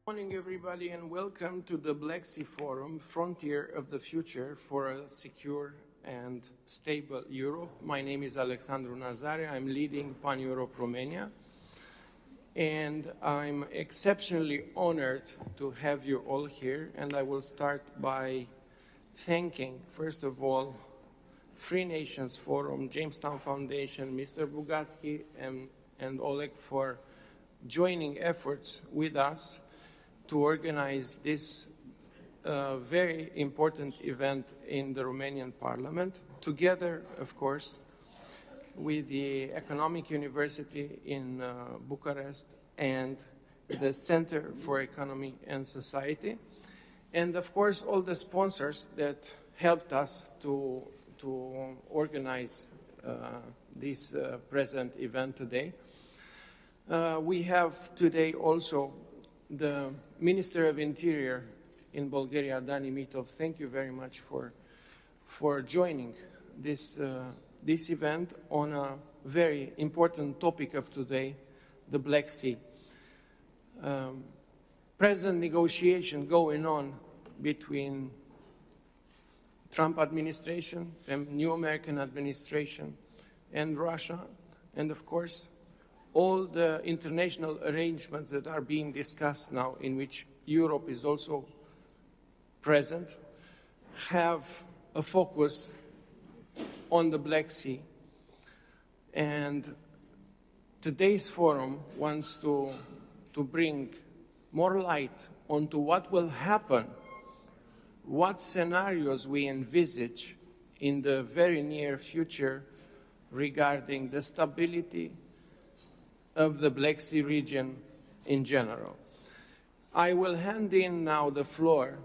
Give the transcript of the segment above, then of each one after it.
Morning, everybody, and welcome to the Black Sea Forum, Frontier of the Future for a Secure and Stable Europe. My name is Alexandru Nazare. I'm leading Paneuropa Romania, and I'm exceptionally honored to have you all here. And I will start by thanking, first of all, Free Nations Forum, Jamestown Foundation, Mr. Bugajski, and Oleg for joining efforts with us to organize this very important event in the Romanian Parliament, together, of course, with the Economic University in Bucharest and the Center for Economy and Society, and of course all the sponsors that helped us to organize this present event today. We have today also the Minister of Interior in Bulgaria, Dani Mitov. Thank you very much for joining this event on a very important topic of today, the Black Sea. Present negotiation going on between Trump administration and new American administration and Russia, and of course all the international arrangements that are being discussed now, in which Europe is also present, have a focus on the Black Sea. And today's forum wants to bring more light onto what will happen, what scenarios we envisage in the very near future regarding the stability of the Black Sea region in general. I will hand in now the floor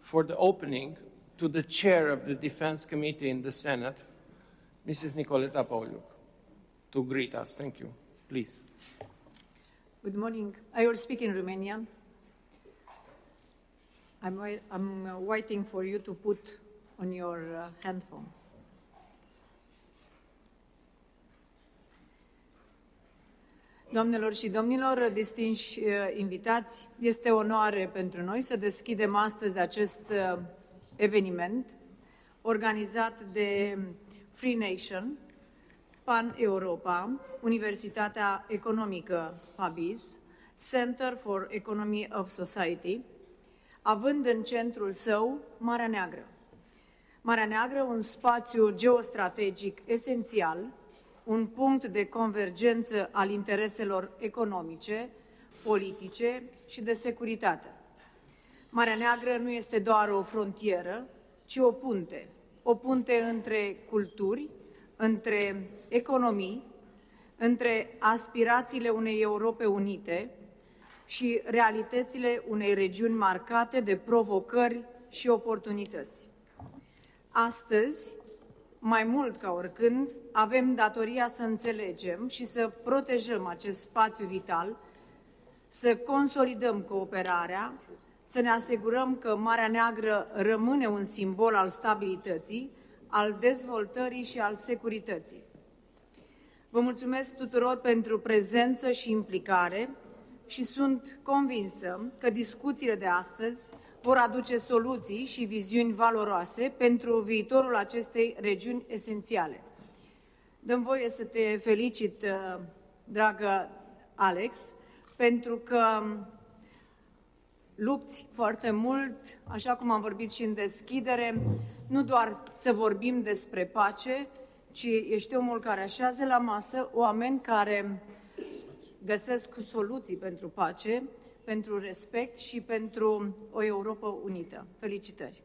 for the opening to the chair of the Defense Committee in the Senate, Mrs. Nicoleta Pauliuc, to greet us. Thank you. Please. Good morning. I will speak in Romanian. I'm waiting for you to put on your headphones. Doamnelor și domnilor, distinși invitați, este o onoare pentru noi să deschidem astăzi acest eveniment organizat de Free Nation, Paneuropa, Universitatea Economică FABIS, Center for Economy of Society, având în centrul său Marea Neagră. Marea Neagră, un spațiu geostrategic esențial, un punct de convergență al intereselor economice, politice și de securitate. Marea Neagră nu este doar o frontieră, ci o punte între culturi, între economii, între aspirațiile unei Europe unite și realitățile unei regiuni marcate de provocări și oportunități. Astăzi, mai mult ca oricând, avem datoria să înțelegem și să protejăm acest spațiu vital, să consolidăm cooperarea, să ne asigurăm că Marea Neagră rămâne un simbol al stabilității, al dezvoltării și al securității. Vă mulțumesc tuturor pentru prezență și implicare și sunt convinsă că discuțiile de astăzi vor aduce soluții și viziuni valoroase pentru viitorul acestei regiuni esențiale. Dă-mi voie să te felicit, dragă Alex, pentru că lupți foarte mult, așa cum am vorbit și în deschidere, nu doar să vorbim despre pace, ci ești omul care așează la masă oameni care găsesc soluții pentru pace, pentru respect și pentru o Europă unită. Felicitări!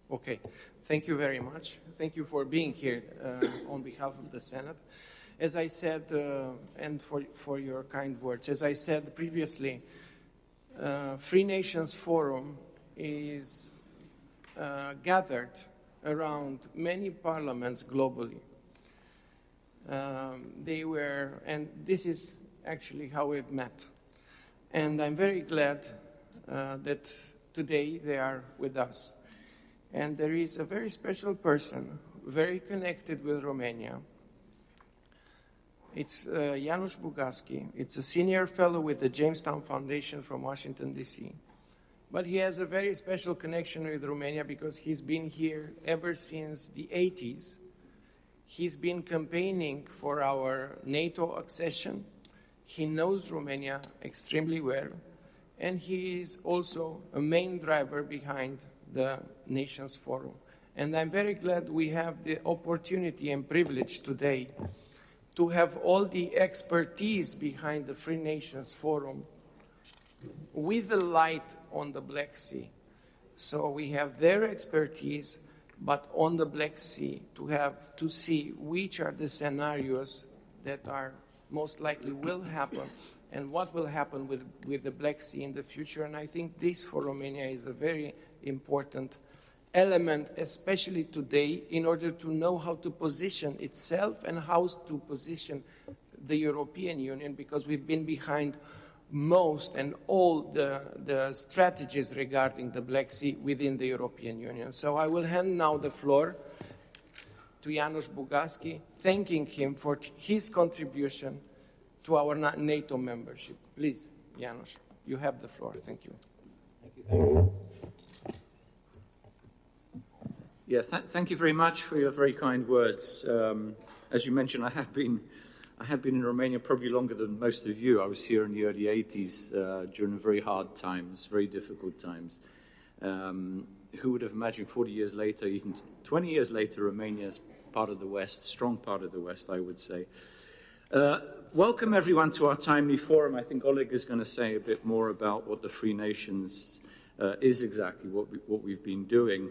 Okay, thank you very much. Thank you for being here on behalf of the Senate. As I said, and for your kind words, as I said previously, Free Nations Forum is gathered around many parliaments globally. And this is actually how we've met. And I'm very glad that today they are with us. And there is a very special person, very connected with Romania. It's Janusz Bugajski. It's a senior fellow with the Jamestown Foundation from Washington, D.C. But he has a very special connection with Romania because he's been here ever since the 80s. He's been campaigning for our NATO accession. He knows Romania extremely well, and he is also a main driver behind the Nations Forum. And I'm very glad we have the opportunity and privilege today to have all the expertise behind the Free Nations Forum with the light on the Black Sea. So we have their expertise, but on the Black Sea to see which are the scenarios that are most likely will happen and what will happen with the Black Sea in the future. And I think this for Romania is a very important element, especially today, in order to know how to position itself and how to position the European Union, because we've been behind most and all the strategies regarding the Black Sea within the European Union. So I will hand now the floor to Janusz Bugajski, thanking him for his contribution to our NATO membership. Please, Janusz, you have the floor. Thank you. Thank you. Yes, thank you very much for your very kind words. As you mentioned, I have been in Romania probably longer than most of you. I was here in the early 80s during very hard times, very difficult times. Who would have imagined 40 years later, even 20 years later, Romania is part of the West, strong part of the West, I would say. Welcome everyone to our timely forum. I think Oleg is going to say a bit more about what the Free Nations is exactly, what we've been doing.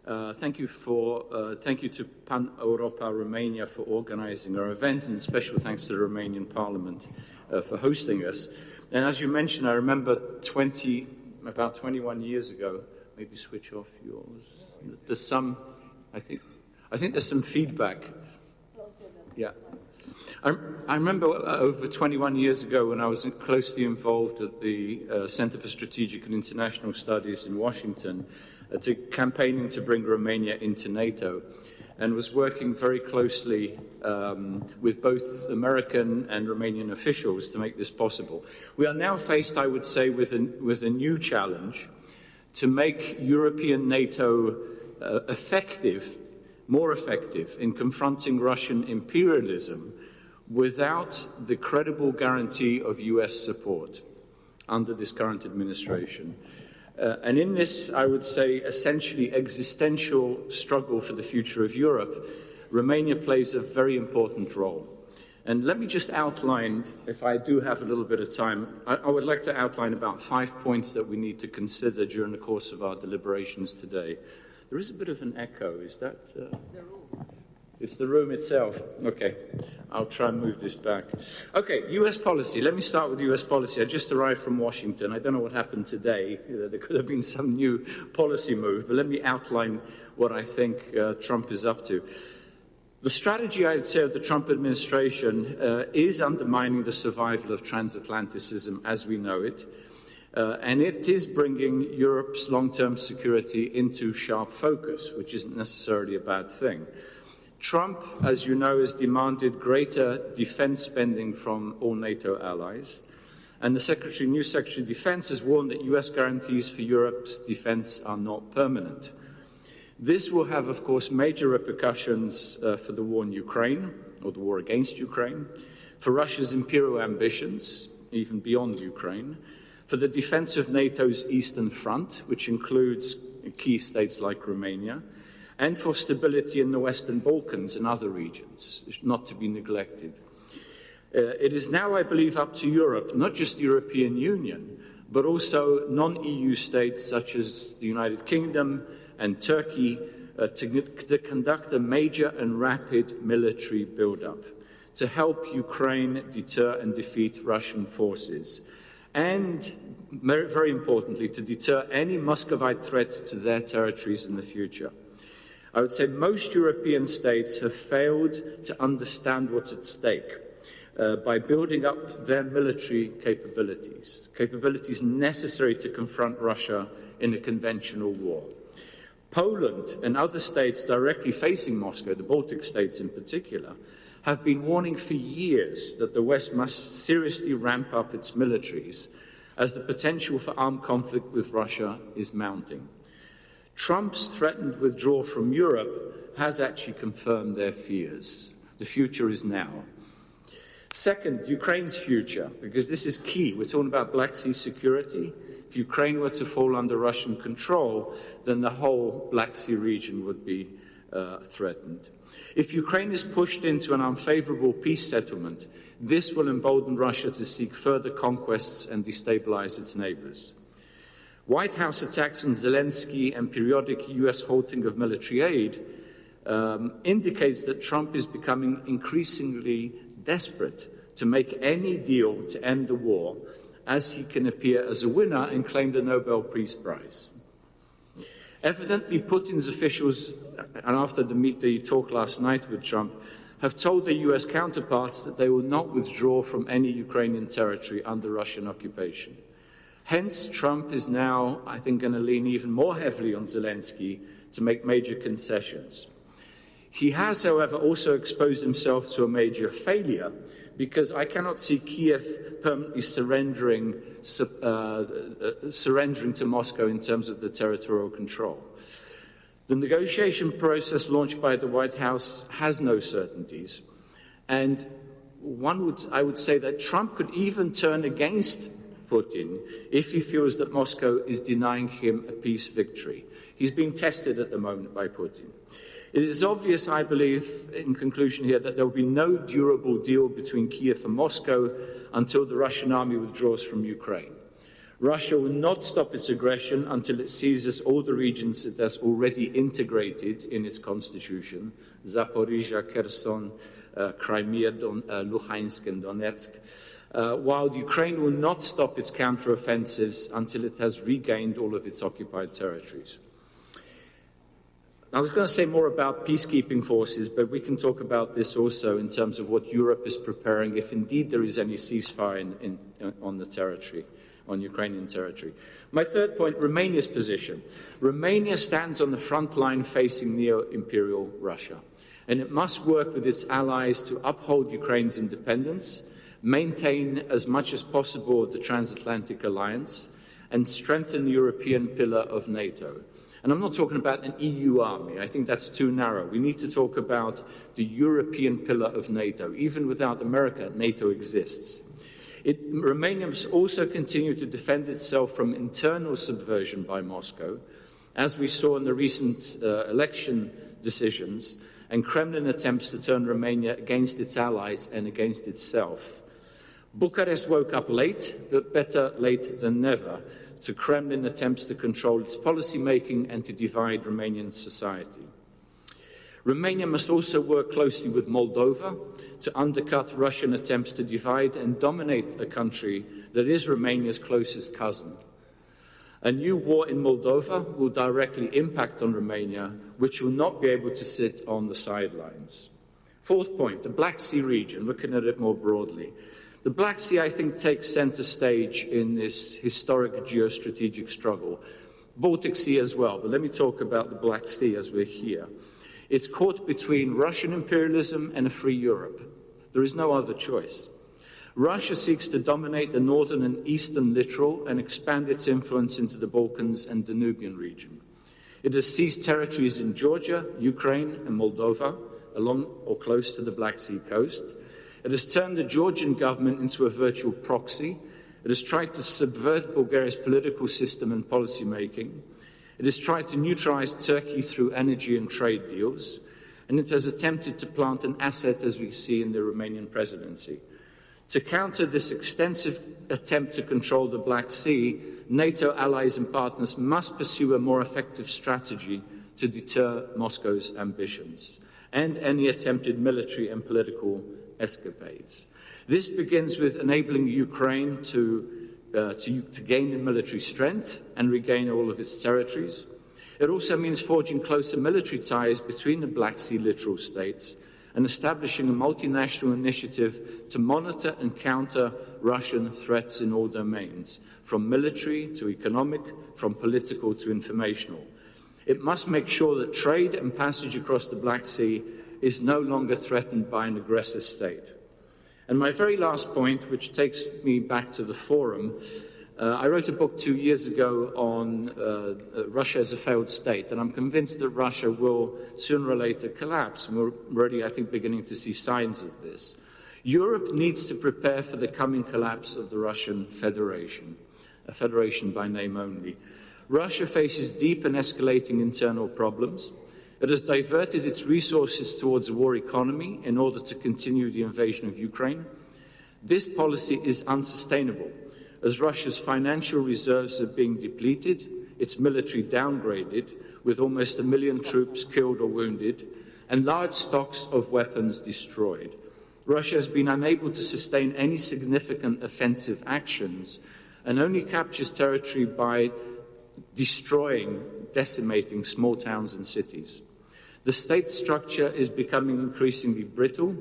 Thank you to Paneuropa Romania for organizing our event, and special thanks to the Romanian Parliament for hosting us. And as you mentioned, I remember about 21 years ago, maybe switch off yours. There's some, I think there's some feedback. Yeah. I remember over 21 years ago when I was closely involved at the Center for Strategic and International Studies in Washington, campaigning to bring Romania into NATO, and was working very closely with both American and Romanian officials to make this possible. We are now faced, I would say, with a new challenge to make European NATO more effective in confronting Russian imperialism without the credible guarantee of US support under this current administration. And in this, I would say, essentially existential struggle for the future of Europe, Romania plays a very important role. And let me just outline, if I do have a little bit of time, I would like to outline about 5 points that we need to consider during the course of our deliberations today. There is a bit of an echo. Is that... It's the room. It's the room itself. Okay. I'll try and move this back. Okay, U.S. policy. Let me start with U.S. policy. I just arrived from Washington. I don't know what happened today. There could have been some new policy move, but let me outline what I think Trump is up to. The strategy, I'd say, of the Trump administration is undermining the survival of transatlanticism as we know it, and it is bringing Europe's long-term security into sharp focus, which isn't necessarily a bad thing. Trump, as you know, has demanded greater defense spending from all NATO allies, and the new Secretary of Defense has warned that US guarantees for Europe's defense are not permanent. This will have, of course, major repercussions for the war in Ukraine, or the war against Ukraine, for Russia's imperial ambitions, even beyond Ukraine, for the defense of NATO's Eastern Front, which includes key states like Romania, and for stability in the Western Balkans and other regions, not to be neglected. It is now, I believe, up to Europe, not just the European Union, but also non-EU states such as the United Kingdom and Turkey to conduct a major and rapid military build-up to help Ukraine deter and defeat Russian forces, and very importantly, to deter any Muscovite threats to their territories in the future. I would say most European states have failed to understand what's at stake by building up their military capabilities necessary to confront Russia in a conventional war. Poland and other states directly facing Moscow, the Baltic states in particular, have been warning for years that the West must seriously ramp up its militaries as the potential for armed conflict with Russia is mounting. Trump's threatened withdrawal from Europe has actually confirmed their fears. The future is now. Second, Ukraine's future, because this is key. We're talking about Black Sea security. If Ukraine were to fall under Russian control, then the whole Black Sea region would be threatened. If Ukraine is pushed into an unfavorable peace settlement, this will embolden Russia to seek further conquests and destabilize its neighbors. White House attacks on Zelensky and periodic U.S. halting of military aid indicates that Trump is becoming increasingly desperate to make any deal to end the war, as he can appear as a winner and claim the Nobel Peace Prize. Evidently, Putin's officials, and after the talk last night with Trump, have told their U.S. counterparts that they will not withdraw from any Ukrainian territory under Russian occupation. Hence, Trump is now, I think, going to lean even more heavily on Zelensky to make major concessions. He has, however, also exposed himself to a major failure, because I cannot see Kiev permanently surrendering to Moscow in terms of the territorial control. The negotiation process launched by the White House has no certainties, and I would say that Trump could even turn against Putin if he feels that Moscow is denying him a peace victory. He's being tested at the moment by Putin. It is obvious, I believe, in conclusion here, that there will be no durable deal between Kiev and Moscow until the Russian army withdraws from Ukraine. Russia will not stop its aggression until it seizes all the regions it has already integrated in its constitution: Zaporizhia, Kherson, Crimea, Luhansk and Donetsk, while Ukraine will not stop its counteroffensives until it has regained all of its occupied territories. I was going to say more about peacekeeping forces, but we can talk about this also in terms of what Europe is preparing if indeed there is any ceasefire on the territory, on Ukrainian territory. My third point, Romania's position. Romania stands on the front line facing neo-imperial Russia, and it must work with its allies to uphold Ukraine's independence, maintain as much as possible the transatlantic alliance, and strengthen the European pillar of NATO. And I'm not talking about an EU army. I think that's too narrow. We need to talk about the European pillar of NATO. Even without America, NATO exists. Romania must also continue to defend itself from internal subversion by Moscow, as we saw in the recent election decisions, and Kremlin attempts to turn Romania against its allies and against itself. Bucharest woke up late, but better late than never, to Kremlin attempts to control its policy-making and to divide Romanian society. Romania must also work closely with Moldova to undercut Russian attempts to divide and dominate a country that is Romania's closest cousin. A new war in Moldova will directly impact on Romania, which will not be able to sit on the sidelines. Fourth point, the Black Sea region, looking at it more broadly. The Black Sea, I think, takes center stage in this historic geostrategic struggle. Baltic Sea as well, but let me talk about the Black Sea as we're here. It's caught between Russian imperialism and a free Europe. There is no other choice. Russia seeks to dominate the northern and eastern littoral and expand its influence into the Balkans and Danubian region. It has seized territories in Georgia, Ukraine, and Moldova, along or close to the Black Sea coast. It has turned the Georgian government into a virtual proxy. It has tried to subvert Bulgaria's political system and policy making. It has tried to neutralize Turkey through energy and trade deals. And it has attempted to plant an asset, as we see in the Romanian presidency. To counter this extensive attempt to control the Black Sea, NATO allies and partners must pursue a more effective strategy to deter Moscow's ambitions and any attempted military and political escapades. This begins with enabling Ukraine to gain in military strength and regain all of its territories. It also means forging closer military ties between the Black Sea littoral states and establishing a multinational initiative to monitor and counter Russian threats in all domains, from military to economic, from political to informational. It must make sure that trade and passage across the Black Sea is no longer threatened by an aggressive state. And my very last point, which takes me back to the forum, I wrote a book 2 years ago on Russia as a failed state, and I'm convinced that Russia will sooner or later collapse, and we're already, I think, beginning to see signs of this. Europe needs to prepare for the coming collapse of the Russian Federation, a federation by name only. Russia faces deep and escalating internal problems. It has diverted its resources towards a war economy in order to continue the invasion of Ukraine. This policy is unsustainable, as Russia's financial reserves are being depleted, its military downgraded, with almost 1 million troops killed or wounded, and large stocks of weapons destroyed. Russia has been unable to sustain any significant offensive actions and only captures territory by destroying, decimating small towns and cities. The state structure is becoming increasingly brittle,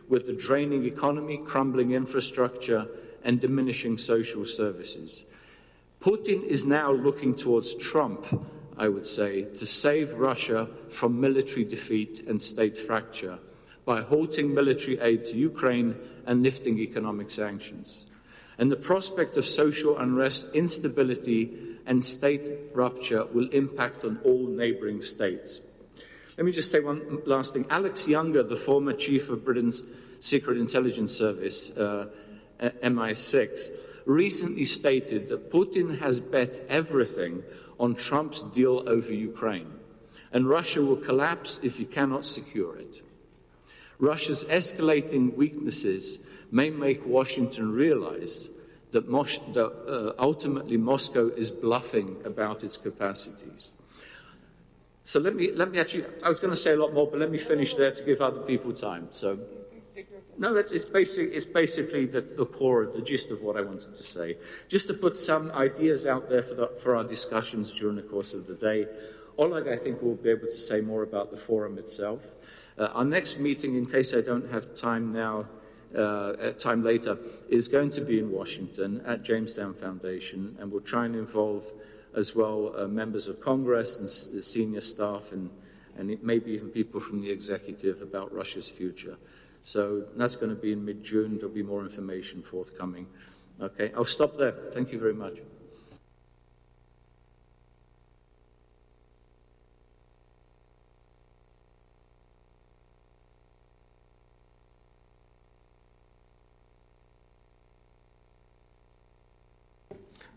with the draining economy, crumbling infrastructure, and diminishing social services. Putin is now looking towards Trump, I would say, to save Russia from military defeat and state fracture by halting military aid to Ukraine and lifting economic sanctions. And the prospect of social unrest, instability, and state rupture will impact on all neighbouring states. Let me just say one last thing. Alex Younger, the former chief of Britain's Secret Intelligence Service, MI6, recently stated that Putin has bet everything on Trump's deal over Ukraine, and Russia will collapse if he cannot secure it. Russia's escalating weaknesses may make Washington realize that ultimately Moscow is bluffing about its capacities. So let me actually, I was going to say a lot more, but let me finish there to give other people time. So, no, it's basically the core, the gist of what I wanted to say. Just to put some ideas out there for our discussions during the course of the day. Oleg, I think, will be able to say more about the forum itself. Our next meeting, in case I don't have time now, time later, is going to be in Washington at Jamestown Foundation, and we'll try and involve as well members of Congress and senior staff and maybe even people from the executive about Russia's future. So that's going to be in mid-June. There'll be more information forthcoming. Okay, I'll stop there. Thank you very much.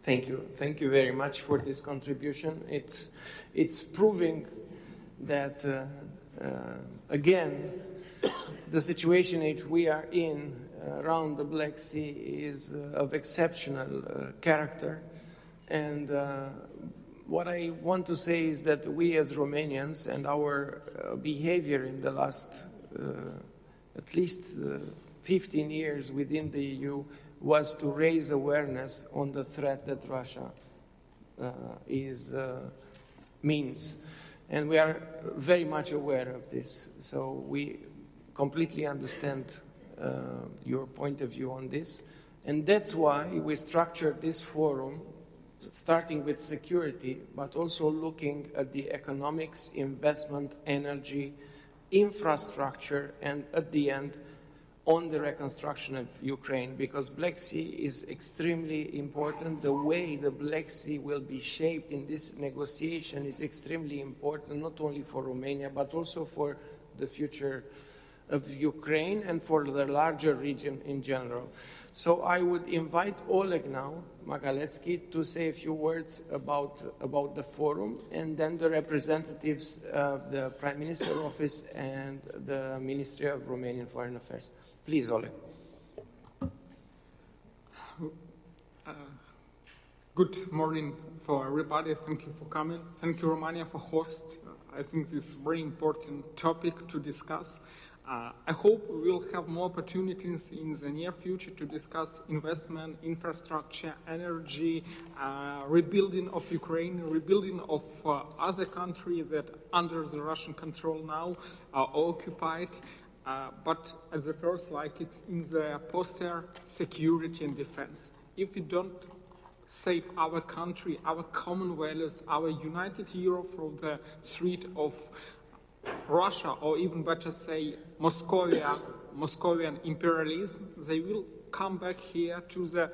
Thank you. Thank you very much for this contribution. It's proving that, again, the situation which we are in around the Black Sea is of exceptional character. And what I want to say is that we as Romanians and our behavior in the last at least 15 years within the EU was to raise awareness on the threat that Russia means. And we are very much aware of this. So we completely understand your point of view on this. And that's why we structured this forum, starting with security, but also looking at the economics, investment, energy, infrastructure, and at the end, on the reconstruction of Ukraine, because Black Sea is extremely important. The way the Black Sea will be shaped in this negotiation is extremely important, not only for Romania, but also for the future of Ukraine and for the larger region in general. So I would invite Oleg now, Magaletsky, to say a few words about the forum, and then the representatives of the Prime Minister's office and the Ministry of Romanian Foreign Affairs. Please, Oleg. Good morning for everybody. Thank you for coming. Thank you, Romania, for host. I think this is a very important topic to discuss. I hope we will have more opportunities in the near future to discuss investment, infrastructure, energy, rebuilding of Ukraine, rebuilding of other countries that under the Russian control now are occupied. But at the first, like it in the poster, security and defense. If we don't save our country, our common values, our united Europe from the threat of Russia, or even better say Moscovian imperialism, they will come back here to the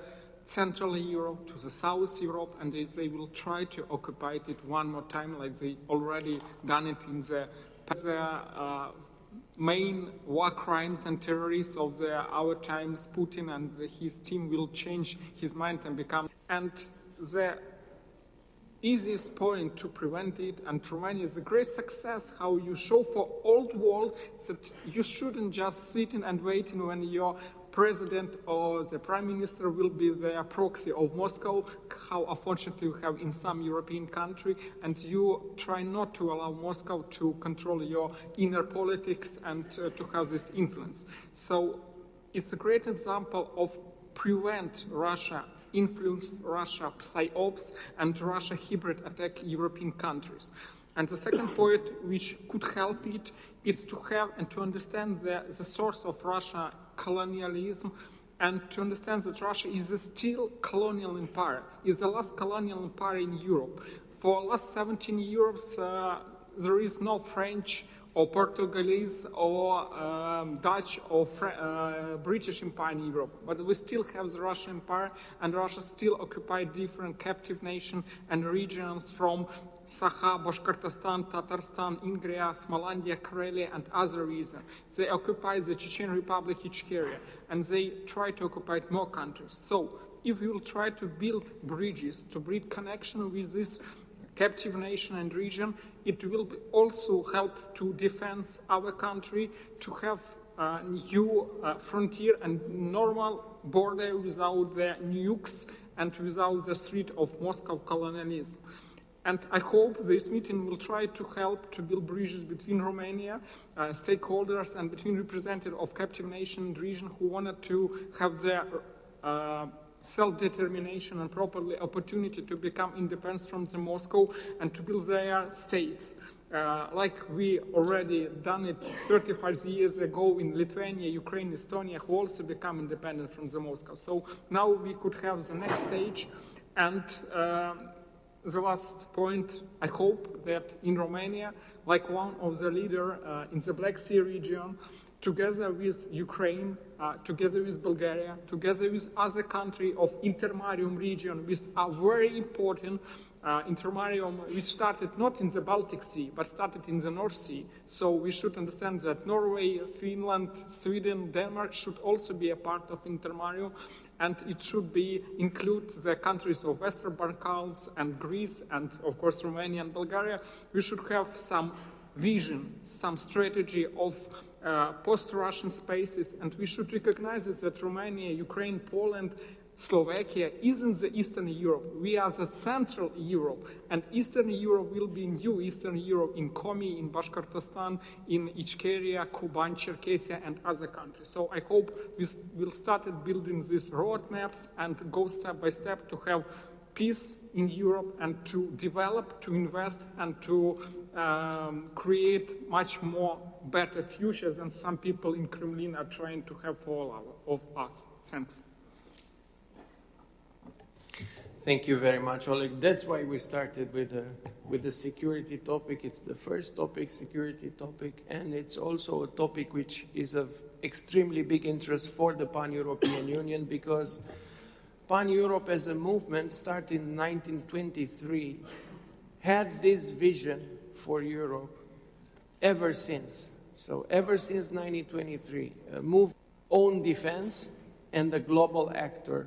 Central Europe, to the South Europe, and they will try to occupy it one more time, like they already done it in the main war crimes and terrorists of our times. Putin and his team will change his mind and become. And the easiest point to prevent it, and Romania is a great success, how you show for all the world that you shouldn't just sitting and waiting when your president or the prime minister will be the proxy of Moscow, how unfortunately we have in some European country, and you try not to allow Moscow to control your inner politics and to have this influence. So it's a great example of prevent Russia influence, Russia psyops, and Russia hybrid attack European countries. And the second point which could help it is to have and to understand the source of Russia colonialism, and to understand that Russia is still colonial empire, is the last colonial empire in Europe. For the last 17 years, there is no French or Portuguese or Dutch or British Empire in Europe. But we still have the Russian Empire, and Russia still occupied different captive nations and regions from Sakha, Bashkortostan, Tatarstan, Ingria, Smolandia, Karelia, and other regions. They occupied the Chechen Republic, Ichkeria, and they try to occupy more countries. So if we will try to build bridges, to build connection with this captive nation and region, it will also help to defend our country, to have a new frontier and normal border without the nukes and without the threat of Moscow colonialism. And I hope this meeting will try to help to build bridges between Romania stakeholders and between representatives of captive nation and region who wanted to have their self-determination and properly opportunity to become independent from the Moscow and to build their states. Like we already done it 35 years ago in Lithuania, Ukraine, Estonia, who also become independent from the Moscow. So now we could have the next stage. And the last point, I hope that in Romania, like one of the leaders in the Black Sea region, together with Ukraine, together with Bulgaria, together with other countries of Intermarium region, which are very important. Intermarium, which started not in the Baltic Sea, but started in the North Sea. So we should understand that Norway, Finland, Sweden, Denmark should also be a part of Intermarium, and it should include the countries of Western Balkans and Greece, and of course Romania and Bulgaria. We should have some vision, some strategy of post-Russian spaces, and we should recognize that Romania, Ukraine, Poland, Slovakia isn't the Eastern Europe. We are the Central Europe, and Eastern Europe will be new Eastern Europe in Komi, in Bashkortostan, in Ichkeria, Kuban, Cherkessia, and other countries. So I hope we will start building these roadmaps and go step by step to have peace in Europe and to develop, to invest, and to create much more better future than some people in Kremlin are trying to have for all of us. Thanks. Thank you very much, Oleg. That's why we started with the security topic. It's the first topic, security topic, and it's also a topic which is of extremely big interest for the Pan-European Union, because Pan-Europe as a movement started in 1923, had this vision for Europe ever since. So ever since 1923, moved own defense and a global actor,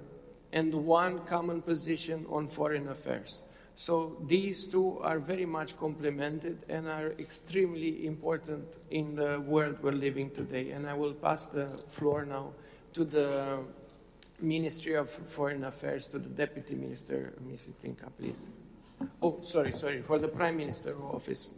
and one common position on foreign affairs. So these two are very much complemented and are extremely important in the world we're living today. And I will pass the floor now to the Ministry of Foreign Affairs, to the Deputy Minister, Mrs. Tinka, please. Oh, sorry, for the Prime Minister office.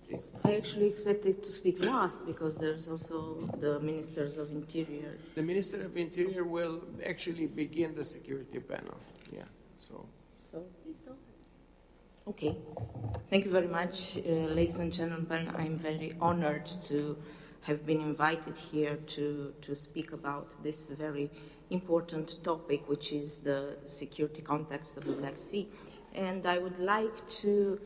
Please. I actually expected to speak last because there's also the Ministers of Interior. The Minister of Interior will actually begin the security panel. Yeah, so. Okay. Thank you very much, ladies and gentlemen. I'm very honored to have been invited here to speak about this very important topic, which is the security context of the Black Sea. And I would like to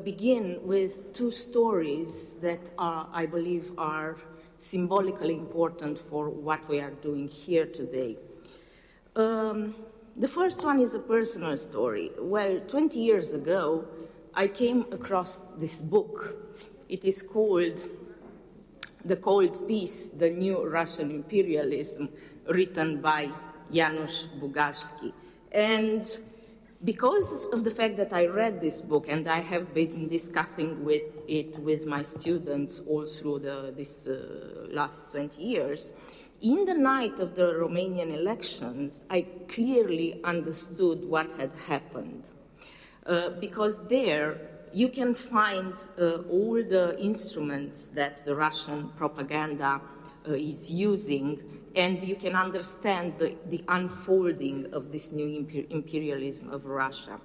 begin with two stories that I believe are symbolically important for what we are doing here today. The first one is a personal story. Well, 20 years ago, I came across this book. It is called The Cold Peace, The New Russian Imperialism, written by Janusz Bugajski. And because of the fact that I read this book, and I have been discussing it with my students all through this last 20 years, in the night of the Romanian elections, I clearly understood what had happened. Because there you can find all the instruments that the Russian propaganda is using, and you can understand the unfolding of this new imperialism of Russia.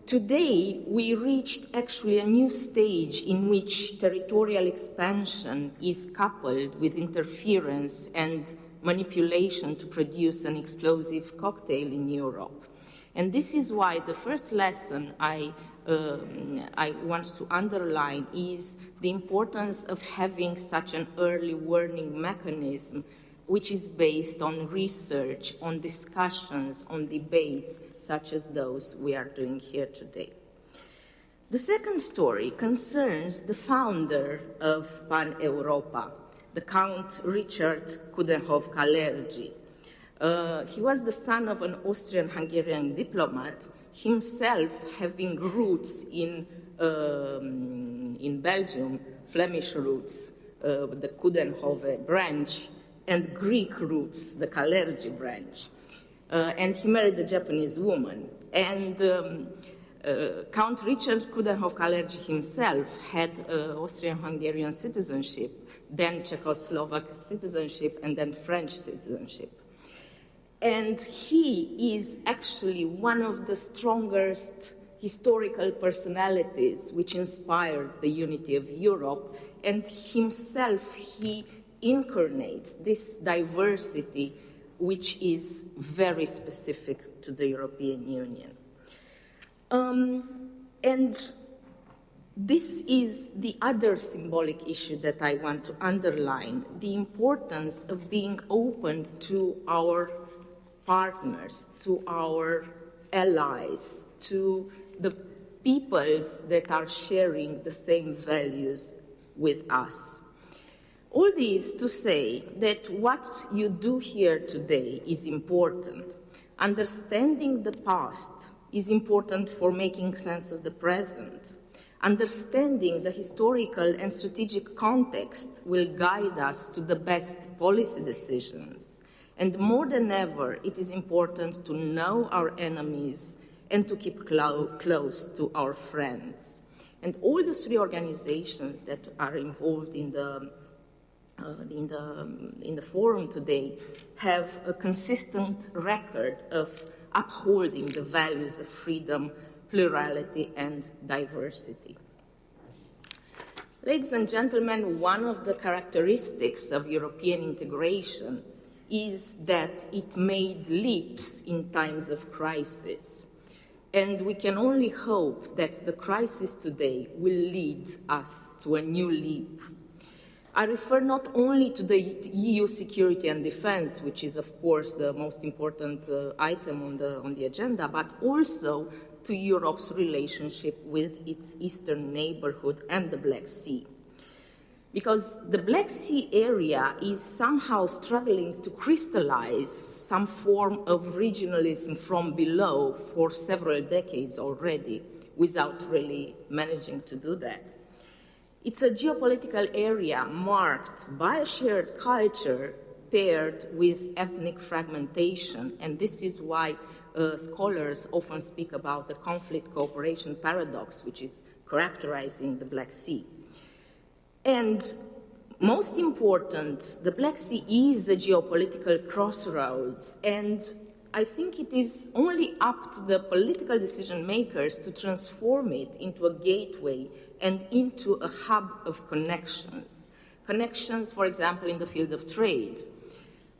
Today, we reached actually a new stage in which territorial expansion is coupled with interference and manipulation to produce an explosive cocktail in Europe. And this is why the first lesson I want to underline is the importance of having such an early warning mechanism, which is based on research, on discussions, on debates, such as those we are doing here today. The second story concerns the founder of Paneuropa, the Count Richard Coudenhove-Kalergi. He was the son of an Austrian-Hungarian diplomat, himself having roots in Belgium, Flemish roots, the Coudenhove branch, and Greek roots, the Kalergi branch. And he married a Japanese woman. And Count Richard Coudenhove-Kalergi himself had Austrian-Hungarian citizenship, then Czechoslovak citizenship, and then French citizenship. And he is actually one of the strongest historical personalities which inspired the unity of Europe, and himself, he incarnates this diversity which is very specific to the European Union. And this is the other symbolic issue that I want to underline, the importance of being open to our partners, to our allies, to the peoples that are sharing the same values with us. All this to say that what you do here today is important. Understanding the past is important for making sense of the present. Understanding the historical and strategic context will guide us to the best policy decisions. And more than ever, it is important to know our enemies and to keep close to our friends. And all the three organizations that are involved in the forum today have a consistent record of upholding the values of freedom, plurality, and diversity. Ladies and gentlemen, one of the characteristics of European integration is that it made leaps in times of crisis. And we can only hope that the crisis today will lead us to a new leap. I refer not only to the EU security and defense, which is, of course, the most important item on the agenda, but also to Europe's relationship with its eastern neighborhood and the Black Sea. Because the Black Sea area is somehow struggling to crystallize some form of regionalism from below for several decades already, without really managing to do that. It's a geopolitical area marked by a shared culture paired with ethnic fragmentation, and this is why scholars often speak about the conflict cooperation paradox, which is characterizing the Black Sea. And most important, the Black Sea is a geopolitical crossroads, and I think it is only up to the political decision makers to transform it into a gateway and into a hub of connections. Connections, for example, in the field of trade.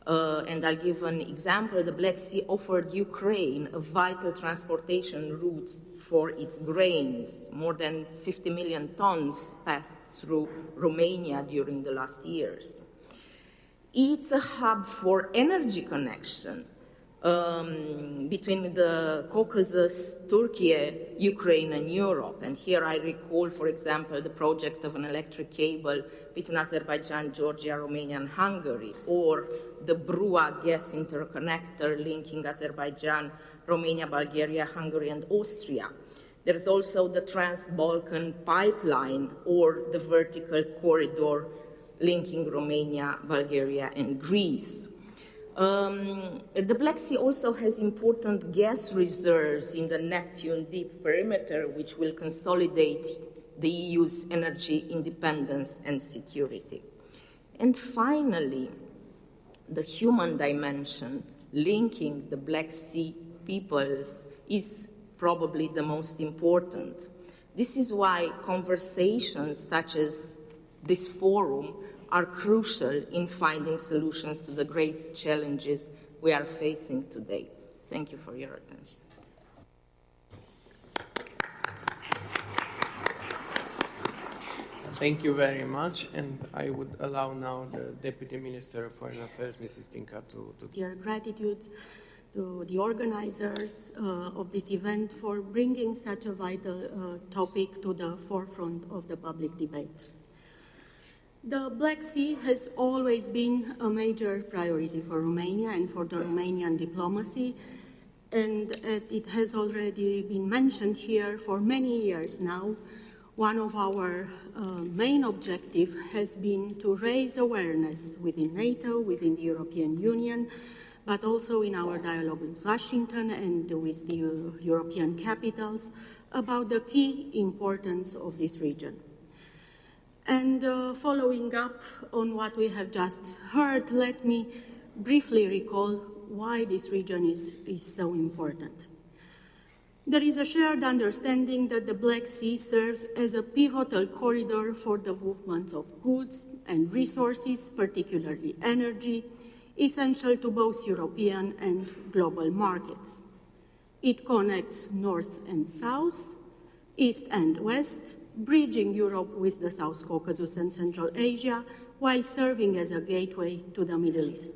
And I'll give an example. The Black Sea offered Ukraine a vital transportation route for its grains. More than 50 million tons passed through Romania during the last years. It's a hub for energy connection between the Caucasus, Turkey, Ukraine, and Europe. And here I recall, for example, the project of an electric cable between Azerbaijan, Georgia, Romania, and Hungary, or the Brua gas interconnector linking Azerbaijan, Romania, Bulgaria, Hungary, and Austria. There's also the Trans-Balkan pipeline, or the vertical corridor linking Romania, Bulgaria, and Greece. The Black Sea also has important gas reserves in the Neptune Deep perimeter, which will consolidate the EU's energy independence and security. And finally, the human dimension linking the Black Sea peoples is probably the most important. This is why conversations such as this forum are crucial in finding solutions to the great challenges we are facing today. Thank you for your attention. Thank you very much, and I would allow now the Deputy Minister of Foreign Affairs, Mrs. Tinca, to... Dear gratitude to the organizers of this event for bringing such a vital topic to the forefront of the public debate. The Black Sea has always been a major priority for Romania and for the Romanian diplomacy, and it has already been mentioned here for many years now. One of our main objectives has been to raise awareness within NATO, within the European Union, but also in our dialogue with Washington and with the European capitals about the key importance of this region. And following up on what we have just heard, let me briefly recall why this region is so important. There is a shared understanding that the Black Sea serves as a pivotal corridor for the movement of goods and resources, particularly energy, essential to both European and global markets. It connects north and south, east and west, bridging Europe with the South Caucasus and Central Asia, while serving as a gateway to the Middle East.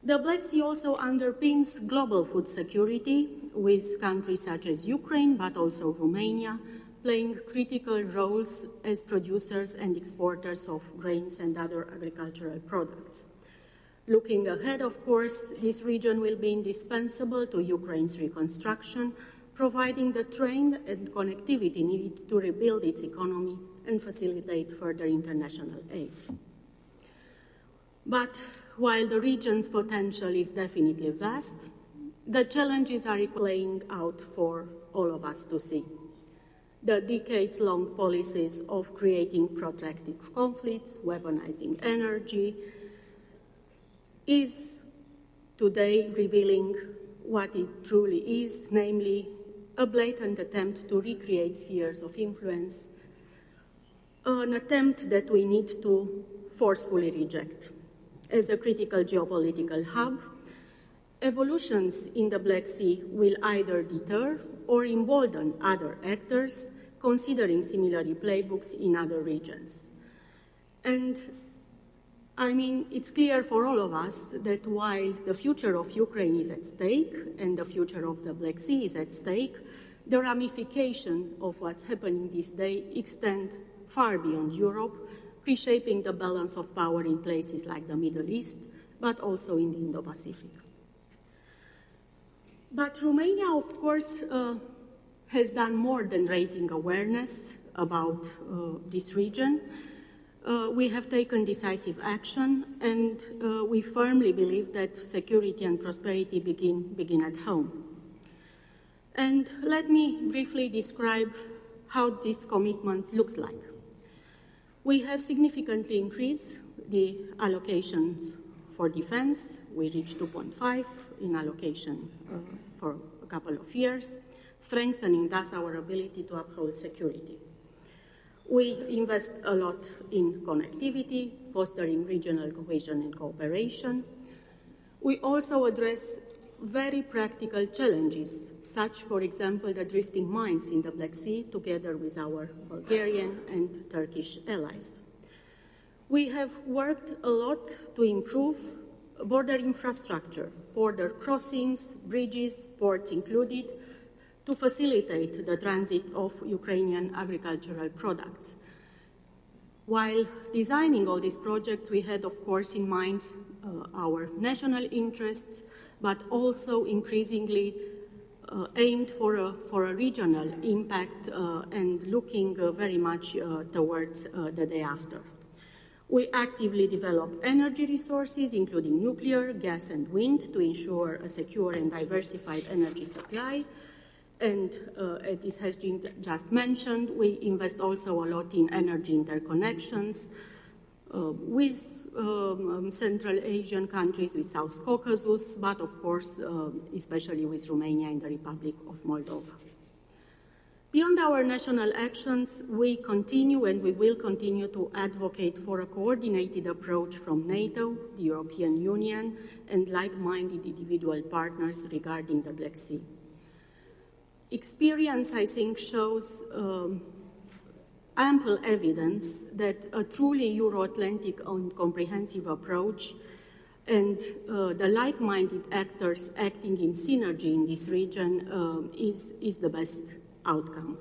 The Black Sea also underpins global food security, with countries such as Ukraine, but also Romania, playing critical roles as producers and exporters of grains and other agricultural products. Looking ahead, of course, this region will be indispensable to Ukraine's reconstruction, providing the trade and connectivity needed to rebuild its economy and facilitate further international aid. But while the region's potential is definitely vast, the challenges are playing out for all of us to see. The decades-long policies of creating protracted conflicts, weaponizing energy, is today revealing what it truly is, namely a blatant attempt to recreate spheres of influence, an attempt that we need to forcefully reject. As a critical geopolitical hub, evolutions in the Black Sea will either deter or embolden other actors considering similar playbooks in other regions. And I mean, it's clear for all of us that while the future of Ukraine is at stake and the future of the Black Sea is at stake, the ramification of what's happening this day extend far beyond Europe, reshaping the balance of power in places like the Middle East, but also in the Indo-Pacific. But Romania, of course, has done more than raising awareness about this region. We have taken decisive action, and we firmly believe that security and prosperity begin at home. And let me briefly describe how this commitment looks like. We have significantly increased the allocations for defense. We reached 2.5 in allocation for a couple of years, strengthening thus our ability to uphold security. We invest a lot in connectivity, fostering regional cohesion and cooperation. We also address very practical challenges, such, for example, the drifting mines in the Black Sea, together with our Bulgarian and Turkish allies. We have worked a lot to improve border infrastructure, border crossings, bridges, ports included, to facilitate the transit of Ukrainian agricultural products. While designing all these projects, we had, of course, in mind our national interests, but also increasingly aimed for a regional impact and looking very much towards the day after. We actively develop energy resources, including nuclear, gas, and wind, to ensure a secure and diversified energy supply. And as it has been just mentioned, we invest also a lot in energy interconnections with Central Asian countries, with South Caucasus, but of course, especially with Romania and the Republic of Moldova. Beyond our national actions, we continue and we will continue to advocate for a coordinated approach from NATO, the European Union, and like-minded individual partners regarding the Black Sea. Experience, I think, shows ample evidence that a truly Euro-Atlantic and comprehensive approach and the like-minded actors acting in synergy in this region is the best outcome.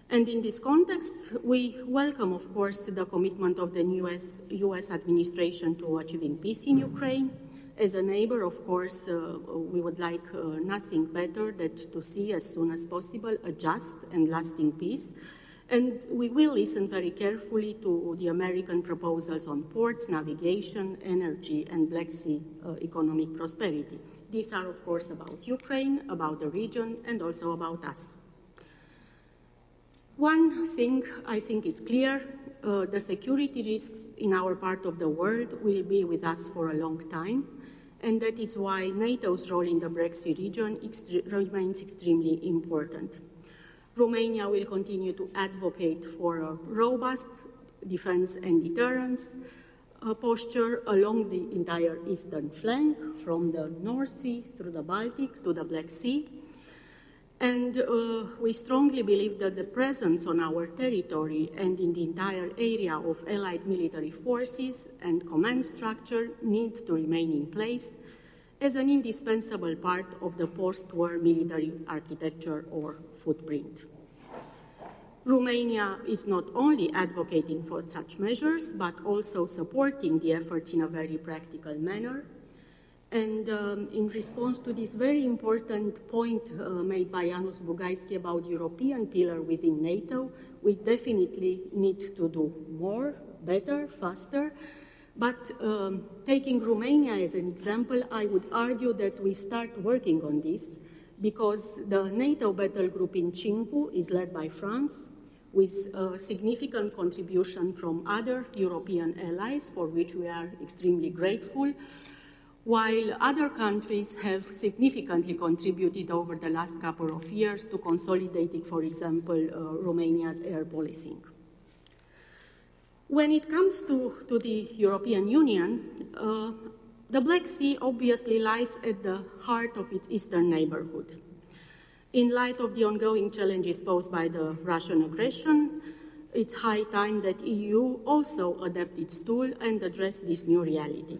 And in this context, we welcome, of course, the commitment of the new US administration to achieving peace in Ukraine. As a neighbor, of course, we would like nothing better than to see as soon as possible a just and lasting peace. And we will listen very carefully to the American proposals on ports, navigation, energy, and Black Sea economic prosperity. These are, of course, about Ukraine, about the region, and also about us. One thing I think is clear, the security risks in our part of the world will be with us for a long time, and that is why NATO's role in the Black Sea region remains extremely important. Romania will continue to advocate for a robust defense and deterrence posture along the entire eastern flank, from the North Sea through the Baltic to the Black Sea. And we strongly believe that the presence on our territory and in the entire area of allied military forces and command structure needs to remain in place as an indispensable part of the post-war military architecture or footprint. Romania is not only advocating for such measures, but also supporting the efforts in a very practical manner. And in response to this very important point made by Janusz Bugajski about the European pillar within NATO, we definitely need to do more, better, faster. But taking Romania as an example, I would argue that we start working on this because the NATO battle group in Cincu is led by France, with a significant contribution from other European allies, for which we are extremely grateful, while other countries have significantly contributed over the last couple of years to consolidating, for example, Romania's air policing. When it comes to the European Union, the Black Sea obviously lies at the heart of its eastern neighborhood. In light of the ongoing challenges posed by the Russian aggression, it's high time that the EU also adapt its tool and address this new reality.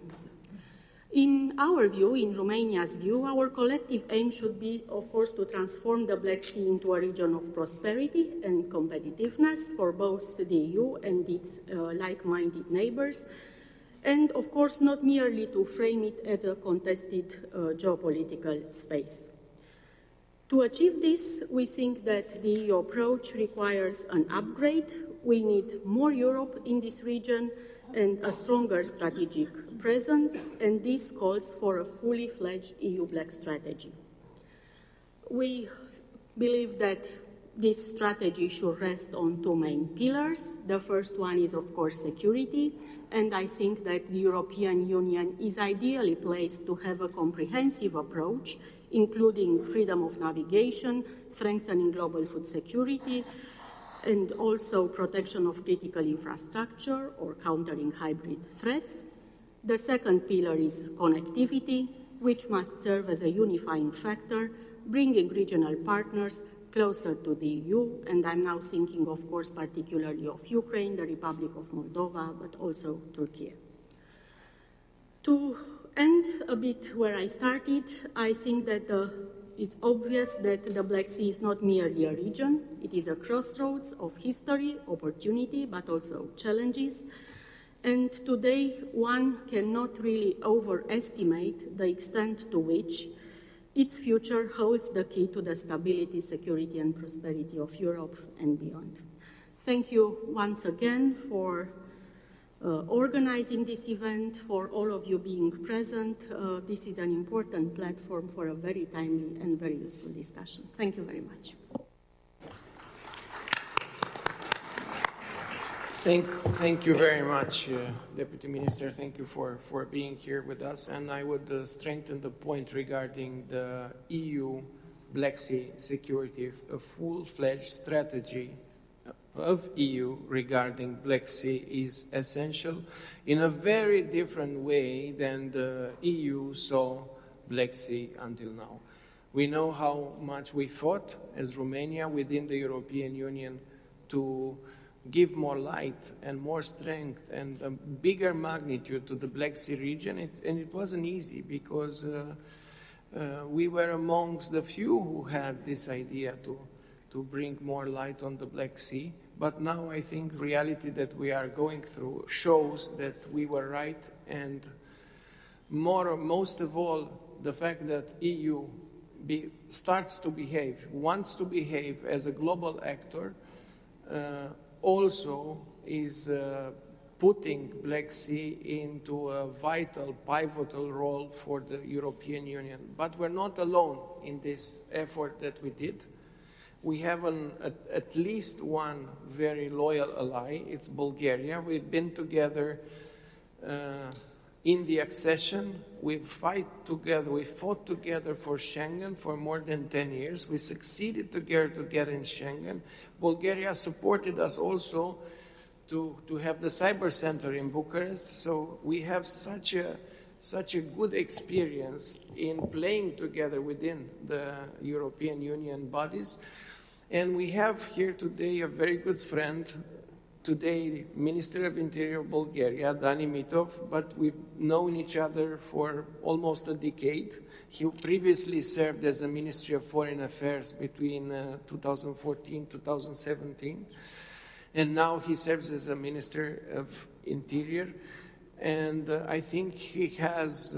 In our view, in Romania's view, our collective aim should be, of course, to transform the Black Sea into a region of prosperity and competitiveness for both the EU and its like-minded neighbors, and, of course, not merely to frame it as a contested geopolitical space. To achieve this, we think that the EU approach requires an upgrade. We need more Europe in this region and a stronger strategic presence, and this calls for a fully fledged EU Black strategy. We believe that this strategy should rest on two main pillars. The first one is, of course, security, and I think that the European Union is ideally placed to have a comprehensive approach, including freedom of navigation, strengthening global food security, and also protection of critical infrastructure or countering hybrid threats. The second pillar is connectivity, which must serve as a unifying factor, bringing regional partners closer to the EU, and I'm now thinking, of course, particularly of Ukraine, the Republic of Moldova, but also Turkey. To end a bit where I started, I think that it's obvious that the Black Sea is not merely a region. It is a crossroads of history, opportunity, but also challenges. And today, one cannot really overestimate the extent to which its future holds the key to the stability, security, and prosperity of Europe and beyond. Thank you once again for organizing this event, for all of you being present. This is an important platform for a very timely and very useful discussion. Thank you very much. Thank you very much, Deputy Minister. Thank you for being here with us. And I would strengthen the point regarding the EU Black Sea security, a full-fledged strategy of EU regarding Black Sea is essential in a very different way than the EU saw Black Sea until now. We know how much we fought as Romania within the European Union to give more light and more strength and a bigger magnitude to the Black Sea region, and it wasn't easy because we were amongst the few who had this idea to bring more light on the Black Sea. But now I think reality that we are going through shows that we were right, and most of all, the fact that EU starts to behave, wants to behave as a global actor, also is putting Black Sea into a vital, pivotal role for the European Union. But we're not alone in this effort that we did. We have at least one very loyal ally, it's Bulgaria. We've been together in the accession. We fought together for Schengen for more than 10 years. We succeeded together to get in Schengen. Bulgaria supported us also to have the cyber center in Bucharest. So we have such a good experience in playing together within the European Union bodies. And we have here today a very good friend, today Minister of Interior of Bulgaria, Dani Mitov, but we've known each other for almost a decade. He previously served as a Ministry of Foreign Affairs between 2014-2017, and now he serves as a Minister of Interior. And I think he has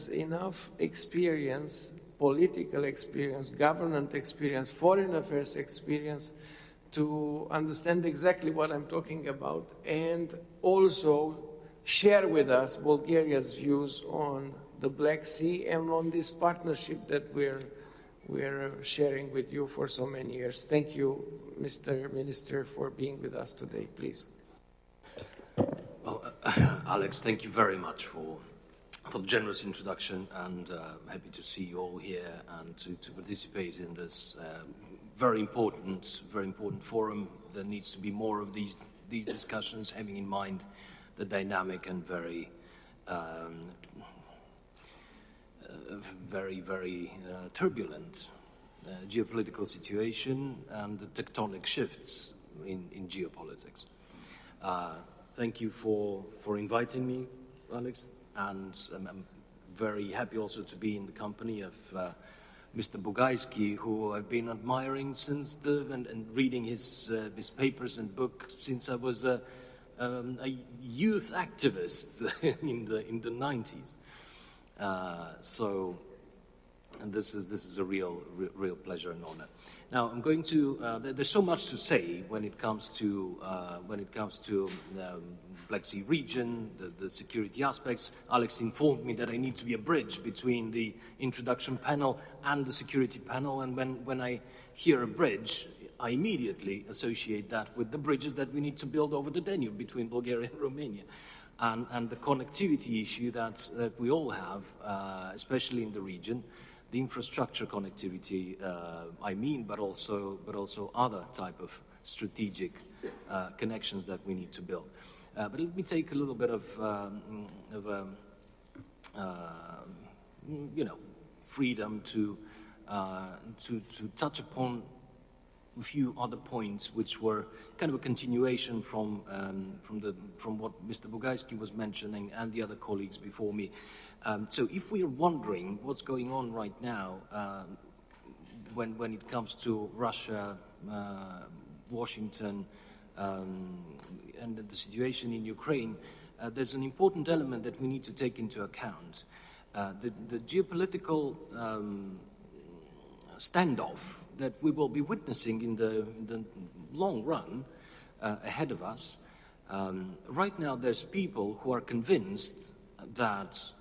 enough experience, political experience, government experience, foreign affairs experience, to understand exactly what I'm talking about, and also share with us Bulgaria's views on the Black Sea and on this partnership that we're sharing with you for so many years. Thank you, Mr. Minister, for being with us today, please. Well, Alex, thank you very much for the generous introduction, and I'm happy to see you all here and to participate in this very important forum. There needs to be more of these discussions, having in mind the dynamic and very turbulent geopolitical situation and the tectonic shifts in geopolitics. Thank you for inviting me, Alex, and I'm very happy also to be in the company of Mr. Bugajski, who I've been admiring since and reading his papers and books since I was a youth activist in the 90s. So And this is a real pleasure and honor. Now I'm going to. There's so much to say when it comes to Black Sea region, the security aspects. Alex informed me that I need to be a bridge between the introduction panel and the security panel. And when I hear a bridge, I immediately associate that with the bridges that we need to build over the Danube between Bulgaria and Romania. And the connectivity issue that we all have, especially in the region, the infrastructure connectivity, but also other type of strategic connections that we need to build. But let me take a little bit of freedom to touch upon a few other points which were kind of a continuation from what Mr. Bugajski was mentioning and the other colleagues before me. So if we are wondering what's going on right now when it comes to Russia, Washington, and the situation in Ukraine, there's an important element that we need to take into account. The geopolitical standoff that we will be witnessing in the long run ahead of us. Right now there's people who are convinced that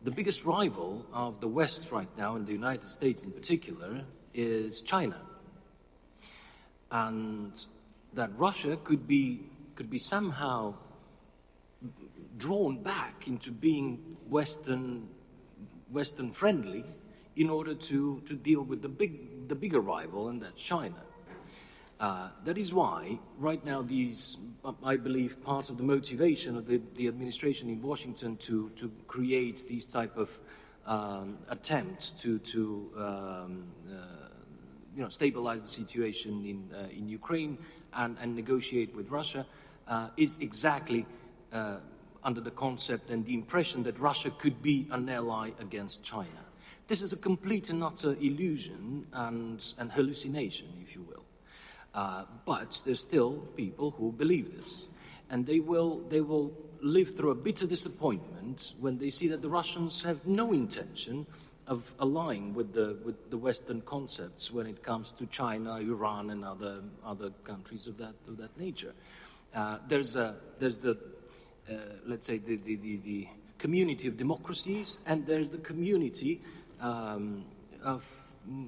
the biggest rival of the West right now, and the United States in particular, is China. And that Russia could be somehow drawn back into being Western friendly in order to deal with the bigger rival, and that's China. That is why right now I believe part of the motivation of the administration in Washington to create these type of attempts to stabilize the situation in Ukraine and negotiate with Russia is exactly under the concept and the impression that Russia could be an ally against China. This is a complete and utter illusion and hallucination, if you will. But there's still people who believe this, and they will live through a bitter disappointment when they see that the Russians have no intention of allying with the Western concepts when it comes to China, Iran, and other countries of that nature. There's the let's say the community of democracies, and there's the community of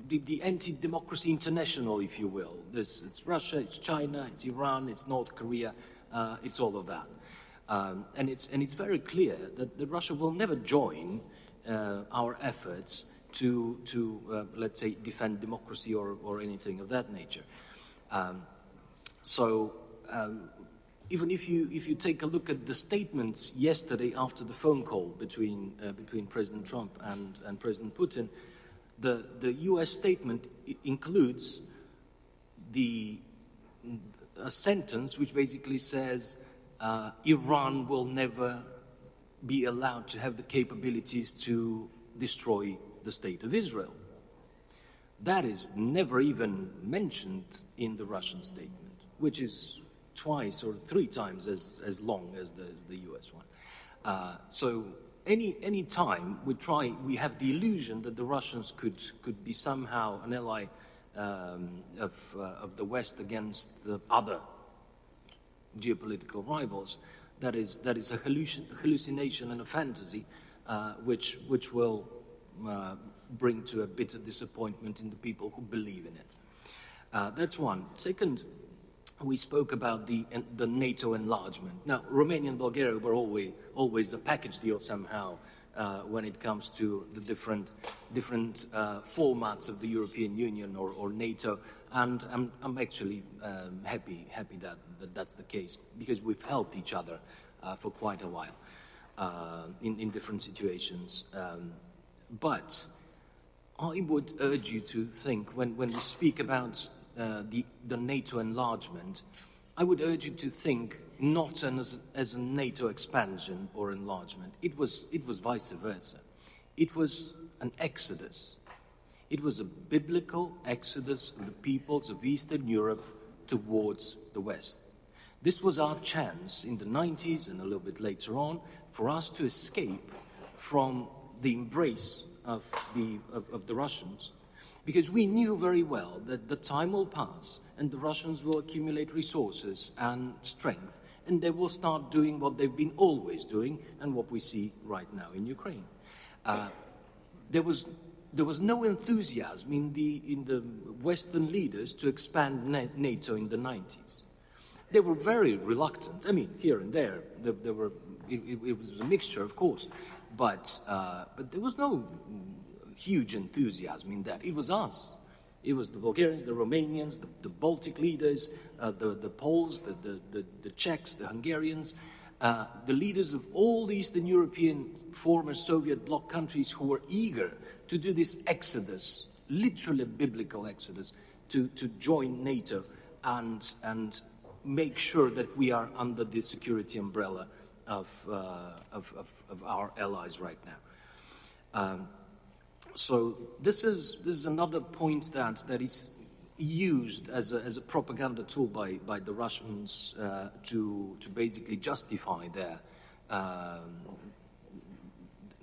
the anti-democracy international, if you will. It's Russia, it's China, it's Iran, it's North Korea, it's all of that. And it's very clear that Russia will never join our efforts to let's say, defend democracy or anything of that nature. Even if you take a look at the statements yesterday after the phone call between President Trump and President Putin, the U.S. statement includes a sentence which basically says Iran will never be allowed to have the capabilities to destroy the state of Israel. That is never even mentioned in the Russian statement, which is twice or three times as long as the U.S. one. So any time we have the illusion that the Russians could be somehow an ally of the West against the other geopolitical rivals, that is a hallucination and a fantasy, which will bring to a bitter disappointment in the people who believe in it. That's one. Second, we spoke about the NATO enlargement. Now, Romania and Bulgaria were always a package deal somehow when it comes to the different formats of the European Union or NATO, and I'm actually happy that that's the case, because we've helped each other for quite a while in different situations. But I would urge you to think, when we speak about the NATO enlargement, I would urge you to think not as a NATO expansion or enlargement. It was vice versa. It was an exodus. It was a biblical exodus of the peoples of Eastern Europe towards the West. This was our chance in the 90s and a little bit later on for us to escape from the embrace of the Russians, because we knew very well that the time will pass and the Russians will accumulate resources and strength, and they will start doing what they've been always doing and what we see right now in Ukraine. There was no enthusiasm in the Western leaders to expand NATO in the 90s. They were very reluctant. I mean, here and there, it was a mixture, of course, but there was no huge enthusiasm in that. It was us. It was the Bulgarians, the Romanians, the Baltic leaders, the Poles, the Czechs, the Hungarians, the leaders of all the Eastern European former Soviet bloc countries who were eager to do this exodus, literally a biblical exodus, to join NATO and make sure that we are under the security umbrella of our allies right now. So this is another point that is used as a propaganda tool by the Russians to basically justify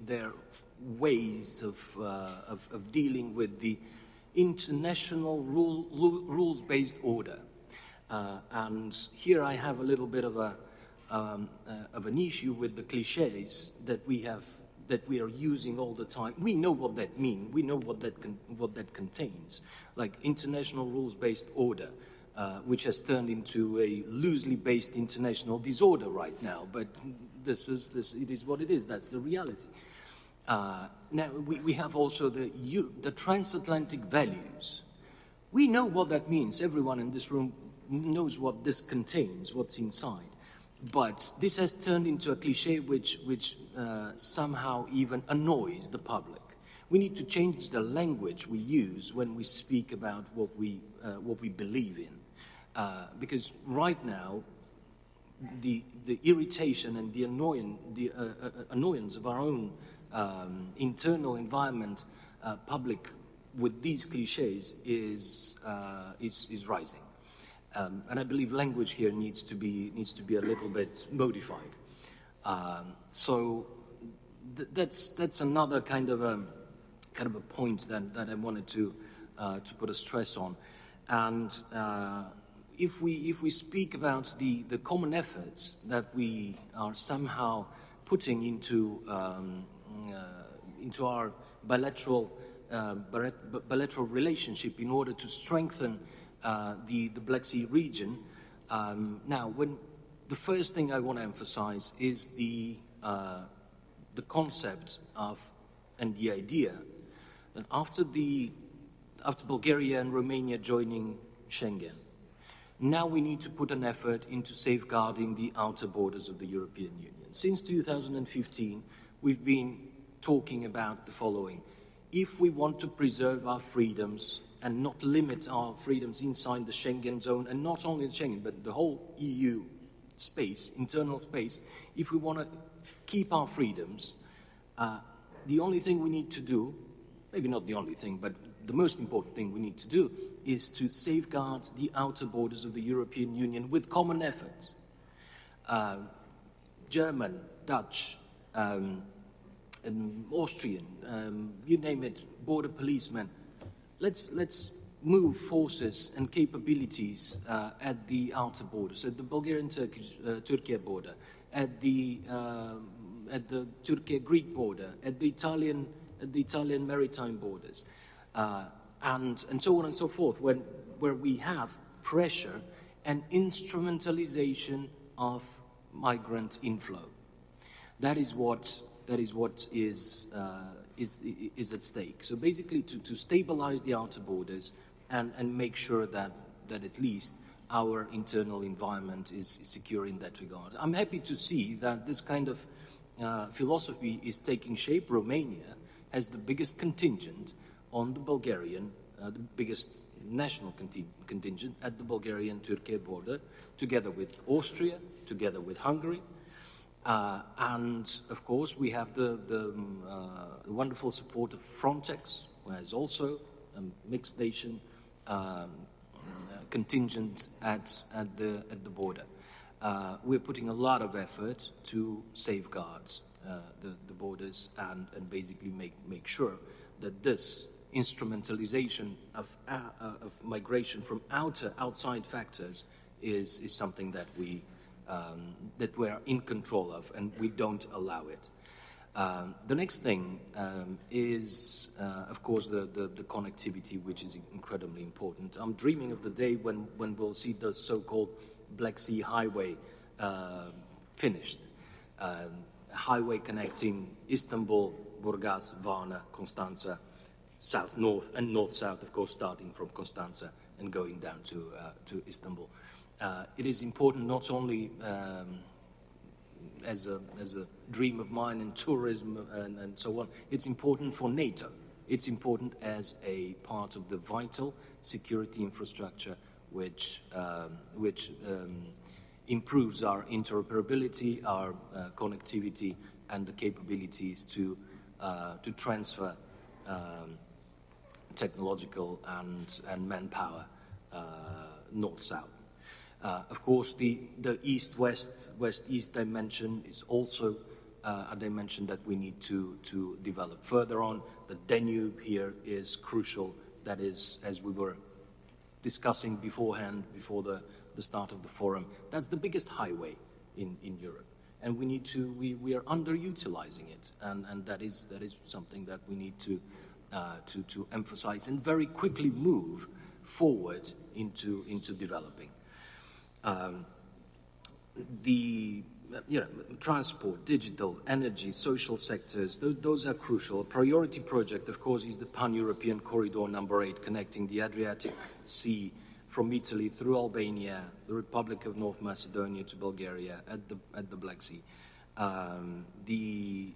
their ways of dealing with the international rules-based order. And here I have a little bit of an issue with the cliches that we are using all the time. We know what that means. We know what that contains, like international rules-based order, which has turned into a loosely based international disorder right now. But it is what it is. That's the reality. Now we have also the transatlantic values. We know what that means. Everyone in this room knows what this contains, what's inside. But this has turned into a cliche which somehow even annoys the public. We need to change the language we use when we speak about what we believe in, because right now the irritation and the annoyance of our own internal environment, public, with these cliches is rising. And I believe language here needs to be a little bit modified. So that's another kind of a point that I wanted to put a stress on. And if we speak about the common efforts that we are somehow putting into our bilateral relationship in order to strengthen the Black Sea region. Now, the first thing I want to emphasize is the concept of and the idea that after Bulgaria and Romania joining Schengen, now we need to put an effort into safeguarding the outer borders of the European Union. Since 2015, we've been talking about the following. If we want to preserve our freedoms and not limit our freedoms inside the Schengen zone, and not only in Schengen, but the whole EU space, internal space, if we want to keep our freedoms, the only thing we need to do, maybe not the only thing, but the most important thing we need to do is to safeguard the outer borders of the European Union with common efforts. German, Dutch, Austrian, you name it, border policemen. Let's move forces and capabilities at the outer borders, at the Bulgarian-Turkey border, at the Turkey-Greek border, at the Italian maritime borders, and so on and so forth, where we have pressure and instrumentalization of migrant inflow. That is what is at stake. So basically to stabilize the outer borders and make sure that at least our internal environment is secure in that regard. I'm happy to see that this kind of philosophy is taking shape. Romania has the biggest contingent on the Bulgarian, the biggest national contingent at the Bulgarian-Turkey border, together with Austria, together with Hungary. And of course, we have the wonderful support of Frontex, who has also a mixed nation contingent at the border. We're putting a lot of effort to safeguard the borders and basically make sure that this instrumentalization of migration from outside factors is something that we are in control of, and we don't allow it. The next thing is, of course, the connectivity, which is incredibly important. I'm dreaming of the day when we'll see the so-called Black Sea Highway finished. Highway connecting Istanbul, Burgas, Varna, Constanța, south-north, and north-south, of course, starting from Constanța and going down to Istanbul. It is important not only as a dream of mine in tourism and so on. It's important for NATO. It's important as a part of the vital security infrastructure which improves our interoperability, our connectivity, and the capabilities to transfer technological and manpower north-south. Of course, the east-west, west-east dimension is also a dimension that we need to develop further on. The Danube here is crucial. That is, as we were discussing beforehand, before the start of the forum, that's the biggest highway in Europe. And we are underutilizing it. And that is something that we need to emphasize and very quickly move forward into developing. Transport, digital, energy, social sectors, those are crucial. A priority project, of course, is the Pan-European Corridor number 8, connecting the Adriatic Sea from Italy through Albania, the Republic of North Macedonia to Bulgaria at the Black Sea. The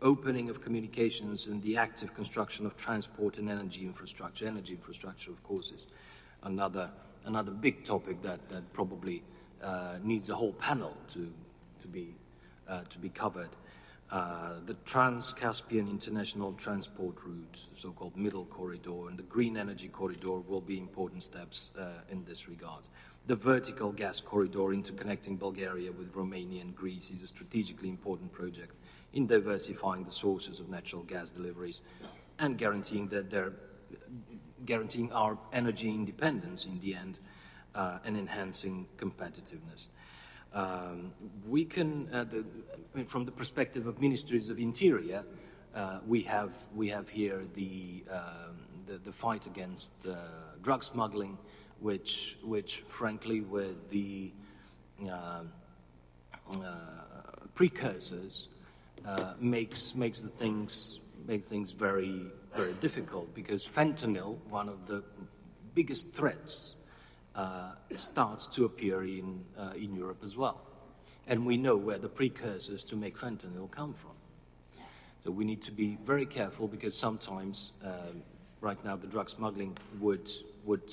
opening of communications and the active construction of transport and energy infrastructure. Energy infrastructure, of course, is another big topic that probably needs a whole panel to be covered. The Trans-Caspian International Transport Route, the so-called Middle Corridor, and the Green Energy Corridor will be important steps in this regard. The vertical gas corridor interconnecting Bulgaria with Romania and Greece is a strategically important project in diversifying the sources of natural gas deliveries and guaranteeing our energy independence in the end and enhancing competitiveness. We can, from the perspective of ministries of interior, we have here the fight against drug smuggling, which frankly, with the precursors, makes things very, very difficult, because fentanyl, one of the biggest threats, starts to appear in Europe as well. And we know where the precursors to make fentanyl come from. So we need to be very careful, because sometimes, right now, the drug smuggling would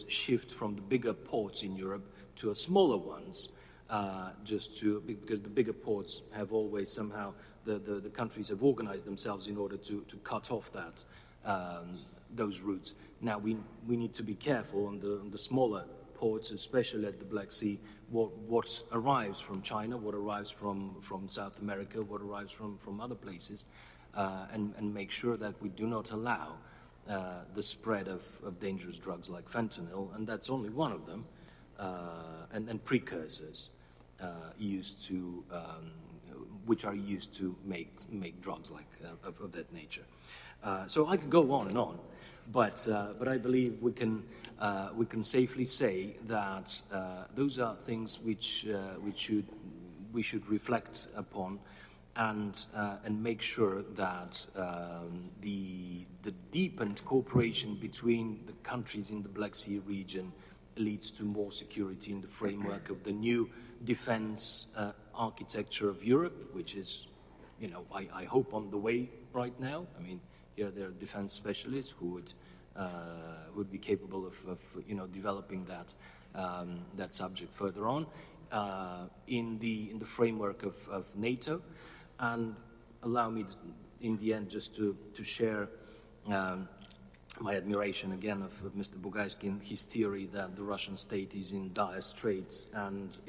shift from the bigger ports in Europe to smaller ones, because the bigger ports have always somehow, the countries have organized themselves in order to cut off those routes. Now we need to be careful on the smaller ports, especially at the Black Sea, what arrives from China, what arrives from South America, what arrives from other places, and make sure that we do not allow the spread of dangerous drugs like fentanyl, and that's only one of them, and precursors which are used to make drugs like of that nature. So I could go on and on, but I believe we can safely say that those are things which we should reflect upon, and make sure that the deepened cooperation between the countries in the Black Sea region leads to more security in the framework of the new defense architecture of Europe, which is, I hope on the way right now. I mean, here there are defense specialists who would be capable of developing that subject further on in the framework of NATO. And allow me in the end just to share my admiration again of Mr. Bugajski and his theory that the Russian state is in dire straits, and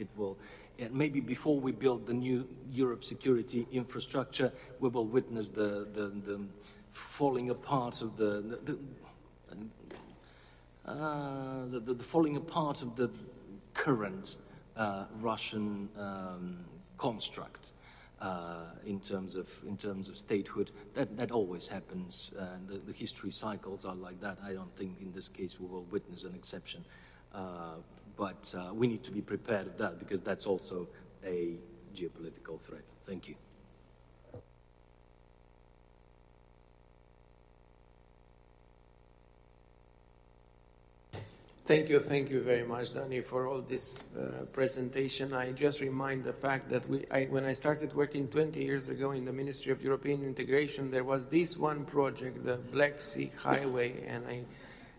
And maybe before we build the new Europe security infrastructure, we will witness the falling apart of the falling apart of the current Russian construct in terms of statehood. That always happens. The history cycles are like that. I don't think in this case we will witness an exception. But we need to be prepared of that, because that's also a geopolitical threat. Thank you. Thank you very much, Dani, for all this presentation. I just remind the fact that when I started working 20 years ago in the Ministry of European Integration, there was this one project, the Black Sea Highway,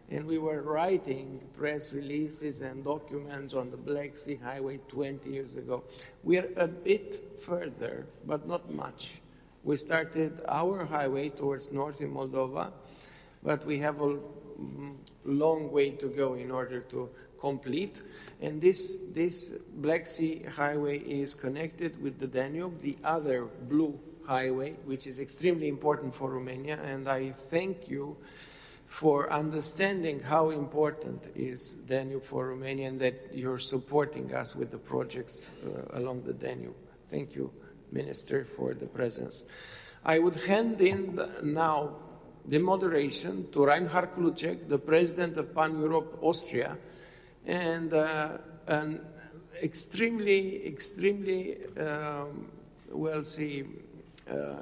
and we were writing press releases and documents on the Black Sea Highway 20 years ago. We are a bit further, but not much. We started our highway towards north in Moldova, but we have a long way to go in order to complete. And this Black Sea Highway is connected with the Danube, the other blue highway, which is extremely important for Romania. And I thank you for understanding how important is Danube for Romania, and that you're supporting us with the projects along the Danube. Thank you, Minister, for the presence. I would hand in now the moderation to Reinhard Kluczek, the President of Paneuropa Austria, and an extremely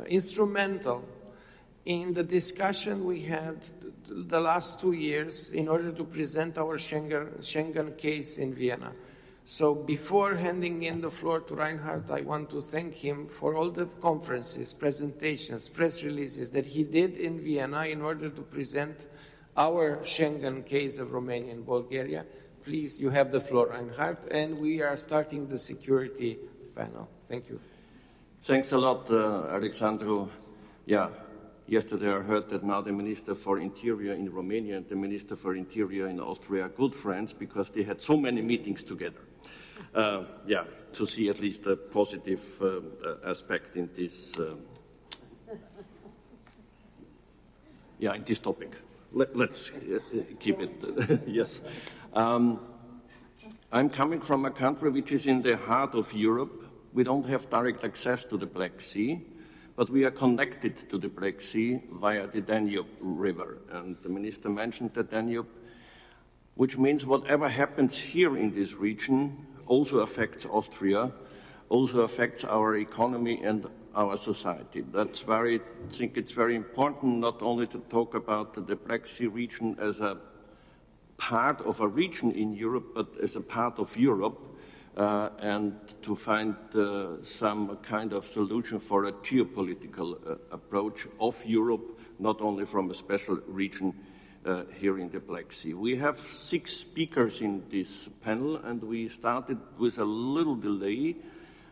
instrumental in the discussion we had the last 2 years in order to present our Schengen case in Vienna. So before handing in the floor to Reinhard, I want to thank him for all the conferences, presentations, press releases that he did in Vienna in order to present our Schengen case of Romania and Bulgaria. Please, you have the floor, Reinhard, and we are starting the security panel. Thank you. Thanks a lot, Alexandru. Yeah, yesterday I heard that now the Minister for Interior in Romania and the Minister for Interior in Austria are good friends because they had so many meetings together. To see at least a positive aspect in this in this topic. Let's keep it. Yes. I'm coming from a country which is in the heart of Europe. We don't have direct access to the Black Sea, but we are connected to the Black Sea via the Danube River. And the Minister mentioned the Danube, which means whatever happens here in this region also affects Austria, also affects our economy and our society. That's I think it's very important not only to talk about the Black Sea region as a part of a region in Europe, but as a part of Europe, and to find some kind of solution for a geopolitical approach of Europe, not only from a special region here in the Black Sea. We have 6 speakers in this panel, and we started with a little delay.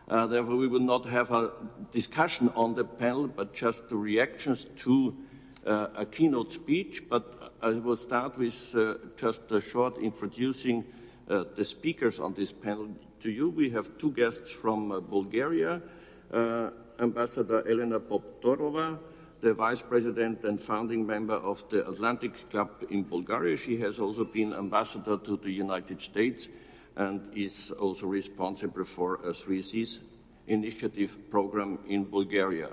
Therefore, we will not have a discussion on the panel, but just the reactions to a keynote speech. But I will start with just a short introducing the speakers on this panel to you. We have 2 guests from Bulgaria, Ambassador Elena Poptorova, the Vice President and founding member of the Atlantic Club in Bulgaria. She has also been ambassador to the United States and is also responsible for a 3Cs initiative program in Bulgaria.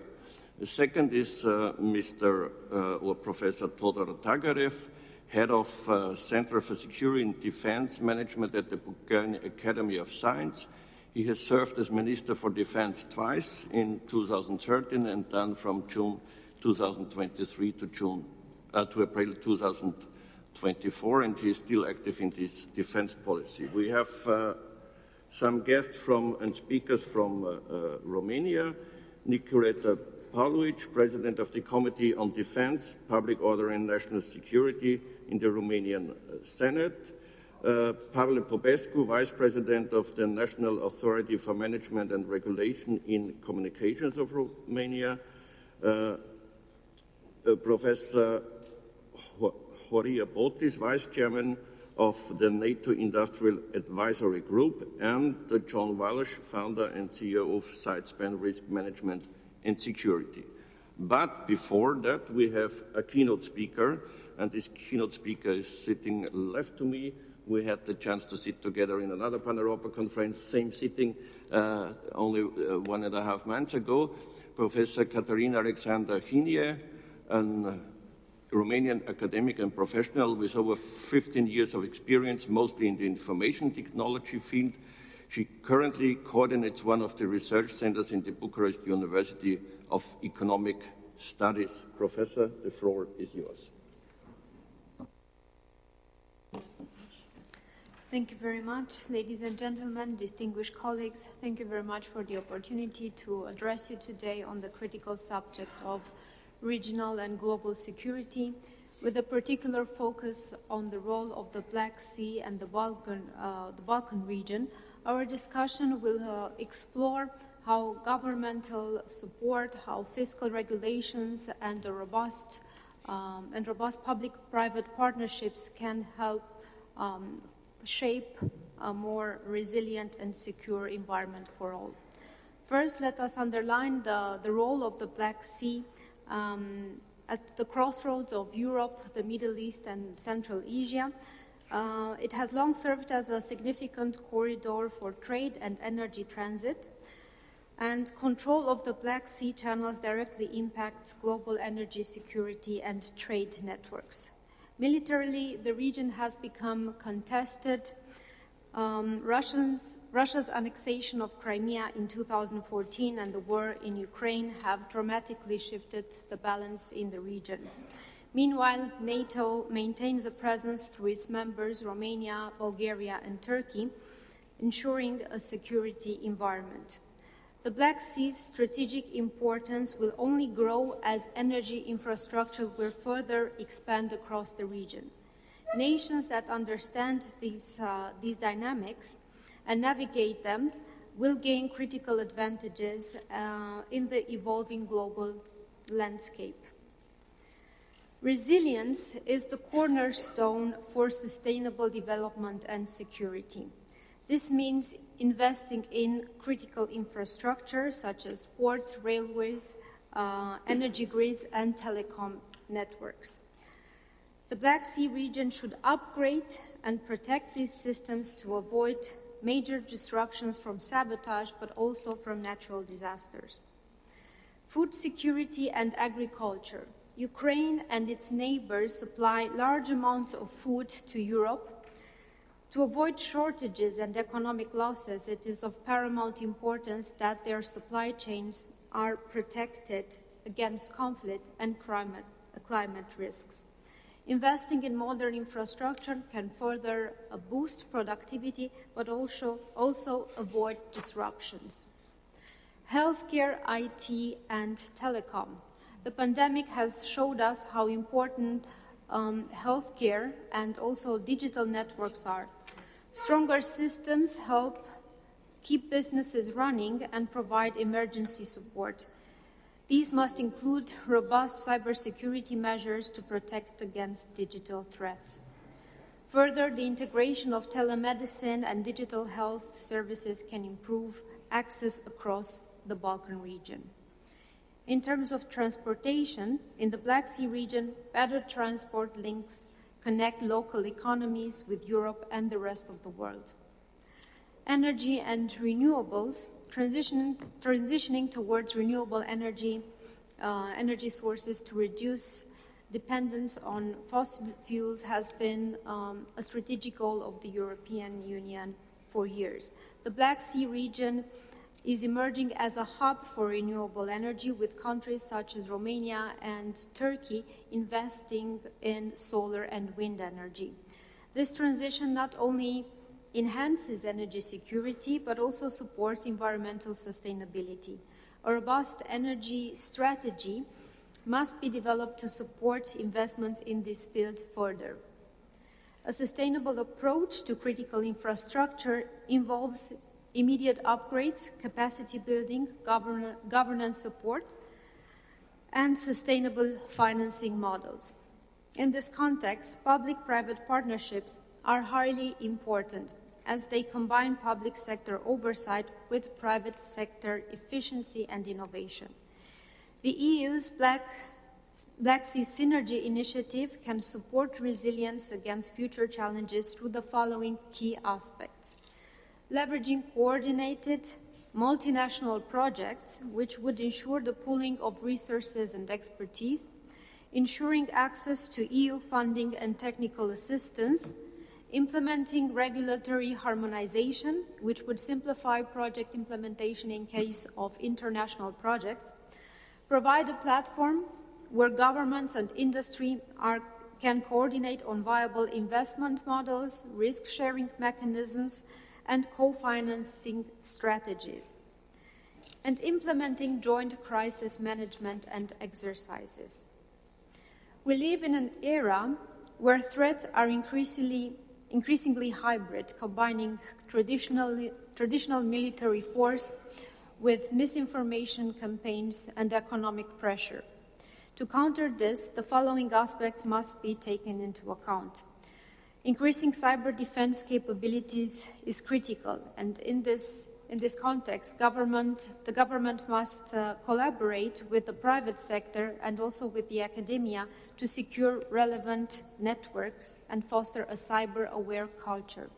The second is Professor Todor Tagarev, head of Center for Security and Defense Management at the Bulgarian Academy of Science. He has served as Minister for Defense twice, in 2013 and then from June 2023 to April 2024, and he is still active in this defense policy. We have some guests and speakers from Romania. Nicoleta Pavlovic, President of the Committee on Defense, Public Order and National Security in the Romanian Senate. Pavel Popescu, Vice President of the National Authority for Management and Regulation in Communications of Romania. Professor Horia Botis, Vice Chairman of the NATO Industrial Advisory Group, and John Walsh, founder and CEO of Sidespan Risk Management and Security. But before that, we have a keynote speaker, and this keynote speaker is sitting left to me. We had the chance to sit together in another Paneuropa conference, same sitting, only 1.5 months ago. Professor Catalin Alexandru, an Romanian academic and professional with over 15 years of experience, mostly in the information technology field. She currently coordinates one of the research centers in the Bucharest University of Economic Studies. Professor, the floor is yours. Thank you very much, ladies and gentlemen, distinguished colleagues. Thank you very much for the opportunity to address you today on the critical subject of regional and global security, with a particular focus on the role of the Black Sea and the Balkan region. Our discussion will explore how governmental support, how fiscal regulations, and robust public-private partnerships can help shape a more resilient and secure environment for all. First, let us underline the role of the Black Sea at the crossroads of Europe, the Middle East, and Central Asia. It has long served as a significant corridor for trade and energy transit, and control of the Black Sea channels directly impacts global energy security and trade networks. Militarily, the region has become contested. Russia's annexation of Crimea in 2014 and the war in Ukraine have dramatically shifted the balance in the region. Meanwhile, NATO maintains a presence through its members, Romania, Bulgaria, and Turkey, ensuring a security environment. The Black Sea's strategic importance will only grow as energy infrastructure will further expand across the region. Nations that understand these dynamics and navigate them will gain critical advantages in the evolving global landscape. Resilience is the cornerstone for sustainable development and security. This means investing in critical infrastructure such as ports, railways, energy grids, and telecom networks. The Black Sea region should upgrade and protect these systems to avoid major disruptions from sabotage, but also from natural disasters. Food security and agriculture. Ukraine and its neighbors supply large amounts of food to Europe. To avoid shortages and economic losses, it is of paramount importance that their supply chains are protected against conflict and climate risks. Investing in modern infrastructure can further boost productivity, but also avoid disruptions. Healthcare, IT, and telecom. The pandemic has showed us how important healthcare and also digital networks are. Stronger systems help keep businesses running and provide emergency support. These must include robust cybersecurity measures to protect against digital threats. Further, the integration of telemedicine and digital health services can improve access across the Balkan region. In terms of transportation, in the Black Sea region, better transport links connect local economies with Europe and the rest of the world. Energy and renewables. Transitioning towards renewable energy sources to reduce dependence on fossil fuels has been a strategic goal of the European Union for years. The Black Sea region is emerging as a hub for renewable energy, with countries such as Romania and Turkey investing in solar and wind energy. This transition not only enhances energy security, but also supports environmental sustainability. A robust energy strategy must be developed to support investments in this field further. A sustainable approach to critical infrastructure involves immediate upgrades, capacity building, governance support, and sustainable financing models. In this context, public-private partnerships are highly important, as they combine public sector oversight with private sector efficiency and innovation. The EU's Black Sea Synergy Initiative can support resilience against future challenges through the following key aspects: leveraging coordinated multinational projects which would ensure the pooling of resources and expertise, ensuring access to EU funding and technical assistance, implementing regulatory harmonization, which would simplify project implementation in case of international projects, provide a platform where governments and industry can coordinate on viable investment models, risk-sharing mechanisms, and co-financing strategies, and implementing joint crisis management and exercises. We live in an era where threats are increasingly hybrid, combining traditional military force with misinformation campaigns and economic pressure. To counter this, the following aspects must be taken into account. Increasing cyber defense capabilities is critical, and in this context, the government must collaborate with the private sector and also with the academia to secure relevant networks and foster a cyber-aware culture.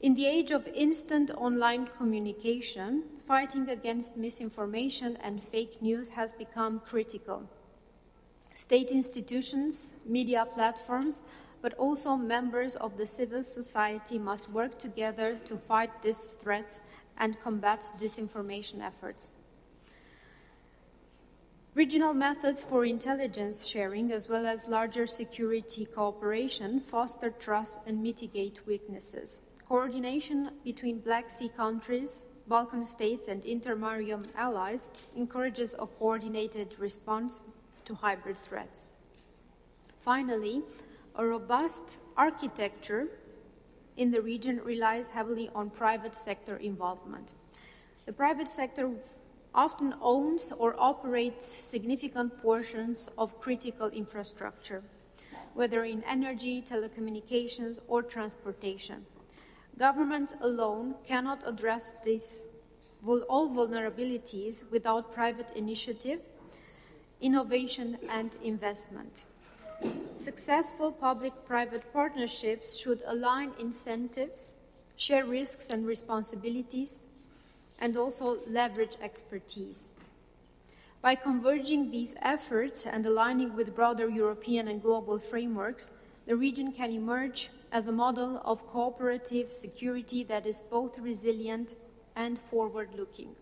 In the age of instant online communication, fighting against misinformation and fake news has become critical. State institutions, media platforms, but also members of the civil society must work together to fight these threats and combat disinformation efforts. Regional methods for intelligence sharing, as well as larger security cooperation, foster trust and mitigate weaknesses. Coordination between Black Sea countries, Balkan states, and intermaritime allies encourages a coordinated response to hybrid threats. Finally, a robust architecture in the region relies heavily on private sector involvement. The private sector often owns or operates significant portions of critical infrastructure, whether in energy, telecommunications, or transportation. Governments alone cannot address all vulnerabilities without private initiative, innovation, and investment. Successful public-private partnerships should align incentives, share risks and responsibilities, and also leverage expertise. By converging these efforts and aligning with broader European and global frameworks, the region can emerge as a model of cooperative security that is both resilient and forward-looking.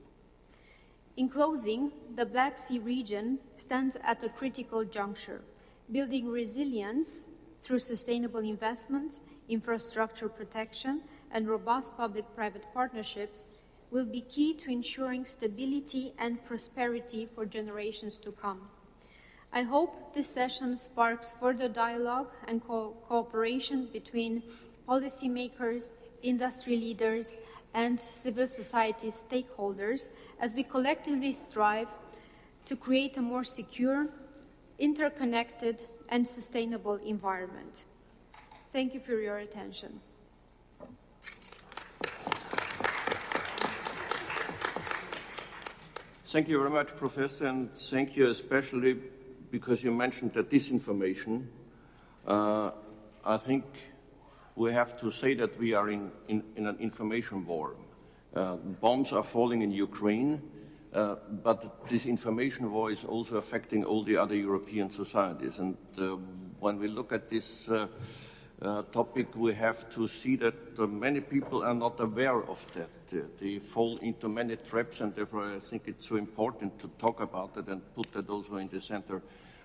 In closing, the Black Sea region stands at a critical juncture. Building resilience through sustainable investments, infrastructure protection, and robust public-private partnerships will be key to ensuring stability and prosperity for generations to come. I hope this session sparks further dialogue and cooperation between policymakers, industry leaders, and civil society stakeholders as we collectively strive to create a more secure, interconnected, and sustainable environment. Thank you for your attention. Thank you very much, Professor, and thank you especially because you mentioned the disinformation. I think we have to say that we are in an information war. Bombs are falling in Ukraine, but this information war is also affecting all the other European societies. And when we look at this topic, we have to see that many people are not aware of that. They fall into many traps, and therefore I think it's so important to talk about it and put that also in the center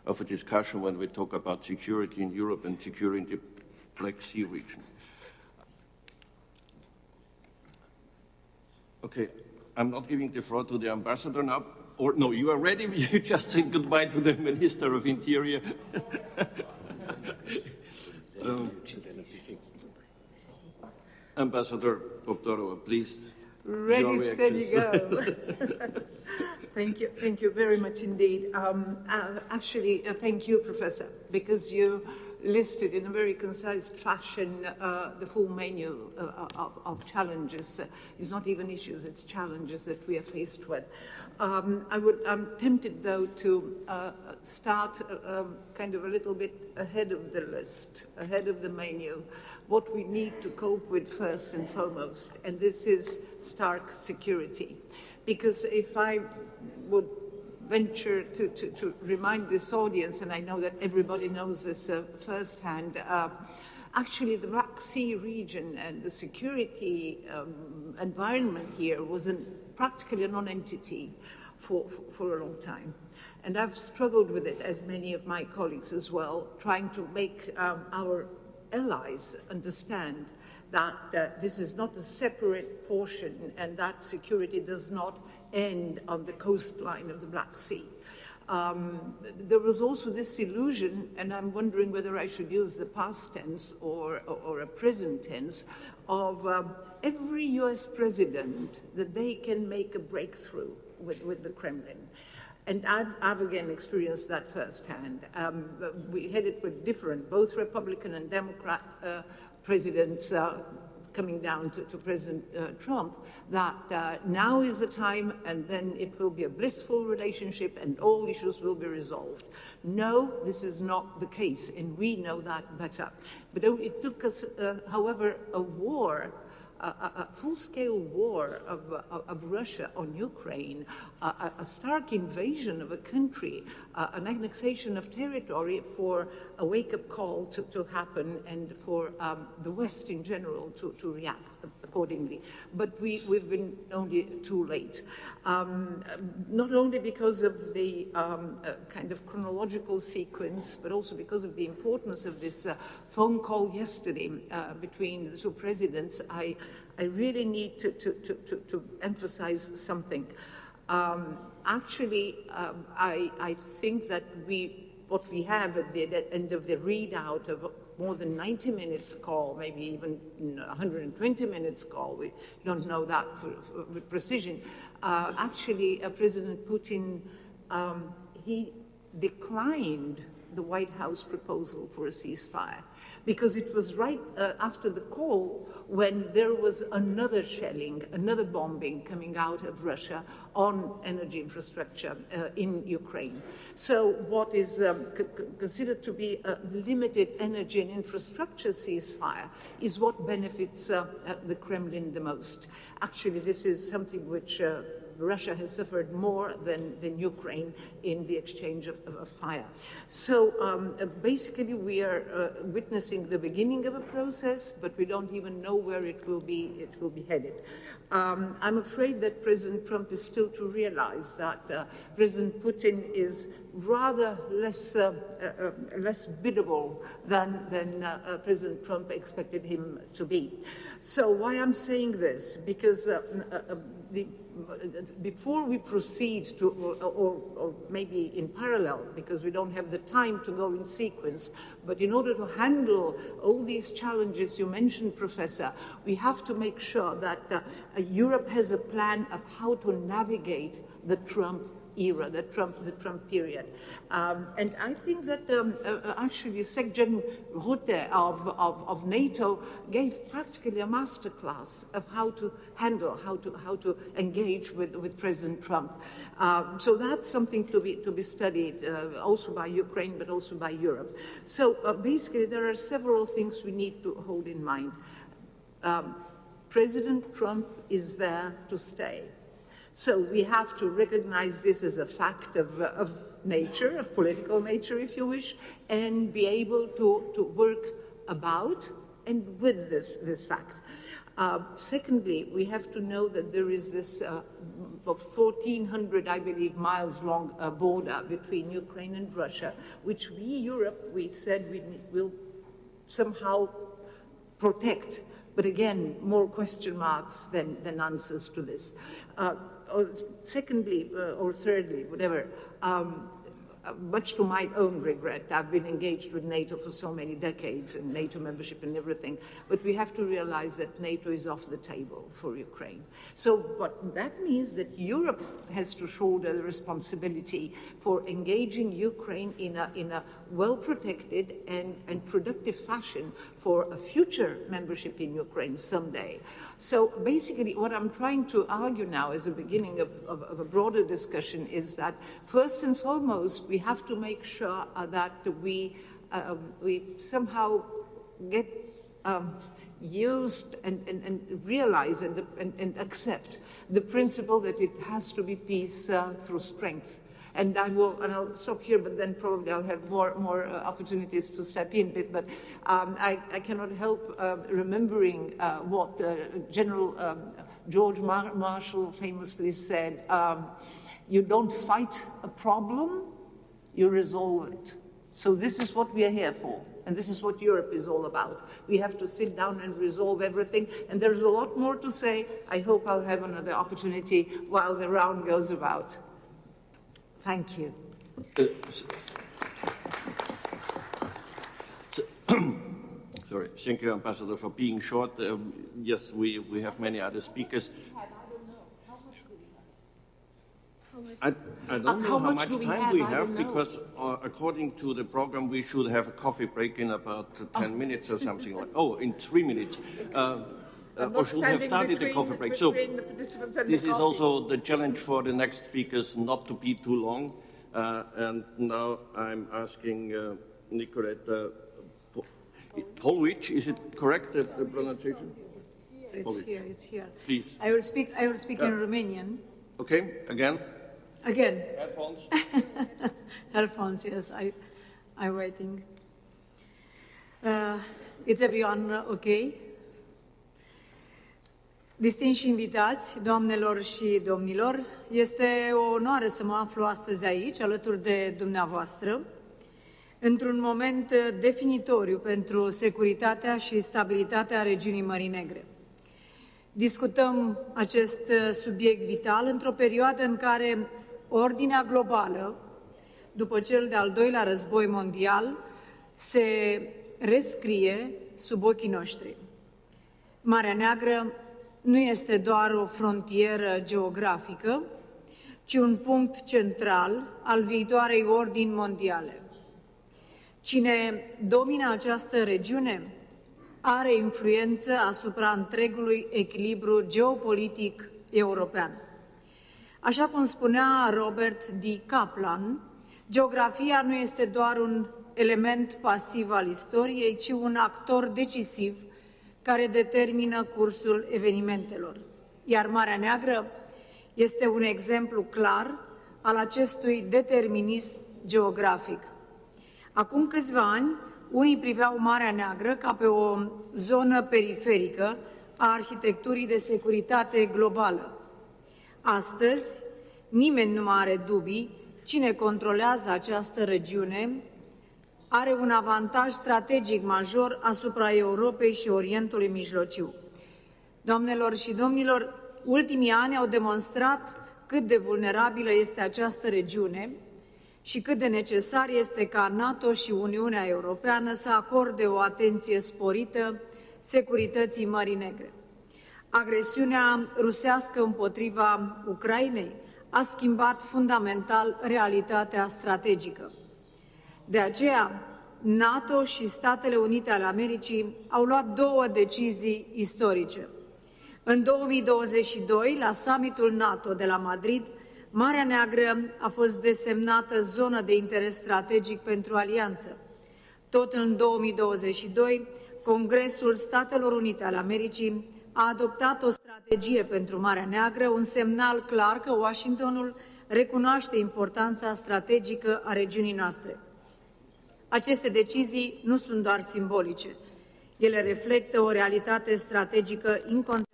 of a discussion when we talk about security in Europe and securing the Black Sea region. Okay, I'm not giving the floor to the ambassador now. Or no, you are ready? You just said goodbye to the Minister of Interior. Ambassador Poptorova, please. Ready, steady, go. Thank you very much indeed. Thank you, Professor, because you listed in a very concise fashion the full menu of challenges. It's not even issues, it's challenges that we are faced with. I'm tempted, though, to start kind of a little bit ahead of the list, ahead of the menu, what we need to cope with first and foremost, and this is stark security. Because if I would venture to remind this audience, and I know that everybody knows this firsthand, actually the Black Sea region and the security environment here was practically a non-entity for a long time. And I've struggled with it, as many of my colleagues as well, trying to make our allies understand that this is not a separate portion and that security does not end on the coastline of the Black Sea. There was also this illusion, and I'm wondering whether I should use the past tense or a present tense, of every US president that they can make a breakthrough with the Kremlin. And I've again experienced that firsthand. We had it with different, both Republican and Democrat presidents coming down to President Trump, that now is the time and then it will be a blissful relationship and all issues will be resolved. No, this is not the case, and we know that better. But it took us, however, a war, a full-scale war of Russia on Ukraine, a stark invasion of a country, an annexation of territory for a wake-up call to happen and for the West in general to react accordingly. But we've been only too late. Not only because of the kind of chronological sequence, but also because of the importance of this phone call yesterday between the two presidents, I really need to emphasize something. Actually, I think that what we have at the end of the readout of more than 90 minutes call, maybe even 120 minutes call, we don't know that with precision. Actually, President Putin, he declined the White House proposal for a ceasefire, because it was right after the call when there was another shelling, another bombing coming out of Russia on energy infrastructure in Ukraine. So what is considered to be a limited energy and infrastructure ceasefire is what benefits the Kremlin the most. Actually, this is something which Russia has suffered more than Ukraine in the exchange of fire. So basically we are witnessing the beginning of a process, but we don't even know where it will be headed. I'm afraid that President Trump is still to realize that President Putin is rather less biddable than President Trump expected him to be. So why I'm saying this? Because before we proceed to, or maybe in parallel, because we don't have the time to go in sequence, but in order to handle all these challenges you mentioned, Professor, we have to make sure that Europe has a plan of how to navigate the Trump era, the Trump period. And I think that actually Secretary Rutte of NATO gave practically a masterclass of how to handle, how to engage with President Trump. So that's something to be studied also by Ukraine, but also by Europe. So basically there are several things we need to hold in mind. President Trump is there to stay. So we have to recognize this as a fact of nature, of political nature, if you wish, and be able to work about and with this fact. Secondly, we have to know that there is this 1,400, I believe, miles long border between Ukraine and Russia, which we said we will somehow protect. But again, more question marks than answers to this. Or secondly, or thirdly, whatever, much to my own regret. I've been engaged with NATO for so many decades and NATO membership and everything, but we have to realize that NATO is off the table for Ukraine. So what that means that Europe has to shoulder the responsibility for engaging Ukraine in a well-protected and productive fashion for a future membership in Ukraine someday. So basically what I'm trying to argue now as a beginning of a broader discussion is that first and foremost we have to make sure that we somehow get used and realize and accept the principle that it has to be peace through strength. And I'll stop here, but then probably I'll have more opportunities to step in. But I cannot help remembering what General George Marshall famously said, you don't fight a problem, you resolve it. So this is what we are here for. And this is what Europe is all about. We have to sit down and resolve everything. And there's a lot more to say. I hope I'll have another opportunity while the round goes about. Thank you. Sorry, thank you, Ambassador, for being short. Yes, we have many other speakers. I don't know how much time we have because according to the program we should have a coffee break in about 10 minutes or something like. Oh, in 3 minutes. Or should have started the coffee break. So this is also the challenge for the next speakers not to be too long. And now I'm asking Nicoleta Polwich. Is it correct, the pronunciation? It's here. Please. I will speak in Romanian. Okay, again? Again. Headphones? Headphones, yes, I'm waiting. Is everyone okay? Distinși invitați, doamnelor și domnilor, este o onoare să mă aflu astăzi aici, alături de dumneavoastră, într-un moment definitoriu pentru securitatea și stabilitatea regiunii Mării Negre. Discutăm acest subiect vital într-o perioadă în care ordinea globală, după cel de-al doilea război mondial, se rescrie sub ochii noștri. Marea Neagră nu este doar o frontieră geografică, ci un punct central al viitoarei ordini mondiale. Cine domină această regiune are influență asupra întregului echilibru geopolitic european. Așa cum spunea Robert D. Kaplan, geografia nu este doar un element pasiv al istoriei, ci un actor decisiv care determină cursul evenimentelor. Iar Marea Neagră este un exemplu clar al acestui determinism geografic. Acum câțiva ani, unii priveau Marea Neagră ca pe o zonă periferică a arhitecturii de securitate globală. Astăzi, nimeni nu mai are dubii, cine controlează această regiune are un avantaj strategic major asupra Europei și Orientului Mijlociu. Doamnelor și domnilor, ultimii ani au demonstrat cât de vulnerabilă este această regiune și cât de necesar este ca NATO și Uniunea Europeană să acorde o atenție sporită securității Mării Negre. Agresiunea rusească împotriva Ucrainei a schimbat fundamental realitatea strategică. De aceea, NATO și Statele Unite ale Americii au luat două decizii istorice. În 2022, la summitul NATO de la Madrid, Marea Neagră a fost desemnată zonă de interes strategic pentru alianță. Tot în 2022, Congresul Statelor Unite ale Americii a adoptat o strategie pentru Marea Neagră, un semnal clar că Washingtonul recunoaște importanța strategică a regiunii noastre. Aceste decizii nu sunt doar simbolice. Ele reflectă o realitate strategică incontestabilă.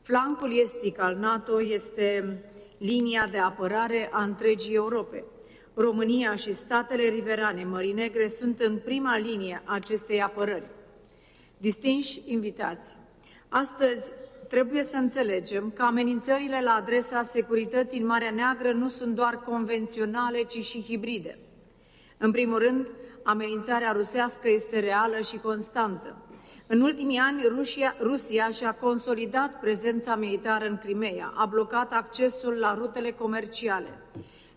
Flancul estic al NATO este linia de apărare a întregii Europe. România și statele riverane Mării Negre sunt în prima linie a acestei apărări. Distinși invitați, astăzi trebuie să înțelegem că amenințările la adresa securității în Marea Neagră nu sunt doar convenționale, ci și hibride. În primul rând, amenințarea rusească este reală și constantă. În ultimii ani, Rusia și-a consolidat prezența militară în Crimeea, a blocat accesul la rutele comerciale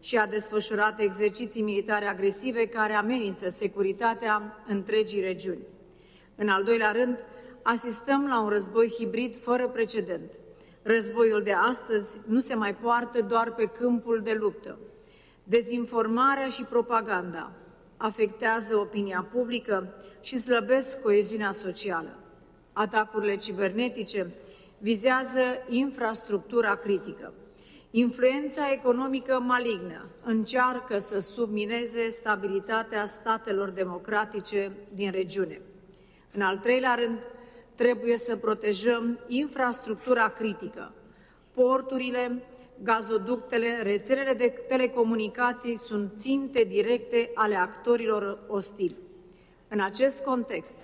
și a desfășurat exerciții militare agresive care amenință securitatea întregii regiuni. În al doilea rând, asistăm la un război hibrid fără precedent. Războiul de astăzi nu se mai poartă doar pe câmpul de luptă. Dezinformarea și propaganda afectează opinia publică și slăbesc coeziunea socială. Atacurile cibernetice vizează infrastructura critică. Influența economică malignă încearcă să submineze stabilitatea statelor democratice din regiune. În al treilea rând, trebuie să protejăm infrastructura critică. Porturile, gazoductele, rețelele de telecomunicații sunt ținte directe ale actorilor ostili. În acest context,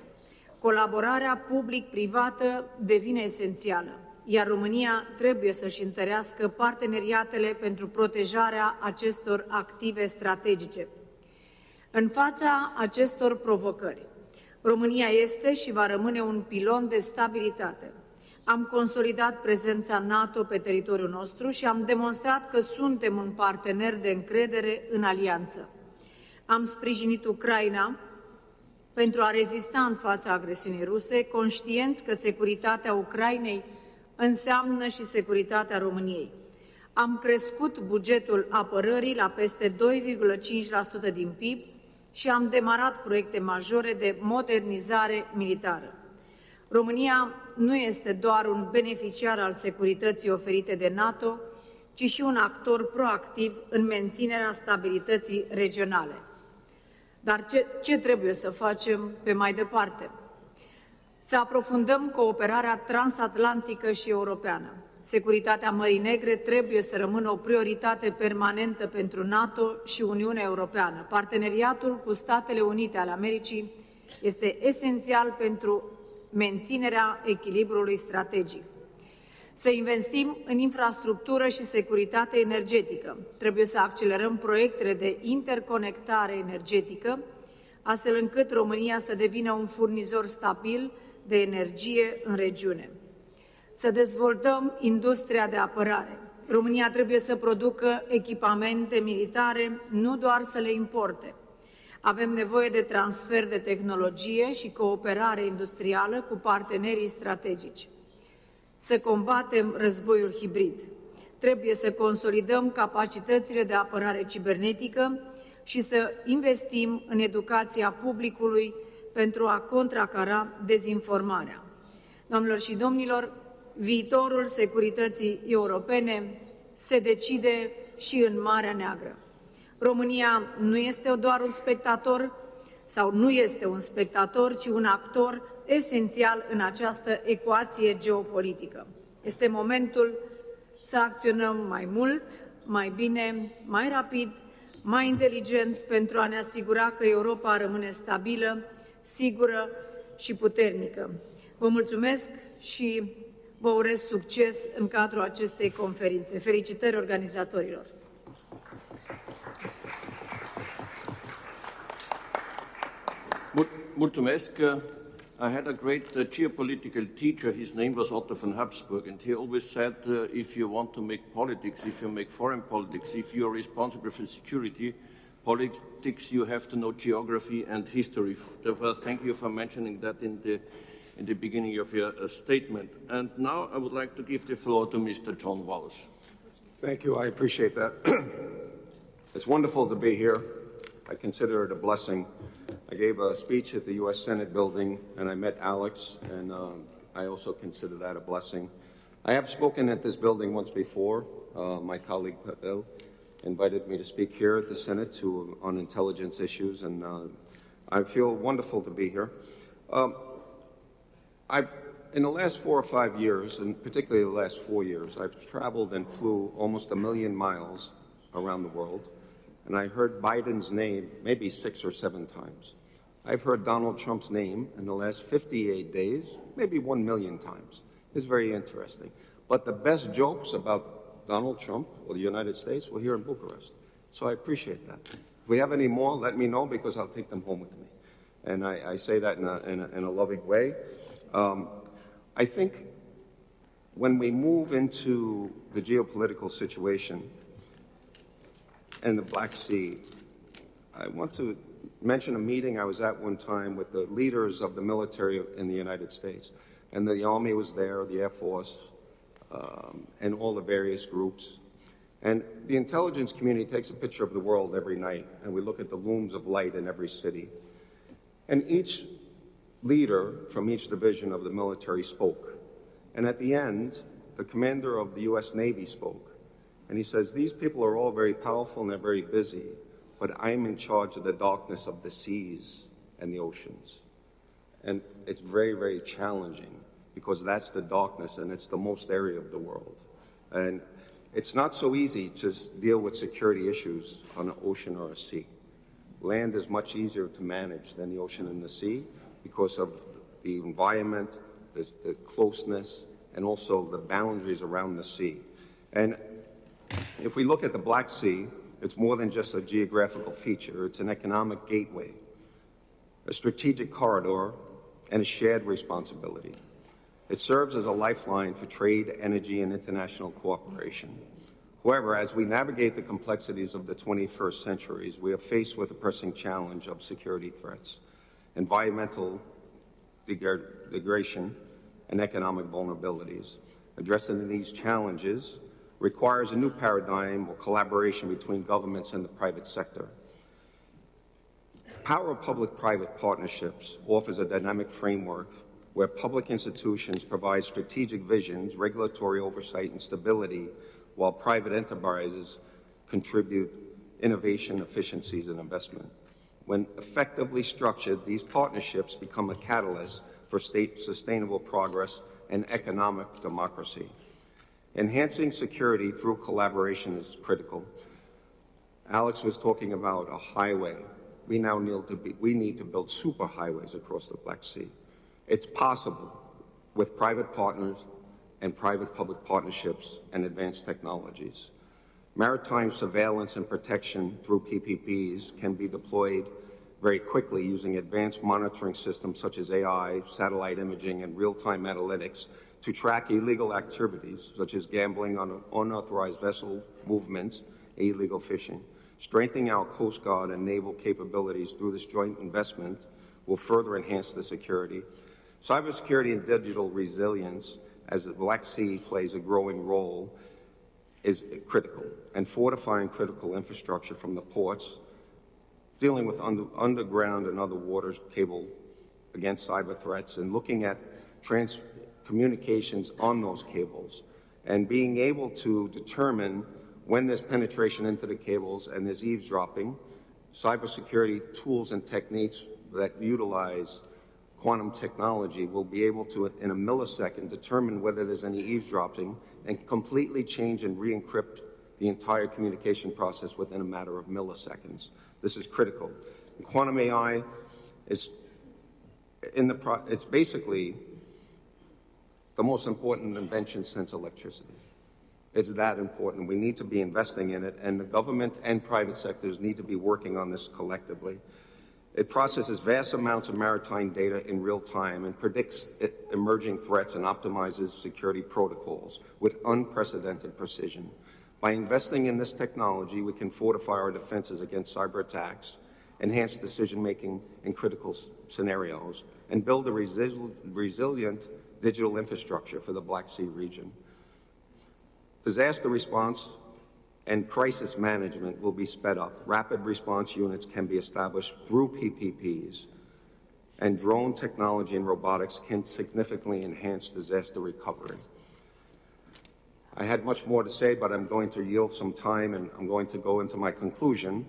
colaborarea public-privată devine esențială, iar România trebuie să-și întărească parteneriatele pentru protejarea acestor active strategice. În fața acestor provocări, România este și va rămâne un pilon de stabilitate. Am consolidat prezența NATO pe teritoriul nostru și am demonstrat că suntem un partener de încredere în alianță. Am sprijinit Ucraina pentru a rezista în fața agresiunii ruse, conștienți că securitatea Ucrainei înseamnă și securitatea României. Am crescut bugetul apărării la peste 2,5% din PIB și am demarat proiecte majore de modernizare militară. România nu este doar un beneficiar al securității oferite de NATO, ci și un actor proactiv în menținerea stabilității regionale. Dar ce trebuie să facem pe mai departe? Să aprofundăm cooperarea transatlantică și europeană. Securitatea Mării Negre trebuie să rămână o prioritate permanentă pentru NATO și Uniunea Europeană. Parteneriatul cu Statele Unite ale Americii este esențial pentru menținerea echilibrului strategic. Să investim în infrastructură și securitate energetică. Trebuie să accelerăm proiectele de interconectare energetică, astfel încât România să devină un furnizor stabil de energie în regiune. Să dezvoltăm industria de apărare. România trebuie să producă echipamente militare, nu doar să le importe. Avem nevoie de transfer de tehnologie și cooperare industrială cu partenerii strategici. Să combatem războiul hibrid. Trebuie să consolidăm capacitățile de apărare cibernetică și să investim în educația publicului pentru a contracara dezinformarea. Doamnelor și domnilor, viitorul securității europene se decide și în Marea Neagră. România nu este doar un spectator sau nu este un spectator, ci un actor esențial în această ecuație geopolitică. Este momentul să acționăm mai mult, mai bine, mai rapid, mai inteligent pentru a ne asigura că Europa rămâne stabilă, sigură și puternică. Vă mulțumesc și vă urez succes în cadrul acestei conferințe. Felicitări organizatorilor! Mulțumesc. I had a great geopolitical teacher. His name was Otto von Habsburg, and he always said, if you want to make politics, if you make foreign politics, if you are responsible for security politics, you have to know geography and history. Therefore, thank you for mentioning that in the beginning of your statement. And now I would like to give the floor to Mr. John Walsh. Thank you. I appreciate that. It's wonderful to be here. I consider it a blessing. I gave a speech at the U.S. Senate building, and I met Alex, and I also consider that a blessing. I have spoken at this building once before. My colleague Pavel invited me to speak here at the Senate on intelligence issues, and I feel wonderful to be here. In the last 4 or 5 years, and particularly the last 4 years, I've traveled and flew almost 1 million miles around the world, and I heard Biden's name maybe 6 or 7 times. I've heard Donald Trump's name in the last 58 days, maybe 1 million times. is very interesting. But the best jokes about Donald Trump or the United States were here in Bucharest. So I appreciate that. If we have any more, let me know, because I'll take them home with me. And I say that in a loving way. I think when we move into the geopolitical situation and the Black Sea, I want to mention a meeting I was at one time with the leaders of the military in the United States. And the Army was there, the Air Force, and all the various groups. And the intelligence community takes a picture of the world every night, and we look at the looms of light in every city. And each leader from each division of the military spoke. And at the end, the commander of the U.S. Navy spoke. And he says, these people are all very powerful and they're very busy, but I'm in charge of the darkness of the seas and the oceans. And it's very, very challenging, because that's the darkness and it's the most area of the world. And it's not so easy to deal with security issues on an ocean or a sea. Land is much easier to manage than the ocean and the sea because of the environment, the closeness, and also the boundaries around the sea. And if we look at the Black Sea, it's more than just a geographical feature. It's an economic gateway, a strategic corridor, and a shared responsibility. It serves as a lifeline for trade, energy, and international cooperation. However, as we navigate the complexities of the 21st centuries, we are faced with a pressing challenge of security threats, environmental degradation, and economic vulnerabilities. Addressing these challenges requires a new paradigm or collaboration between governments and the private sector. Power of public-private partnerships offers a dynamic framework where public institutions provide strategic visions, regulatory oversight, and stability, while private enterprises contribute innovation, efficiencies, and investment. When effectively structured, these partnerships become a catalyst for state sustainable progress and economic democracy. Enhancing security through collaboration is critical. Alex was talking about a highway. We need to build superhighways across the Black Sea. It's possible with private partners and private-public partnerships and advanced technologies. Maritime surveillance and protection through PPPs can be deployed very quickly using advanced monitoring systems such as AI, satellite imaging, and real-time analytics to track illegal activities such as gambling on unauthorized vessel movements, illegal fishing. Strengthening our Coast Guard and naval capabilities through this joint investment will further enhance the security. Cybersecurity and digital resilience, as the Black Sea plays a growing role, is critical, and fortifying critical infrastructure from the ports, dealing with underground and other waters cable against cyber threats, and looking at communications on those cables, and being able to determine when there's penetration into the cables and there's eavesdropping. Cybersecurity tools and techniques that utilize quantum technology will be able to, in a millisecond, determine whether there's any eavesdropping and completely change and re-encrypt the entire communication process within a matter of milliseconds. This is critical. And quantum AI is it's basically the most important invention since electricity. It's that important. We need to be investing in it, and the government and private sectors need to be working on this collectively. It processes vast amounts of maritime data in real time and predicts emerging threats and optimizes security protocols with unprecedented precision. By investing in this technology, we can fortify our defenses against cyber attacks, enhance decision-making in critical scenarios, and build a resilient digital infrastructure for the Black Sea region. Disaster response and crisis management will be sped up. Rapid response units can be established through PPPs, and drone technology and robotics can significantly enhance disaster recovery. I had much more to say, but I'm going to yield some time, and I'm going to go into my conclusion.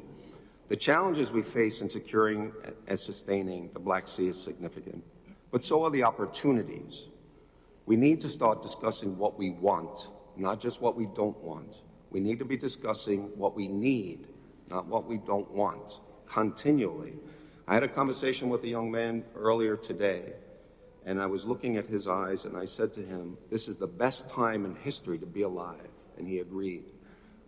The challenges we face in securing and sustaining the Black Sea is significant, but so are the opportunities. We need to start discussing what we want, not just what we don't want. We need to be discussing what we need, not what we don't want, continually. I had a conversation with a young man earlier today, And I was looking at his eyes, and I said to him, this is the best time in history to be alive. And he agreed.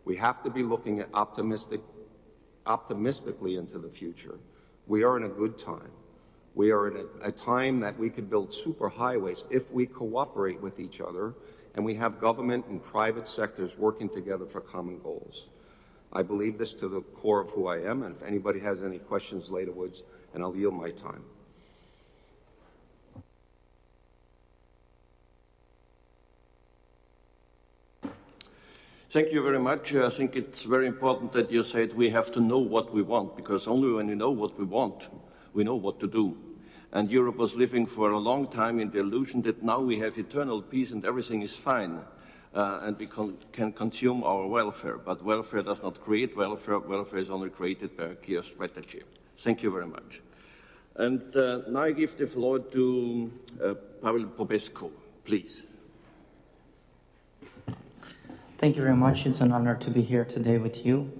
We have to be looking at optimistically into the future. We are in a good time. We are in a time that we could build superhighways if we cooperate with each other, and we have government and private sectors working together for common goals. I believe this to the core of who I am, and if anybody has any questions laterwards, and I'll yield my time. Thank you very much. I think it's very important that you said we have to know what we want, because only when we know what we want, we know what to do. And Europe was living for a long time in the illusion that now we have eternal peace and everything is fine, and we can consume our welfare. But welfare does not create welfare. Welfare is only created by a clear strategy. Thank you very much. And now I give the floor to Pavel Popescu, please. Thank you very much. It's an honor to be here today with you.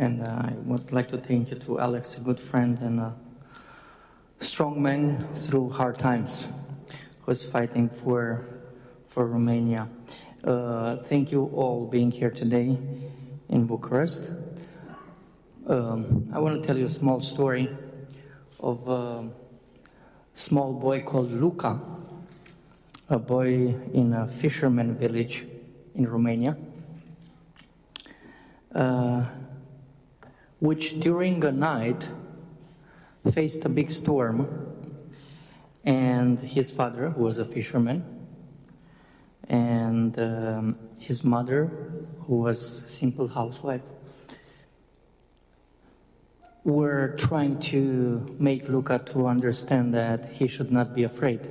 And I would like to thank you to Alex, a good friend and a strong man through hard times, who's fighting for Romania. Thank you all being here today in Bucharest. I want to tell you a small story of a small boy called Luca, a boy in a fisherman village in Romania, which during a night faced a big storm, and his father, who was a fisherman, and his mother, who was a simple housewife, were trying to make Luca to understand that he should not be afraid.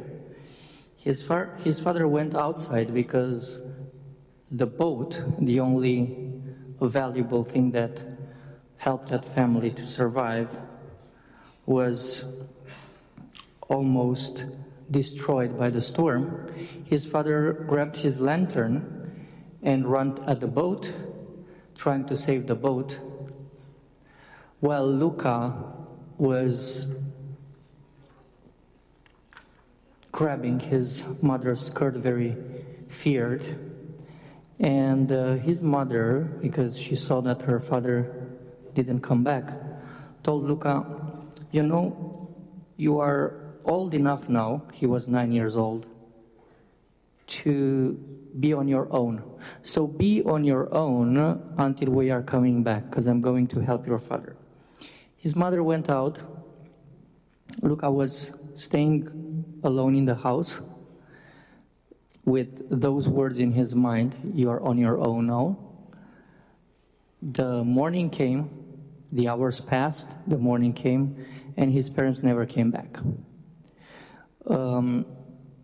His father went outside because the boat, the only valuable thing that helped that family to survive, was almost destroyed by the storm. His father grabbed his lantern and ran at the boat, trying to save the boat, while Luca was grabbing his mother's skirt, very feared. And his mother, because she saw that her father didn't come back, told Luca, you know, you are old enough now, he was 9 years old, to be on your own. So be on your own until we are coming back, because I'm going to help your father. His mother went out. Luca was staying alone in the house with those words in his mind, you are on your own now. The morning came, the hours passed, the morning came, and his parents never came back. An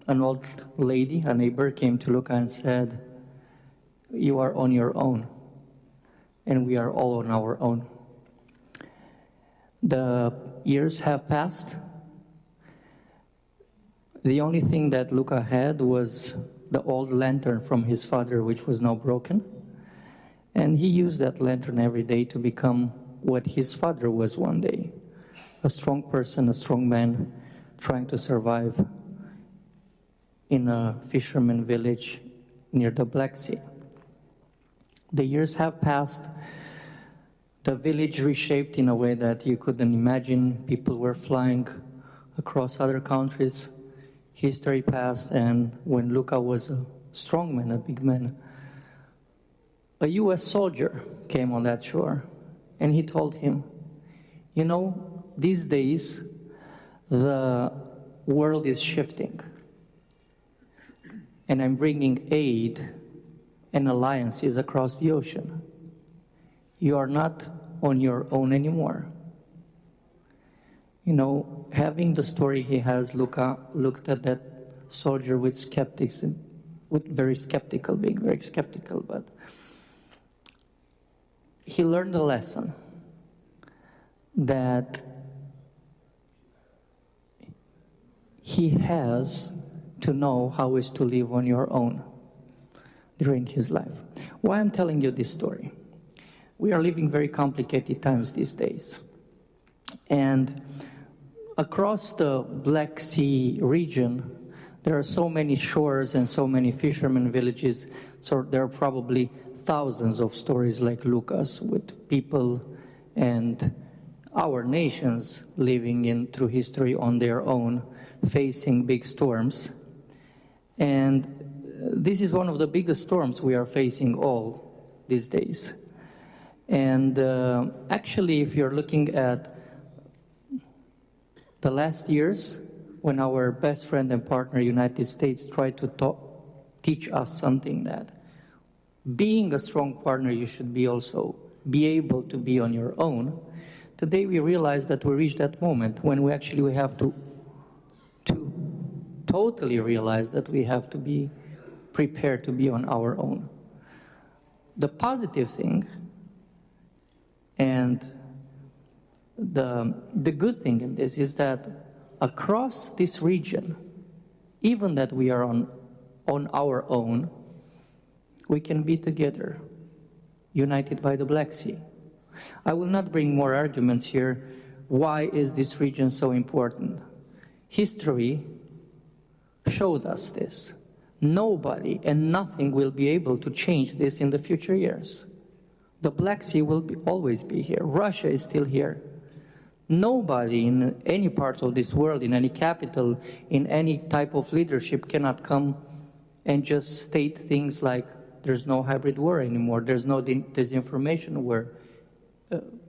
old lady, a neighbor, came to Luca and said, you are on your own, and we are all on our own. The years have passed. The only thing that Luca had was the old lantern from his father, which was now broken. And he used that lantern every day to become what his father was one day. A strong person, a strong man, trying to survive in a fisherman village near the Black Sea. The years have passed. The village reshaped in a way that you couldn't imagine. People were flying across other countries. History passed, and when Luca was a strong man, a big man, a US soldier came on that shore, and he told him, you know, these days the world is shifting, and I'm bringing aid and alliances across the ocean. You are not on your own anymore. You know, having the story he has, Luca looked at that soldier with skepticism, with being very skeptical, but he learned a lesson that he has to know how is to live on your own during his life. Why I'm telling you this story? We are living very complicated times these days. And across the Black Sea region, There are so many shores and so many fishermen villages, so there are probably thousands of stories like Luca's with people and our nations living in through history on their own, facing big storms. And this is one of the biggest storms we are facing all these days. And actually, if you're looking at the last years, when our best friend and partner, United States, tried to teach us something that being a strong partner, you should also be able to be on your own. Today we realize that we reached that moment when we have to totally realize that we have to be prepared to be on our own. The positive thing and the good thing in this is that across this region, even that we are on our own, we can be together, united by the Black Sea. I will not bring more arguments here. Why is this region so important? History showed us this. Nobody and nothing will be able to change this in the future years. The Black Sea will always be here. Russia is still here. Nobody in any part of this world, in any capital, in any type of leadership cannot come and just state things like there's no hybrid war anymore, there's no disinformation war.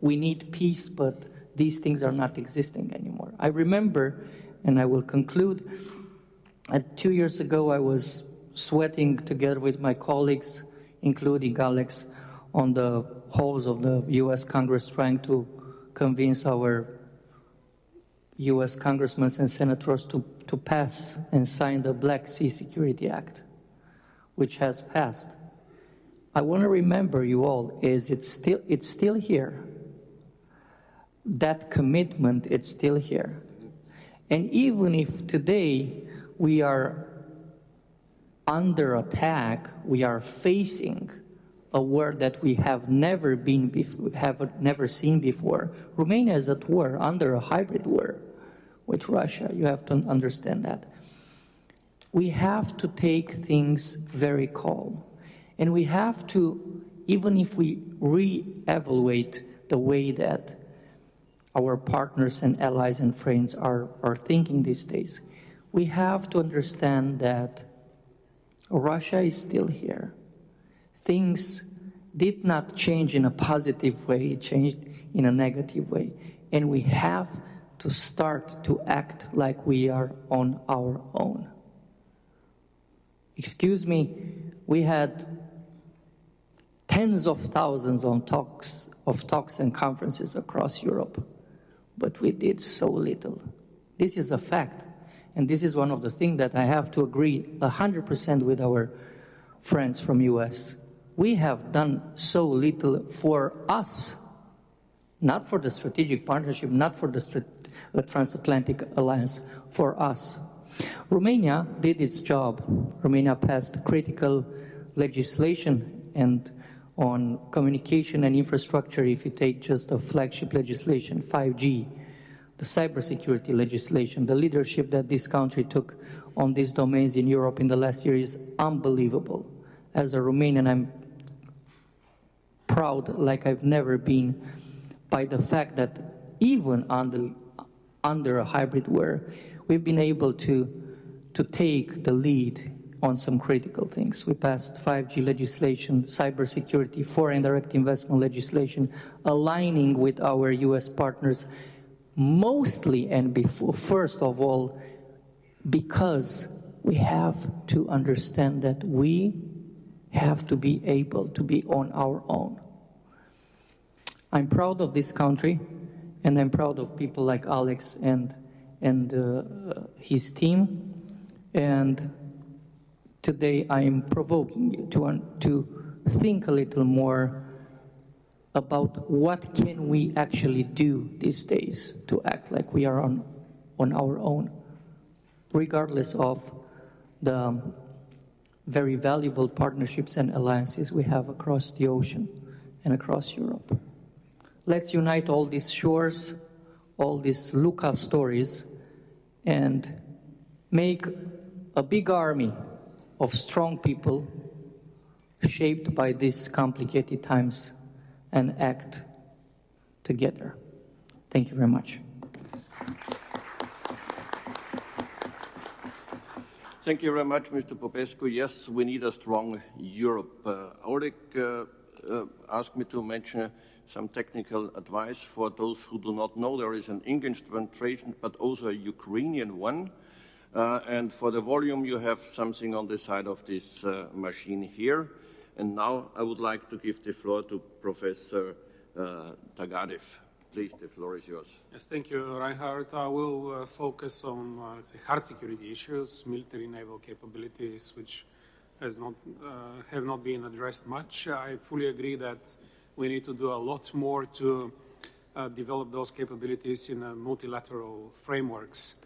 We need peace, but these things are not existing anymore. I remember, and I will conclude, 2 years ago I was sweating together with my colleagues, including Alex, on the halls of the U.S. Congress trying to convince our U.S. congressmen and senators to pass and sign the Black Sea Security Act, which has passed. I want to remember you all, it's still here. That commitment, it's still here. And even if today we are under attack, we are facing a war that we have never seen before. Romania is at war, under a hybrid war with Russia. You have to understand that. We have to take things very calm. And we have to, even if we re-evaluate the way that our partners and allies and friends are thinking these days, we have to understand that Russia is still here. Things did not change in a positive way, it changed in a negative way. And we have to start to act like we are on our own. Excuse me, we had tens of thousands of talks and conferences across Europe, but we did so little. This is a fact, and this is one of the things that I have to agree 100% with our friends from US. We have done so little for us, not for the strategic partnership, not for the transatlantic alliance, for us. Romania did its job. Romania passed critical legislation, and on communication and infrastructure, if you take just the flagship legislation, 5G, the cybersecurity legislation, the leadership that this country took on these domains in Europe in the last year is unbelievable. As a Romanian, I'm proud like I've never been by the fact that even under a hybrid war, we've been able to take the lead on some critical things. We passed 5G legislation, cybersecurity, foreign direct investment legislation, aligning with our US partners, mostly and first of all, because we have to understand that we have to be able to be on our own. I'm proud of this country, and I'm proud of people like Alex and his team. And today I am provoking you to think a little more about what can we actually do these days to act like we are on our own, regardless of the very valuable partnerships and alliances we have across the ocean and across Europe. Let's unite all these shores, all these Luca stories, and make a big army of strong people shaped by these complicated times and act together. Thank you very much. Thank you very much, Mr. Popescu. Yes, we need a strong Europe. Oleg asked me to mention some technical advice for those who do not know. There is an English translation, but also a Ukrainian one. And for the volume, you have something on the side of this machine here. And now I would like to give the floor to Professor Tagarev. Please, the floor is yours. Yes, thank you, Reinhard. I will focus on, let's say, hard security issues, military naval capabilities, which have not been addressed much. I fully agree that we need to do a lot more to develop those capabilities in multilateral frameworks.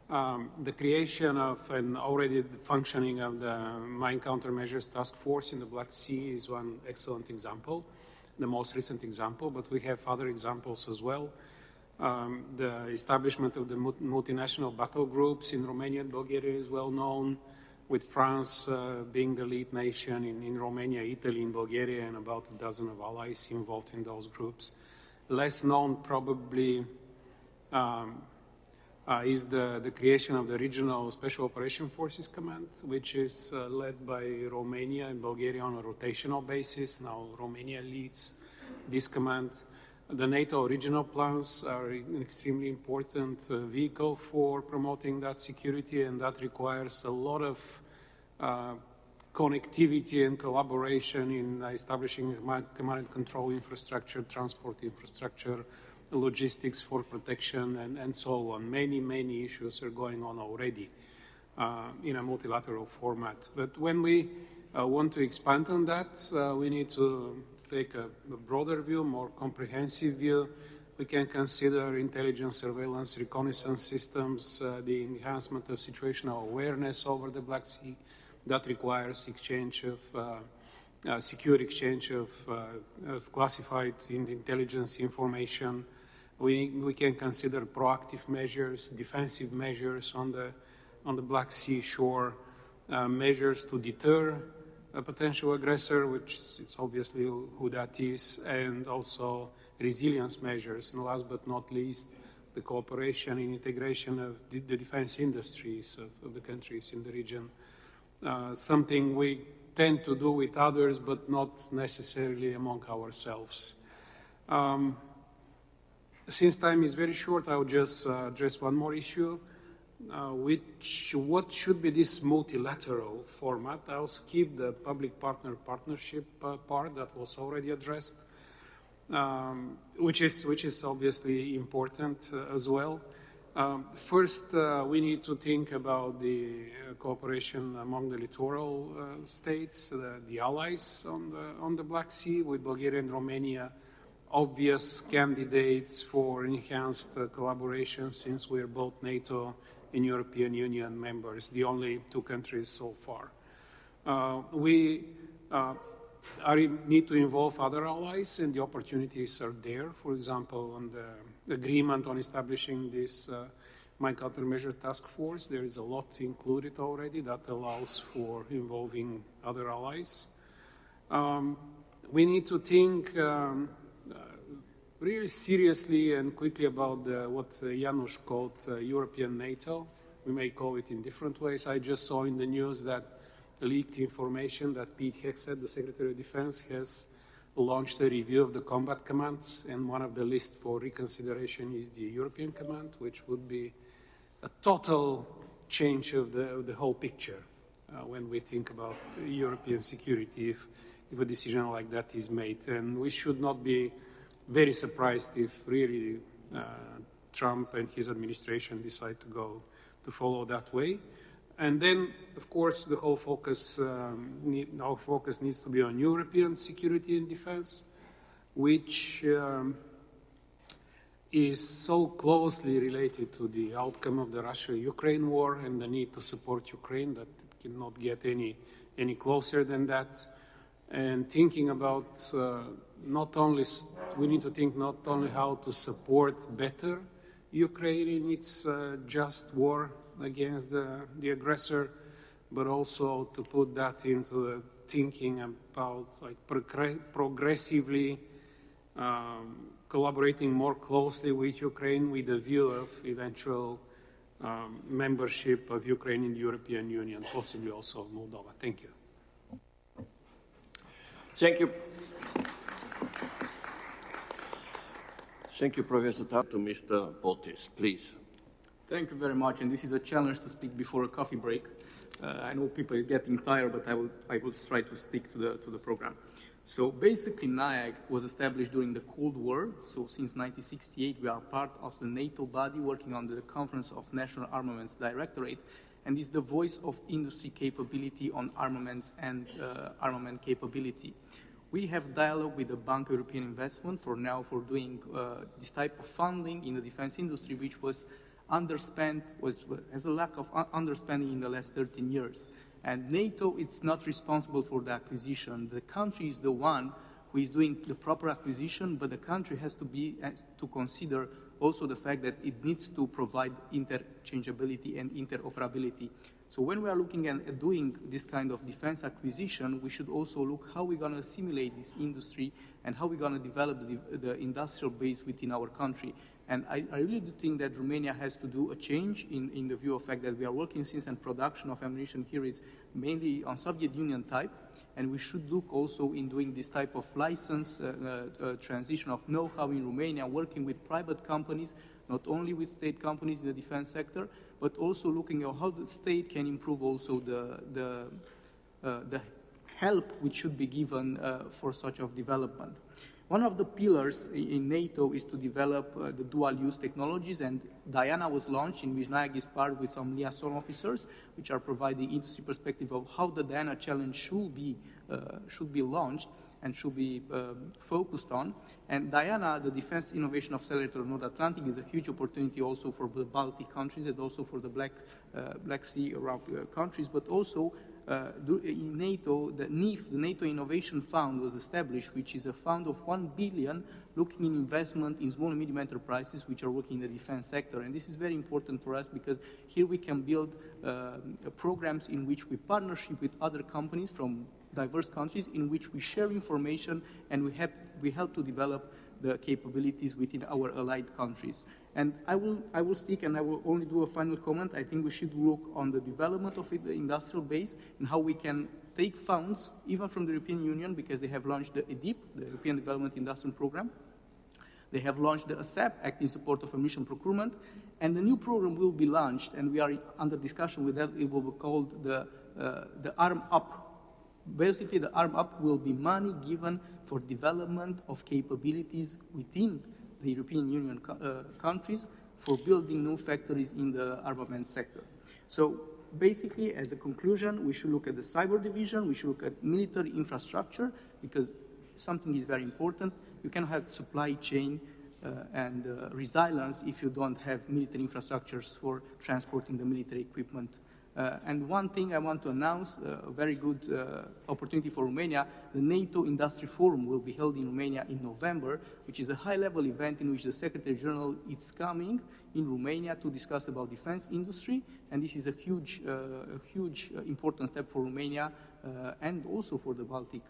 The creation of and already the functioning of the Mine Countermeasures Task Force in the Black Sea is one excellent example, the most recent example, but we have other examples as well. The establishment of the multinational battle groups in Romania and Bulgaria is well known, with France being the lead nation in Romania, Italy, and Bulgaria, and about a dozen of allies involved in those groups. Less known probably is the creation of the Regional Special Operation Forces Command, which is led by Romania and Bulgaria on a rotational basis. Now Romania leads this command. The NATO regional plans are an extremely important vehicle for promoting that security, and that requires a lot of connectivity and collaboration in establishing command and control infrastructure, transport infrastructure, logistics for protection, and so on. Many issues are going on already in a multilateral format. But when we want to expand on that, we need to take a broader view, more comprehensive view. We can consider intelligence, surveillance, reconnaissance systems, the enhancement of situational awareness over the Black Sea. That requires exchange of secure exchange of classified intelligence information. We can consider proactive measures, defensive measures on the Black Sea shore, measures to deter a potential aggressor, which is obviously who that is, and also resilience measures. And last but not least, the cooperation and integration of the defense industries of the countries in the region. Something we tend to do with others, but not necessarily among ourselves. Since time is very short, I will just address one more issue, what should be this multilateral format. I'll skip the public-partner partnership part that was already addressed, which is obviously important as well. First, we need to think about the cooperation among the littoral states, the allies on the Black Sea, with Bulgaria and Romania obvious candidates for enhanced collaboration, since we're both NATO and European Union members, the only two countries so far. We need to involve other allies, and the opportunities are there. For example, on the agreement on establishing this Mine Countermeasure Task Force, there is a lot included already that allows for involving other allies. We need to think really seriously and quickly about what Janusz called European NATO. We may call it in different ways. I just saw in the news that leaked information that Pete Hegseth, the Secretary of Defense, has launched a review of the combat commands, and one of the lists for reconsideration is the European Command, which would be a total change of the whole picture when we think about European security if a decision like that is made. And we should not be very surprised if really Trump and his administration decide to follow that way. And then, of course, the whole focus, our focus needs to be on European security and defense, which is so closely related to the outcome of the Russia-Ukraine war and the need to support Ukraine that it cannot get any closer than that. And thinking about we need to think not only how to support better Ukraine in its just war against the aggressor, but also to put that into the thinking about like progressively collaborating more closely with Ukraine with the view of eventual membership of Ukraine in the European Union, possibly also of Moldova. Thank you. Thank you. Thank you, Professor Tat. To Mr. Botis, please. Thank you very much, and this is a challenge to speak before a coffee break. I know people is getting tired, but I will try to stick to the program. So basically, NIAG was established during the Cold War. So since 1968, we are part of the NATO body working on the Conference of National Armaments Directorate, and is the voice of industry capability on armaments and armament capability. We have dialogue with the Bank of European Investment for doing this type of funding in the defense industry, which was underspent, has a lack of underspending in the last 13 years. And NATO, it's not responsible for the acquisition. The country is the one who is doing the proper acquisition, but the country has to consider also the fact that it needs to provide interchangeability and interoperability. So when we are looking at doing this kind of defense acquisition, we should also look how we're going to assimilate this industry and how we're going to develop the industrial base within our country. And I really do think that Romania has to do a change in the view of the fact that we are working since, and production of ammunition here is mainly on Soviet Union type, and we should look also in doing this type of license transition of know-how in Romania, working with private companies, not only with state companies in the defense sector, but also looking at how the state can improve also the help which should be given for such of development. One of the pillars in NATO is to develop the dual-use technologies, and Diana was launched, in which NIAG is part with some liaison officers, which are providing industry perspective of how the Diana challenge should be launched and should be focused on. And Diana, the Defense Innovation Accelerator of North Atlantic, is a huge opportunity also for the Baltic countries and also for the Black Sea around countries, but also in NATO, the NIF, the NATO Innovation Fund, was established, which is a fund of 1 billion looking in investment in small and medium enterprises which are working in the defense sector. And this is very important for us because here we can build programs in which we partnership with other companies from diverse countries, in which we share information and we help to develop the capabilities within our allied countries. And I will stick, and I will only do a final comment. I think we should look on the development of the industrial base and how we can take funds, even from the European Union, because they have launched the EDIP, the European Development Industrial Program. They have launched the ASAP, Act in Support of Emission Procurement, and the new program will be launched, and we are under discussion with that. It will be called the Arm Up. Basically, the Arm Up will be money given for development of capabilities within the European Union countries for building new factories in the armament sector. So basically, as a conclusion, we should look at the cyber division, we should look at military infrastructure, because something is very important. You cannot have supply chain and resilience if you don't have military infrastructures for transporting the military equipment. And one thing I want to announce, a very good opportunity for Romania, the NATO Industry Forum will be held in Romania in November, which is a high-level event in which the Secretary General is coming in Romania to discuss about defense industry, and this is a huge important step for Romania and also for the Baltic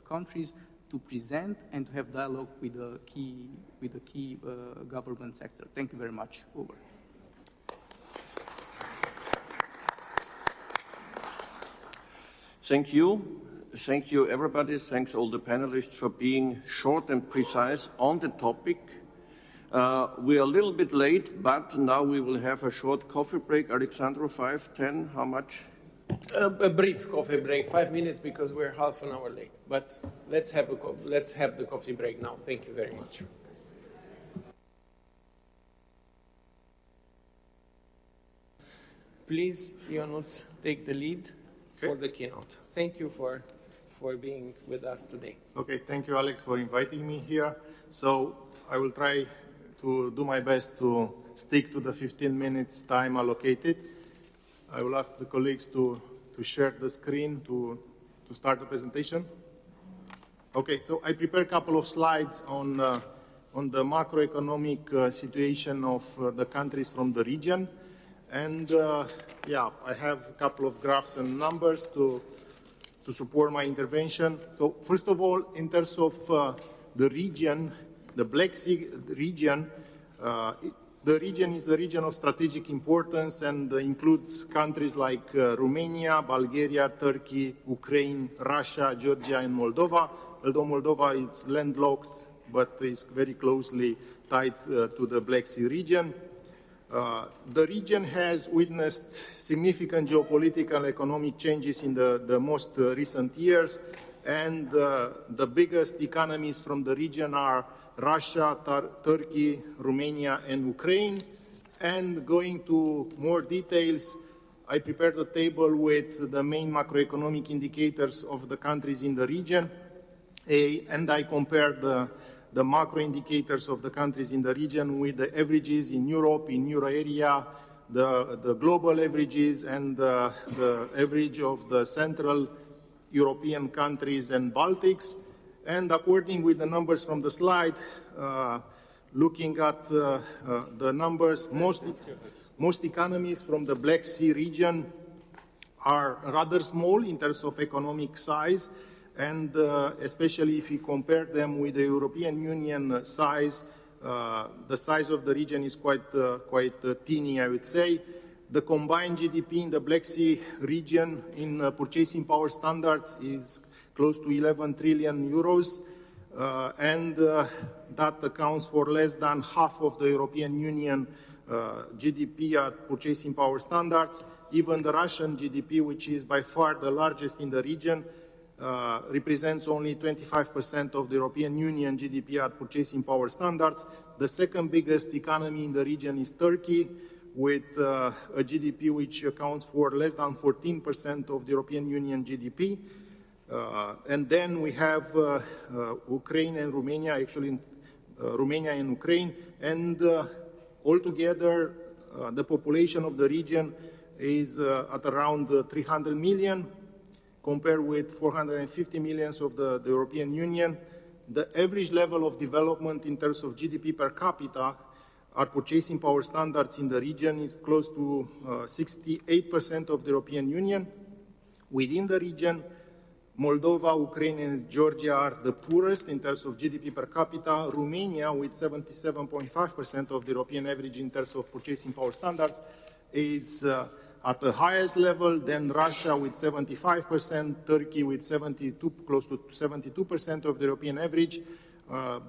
countries to present and to have dialogue with the key government sector. Thank you very much. Over. Thank you. Thank you, everybody. Thanks all the panelists for being short and precise on the topic. We are a little bit late, but now we will have a short coffee break. Alexandru, 5, 10, how much? A brief coffee break, 5 minutes, because we're half an hour late. But let's have the coffee break now. Thank you very much. Please, Janusz, take the lead for the keynote. Thank you for being with us today. Okay, thank you, Alex, for inviting me here. So I will try to do my best to stick to the 15 minutes time allocated. I will ask the colleagues to share the screen to start the presentation. Okay, so I prepared a couple of slides on the macroeconomic situation of the countries from the region. And yeah, I have a couple of graphs and numbers to support my intervention. So first of all, in terms of the region, the Black Sea region, the region is a region of strategic importance and includes countries like Romania, Bulgaria, Turkey, Ukraine, Russia, Georgia, and Moldova. Although Moldova is landlocked, but is very closely tied to the Black Sea region. The region has witnessed significant geopolitical and economic changes in the most recent years, and the biggest economies from the region are Russia, Turkey, Romania, and Ukraine. And going to more details, I prepared a table with the main macroeconomic indicators of the countries in the region, and I compared the macro indicators of the countries in the region with the averages in Europe, in Euro area, the global averages, and the average of the Central European countries and Baltics. And according with the numbers from the slide, looking at the numbers, most economies from the Black Sea region are rather small in terms of economic size, and especially if you compare them with the European Union size, the size of the region is quite teeny, I would say. The combined GDP in the Black Sea region in purchasing power standards is close to 11 trillion euros, and that accounts for less than half of the European Union GDP at purchasing power standards. Even the Russian GDP, which is by far the largest in the region, represents only 25% of the European Union GDP at purchasing power standards. The second biggest economy in the region is Turkey, with a GDP which accounts for less than 14% of the European Union GDP. And then we have Ukraine and Romania, actually Romania and Ukraine, and altogether the population of the region is at around 300 million, compared with 450 million of the European Union. The average level of development in terms of GDP per capita at purchasing power standards in the region is close to 68% of the European Union. Within the region, Moldova, Ukraine, and Georgia are the poorest in terms of GDP per capita. Romania, with 77.5% of the European average in terms of purchasing power standards, is at the highest level. Then Russia with 75%, Turkey with close to 72% of the European average,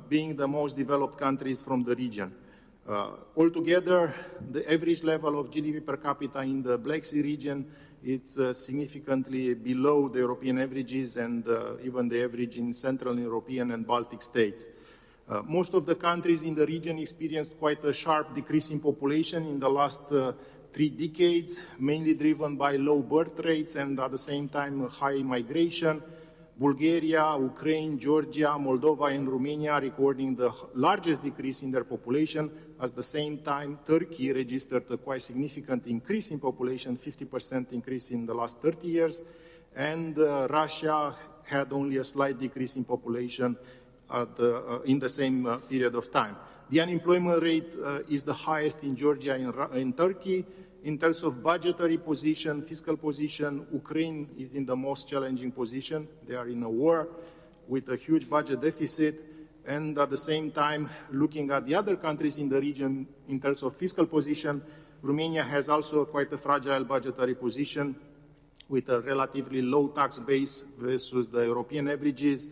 being the most developed countries from the region. Altogether, the average level of GDP per capita in the Black Sea region is significantly below the European averages and even the average in Central European and Baltic states. Most of the countries in the region experienced quite a sharp decrease in population in the last 3 decades, mainly driven by low birth rates and at the same time high migration. Bulgaria, Ukraine, Georgia, Moldova, and Romania recording the largest decrease in their population. At the same time, Turkey registered a quite significant increase in population, 50% increase in the last 30 years, and Russia had only a slight decrease in population in the same period of time. The unemployment rate is the highest in Georgia and in Turkey. In terms of budgetary position, fiscal position, Ukraine is in the most challenging position. They are in a war with a huge budget deficit. And at the same time, looking at the other countries in the region in terms of fiscal position, Romania has also quite a fragile budgetary position with a relatively low tax base versus the European averages.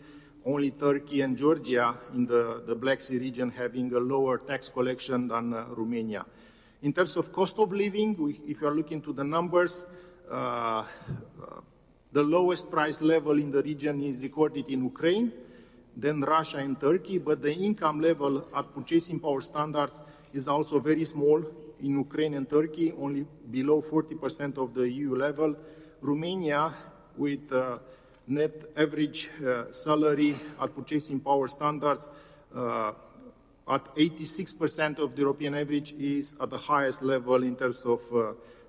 Only Turkey and Georgia in the Black Sea region having a lower tax collection than Romania. In terms of cost of living, if you are looking to the numbers, the lowest price level in the region is recorded in Ukraine, then Russia and Turkey, but the income level at purchasing power standards is also very small in Ukraine and Turkey, only below 40% of the EU level. Romania, with net average salary at purchasing power standards at 86% of the European average, is at the highest level in terms of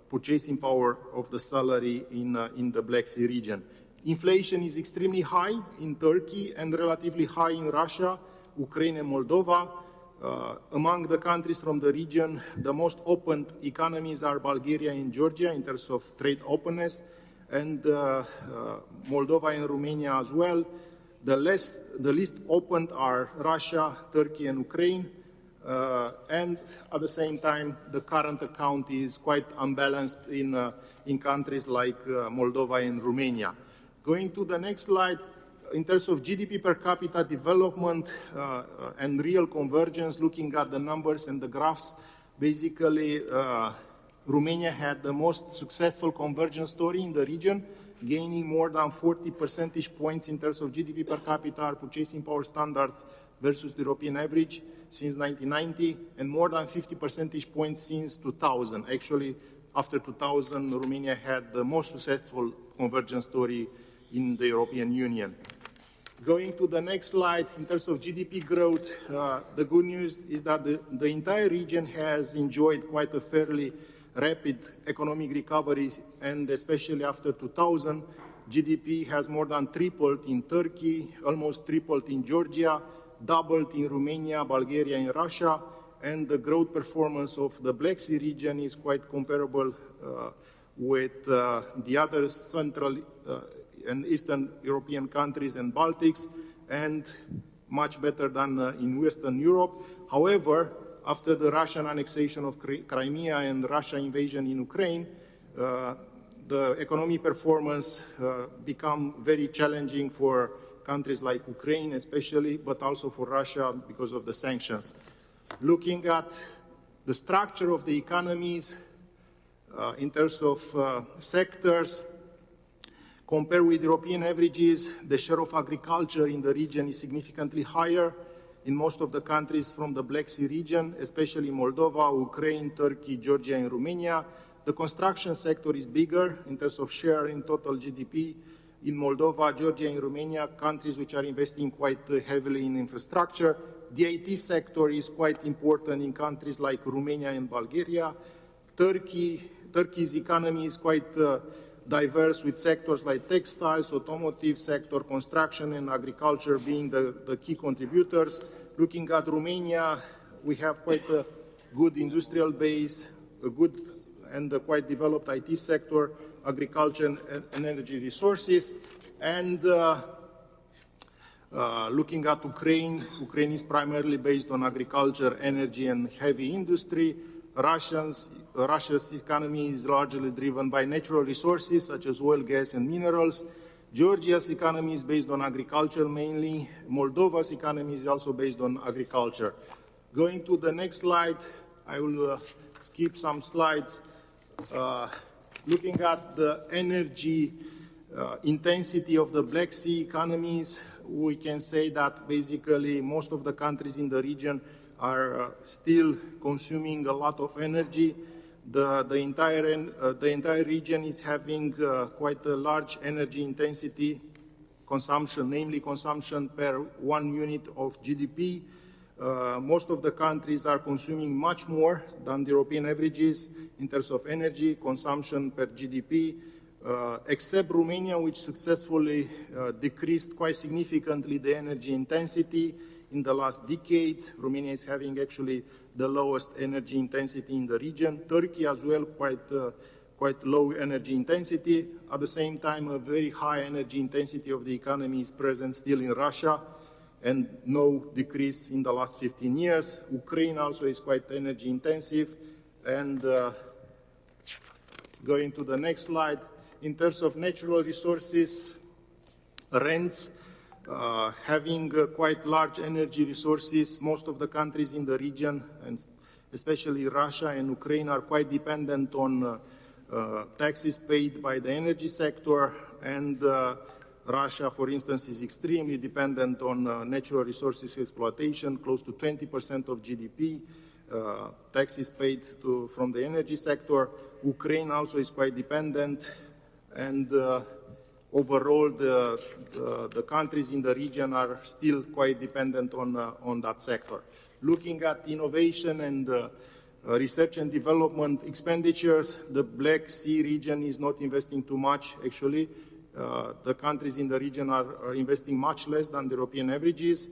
purchasing power of the salary in the Black Sea region. Inflation is extremely high in Turkey and relatively high in Russia, Ukraine, and Moldova. Among the countries from the region, the most open economies are Bulgaria and Georgia in terms of trade openness, and Moldova and Romania as well. The least opened are Russia, Turkey, and Ukraine. And at the same time, the current account is quite unbalanced in countries like Moldova and Romania. Going to the next slide, in terms of GDP per capita development and real convergence, looking at the numbers and the graphs, basically Romania had the most successful convergence story in the region, gaining more than 40 percentage points in terms of GDP per capita, purchasing power standards versus the European average since 1990, and more than 50 percentage points since 2000. Actually, after 2000, Romania had the most successful convergence story in the European Union. Going to the next slide, in terms of GDP growth, the good news is that the entire region has enjoyed quite a fairly rapid economic recovery, and especially after 2000, GDP has more than tripled in Turkey, almost tripled in Georgia, doubled in Romania, Bulgaria, and Russia, and the growth performance of the Black Sea region is quite comparable with the other Central and Eastern European countries and Baltics, and much better than in Western Europe. However, after the Russian annexation of Crimea and Russia invasion in Ukraine, the economic performance become very challenging for countries like Ukraine especially, but also for Russia because of the sanctions. Looking at the structure of the economies in terms of sectors, compared with European averages, the share of agriculture in the region is significantly higher in most of the countries from the Black Sea region, especially Moldova, Ukraine, Turkey, Georgia, and Romania. The construction sector is bigger in terms of share in total GDP. In Moldova, Georgia, and Romania, countries which are investing quite heavily in infrastructure. The IT sector is quite important in countries like Romania and Bulgaria. Turkey's economy is quite diverse, with sectors like textiles, automotive sector, construction, and agriculture being the key contributors. Looking at Romania, we have quite a good industrial base, a good and a quite developed IT sector, agriculture and energy resources. And looking at Ukraine, Ukraine is primarily based on agriculture, energy, and heavy industry. Russia's economy is largely driven by natural resources such as oil, gas, and minerals. Georgia's economy is based on agriculture mainly. Moldova's economy is also based on agriculture. Going to the next slide, I will skip some slides. Looking at the energy intensity of the Black Sea economies, we can say that basically most of the countries in the region are still consuming a lot of energy. The entire region is having quite a large energy intensity consumption, namely consumption per 1 unit of GDP. Most of the countries are consuming much more than the European averages in terms of energy consumption per GDP, except Romania, which successfully decreased quite significantly the energy intensity in the last decades. Romania is having actually the lowest energy intensity in the region. Turkey as well, quite low energy intensity. At the same time, a very high energy intensity of the economy is present still in Russia, and no decrease in the last 15 years. Ukraine also is quite energy intensive. And going to the next slide, in terms of natural resources, rents, having quite large energy resources, most of the countries in the region, and especially Russia and Ukraine, are quite dependent on taxes paid by the energy sector, and Russia, for instance, is extremely dependent on natural resources exploitation, close to 20% of GDP, taxes paid from the energy sector. Ukraine also is quite dependent, and overall, the countries in the region are still quite dependent on that sector. Looking at innovation and research and development expenditures, the Black Sea region is not investing too much, actually. The countries in the region are investing much less than the European averages.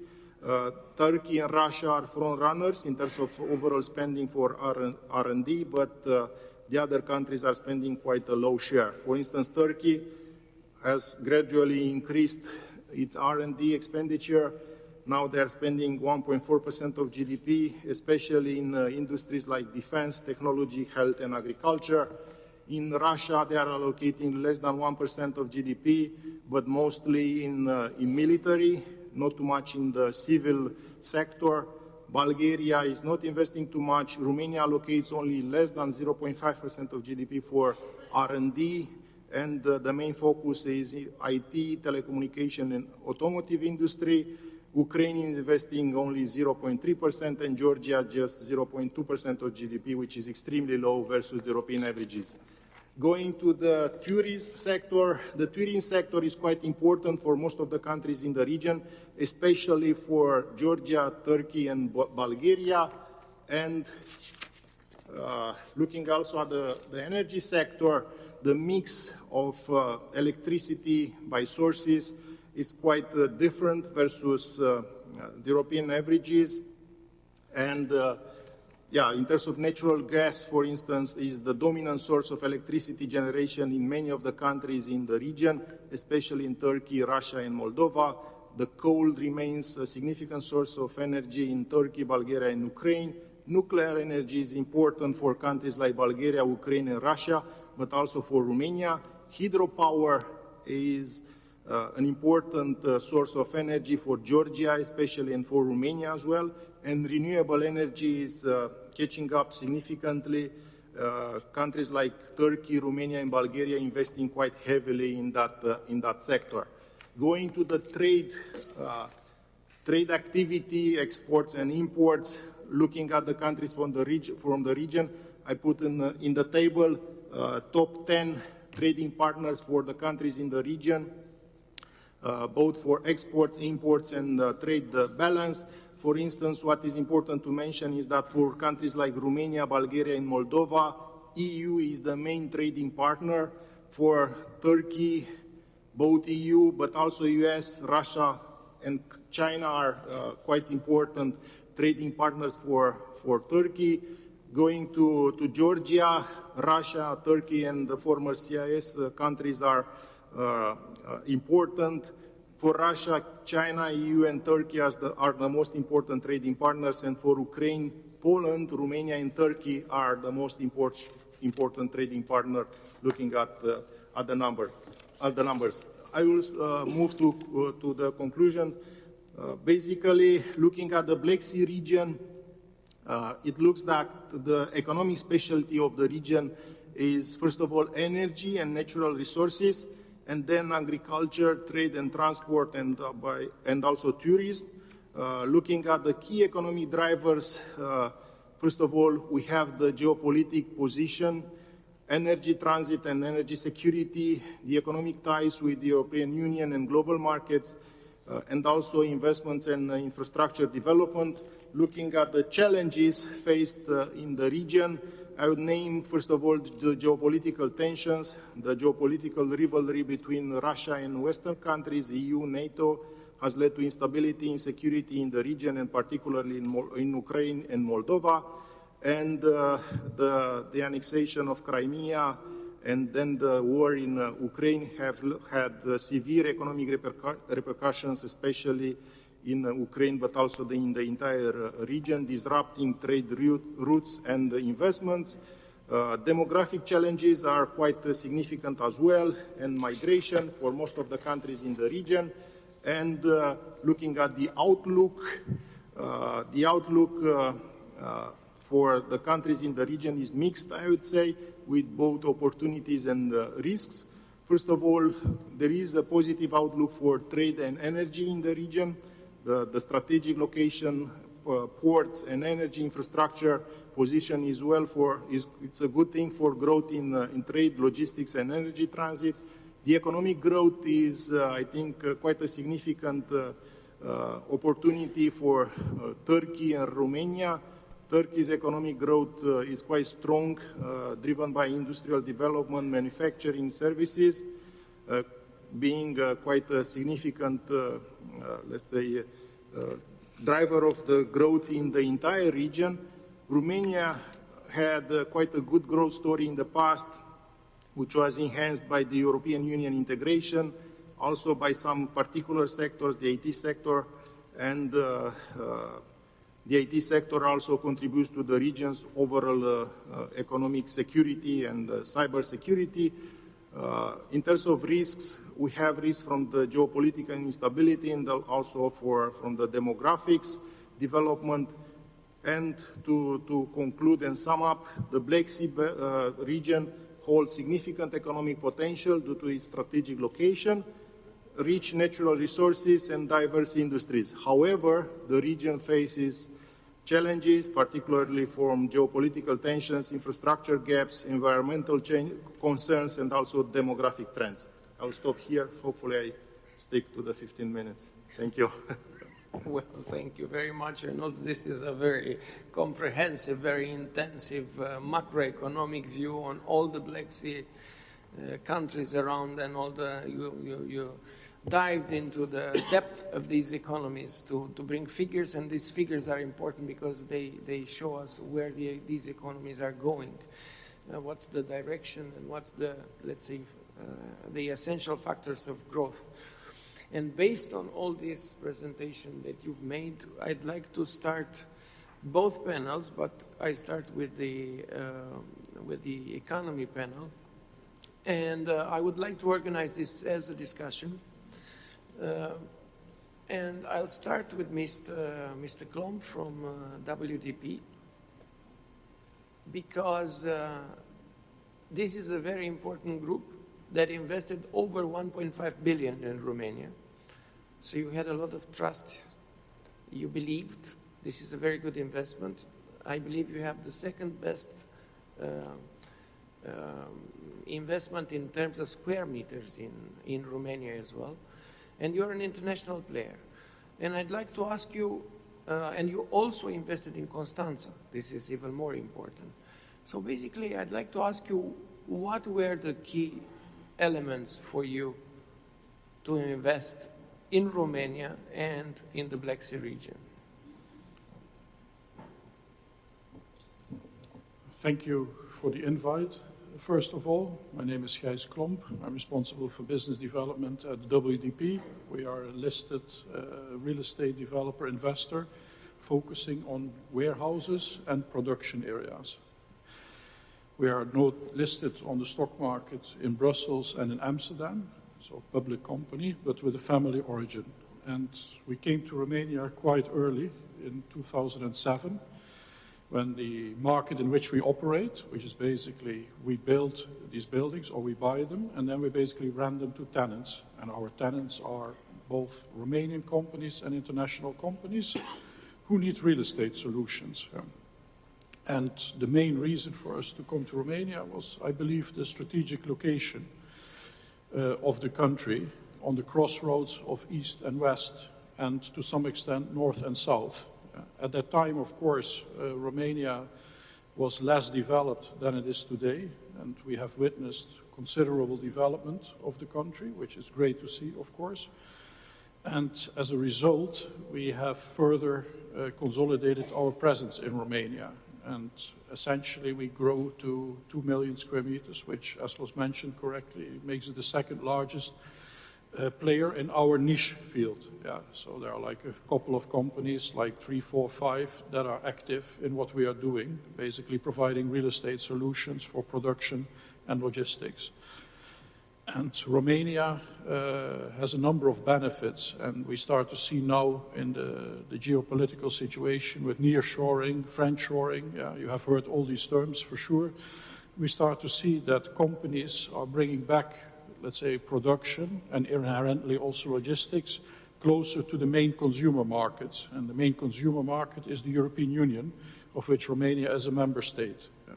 Turkey and Russia are front runners in terms of overall spending for R&D, but the other countries are spending quite a low share. For instance, Turkey has gradually increased its R&D expenditure. Now they're spending 1.4% of GDP, especially in industries like defense, technology, health, and agriculture. In Russia, they are allocating less than 1% of GDP, but mostly in military, not too much in the civil sector. Bulgaria is not investing too much. Romania allocates only less than 0.5% of GDP for R&D, and the main focus is IT, telecommunication, and automotive industry. Ukraine is investing only 0.3%, and Georgia just 0.2% of GDP, which is extremely low versus the European averages. Going to the tourism sector, the tourism sector is quite important for most of the countries in the region, especially for Georgia, Turkey, and Bulgaria. And looking also at the energy sector, the mix of electricity by sources is quite different versus the European averages. And in terms of natural gas, for instance, is the dominant source of electricity generation in many of the countries in the region, especially in Turkey, Russia, and Moldova. The coal remains a significant source of energy in Turkey, Bulgaria, and Ukraine. Nuclear energy is important for countries like Bulgaria, Ukraine, and Russia, but also for Romania. Hydropower is an important source of energy for Georgia, especially, and for Romania as well. And renewable energy is catching up significantly. Countries like Turkey, Romania, and Bulgaria investing quite heavily in that sector. Going to the trade activity, exports and imports, looking at the countries from the region, I put in the table top 10 trading partners for the countries in the region, both for exports, imports, and trade balance. For instance, what is important to mention is that for countries like Romania, Bulgaria, and Moldova, EU is the main trading partner. For Turkey, both EU, but also US, Russia, and China are quite important trading partners for Turkey. Going to Georgia, Russia, Turkey, and the former CIS countries are important. For Russia, China, EU, and Turkey are the most important trading partners, and for Ukraine, Poland, Romania, and Turkey are the most important trading partner. Looking at the numbers, I will move to the conclusion. Basically, looking at the Black Sea region, it looks that the economic specialty of the region is, first of all, energy and natural resources, and then agriculture, trade and transport, and also tourism. Looking at the key economic drivers, first of all, we have the geopolitical position, energy transit and energy security, the economic ties with the European Union and global markets, and also investments and infrastructure development. Looking at the challenges faced in the region, I would name, first of all, the geopolitical tensions, the geopolitical rivalry between Russia and Western countries, EU, NATO, has led to instability, insecurity in the region, and particularly in Ukraine and Moldova. And the annexation of Crimea and then the war in Ukraine have had severe economic repercussions, especially in Ukraine, but also in the entire region, disrupting trade routes and investments. Demographic challenges are quite significant as well, and migration for most of the countries in the region. And looking at the outlook for the countries in the region is mixed, I would say, with both opportunities and risks. First of all, there is a positive outlook for trade and energy in the region. The strategic location, ports and energy infrastructure position is it's a good thing for growth in trade, logistics, and energy transit. The economic growth is, I think, quite a significant opportunity for Turkey and Romania. Turkey's economic growth is quite strong, driven by industrial development, manufacturing, services, being quite a significant, let's say, driver of the growth in the entire region. Romania had quite a good growth story in the past, which was enhanced by the European Union integration, also by some particular sectors, the IT sector, and the IT sector also contributes to the region's overall economic security and cyber security. In terms of risks, we have risks from the geopolitical instability and also from the demographics development. And to conclude and sum up, the Black Sea region holds significant economic potential due to its strategic location, rich natural resources, and diverse industries. However, the region faces challenges, particularly from geopolitical tensions, infrastructure gaps, environmental concerns, and also demographic trends. I'll stop here. Hopefully I stick to the 15 minutes. Thank you. Well, thank you very much. I know this is a very comprehensive, very intensive macroeconomic view on all the Black Sea countries around, and all the you dived into the depth of these economies to bring figures, and these figures are important because they show us where these economies are going, what's the direction, and what's the, let's say, the essential factors of growth. And based on all this presentation that you've made, I'd like to start both panels, but I start with the economy panel. And I would like to organize this as a discussion. And I'll start with Mr. Klomp from WDP, because this is a very important group that invested over 1.5 billion in Romania. So you had a lot of trust. You believed this is a very good investment. I believe you have the second best investment in terms of square meters in Romania as well. And you're an international player. And I'd like to ask you, and you also invested in Constanța. This is even more important. So basically, I'd like to ask you, what were the key elements for you to invest in Romania and in the Black Sea region? Thank you for the invite. First of all, my name is Gijs Klomp. I'm responsible for business development at WDP. We are a listed real estate developer investor focusing on warehouses and production areas. We are listed on the stock market in Brussels and in Amsterdam, so a public company, but with a family origin. And we came to Romania quite early in 2007, when the market in which we operate, which is basically we build these buildings or we buy them, and then we basically rent them to tenants. And our tenants are both Romanian companies and international companies who need real estate solutions. And the main reason for us to come to Romania was, I believe, the strategic location of the country on the crossroads of East and West, and to some extent North and South. At that time, of course, Romania was less developed than it is today, and we have witnessed considerable development of the country, which is great to see, of course. And as a result, we have further consolidated our presence in Romania. And essentially, we grow to 2 million square meters, which, as was mentioned correctly, makes it the second largest player in our niche field. Yeah, so there are like a couple of companies, like 3, 4, 5, that are active in what we are doing, basically providing real estate solutions for production and logistics. And Romania has a number of benefits, and we start to see now in the geopolitical situation with nearshoring, friendshoring. Yeah, you have heard all these terms for sure. We start to see that companies are bringing back, let's say, production and inherently also logistics closer to the main consumer markets. And the main consumer market is the European Union, of which Romania is a member state. Yeah.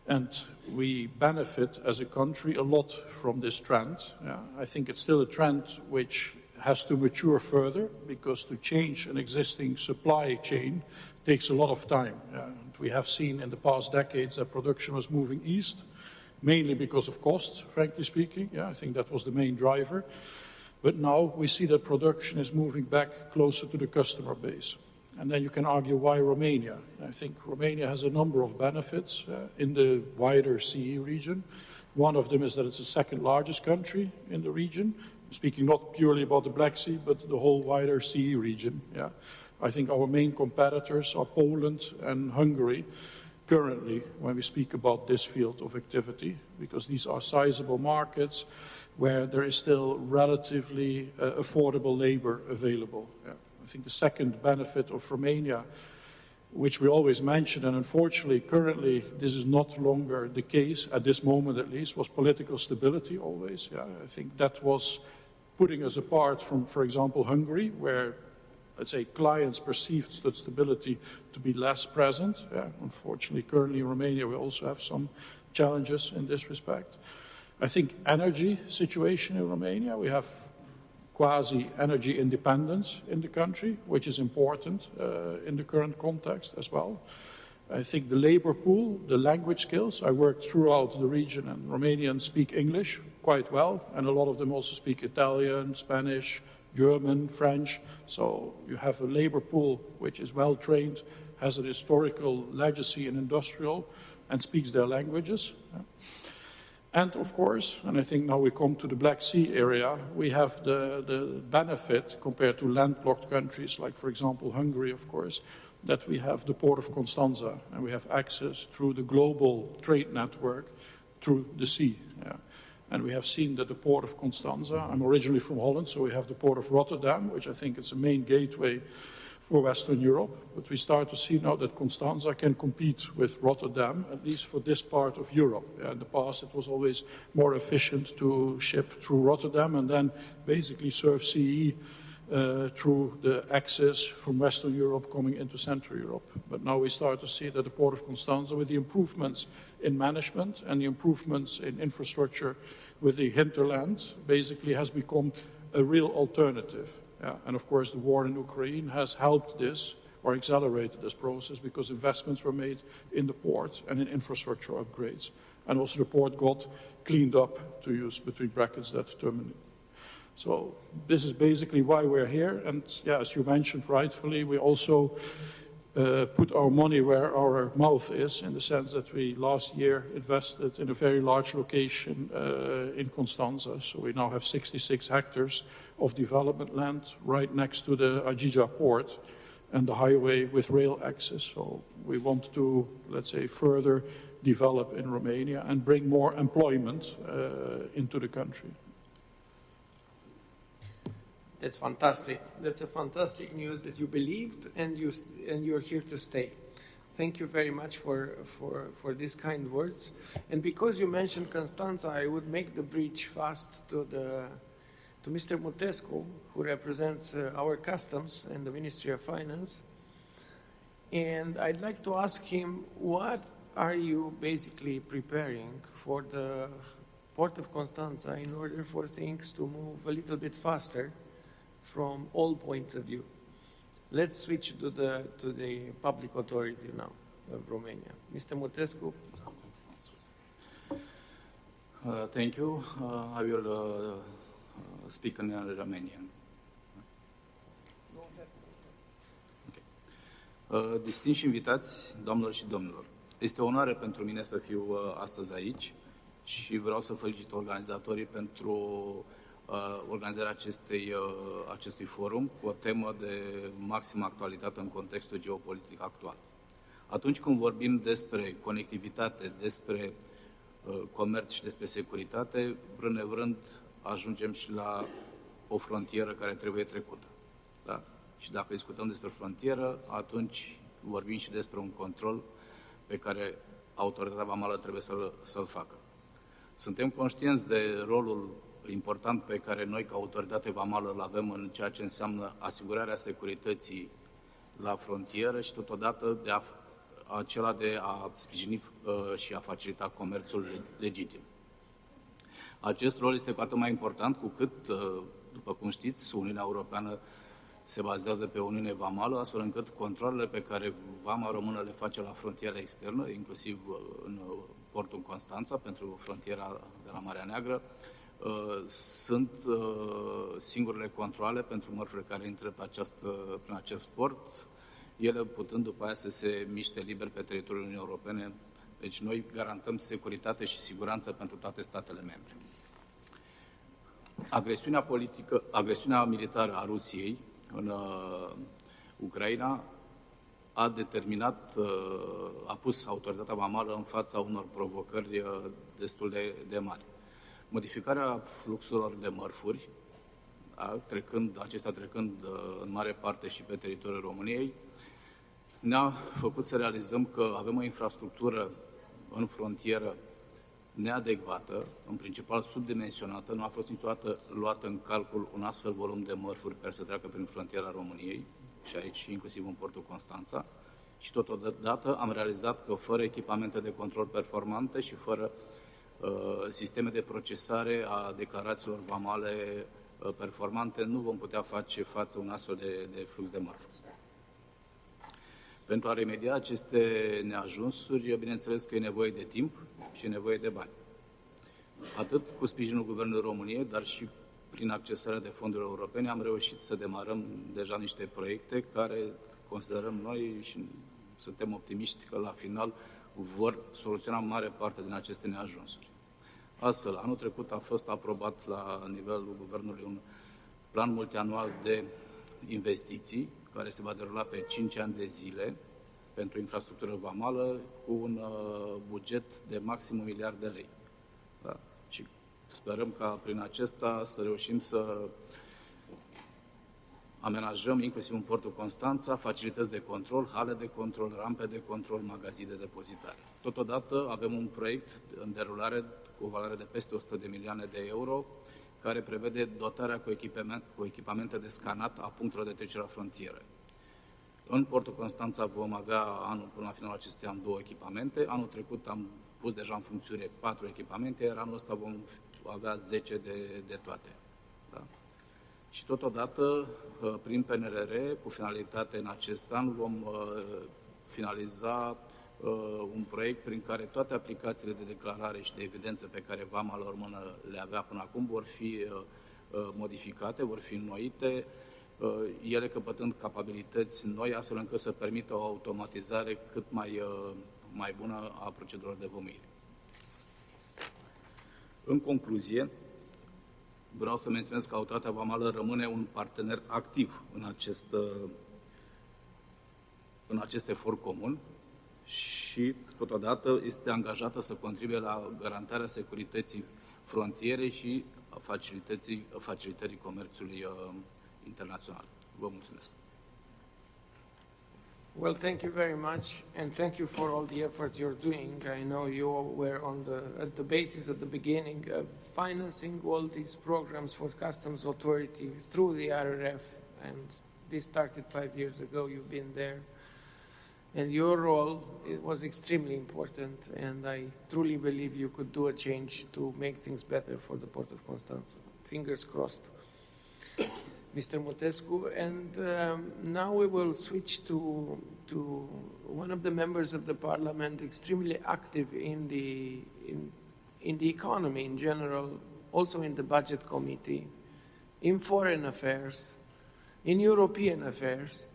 And we benefit as a country a lot from this trend. Yeah. I think it's still a trend which has to mature further, because to change an existing supply chain takes a lot of time. Yeah. And we have seen in the past decades that production was moving east, mainly because of cost, frankly speaking. Yeah, I think that was the main driver. But now we see that production is moving back closer to the customer base. And then you can argue why Romania. I think Romania has a number of benefits in the wider CE region. One of them is that it's the second largest country in the region, speaking not purely about the Black Sea, but the whole wider CE region. Yeah. I think our main competitors are Poland and Hungary currently when we speak about this field of activity, because these are sizable markets where there is still relatively affordable labor available. Yeah. I think the second benefit of Romania, which we always mention, and unfortunately currently this is not longer the case, at this moment at least, was political stability always. Yeah. I think that was putting us apart from, for example, Hungary, where, let's say, clients perceived that stability to be less present. Yeah. Unfortunately, currently in Romania we also have some challenges in this respect. I think energy situation in Romania, we have quasi-energy independence in the country, which is important in the current context as well. I think the labor pool, the language skills, I worked throughout the region, and Romanians speak English quite well, and a lot of them also speak Italian, Spanish, German, French. So you have a labor pool which is well trained, has a historical legacy in industrial, and speaks their languages. And of course, and I think now we come to the Black Sea area, we have the benefit compared to landlocked countries like, for example, Hungary, of course, that we have the port of Constanța, and we have access through the global trade network through the sea. Yeah. And we have seen that the port of Constanța, I'm originally from Holland, so we have the port of Rotterdam, which I think is a main gateway for Western Europe. But we start to see now that Constanța can compete with Rotterdam, at least for this part of Europe. Yeah, in the past, it was always more efficient to ship through Rotterdam and then basically serve CE through the access from Western Europe coming into Central Europe. But now we start to see that the port of Constanța, with the improvements in management and the improvements in infrastructure with the hinterland, basically has become a real alternative. Yeah. And of course, the war in Ukraine has helped this or accelerated this process because investments were made in the port and in infrastructure upgrades. And also the port got cleaned up, to use between brackets that term. So this is basically why we're here. And yeah, as you mentioned rightfully, we also put our money where our mouth is, in the sense that we last year invested in a very large location in Constanța. So we now have 66 hectares of development land right next to the Agigea port and the highway with rail access. So we want to, let's say, further develop in Romania and bring more employment into the country. That's fantastic. That's a fantastic news that you believed and you're here to stay. Thank you very much for these kind words. And because you mentioned Constanța, I would make the bridge fast to Mr. Mutescu, who represents our customs and the Ministry of Finance. And I'd like to ask him, what are you basically preparing for the port of Constanța in order for things to move a little bit faster from all points of view? Let's switch to the public authority now of Romania. Mr. Mutescu. Thank you. I will speak in Romanian. Okay. Distinși invitați, doamnelor și domnilor, este o onoare pentru mine să fiu astăzi aici și vreau să felicit organizatorii pentru organizarea acestui forum cu o temă de maximă actualitate în contextul geopolitic actual. Atunci când vorbim despre conectivitate, despre comerț și despre securitate, vrând nevrând ajungem și la o frontieră care trebuie trecută. Da? Și dacă discutăm despre frontieră, atunci vorbim și despre un control pe care autoritatea vamală trebuie să-l facă. Suntem conștienți de rolul important pe care noi, ca autoritate vamală, îl avem în ceea ce înseamnă asigurarea securității la frontieră și totodată acela de a sprijini și a facilita comerțul legitim. Acest rol este cu atât mai important cu cât, după cum știți, Uniunea Europeană se bazează pe Uniune Vamală, astfel încât controalele pe care Vama Română le face la frontiera externă, inclusiv în portul Constanța, pentru frontiera de la Marea Neagră, sunt singurele controale pentru mărfurile care intră prin acest port, ele putând după aia să se miște liber pe teritoriul Uniunii Europene. Deci noi garantăm securitate și siguranță pentru toate statele membre. Agresiunea militară a Rusiei în Ucraina a pus autoritatea vamală în fața unor provocări destul de mari. Modificarea fluxurilor de mărfuri, acestea trecând în mare parte și pe teritoriul României, ne-a făcut să realizăm că avem o infrastructură în frontieră neadecvată, în principal subdimensionată. Nu a fost niciodată luat în calcul un astfel volum de mărfuri care să treacă prin frontiera României, și aici inclusiv în portul Constanța, și totodată am realizat că fără echipamente de control performante și fără sisteme de procesare a declarațiilor vamale performante nu vom putea face față un astfel de flux de mărfuri. Pentru a remedia aceste neajunsuri, bineînțeles că e nevoie de timp și e nevoie de bani. Atât cu sprijinul Guvernului României, dar și prin accesarea de fonduri europene, am reușit să demarăm deja niște proiecte care considerăm noi și suntem optimiști că la final vor soluționa mare parte din aceste neajunsuri. Astfel, anul trecut a fost aprobat la nivelul Guvernului un plan multianual de investiții care se va derula pe 5 ani de zile pentru infrastructură vamală cu un buget de maxim 1 miliard de lei. Da? Și sperăm ca prin acesta să reușim să amenajăm, inclusiv în portul Constanța, facilități de control, hale de control, rampe de control, magazii de depozitare. Totodată avem un proiect în derulare cu o valoare de peste 100 de milioane de euro, care prevede dotarea cu echipamente de scanat a punctelor de trecere a frontierei. În portul Constanța vom avea până la finalul acestui an 2 echipamente. Anul trecut am pus deja în funcțiune 4 echipamente, iar anul ăsta vom avea 10 de toate. Da? Și totodată, prin PNRR, cu finalitate în acest an, vom finaliza un proiect prin care toate aplicațiile de declarare și de evidență pe care Vama la română le avea până acum vor fi modificate, vor fi înnoite, ele căpătând capabilități noi, astfel încât să permită o automatizare cât mai bună a procedurilor de vămire. În concluzie, vreau să menționez că Autoritatea Vamală rămâne un partener activ în acest efort comun și, totodată, este angajată să contribuie la garantarea securității frontierei și a facilitării comerțului internațional. Vă mulțumesc! Well, thank you very much, and thank you for all the efforts you're doing. I know you were at the basis at the beginning of financing all these programs for customs authority through the RRF, and this started 5 years ago. You've been there, and your role was extremely important, and I truly believe you could do a change to make things better for the Port of Constanța. Fingers crossed. Mr. Mutescu, and now we will switch to one of the members of the parliament extremely active in the economy in general, also in the budget committee, in foreign affairs, in European affairs,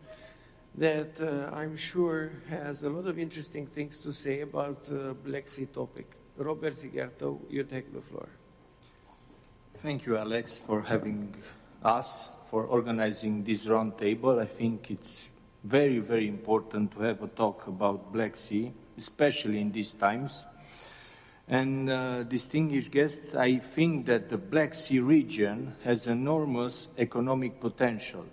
that I'm sure has a lot of interesting things to say about Black Sea topic. Robert Sigherto, you take the floor. Thank you, Alex, for having us, for organizing this round table. I think it's very, very important to have a talk about Black Sea, especially in these times. And distinguished guests, I think that the Black Sea region has enormous economic potential.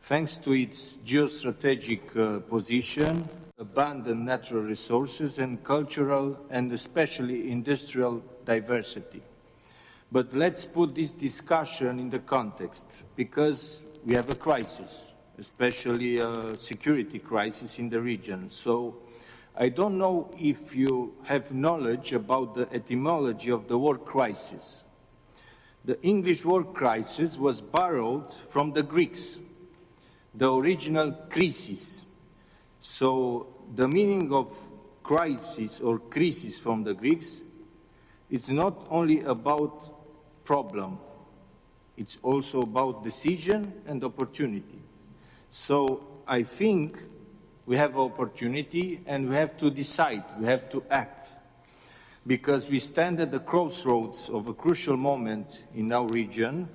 Thanks to its geostrategic position, abundant natural resources, and cultural and especially industrial diversity. But let's put this discussion in the context, because we have a crisis, especially a security crisis in the region. So I don't know if you have knowledge about the etymology of the word crisis. The English word crisis was borrowed from the Greeks, the original krisis. So the meaning of crisis or crisis from the Greeks It's not only about problem, it's also about decision and opportunity. So I think we have opportunity and we have to decide, we have to act, because we stand at the crossroads of a crucial moment in our region,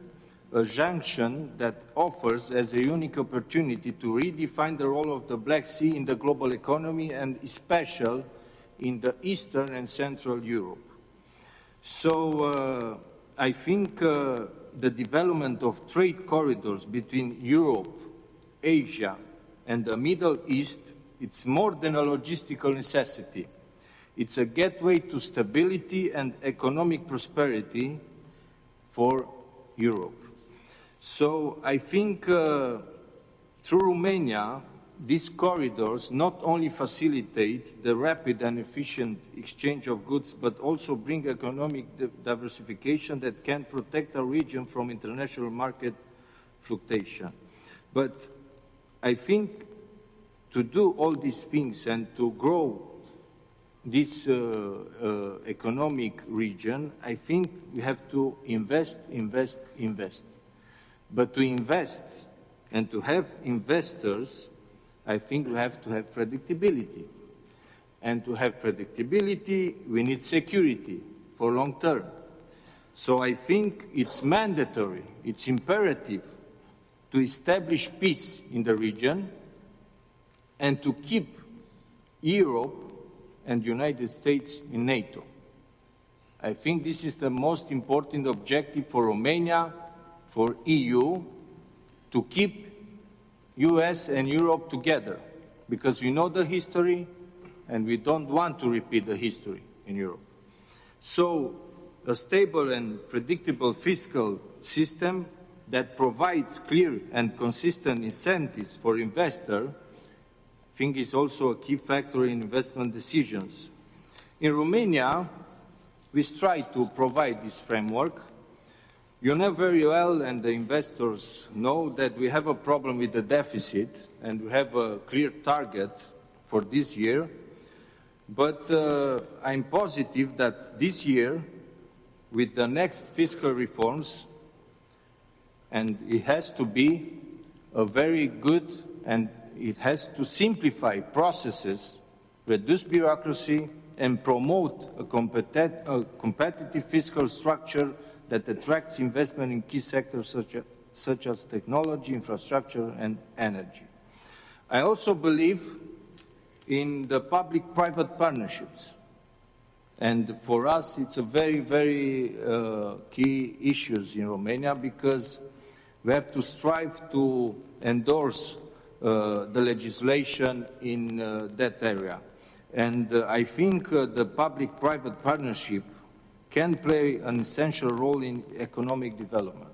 a junction that offers as a unique opportunity to redefine the role of the Black Sea in the global economy and especially in the Eastern and Central Europe. So I think the development of trade corridors between Europe, Asia, and the Middle East, it's more than a logistical necessity. It's a gateway to stability and economic prosperity for Europe. So I think through Romania, these corridors not only facilitate the rapid and efficient exchange of goods, but also bring economic diversification that can protect our region from international market fluctuation. But I think to do all these things and to grow this economic region, I think we have to invest. But to invest and to have investors, I think we have to have predictability. And to have predictability, we need security for long term. So I think it's mandatory, it's imperative to establish peace in the region and to keep Europe and the United States in NATO. I think this is the most important objective for Romania, for EU, to keep US and Europe together, because we know the history and we don't want to repeat the history in Europe. So a stable and predictable fiscal system that provides clear and consistent incentives for investors, I think is also a key factor in investment decisions. In Romania, we strive to provide this framework. You know very well, and the investors know, that we have a problem with the deficit, and we have a clear target for this year. But I'm positive that this year, with the next fiscal reforms, and it has to be a very good, and it has to simplify processes, reduce bureaucracy, and promote a competitive fiscal structure that attracts investment in key sectors such as technology, infrastructure, and energy. I also believe in the public-private partnerships. And for us, it's a very, very key issue in Romania, because we have to strive to endorse the legislation in that area. And I think the public-private partnership can play an essential role in economic development.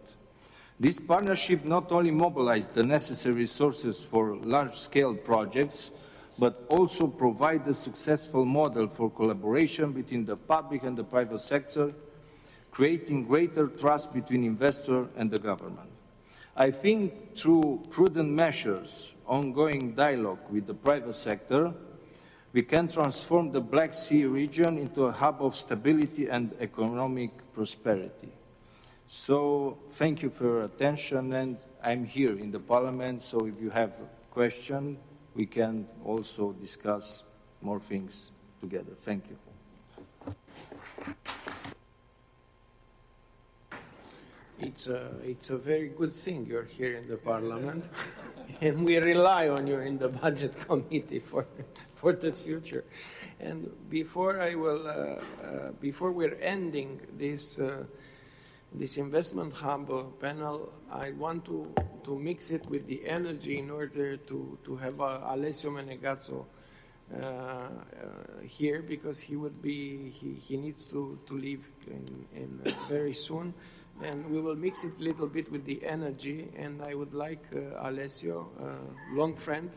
This partnership not only mobilizes the necessary resources for large-scale projects, but also provide a successful model for collaboration between the public and the private sector, creating greater trust between investor and the government. I think through prudent measures, ongoing dialogue with the private sector, we can transform the Black Sea region into a hub of stability and economic prosperity. So thank you for your attention, and I'm here in the Parliament, so if you have a question, we can also discuss more things together. Thank you. It's a very good thing you're here in the Parliament, and we rely on you in the Budget Committee for the future. And before we're ending this investment hub panel, I want to mix it with the energy in order to have Alessio Menegazzo here, because he needs to leave in very soon. And we will mix it a little bit with the energy, and I would like Alessio, long friend,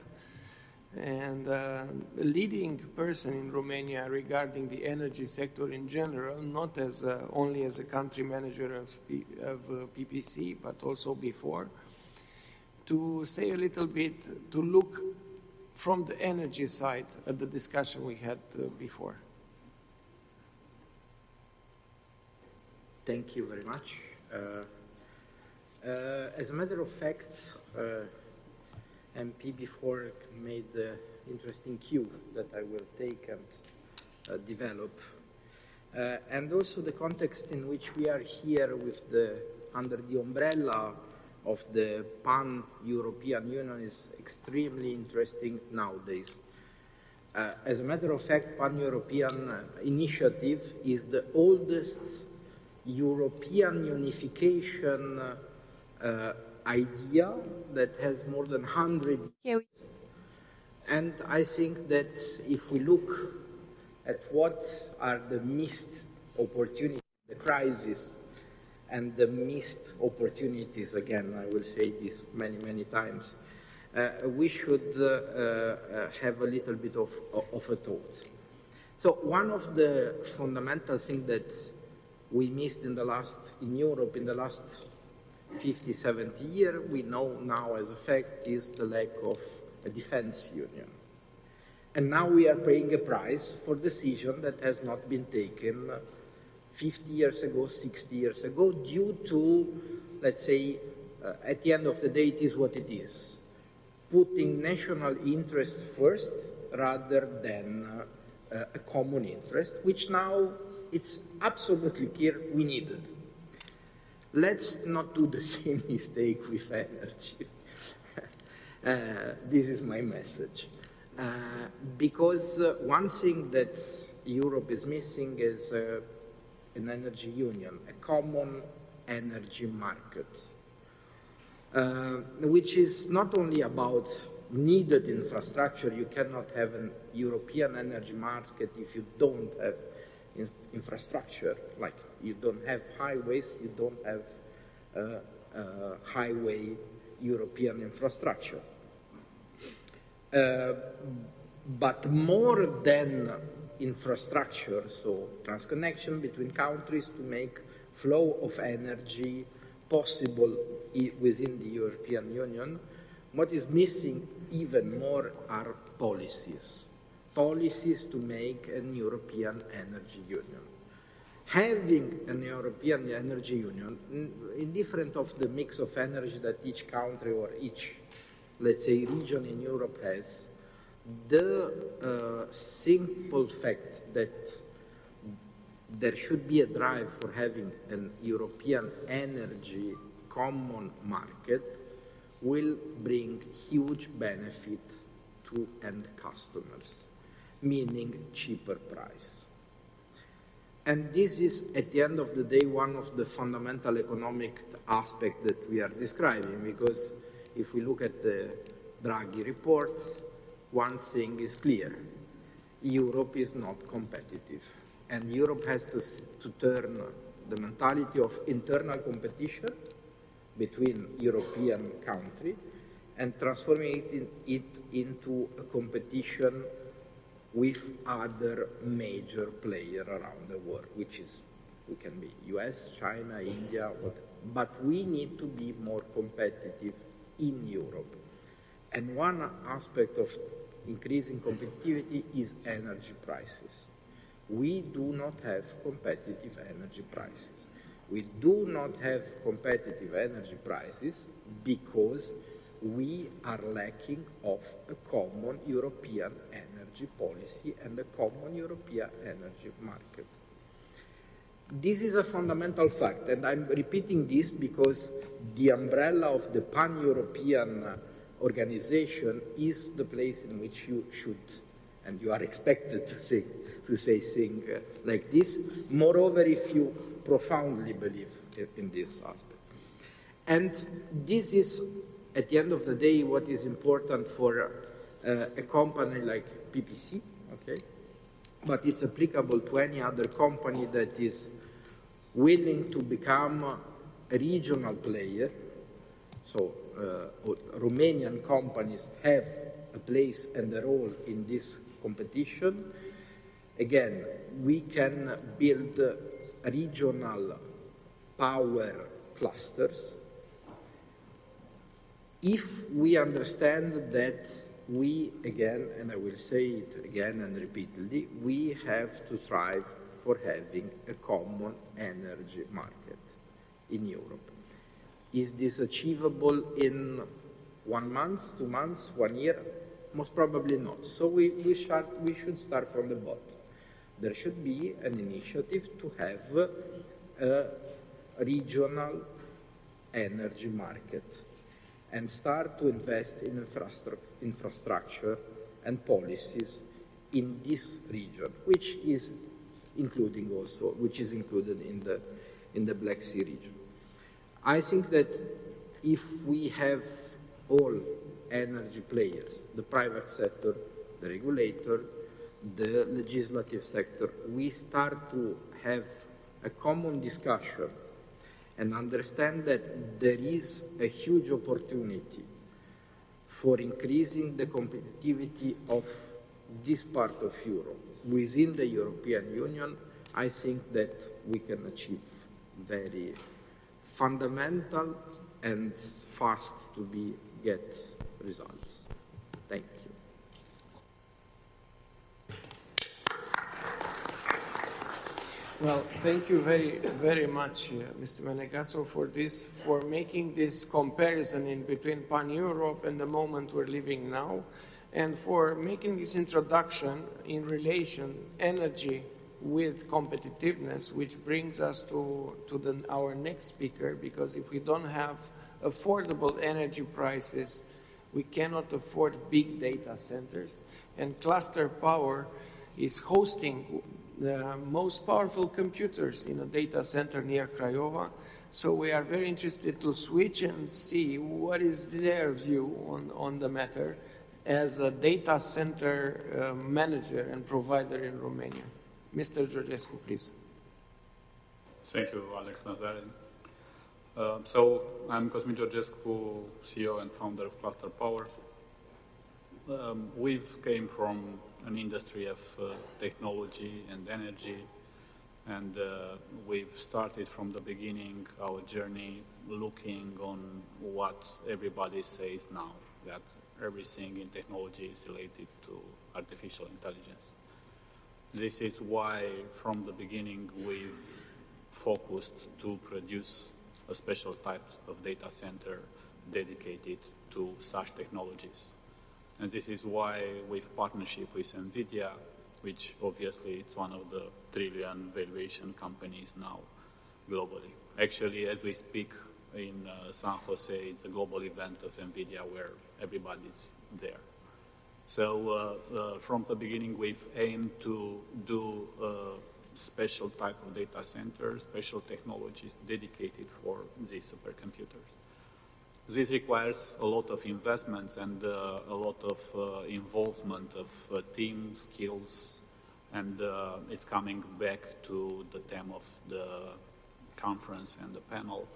and a leading person in Romania regarding the energy sector in general, not as only as a country manager of PPC, but also before, to say a little bit, to look from the energy side at the discussion we had before. Thank you very much. As a matter of fact, MP before made the interesting cue that I will take and develop. And also the context in which we are here with under the umbrella of the Pan-European Union is extremely interesting nowadays. As a matter of fact, Pan-European initiative is the oldest European unification idea that has more than 100 years. And I think that if we look at what are the missed opportunities, the crisis, and the missed opportunities, again, I will say this many, many times, we should have a little bit of a thought. So one of the fundamental things that we missed in Europe in the last 50, 70 years, we know now as a fact, is the lack of a defense union. And now we are paying a price for decision that has not been taken 50 years ago, 60 years ago, due to, let's say, at the end of the day, it is what it is. Putting national interest first rather than a common interest, which now it's absolutely clear we needed. Let's not do the same mistake with energy. This is my message. Because one thing that Europe is missing is an energy union, a common energy market, which is not only about needed infrastructure. You cannot have an European energy market if you don't have infrastructure, like you don't have highways, you don't have highway European infrastructure. But more than infrastructure, so transconnection between countries to make flow of energy possible within the European Union, what is missing even more are policies. Policies to make an European energy union. Having an European energy union, indifferent of the mix of energy that each country or each, let's say, region in Europe has, the simple fact that there should be a drive for having an European energy common market will bring huge benefit to end customers, meaning cheaper price. And this is, at the end of the day, one of the fundamental economic aspects that we are describing, because if we look at the Draghi reports, one thing is clear: Europe is not competitive. And Europe has to turn the mentality of internal competition between European countries and transforming it into a competition with other major players around the world, which is, we can be US, China, India, whatever. But we need to be more competitive in Europe. And one aspect of increasing competitivity is energy prices. We do not have competitive energy prices. We do not have competitive energy prices because we are lacking of a common European energy policy and a common European energy market. This is a fundamental fact, and I'm repeating this because the umbrella of the Pan-European organization is the place in which you should, and you are expected to say things like this, moreover if you profoundly believe in this aspect. And this is, at the end of the day, what is important for a company like PPC, okay? But it's applicable to any other company that is willing to become a regional player. So Romanian companies have a place and a role in this competition. Again, we can build regional power clusters if we understand that we, again, and I will say it again and repeatedly, we have to strive for having a common energy market in Europe. Is this achievable in 1 month, 2 months, 1 year? Most probably not. So we should start from the bottom. There should be an initiative to have a regional energy market and start to invest in infrastructure and policies in this region, which is included in the Black Sea region. I think that if we have all energy players, the private sector, the regulator, the legislative sector, we start to have a common discussion and understand that there is a huge opportunity for increasing the competitivity of this part of Europe within the European Union, I think that we can achieve very fundamental and fast to get results. Thank you. Well, thank you very much, Mr. Menegazzo, for making this comparison in between Pan-Europe and the moment we're living now, and for making this introduction in relation energy with competitiveness, which brings us to our next speaker, because if we don't have affordable energy prices, we cannot afford big data centers, and cluster power is hosting the most powerful computers in a data center near Craiova. So we are very interested to switch and see what is their view on the matter as a data center manager and provider in Romania. Mr. Georgescu, please. Thank you, Alex Nazare. So I'm Cosmin Georgescu, CEO and founder of Cluster Power. We've came from an industry of technology and energy, and we've started from the beginning our journey looking on what everybody says now, that everything in technology is related to artificial intelligence. This is why from the beginning we've focused to produce a special type of data center dedicated to such technologies. And this is why we've partnership with NVIDIA, which obviously is one of the trillion valuation companies now globally. Actually, as we speak in San Jose, it's a global event of NVIDIA where everybody's there. So from the beginning, we've aimed to do special type of data centers, special technologies dedicated for these supercomputers. This requires a lot of investments and a lot of involvement of team skills, and it's coming back to the theme of the conference and the panel.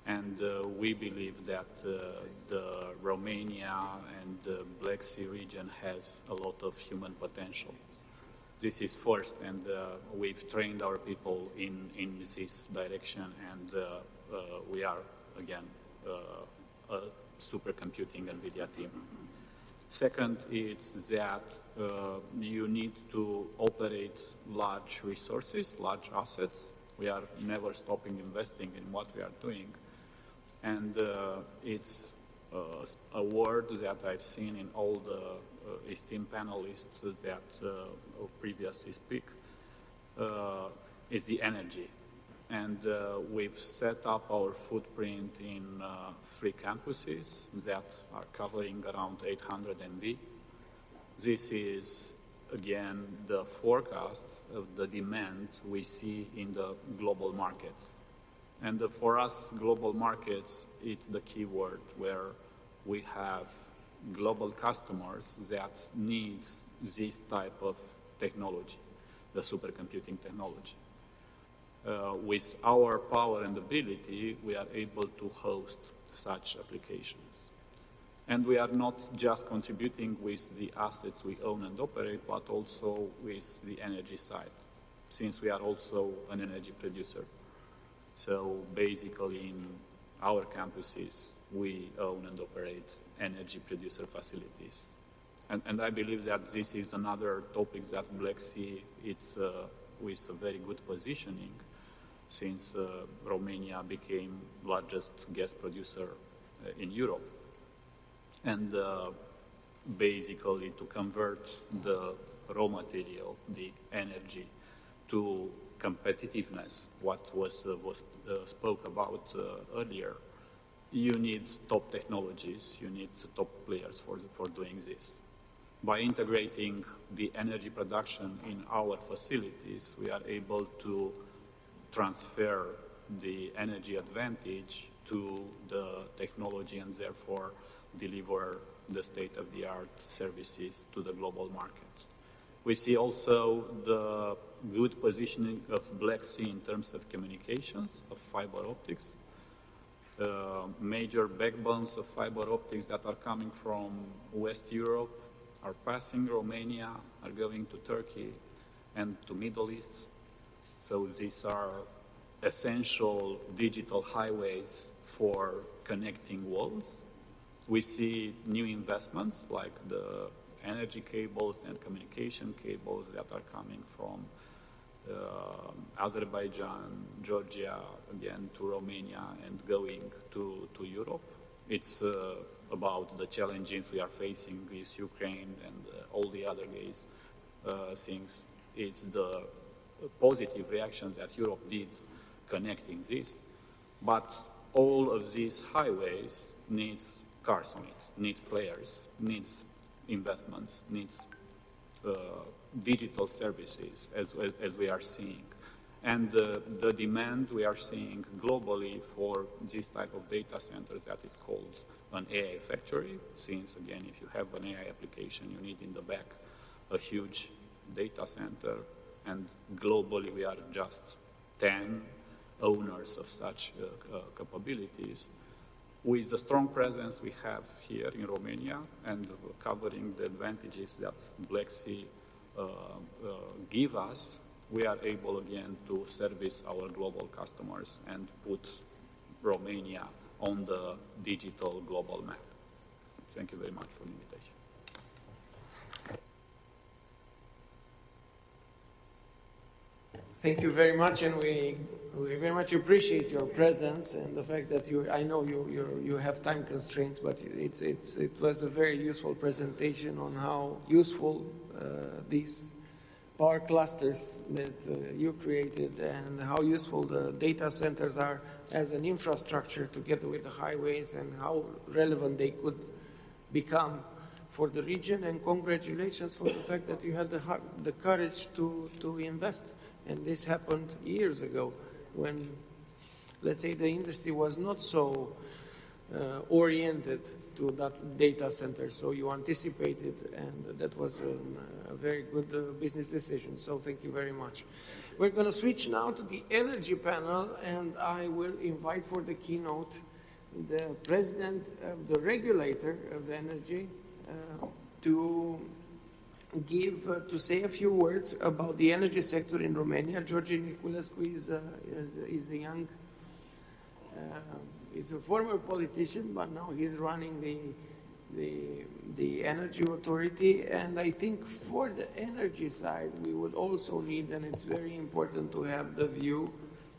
And we believe that the Romania and the Black Sea region has a lot of human potential. This is first, and we've trained our people in this direction, and we are, again, a supercomputing NVIDIA team. Second, it's that you need to operate large resources, large assets. We are never stopping investing in what we are doing. And it's a word that I've seen in all the esteemed panelists that previously speak, is the energy. And we've set up our footprint in 3 campuses that are covering around 800 MV. This is, again, the forecast of the demand we see in the global markets. And for us, global markets, it's the key word where we have global customers that need this type of technology, the supercomputing technology. With our power and ability, we are able to host such applications. And we are not just contributing with the assets we own and operate, but also with the energy side, since we are also an energy producer. So basically in our campuses, we own and operate energy producer facilities. And I believe that this is another topic that Black Sea, it's with a very good positioning, since Romania became largest gas producer in Europe. And basically to convert the raw material, the energy, to competitiveness, what was spoke about earlier, you need top technologies, you need top players for doing this. By integrating the energy production in our facilities, we are able to transfer the energy advantage to the technology and therefore deliver the state-of-the-art services to the global market. We see also the good positioning of Black Sea in terms of communications, of fiber optics. Major backbones of fiber optics that are coming from West Europe are passing Romania, are going to Turkey and to Middle East. So these are essential digital highways for connecting worlds. We see new investments like the energy cables and communication cables that are coming from Azerbaijan, Georgia, again to Romania and going to Europe. It's about the challenges we are facing with Ukraine and all the other things. It's the positive reactions that Europe did connecting this. But all of these highways needs cars on it, needs players, needs investments, needs digital services as we are seeing. And the demand we are seeing globally for this type of data centers, that is called an AI factory, since again, if you have an AI application, you need in the back a huge data center, and globally we are just 10 owners of such capabilities. With the strong presence we have here in Romania and covering the advantages that Black Sea give us, we are able again to service our global customers and put Romania on the digital global map. Thank you very much for the invitation. Thank you very much, and we very much appreciate your presence and the fact that I know you have time constraints, but it was a very useful presentation on how useful these power clusters that you created and how useful the data centers are as an infrastructure together with the highways and how relevant they could become for the region. And congratulations for the fact that you had the courage to invest. And this happened years ago when, let's say, the industry was not so oriented to that data center. So you anticipated, and that was a very good business decision. So thank you very much. We're going to switch now to the energy panel, and I will invite for the keynote the president of the regulator of energy to say a few words about the energy sector in Romania. George Niculescu is a young, he's a former politician, but now he's running the energy authority. And I think for the energy side, we would also need, and it's very important to have the view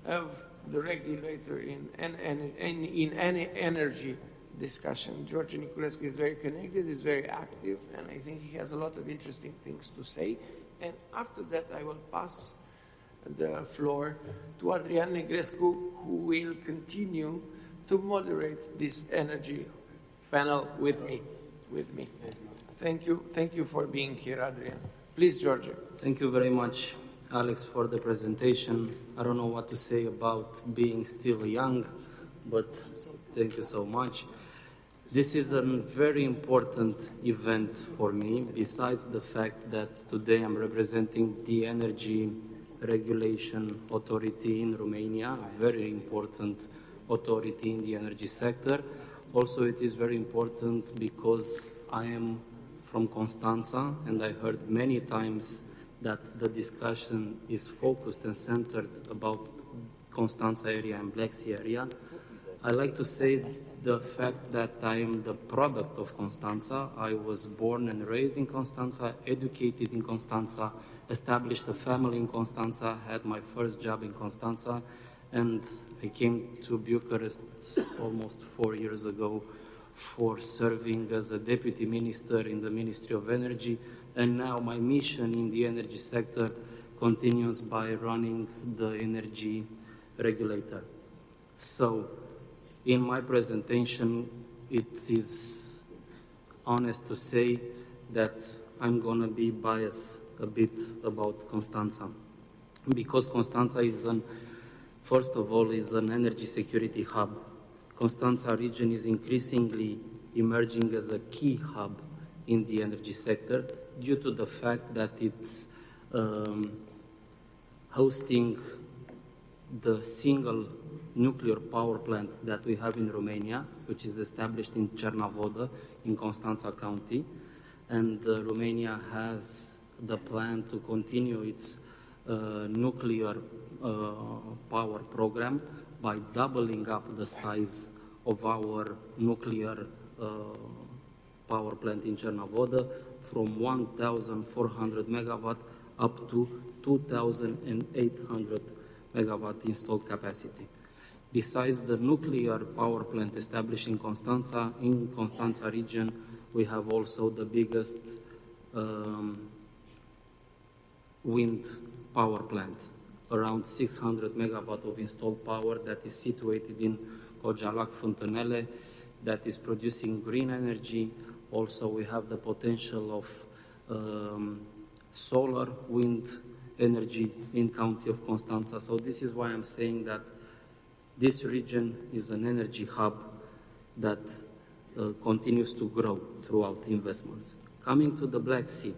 of the regulator in any energy discussion. George Niculescu is very connected, is very active, and I think he has a lot of interesting things to say. And after that, I will pass the floor to Adrian Negrescu, who will continue to moderate this energy panel with me. Thank you for being here, Adrian. Please, George. Thank you very much, Alex, for the presentation. I don't know what to say about being still young, but thank you so much. This is a very important event for me, besides the fact that today I'm representing the Energy Regulation Authority in Romania, a very important authority in the energy sector. Also, it is very important because I am from Constanța, and I heard many times that the discussion is focused and centered about Constanța area and Black Sea area. I like to say the fact that I am the product of Constanța. I was born and raised in Constanța, educated in Constanța, established a family in Constanța, had my first job in Constanța, and I came to Bucharest almost 4 years ago for serving as a deputy minister in the Ministry of Energy, and now my mission in the energy sector continues by running the energy regulator. So, in my presentation, it is honest to say that I'm going to be biased a bit about Constanța, because Constanța is first of all, is an energy security hub. Constanța region is increasingly emerging as a key hub in the energy sector due to the fact that it's hosting the single nuclear power plant that we have in Romania, which is established in Cernavodă in Constanța County. And Romania has the plan to continue its nuclear power program by doubling up the size of our nuclear power plant in Cernavodă from 1,400 megawatt up to 2,800 megawatt installed capacity. Besides the nuclear power plant established in Constanța region, we have also the biggest wind power plant, around 600 megawatt of installed power that is situated in Cojalac, Fântânele, that is producing green energy. Also, we have the potential of solar wind energy in county of Constanța. So this is why I'm saying that this region is an energy hub that continues to grow throughout investments. Coming to the Black Sea.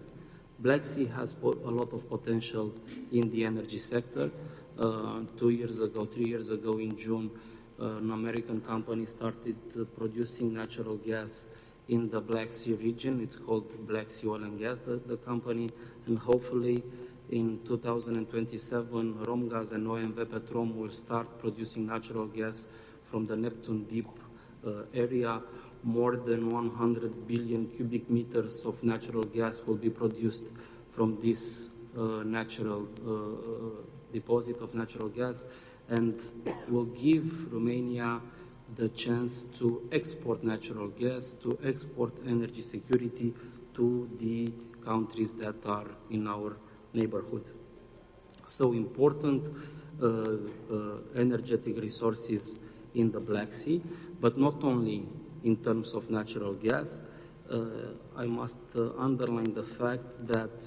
Black Sea has a lot of potential in the energy sector. 3 years ago in June, an American company started producing natural gas in the Black Sea region. It's called Black Sea Oil and Gas, the company, and hopefully in 2027, Romgaz and OMV Petrom will start producing natural gas from the Neptune Deep area. More than 100 billion cubic meters of natural gas will be produced from this natural deposit of natural gas, and will give Romania the chance to export natural gas, to export energy security to the countries that are in our neighborhood. So important energetic resources in the Black Sea, but not only in terms of natural gas. I must underline the fact that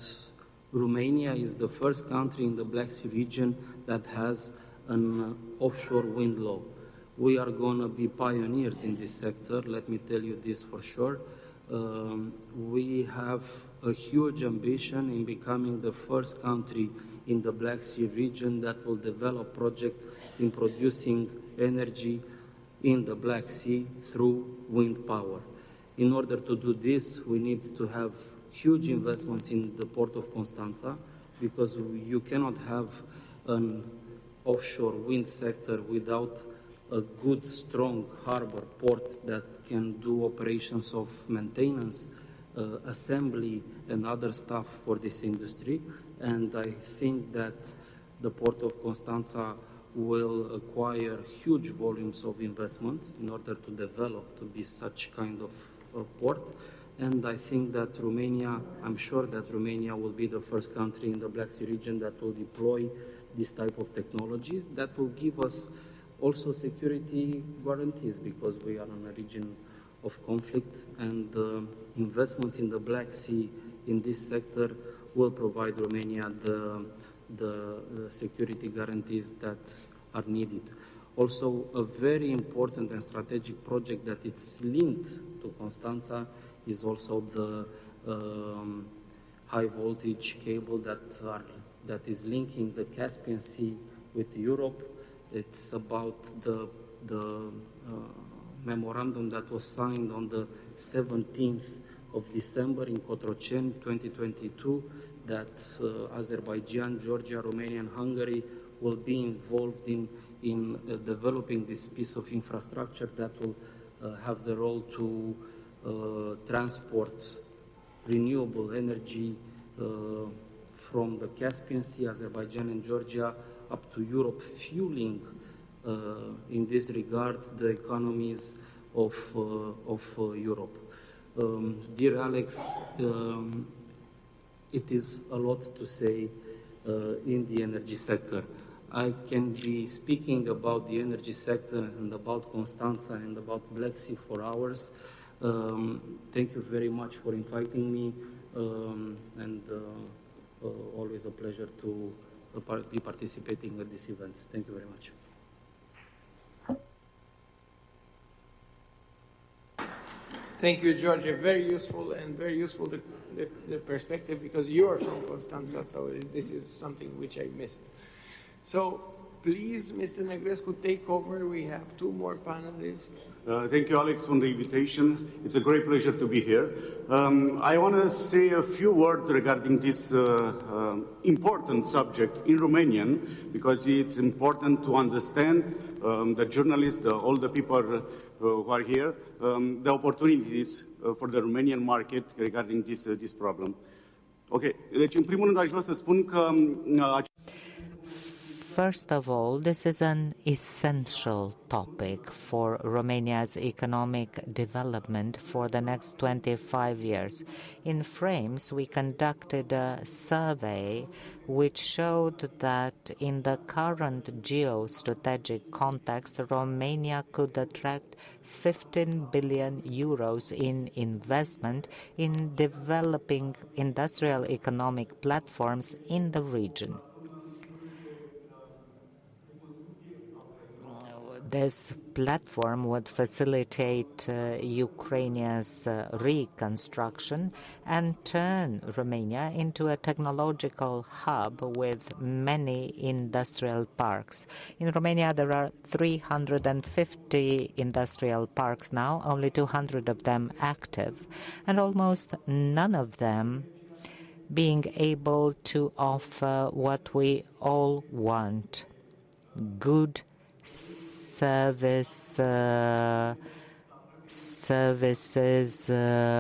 Romania is the first country in the Black Sea region that has an offshore wind law. We are going to be pioneers in this sector, let me tell you this for sure. We have a huge ambition in becoming the first country in the Black Sea region that will develop projects in producing energy in the Black Sea through wind power. In order to do this, we need to have huge investments in the port of Constanța, because you cannot have an offshore wind sector without a good, strong harbor port that can do operations of maintenance, assembly, and other stuff for this industry. And I think that the port of Constanța will acquire huge volumes of investments in order to develop to be such kind of port. And I think that Romania, I'm sure that Romania will be the first country in the Black Sea region that will deploy this type of technologies that will give us also security guarantees, because we are in a region of conflict, and investments in the Black Sea in this sector will provide Romania the security guarantees that are needed. Also, a very important and strategic project that it's linked to Constanța is also the high voltage cable that is linking the Caspian Sea with Europe. It's about the memorandum that was signed on the 17th of December in Cotroceni, 2022, that Azerbaijan, Georgia, Romania, and Hungary will be involved in in developing this piece of infrastructure that will have the role to transport renewable energy from the Caspian Sea, Azerbaijan and Georgia up to Europe, fueling in this regard the economies of Europe. Dear Alex, it is a lot to say in the energy sector. I can be speaking about the energy sector and about Constanța and about Black Sea for hours. Thank you very much for inviting me, and always a pleasure to be participating at this event. Thank you very much. Thank you, George. Very useful the perspective, because you are from Constanța, so this is something which I missed. So please, Mr. Negrescu, take over. We have two more panelists. Thank you, Alex, for the invitation. It's a great pleasure to be here. I want to say a few words regarding this important subject in Romanian, because it's important to understand the journalists, all the people who are here, the opportunities for the Romanian market regarding this problem. Okay, deci în primul rând aș vrea să spun că First of all, this is an essential topic for Romania's economic development for the next 25 years. In Frames, we conducted a survey which showed that in the current geostrategic context, Romania could attract 15 billion euros in investment in developing industrial economic platforms in the region. This platform would facilitate Ukraine's reconstruction and turn Romania into a technological hub with many industrial parks. In Romania, there are 350 industrial parks now, only 200 of them active, and almost none of them being able to offer what we all want: good services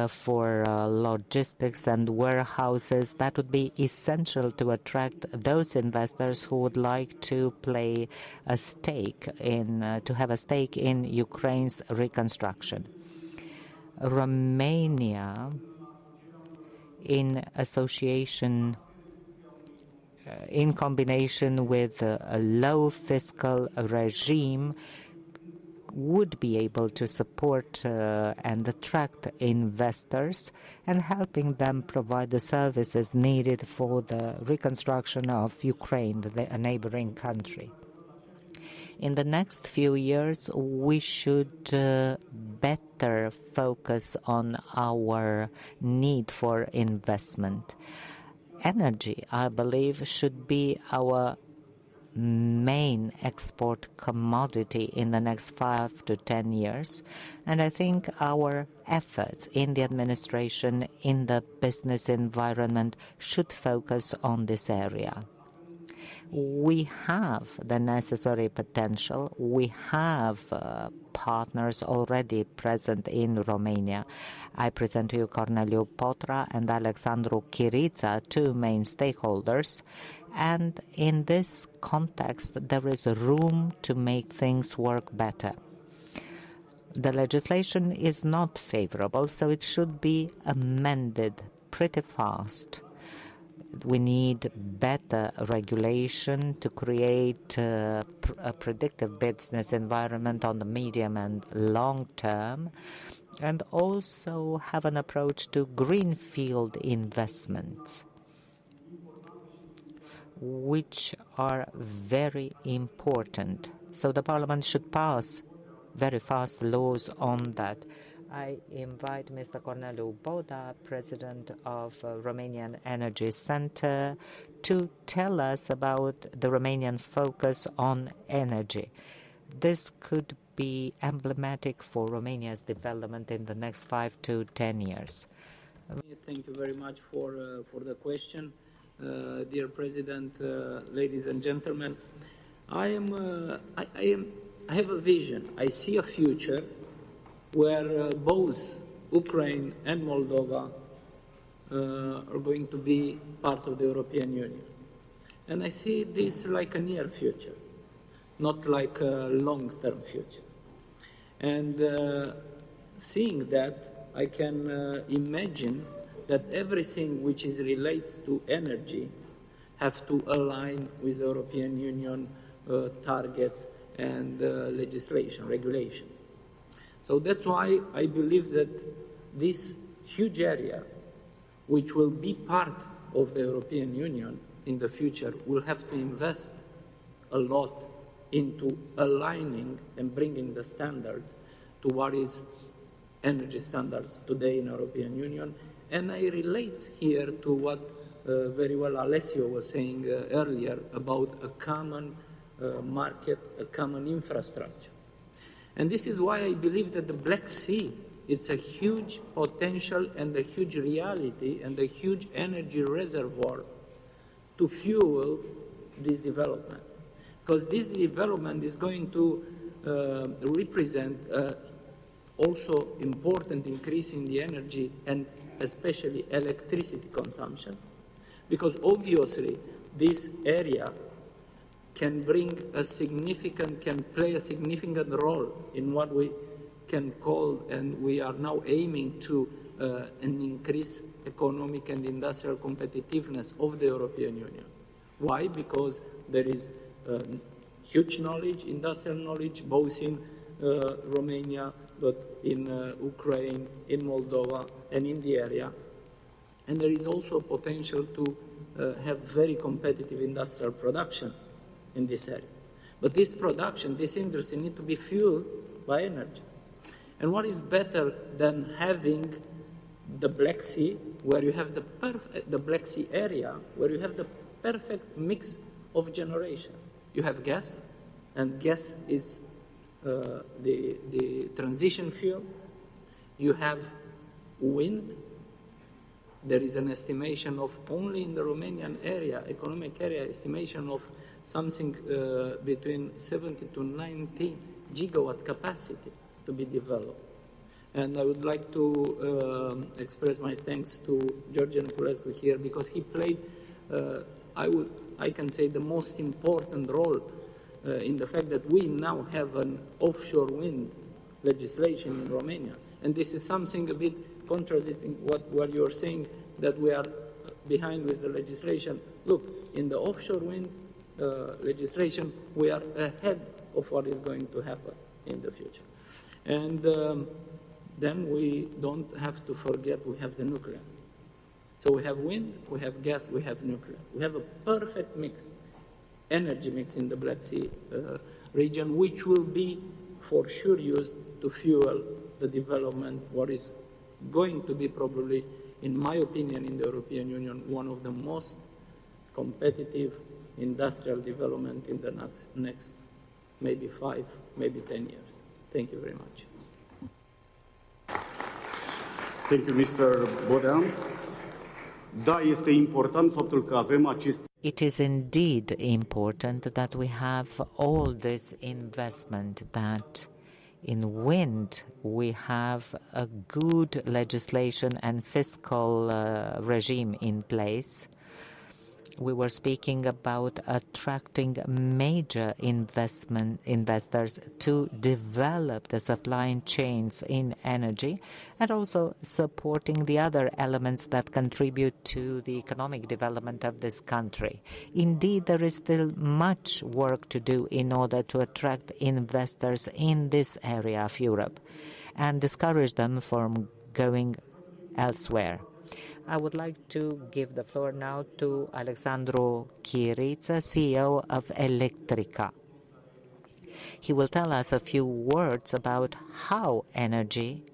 for logistics and warehouses that would be essential to attract those investors who would like to play a stake in, to have a stake in Ukraine's reconstruction. Romania, in association, in combination with a low fiscal regime, would be able to support and attract investors, and helping them provide the services needed for the reconstruction of Ukraine, a neighboring country. In the next few years, we should better focus on our need for investment. Energy, I believe, should be our main export commodity in the next 5 to 10 years. And I think our efforts in the administration, in the business environment, should focus on this area. We have the necessary potential. We have partners already present in Romania. I present to you Corneliu Potra and Alexandru Chirița, two main stakeholders. And in this context, there is room to make things work better. The legislation is not favorable, so it should be amended pretty fast. We need better regulation to create a predictive business environment on the medium and long term, and also have an approach to greenfield investments, which are very important. So the Parliament should pass very fast laws on that. I invite Mr. Corneliu Boda, President of Romanian Energy Center, to tell us about the Romanian focus on energy. This could be emblematic for Romania's development in the next 5 to 10 years. Thank you very much for the question. Dear President, ladies and gentlemen, I have a vision. I see a future where both Ukraine and Moldova are going to be part of the European Union. And I see this like a near future, not like a long-term future. And seeing that, I can imagine that everything which is related to energy have to align with the European Union targets and legislation, regulation. So that's why I believe that this huge area, which will be part of the European Union in the future, will have to invest a lot into aligning and bringing the standards to what is energy standards today in the European Union. And I relate here to what very well Alessio was saying earlier about a common market, a common infrastructure. And this is why I believe that the Black Sea, it's a huge potential and a huge reality and a huge energy reservoir to fuel this development. Because this development is going to represent also important increase in the energy and especially electricity consumption. Because obviously this area can bring a significant, can play a significant role in what we can call, and we are now aiming to, an increased economic and industrial competitiveness of the European Union. Why? Because there is huge knowledge, industrial knowledge, both in Romania, but in Ukraine, in Moldova, and in the area. And there is also a potential to have very competitive industrial production in this area. But this production, this industry need to be fueled by energy. And what is better than having the Black Sea, where you have the Black Sea area, where you have the perfect mix of generation. You have gas, and gas is the transition fuel. You have wind. There is an estimation of only in the Romanian area, economic area, estimation of something between 70 to 90 gigawatt capacity to be developed. And I would like to express my thanks to George Niculescu here, because he played, I can say, the most important role in the fact that we now have an offshore wind legislation in Romania. And this is something a bit contradicting what you are saying, that we are behind with the legislation. Look, in the offshore wind legislation, we are ahead of what is going to happen in the future. And then we don't have to forget we have the nuclear. So we have wind, we have gas, we have nuclear. We have a perfect mix, energy mix in the Black Sea region, which will be for sure used to fuel the development, what is going to be probably, in my opinion, in the European Union, one of the most competitive industrial development in the next maybe 5, maybe 10 years. Thank you very much. Thank you, Mr. Bodean. Da, este important faptul că avem acest. It is indeed important that we have all this investment, that in wind we have a good legislation and fiscal regime in place. We were speaking about attracting major investors to develop the supply chains in energy, and also supporting the other elements that contribute to the economic development of this country. Indeed, there is still much work to do in order to attract investors in this area of Europe and discourage them from going elsewhere. I would like to give the floor now to Alexandru Chiriță, CEO of Electrica. He will tell us a few words about how energy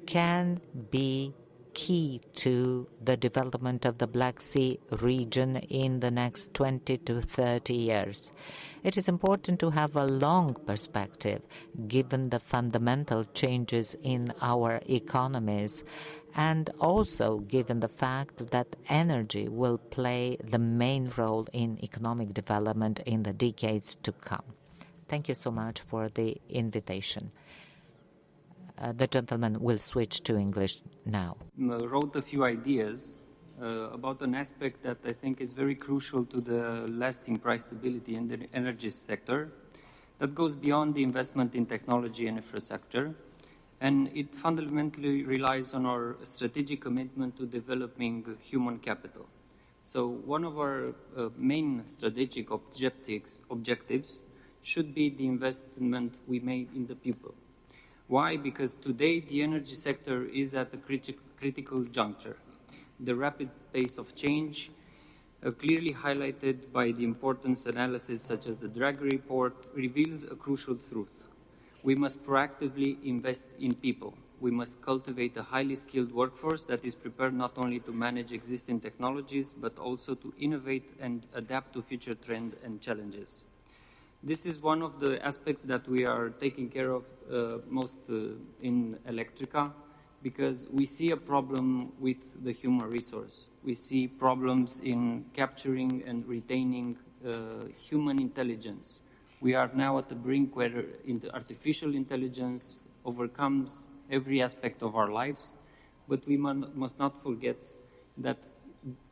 can be key to the development of the Black Sea region in the next 20 to 30 years. It is important to have a long perspective, given the fundamental changes in our economies and also given the fact that energy will play the main role in economic development in the decades to come. Thank you so much for the invitation. The gentleman will switch to English now. Wrote a few ideas about an aspect that I think is very crucial to the lasting price stability in the energy sector that goes beyond the investment in technology and infrastructure, and it fundamentally relies on our strategic commitment to developing human capital. So one of our main strategic objectives should be the investment we made in the people. Why? Because today the energy sector is at a critical juncture. The rapid pace of change, clearly highlighted by the importance analysis such as the Draghi report, reveals a crucial truth. We must proactively invest in people. We must cultivate a highly skilled workforce that is prepared not only to manage existing technologies, but also to innovate and adapt to future trends and challenges. This is one of the aspects that we are taking care of most in Electrica, because we see a problem with the human resource. We see problems in capturing and retaining human intelligence. We are now at the brink where artificial intelligence overcomes every aspect of our lives, but we must not forget that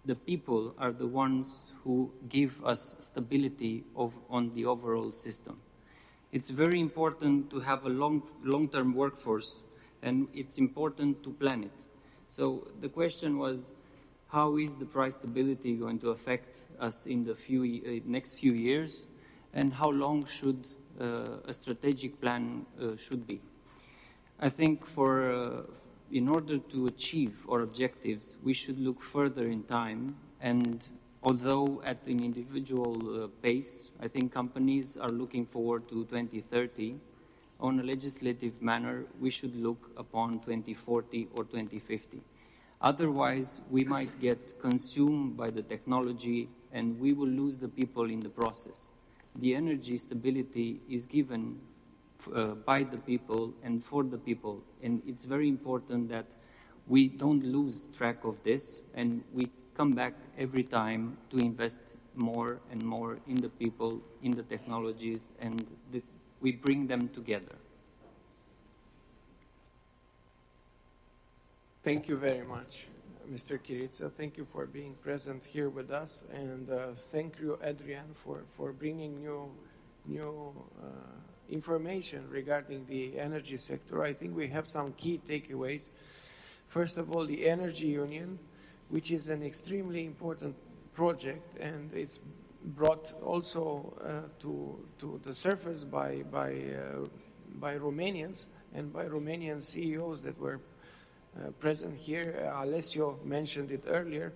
the people are the ones who give us stability on the overall system. It's very important to have a long-term workforce, and it's important to plan it. So the question was, how is the price stability going to affect us in the next few years, and how long should a strategic plan should be? I think in order to achieve our objectives, we should look further in time, and although at an individual pace, I think companies are looking forward to 2030. On a legislative manner, we should look upon 2040 or 2050. Otherwise, we might get consumed by the technology and we will lose the people in the process. The energy stability is given by the people and for the people, and it's very important that we don't lose track of this and we come back every time to invest more and more in the people, in the technologies, and we bring them together. Thank you very much, Mr. Chiriță. Thank you for being present here with us, and thank you, Adrian, for bringing new information regarding the energy sector. I think we have some key takeaways. First of all, the Energy Union, which is an extremely important project, and it's brought also to the surface by Romanians and by Romanian CEOs that were present here. Alessio mentioned it earlier,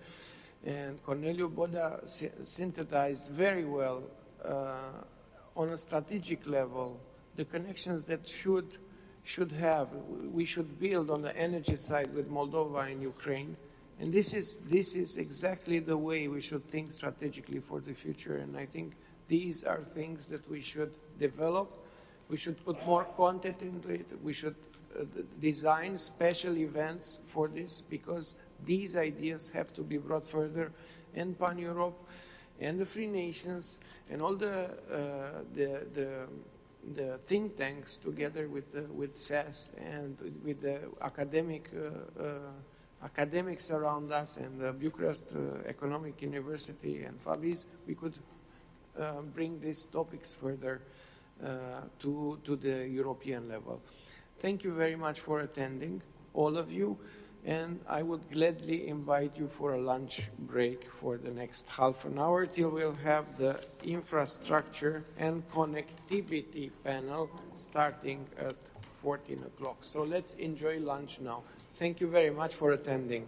and Corneliu Boda synthesized very well on a strategic level the connections that we should build on the energy side with Moldova and Ukraine. And this is exactly the way we should think strategically for the future. And I think these are things that we should develop. We should put more content into it. We should design special events for this, because these ideas have to be brought further. And Paneuropa and the Free Nations and all the think tanks together with SAS and with the academics around us and the Bucharest Economic University and FABIS, we could bring these topics further to the European level. Thank you very much for attending, all of you, and I would gladly invite you for a lunch break for the next half an hour till we'll have the infrastructure and connectivity panel starting at 14 o'clock. So let's enjoy lunch now. Thank you very much for attending.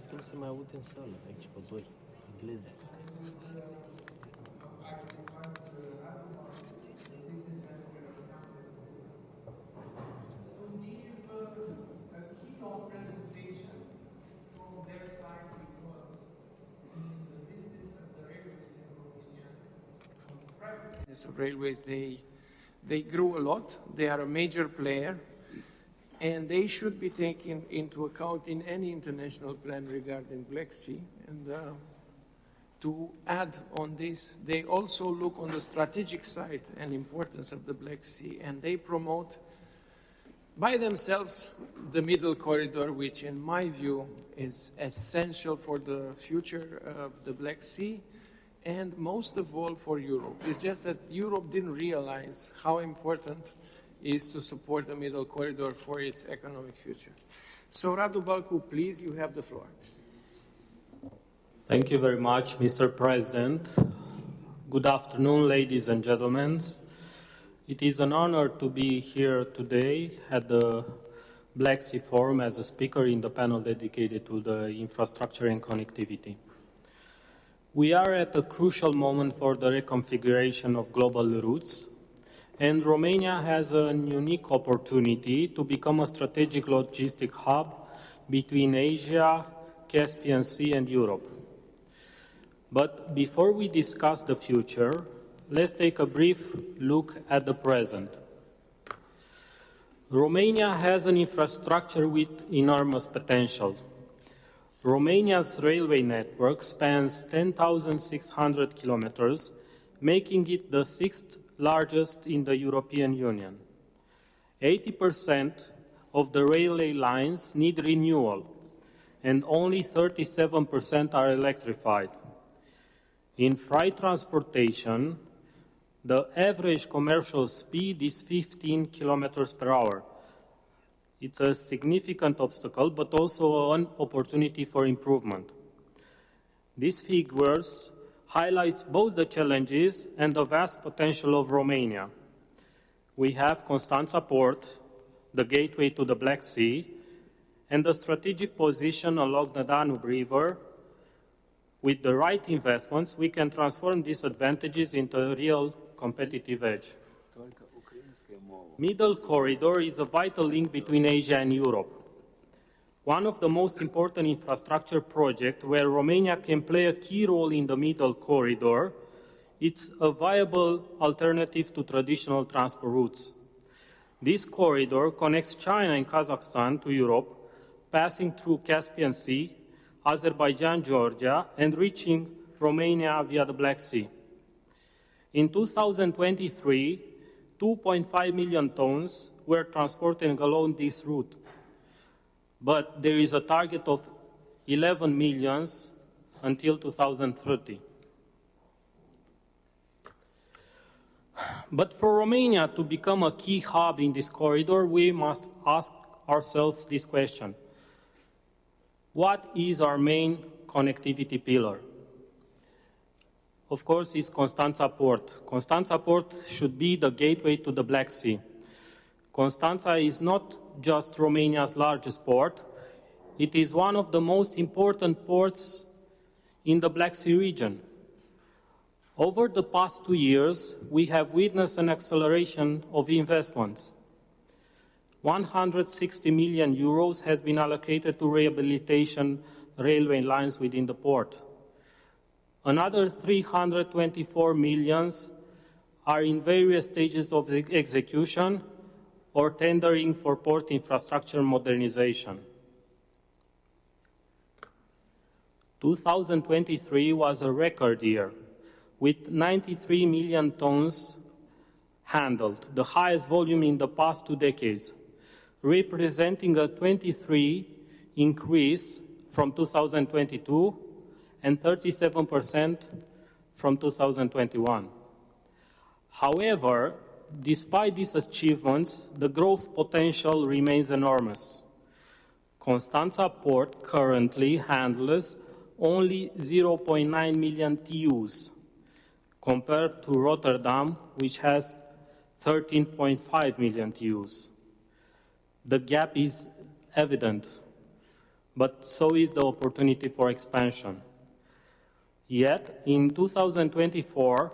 Vezi că nu se mai aude în sală, aici pe doi, engleze. Of railways, they grew a lot. They are a major player, and they should be taken into account in any international plan regarding Black Sea. And to add on this, they also look on the strategic side and importance of the Black Sea, and they promote by themselves the middle corridor, which in my view is essential for the future of the Black Sea, and most of all for Europe. It's just that Europe didn't realize how important it is to support the middle corridor for its economic future. So Radu Balcu, please, you have the floor. Thank you very much, Mr. President. Good afternoon, ladies and gentlemen. It is an honor to be here today at the Black Sea Forum as a speaker in the panel dedicated to the infrastructure and connectivity. We are at a crucial moment for the reconfiguration of global routes, and Romania has a unique opportunity to become a strategic logistic hub between Asia, Caspian Sea, and Europe. But before we discuss the future, let's take a brief look at the present. Romania has an infrastructure with enormous potential. Romania's railway network spans 10,600 kilometers, making it the sixth largest in the European Union. 80% of the railway lines need renewal, and only 37% are electrified. In freight transportation, the average commercial speed is 15 kilometers per hour. It's a significant obstacle, but also an opportunity for improvement. These figures highlight both the challenges and the vast potential of Romania. We have Constanța Port, the gateway to the Black Sea, and the strategic position along the Danube River. With the right investments, we can transform these advantages into a real competitive edge. Middle corridor is a vital link between Asia and Europe. One of the most important infrastructure projects where Romania can play a key role in the middle corridor, it's a viable alternative to traditional transport routes. This corridor connects China and Kazakhstan to Europe, passing through Caspian Sea, Azerbaijan, Georgia, and reaching Romania via the Black Sea. In 2023, 2.5 million tons were transported along this route, but there is a target of 11 million until 2030. But for Romania to become a key hub in this corridor, we must ask ourselves this question. What is our main connectivity pillar? Of course, it's Constanța Port. Constanța Port should be the gateway to the Black Sea. Constanța is not just Romania's largest port, it is one of the most important ports in the Black Sea region. Over the past 2 years, we have witnessed an acceleration of investments. 160 million euros has been allocated to rehabilitation railway lines within the port. Another 324 million are in various stages of execution or tendering for port infrastructure modernization. 2023 was a record year, with 93 million tons handled, the highest volume in the past 2 decades, representing a 23% increase from 2022 and 37% from 2021. However, despite these achievements, the growth potential remains enormous. Constanța Port currently handles only 0.9 million TEUs, compared to Rotterdam, which has 13.5 million TEUs. The gap is evident. but so is the opportunity for expansion. Yet, in 2024,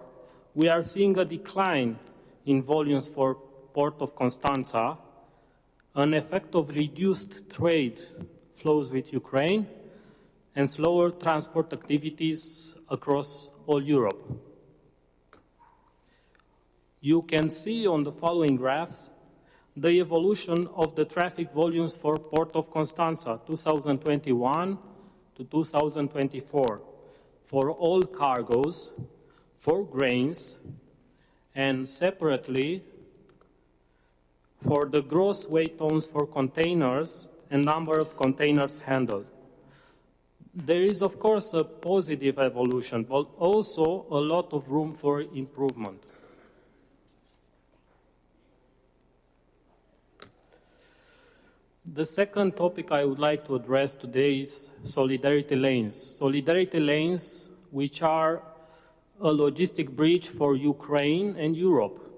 we are seeing a decline in volumes for Port of Constanța, an effect of reduced trade flows with Ukraine and slower transport activities across all Europe. You can see on the following graphs the evolution of the traffic volumes for Port of Constanța 2021 to 2024 for all cargoes, for grains, and separately for the gross weight tons for containers and number of containers handled. There is, of course, a positive evolution, but also a lot of room for improvement. The second topic I would like to address today is solidarity lanes. Solidarity lanes, which are a logistic bridge for Ukraine and Europe.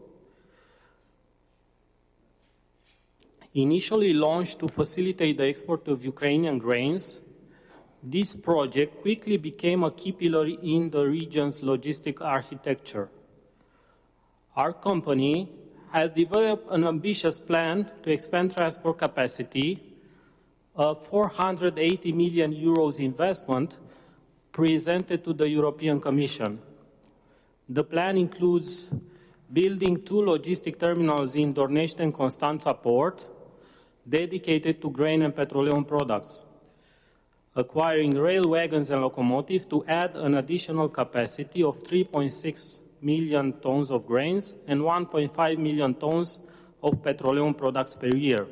Initially launched to facilitate the export of Ukrainian grains, this project quickly became a key pillar in the region's logistic architecture. Our company has developed an ambitious plan to expand transport capacity, a 480 million euros investment presented to the European Commission. The plan includes building 2 logistic terminals in Dornești and Constanța port, dedicated to grain and petroleum products, acquiring rail wagons and locomotives to add an additional capacity of 3.6 million tons of grains and 1.5 million tons of petroleum products per year.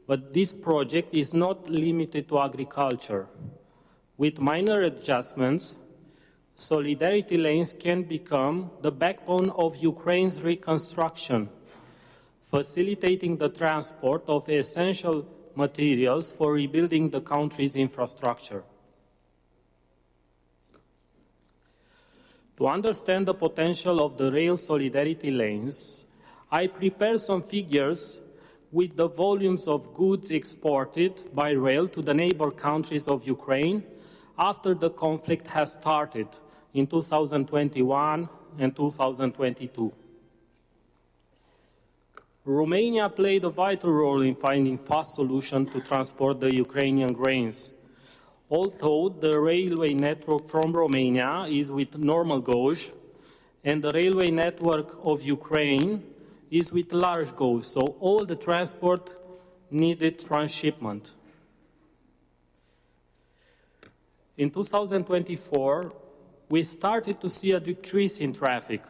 But this project is not limited to agriculture. With minor adjustments, solidarity lanes can become the backbone of Ukraine's reconstruction, facilitating the transport of essential materials for rebuilding the country's infrastructure. To understand the potential of the rail solidarity lanes, I prepared some figures with the volumes of goods exported by rail to the neighbor countries of Ukraine after the conflict has started in 2021 and 2022. Romania played a vital role in finding fast solutions to transport the Ukrainian grains. Although the railway network from Romania is with normal gauge, and the railway network of Ukraine is with large gauge, so all the transport needed transshipment. In 2024, we started to see a decrease in traffic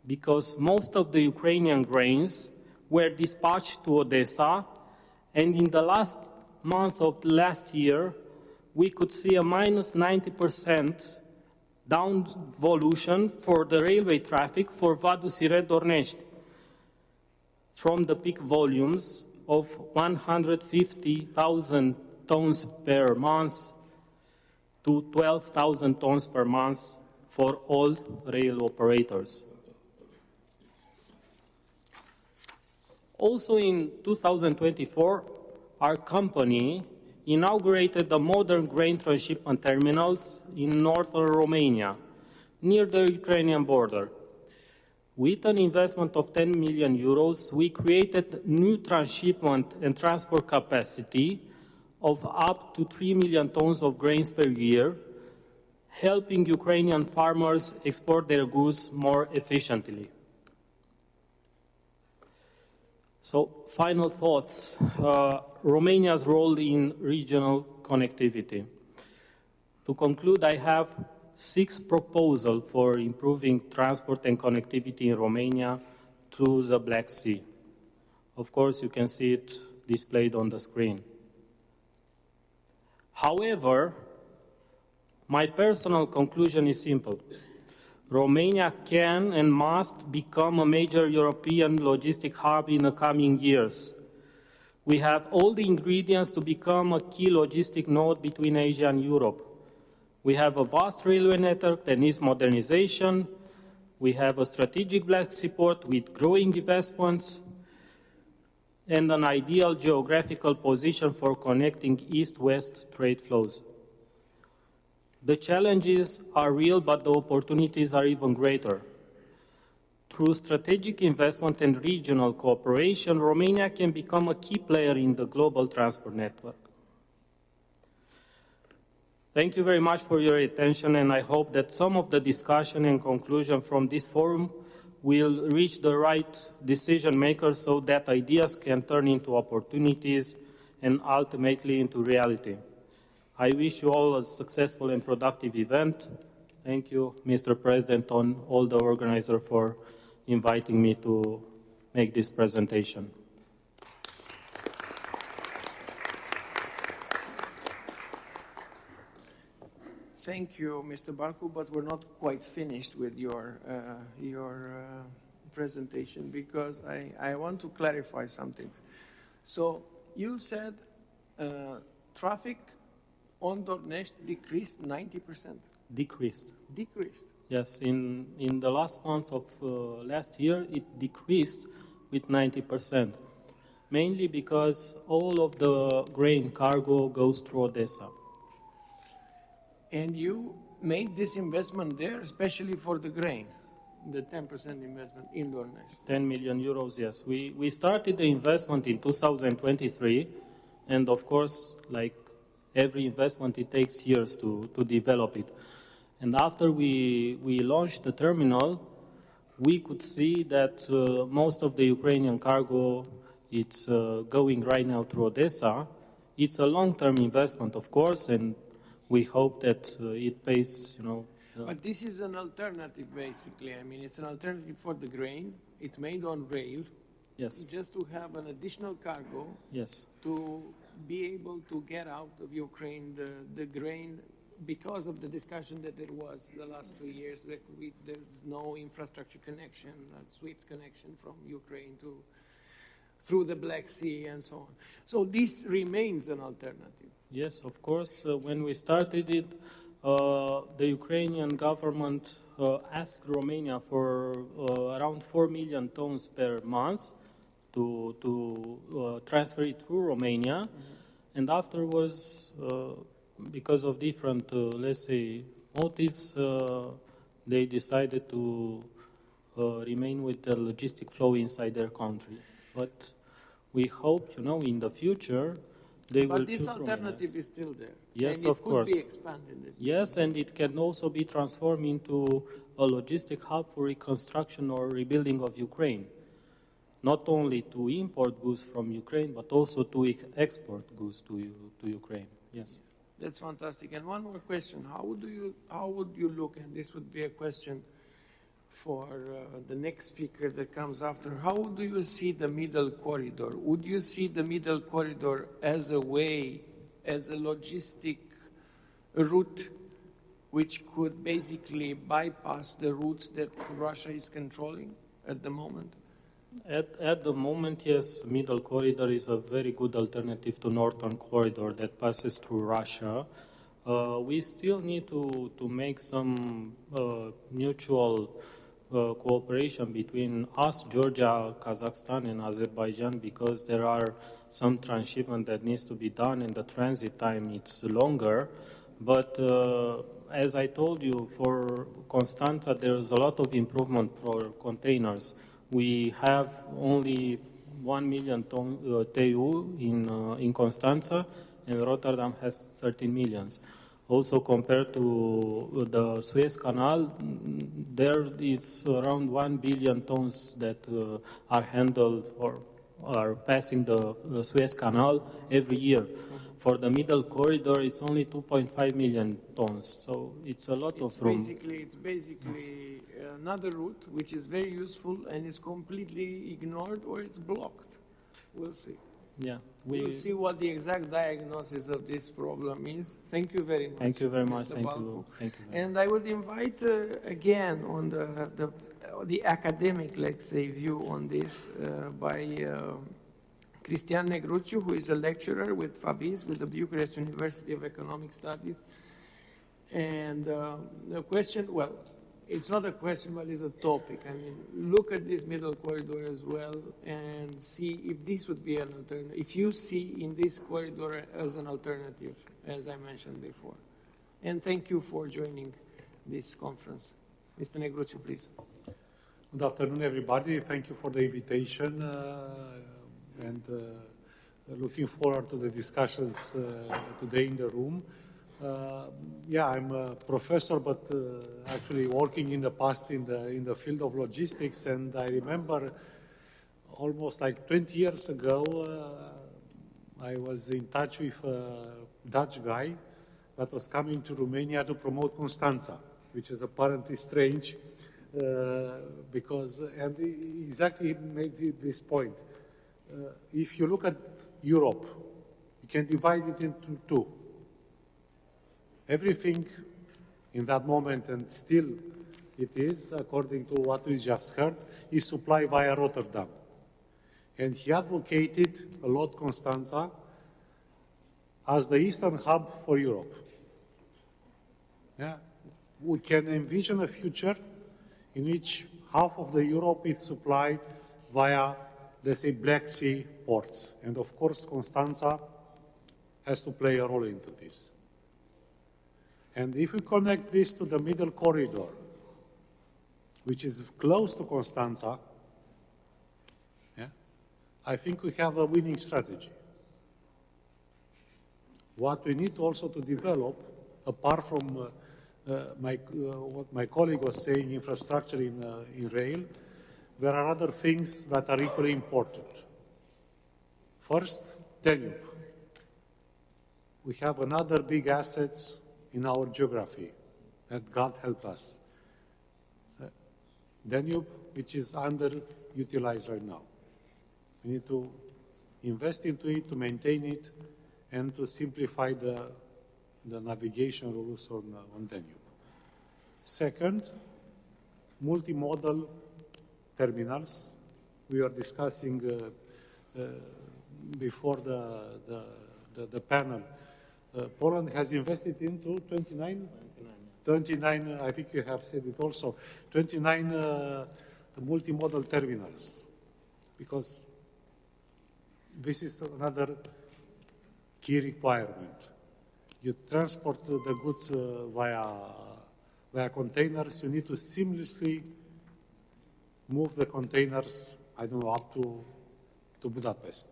because most of the Ukrainian grains were dispatched to Odessa, and in the last months of last year, we could see a minus 90% downvolution for the railway traffic for Vadu Siret-Dornești, from the peak volumes of 150,000 tons per month to 12,000 tons per month for all rail operators. Also in 2024, our company inaugurated the modern grain transshipment terminals in northern Romania, near the Ukrainian border. With an investment of 10 million euros, we created new transshipment and transport capacity of up to 3 million tons of grains per year, helping Ukrainian farmers export their goods more efficiently. So, final thoughts. Romania's role in regional connectivity. To conclude, I have 6 proposals for improving transport and connectivity in Romania through the Black Sea. Of course, you can see it displayed on the screen. However, my personal conclusion is simple. Romania can and must become a major European logistic hub in the coming years. We have all the ingredients to become a key logistic node between Asia and Europe. We have a vast railway network that needs modernization. We have a strategic Black Sea port with growing investments. and an ideal geographical position for connecting east-west trade flows. The challenges are real, but the opportunities are even greater. Through strategic investment and regional cooperation, Romania can become a key player in the global transport network. Thank you very much for your attention, and I hope that some of the discussion and conclusion from this forum will reach the right decision makers so that ideas can turn into opportunities and ultimately into reality. I wish you all a successful and productive event. Thank you, Mr. President, and all the organizers for inviting me to make this presentation. Thank you, Mr. Barcu, but we're not quite finished with your presentation because I want to clarify some things. So you said traffic on Dornești decreased 90%. Decreased. Decreased. Yes, in the last month of last year, it decreased with 90%, mainly because all of the grain cargo goes through Odessa. And you made this investment there, especially for the grain, the 10% investment in Dornești. 10 million euros, yes. We started the investment in 2023, and of course, like every investment, it takes years to develop it. And after we launched the terminal, we could see that most of the Ukrainian cargo, it's going right now through Odessa. It's a long-term investment, of course, and we hope that it pays, But this is an alternative, basically. I mean, it's an alternative for the grain. It's made on rail. Yes. Just to have an additional cargo. Yes. To be able to get out of Ukraine the grain because of the discussion that there was the last 2 years. There's no infrastructure connection, swift connection from Ukraine through the Black Sea and so on. So this remains an alternative. Yes, of course. When we started it, the Ukrainian government asked Romania for around 4 million tons per month to transfer it through Romania. Mm-hmm. And afterwards, because of different, let's say, motives, they decided to remain with the logistic flow inside their country. But we hope, in the future, they will choose Romania. But this alternative is still there. Yes, and of course. It could be expanded. Yes, and it can also be transformed into a logistic hub for reconstruction or rebuilding of Ukraine. Not only to import goods from Ukraine, but also to export goods to Ukraine. Yes. That's fantastic. And one more question: how would you look? And this would be a question for the next speaker that comes after. How do you see the middle corridor? Would you see the middle corridor as a way, as a logistic route, which could basically bypass the routes that Russia is controlling at the moment? At the moment, yes, middle corridor is a very good alternative to northern corridor that passes through Russia. We still need to make some mutual cooperation between us, Georgia, Kazakhstan, and Azerbaijan, because there are some transshipment that needs to be done, and the transit time it's longer. But as I told you, for Constanța, there is a lot of improvement for containers. We have only 1 million TEU in Constanța, and Rotterdam has 13 millions. Also, compared to the Suez Canal, there it's around 1 billion tons that are handled or are passing the Suez Canal every year. For the middle corridor, it's only 2.5 million tons. So it's a lot of room. It's basically another route which is very useful and is completely ignored or it's blocked. We'll see. Yeah, we'll see what the exact diagnosis of this problem is. Thank you very much. Thank you very much. Mr. Thank Balcu. you. Thank you. And I would invite again on the academic, let's say, view on this by Cristian Negruțiu, who is a lecturer with FABIS, with the Bucharest University of Economic Studies. And the question, well, it's not a question, but it's a topic. I mean, look at this middle corridor as well and see if this would be an alternative. If you see in this corridor as an alternative, as I mentioned before. And thank you for joining this conference. Mr. Negruțiu, please. Good afternoon, everybody. Thank you for the invitation and looking forward to the discussions today in the room. Yeah, I'm a professor, but actually working in the past in the field of logistics, and I remember almost like 20 years ago, I was in touch with a Dutch guy that was coming to Romania to promote Constanța, which is apparently strange because, and he exactly made this point. If you look at Europe, you can divide it into two. Everything in that moment, and still it is, according to what we just heard, is supplied via Rotterdam. And he advocated a lot Constanța as the eastern hub for Europe. Yeah? We can envision a future in which half of the Europe is supplied via, let's say, Black Sea ports. And of course, Constanța has to play a role into this. And if we connect this to the middle corridor, which is close to Constanța, yeah, I think we have a winning strategy. What we need also to develop, apart from what my colleague was saying, infrastructure in rail, there are other things that are equally important. First, Danube. We have another big assets in our geography, that God help us. Danube, which is underutilized right now. We need to invest into it, to maintain it, and to simplify the navigation rules on Danube. Second, multimodal terminals. We were discussing before the panel. Poland has invested into 29, I think you have said it also, 29 multimodal terminals, because this is another key requirement. You transport the goods via containers, you need to seamlessly move the containers, I don't know, up to Budapest.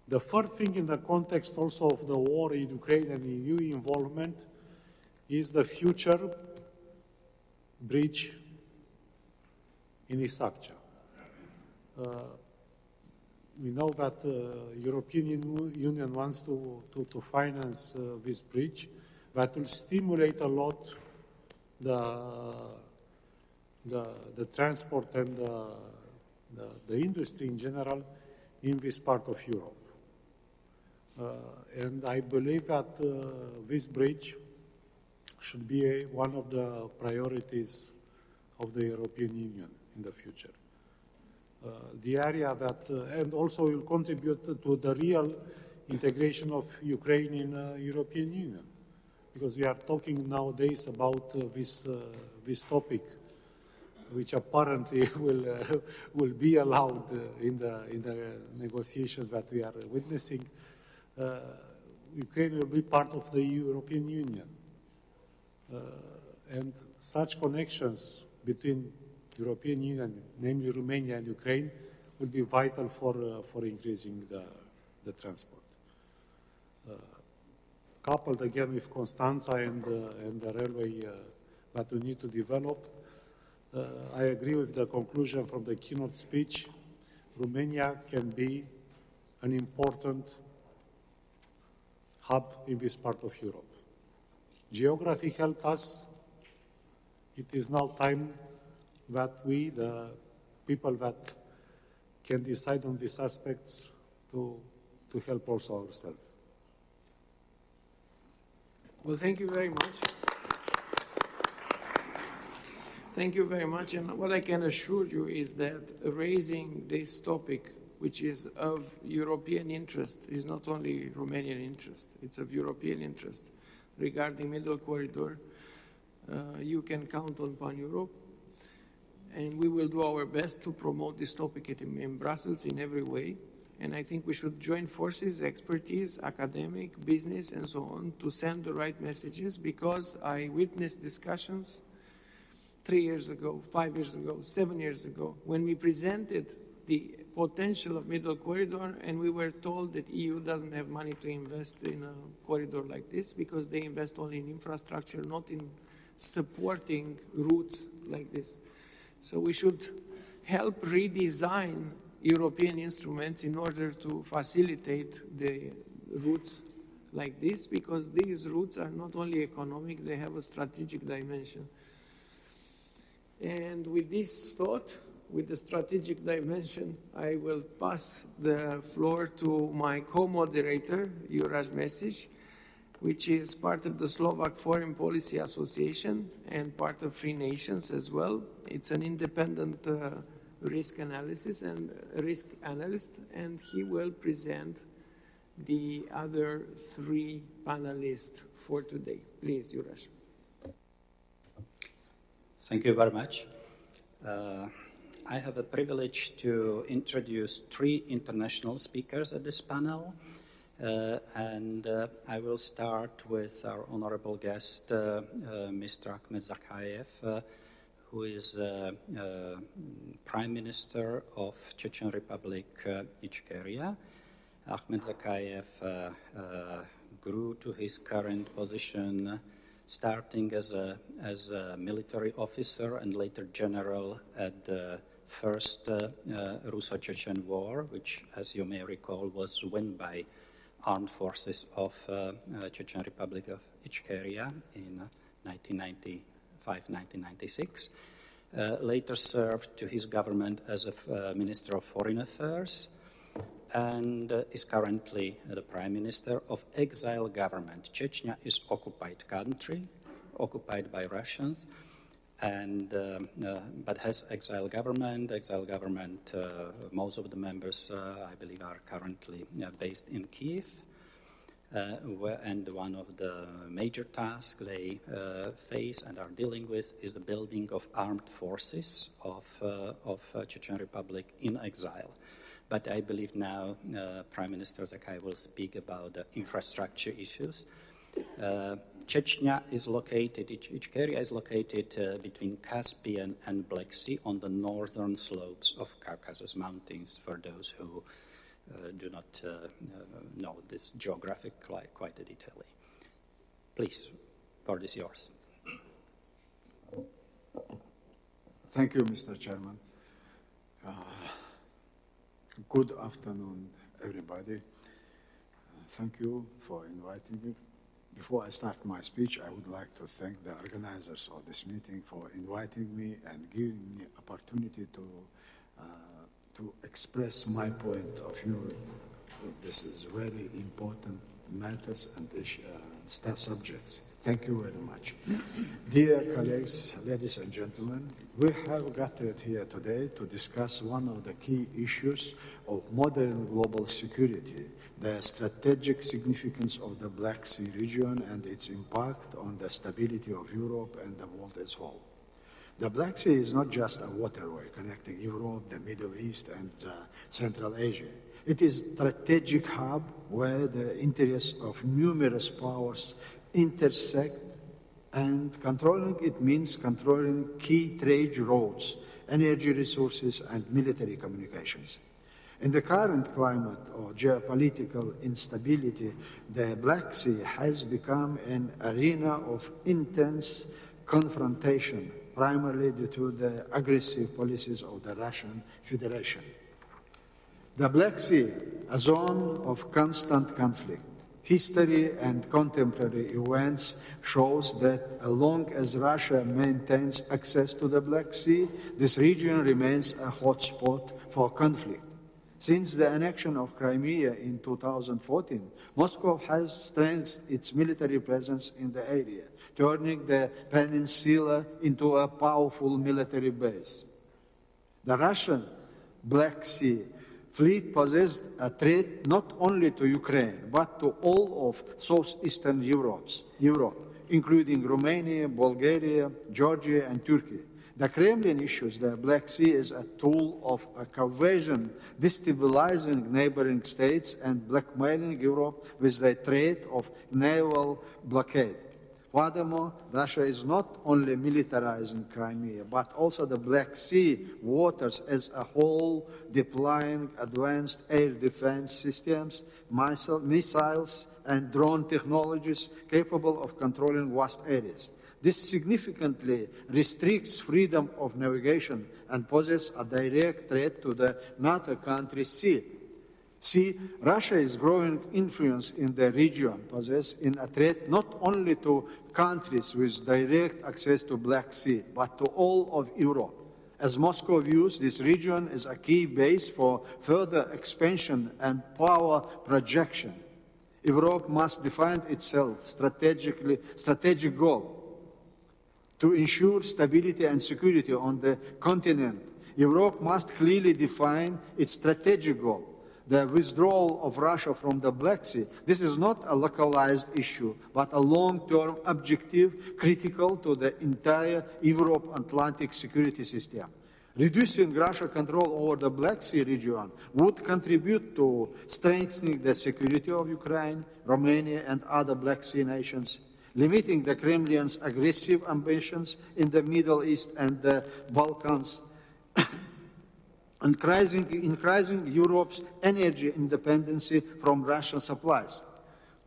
The third thing in the context also of the war in Ukraine and EU involvement is the future bridge in Isaccea. We know that the European Union wants to finance this bridge. That will stimulate a lot the transport and the industry in general in this part of Europe. And I believe that this bridge should be one of the priorities of the European Union in the future. The area that, and also will contribute to the real integration of Ukraine in European Union, because we are talking nowadays about this topic, which apparently will be allowed in the negotiations that we are witnessing. Ukraine will be part of the European Union. And such connections between European Union, namely Romania and Ukraine, will be vital for increasing the transport. Coupled again with Constanța and the railway that we need to develop, I agree with the conclusion from the keynote speech. Romania can be an important hub in this part of Europe. Geography helped us. It is now time that we, the people that can decide on these aspects, to help also ourselves. Well, thank you very much. Thank you very much. And what I can assure you is that raising this topic, which is of European interest, is not only Romanian interest, it's of European interest regarding Middle Corridor. you can count on Paneuropa. And we will do our best to promote this topic in Brussels in every way. And I think we should join forces, expertise, academic, business, and so on, to send the right messages, because I witnessed discussions 3 years ago, 5 years ago, 7 years ago, when we presented the potential of middle corridor, and we were told that EU doesn't have money to invest in a corridor like this, because they invest only in infrastructure, not in supporting routes like this. So we should help redesign European instruments in order to facilitate the routes like this, because these routes are not only economic, they have a strategic dimension. And with this thought, with the strategic dimension, I will pass the floor to my co-moderator, Juraš Mesić, which is part of the Slovak Foreign Policy Association and part of Free Nations as well. It's an independent risk analyst, and he will present the other three panelists for today. Please, Juraš. Thank you very much. I have a privilege to introduce three international speakers at this panel, and I will start with our honorable guest, Mr. Ahmed Zakayev, who is Prime Minister of Chechen Republic, Ichkeria. Ahmed Zakayev grew to his current position, starting as a military officer and later general at the first Russo-Chechen War, which, as you may recall, was won by armed forces of Chechen Republic of Ichkeria in 1995-1996. Later served to his government as a Minister of Foreign Affairs, and is currently the Prime Minister of exile government. Chechnya is occupied country, occupied by Russians, and but has exile government. Exile government, most of the members, I believe, are currently based in Kiev. And one of the major tasks they face and are dealing with is the building of armed forces of Chechen Republic in exile. But I believe now Prime Minister Zakayev will speak about the infrastructure issues. Chechnya is located, Ichkeria is located between Caspian and Black Sea on the northern slopes of Caucasus Mountains, for those who do not know this geographic quite detailedly. Please, the floor is yours. Thank you, Mr. Chairman. Good afternoon, everybody. Thank you for inviting me. Before I start my speech, I would like to thank the organizers of this meeting for inviting me and giving me opportunity to express my point of view. This is very important matters and subjects. Thank you very much. Dear colleagues, ladies and gentlemen, we have gathered here today to discuss one of the key issues of modern global security, the strategic significance of the Black Sea region and its impact on the stability of Europe and the world as a whole. The Black Sea is not just a waterway connecting Europe, the Middle East, and Central Asia. It is a strategic hub where the interests of numerous powers intersect, and controlling it means controlling key trade routes, energy resources, and military communications. In the current climate of geopolitical instability, the Black Sea has become an arena of intense confrontation, primarily due to the aggressive policies of the Russian Federation. The Black Sea, a zone of constant conflict. History and contemporary events shows that as long as Russia maintains access to the Black Sea, this region remains a hotspot for conflict. Since the annexion of Crimea in 2014, Moscow has strengthened its military presence in the area, turning the peninsula into a powerful military base. The Russian Black Sea fleet poses a threat not only to Ukraine, but to all of southeastern Europe. including Romania, Bulgaria, Georgia, and Turkey. The Kremlin issues the Black Sea as a tool of a coercion, destabilizing neighboring states and blackmailing Europe with the threat of naval blockade. Furthermore, Russia is not only militarizing Crimea, but also the Black Sea waters as a whole, deploying advanced air defense systems, missiles, and drone technologies capable of controlling vast areas. This significantly restricts freedom of navigation and poses a direct threat to the NATO countries' sea. Russia's growing influence in the region poses a threat not only to countries with direct access to Black Sea, but to all of Europe, as Moscow views this region as a key base for further expansion and power projection. Europe must define itself strategic goal to ensure stability and security on the continent. Europe must clearly define its strategic goal, the withdrawal of Russia from the Black Sea. This is not a localized issue, but a long-term objective critical to the entire Europe-Atlantic security system. Reducing Russia's control over the Black Sea region would contribute to strengthening the security of Ukraine, Romania, and other Black Sea nations, limiting the Kremlin's aggressive ambitions in the Middle East and the Balkans, increasing Europe's energy independency from Russian supplies,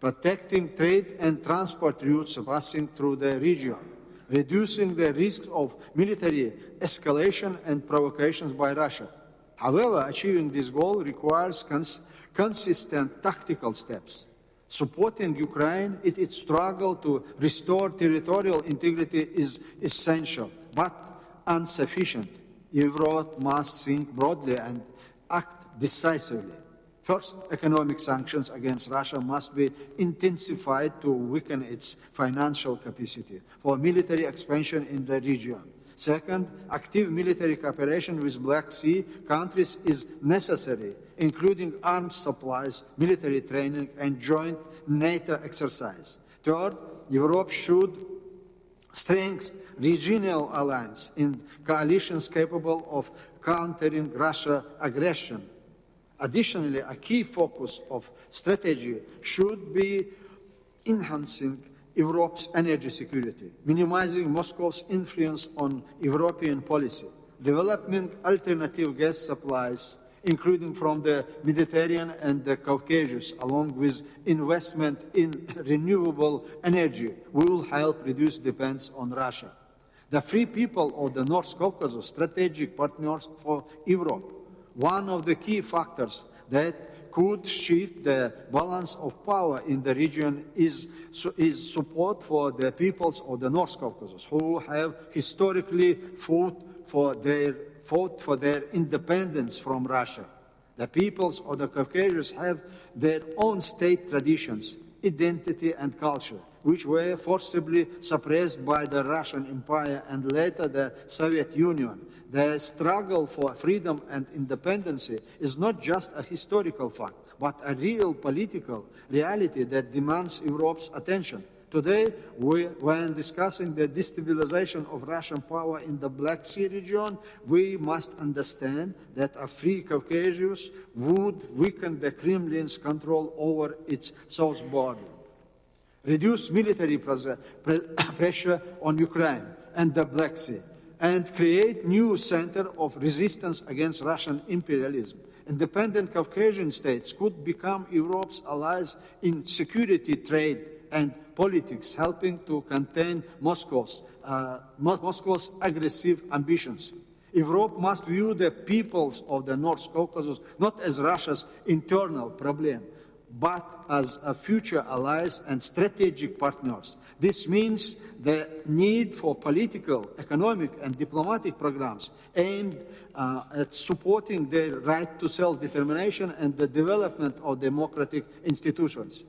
protecting trade and transport routes passing through the region, reducing the risk of military escalation and provocations by Russia. However, achieving this goal requires consistent tactical steps. Supporting Ukraine in its struggle to restore territorial integrity is essential, but insufficient. Europe must think broadly and act decisively. First, economic sanctions against Russia must be intensified to weaken its financial capacity for military expansion in the region. Second, active military cooperation with Black Sea countries is necessary, including arms supplies, military training, and joint NATO exercise. Third, Europe should strengthen regional alliances in coalitions capable of countering Russia's aggression. Additionally, a key focus of strategy should be enhancing Europe's energy security, minimizing Moscow's influence on European policy, developing alternative gas supplies, including from the Mediterranean and the Caucasus, along with investment in renewable energy, will help reduce dependence on Russia. The free people of the North Caucasus, strategic partners for Europe, one of the key factors that could shift the balance of power in the region is support for the peoples of the North Caucasus, who have historically fought for their independence from Russia. The peoples of the Caucasus have their own state traditions, identity, and culture, which were forcibly suppressed by the Russian Empire and later the Soviet Union. The struggle for freedom and independence is not just a historical fact, but a real political reality that demands Europe's attention. Today, when discussing the destabilization of Russian power in the Black Sea region, we must understand that a free Caucasus would weaken the Kremlin's control over its south border, reduce military pressure on Ukraine and the Black Sea, and create new center of resistance against Russian imperialism. Independent Caucasian states could become Europe's allies in security, trade, and politics, helping to contain Moscow's aggressive ambitions. Europe must view the peoples of the North Caucasus not as Russia's internal problem, but as a future allies and strategic partners. This means the need for political, economic, and diplomatic programs aimed at supporting their right to self-determination and the development of democratic institutions.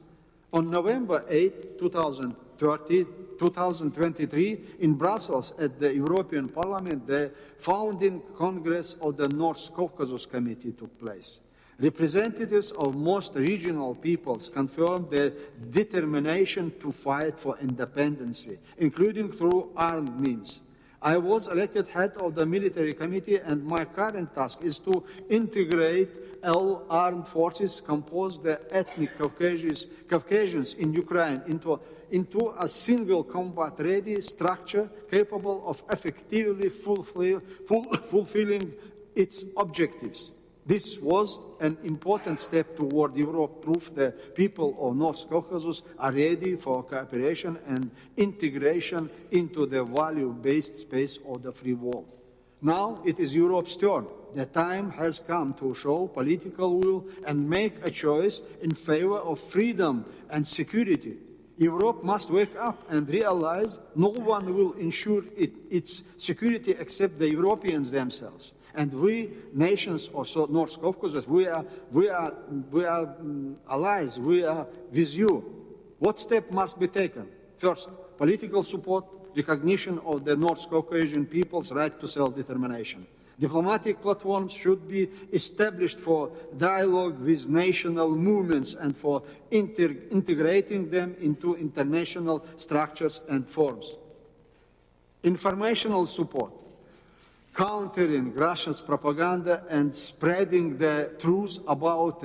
On November 8, 2023, in Brussels at the European Parliament, the founding Congress of the North Caucasus Committee took place. Representatives of most regional peoples confirmed their determination to fight for independence, including through armed means. I was elected head of the military committee, and my current task is to integrate all armed forces composed of ethnic Caucasians in Ukraine into a single combat-ready structure capable of effectively fulfilling its objectives. This was an important step toward Europe, proof the people of North Caucasus are ready for cooperation and integration into the value-based space of the free world. Now it is Europe's turn. The time has come to show political will and make a choice in favor of freedom and security. Europe must wake up and realize no one will ensure its security except the Europeans themselves. And we, nations of North Caucasus, we are allies, we are with you. What step must be taken? First, political support, recognition of the North Caucasian people's right to self-determination. Diplomatic platforms should be established for dialogue with national movements and for integrating them into international structures and forms. Informational support, countering Russia's propaganda and spreading the truth about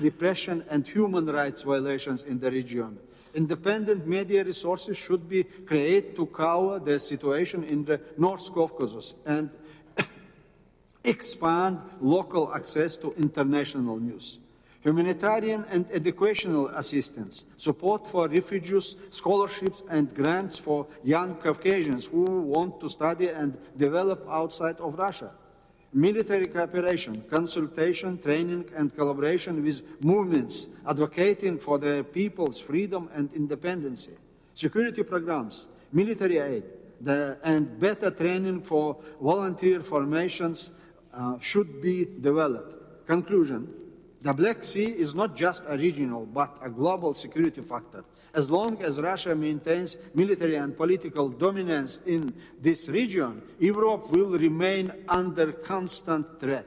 repression and human rights violations in the region. Independent media resources should be created to cover the situation in the North Caucasus and expand local access to international news. Humanitarian and educational assistance, support for refugees, scholarships and grants for young Caucasians who want to study and develop outside of Russia. Military cooperation, consultation, training and collaboration with movements advocating for the people's freedom and independence. Security programs, military aid, and better training for volunteer formations should be developed. Conclusion. The Black Sea is not just a regional, but a global security factor. As long as Russia maintains military and political dominance in this region, Europe will remain under constant threat.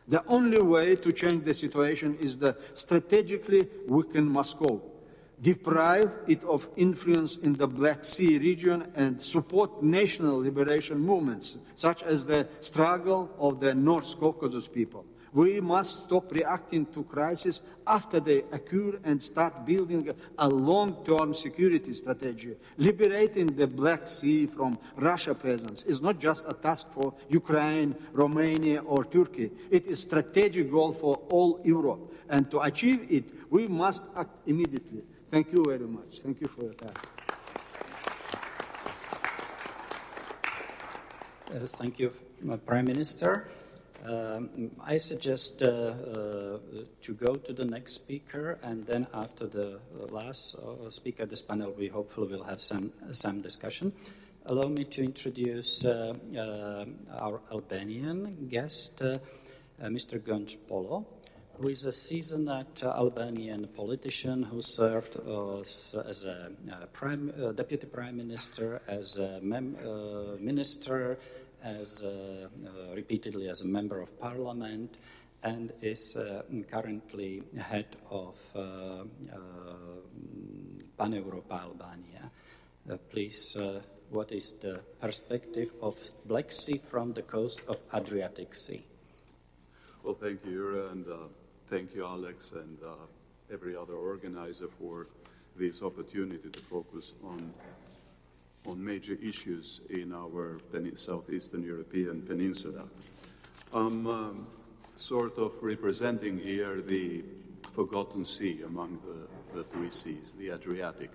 The only way to change the situation is to strategically weaken Moscow, deprive it of influence in the Black Sea region, and support national liberation movements, such as the struggle of the North Caucasus people. We must stop reacting to crises after they occur and start building a long-term security strategy. Liberating the Black Sea from Russia's presence is not just a task for Ukraine, Romania, or Turkey. It is a strategic goal for all Europe. And to achieve it, we must act immediately. Thank you very much. Thank you for your time. Thank you, Prime Minister. I suggest to go to the next speaker, and then after the last speaker, this panel, we hopefully will have some discussion. Allow me to introduce our Albanian guest, Mr. Gönc Polo, who is a seasoned Albanian politician who served as a deputy prime minister, as a minister, as repeatedly as a member of parliament, and is currently head of Paneuropa Albania. Please, what is the perspective of Black Sea from the coast of Adriatic Sea? Well, thank you, Jura, and thank you, Alex, and every other organizer for this opportunity to focus on major issues in our southeastern European peninsula. I'm sort of representing here the forgotten sea among the three seas, the Adriatic.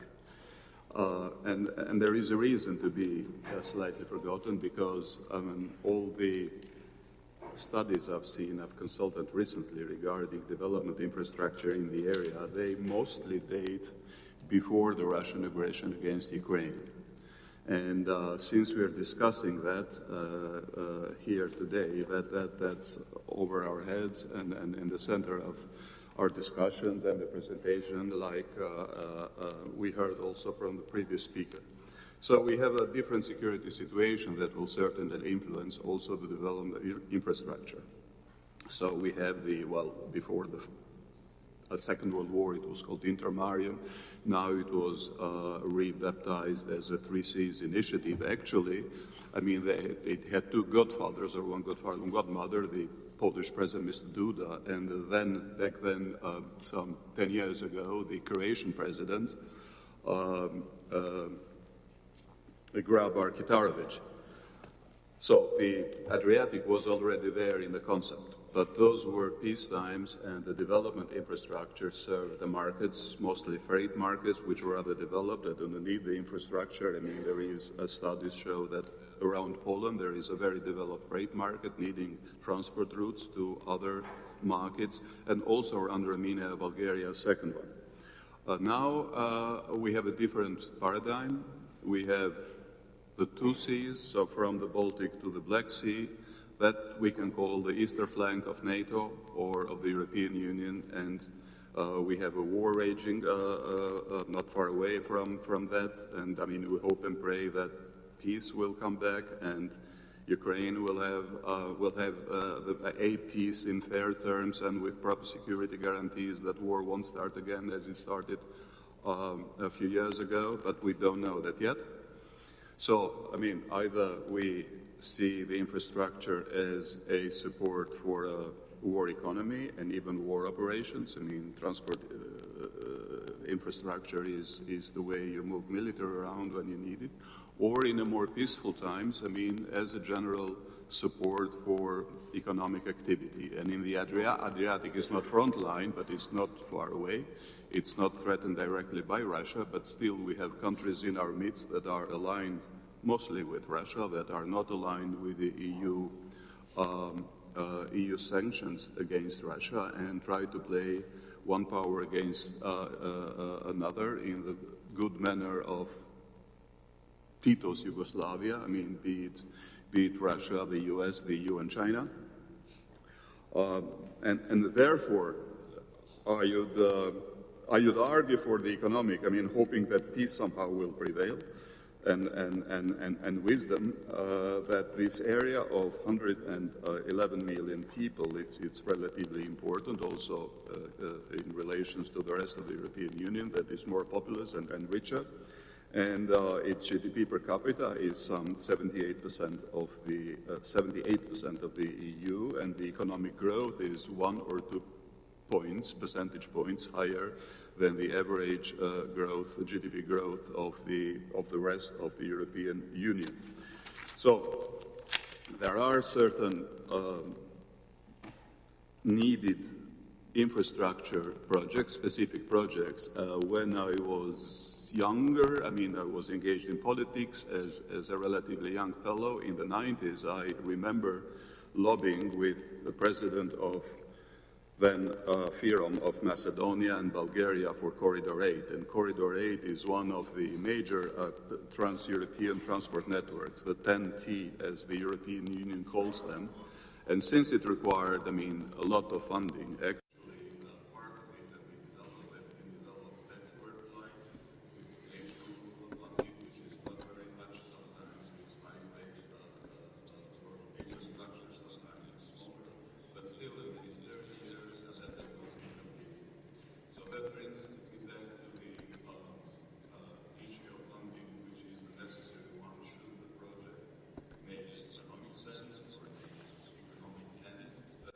And there is a reason to be slightly forgotten, because all the studies I've consulted recently regarding development infrastructure in the area, they mostly date before the Russian aggression against Ukraine. And since we are discussing that here today, that's over our heads and in the center of our discussions and the presentation, like we heard also from the previous speaker. So we have a different security situation that will certainly influence also the development of infrastructure. So we have the, well, before the Second World War, it was called Intermarium. Now it was rebaptized as a Three Seas Initiative. Actually, I mean, it had two godfathers, or one godfather and godmother, the Polish president, Mr. Duda, and then, back then, some 10 years ago, the Croatian president, Grabar Kitarovic. So the Adriatic was already there in the concept, but those were peace times, and the development infrastructure served the markets, mostly freight markets, which were rather developed. They don't need the infrastructure. I mean, there is studies show that around Poland there is a very developed freight market needing transport routes to other markets, and also around Romania, Bulgaria, second one. Now we have a different paradigm. We have the two seas, so from the Baltic to the Black Sea, that we can call the eastern flank of NATO or of the European Union, and we have a war raging not far away from that, and I mean, we hope and pray that peace will come back, and Ukraine will have a peace in fair terms and with proper security guarantees that war won't start again as it started a few years ago, but we don't know that yet. So, I mean, either we see the infrastructure as a support for a war economy and even war operations. I mean, transport infrastructure is the way you move military around when you need it. Or in a more peaceful times, I mean, as a general support for economic activity. And in the Adriatic is not front line, but it's not far away. It's not threatened directly by Russia, but still we have countries in our midst that are aligned mostly with Russia, that are not aligned with the EU sanctions against Russia, and try to play one power against another in the good manner of Tito's Yugoslavia. I mean, be it Russia, the US, the EU, and China. And therefore, I would argue for the economic, I mean, hoping that peace somehow will prevail, and wisdom, that this area of 111 million people, it's relatively important also in relations to the rest of the European Union, that is more populous and richer. And its GDP per capita is some 78% of the 78% of the EU, and the economic growth is 1 or 2 percentage points higher than the average growth, GDP growth of the rest of the European Union. So there are certain needed infrastructure projects, specific projects. When I was younger, I mean, I was engaged in politics as a relatively young fellow in the 90s. I remember lobbying with the president of then FIROM of Macedonia and Bulgaria for Corridor 8. And Corridor 8 is one of the major trans-European transport networks, the 10T as the European Union calls them. And since it required, I mean, a lot of funding,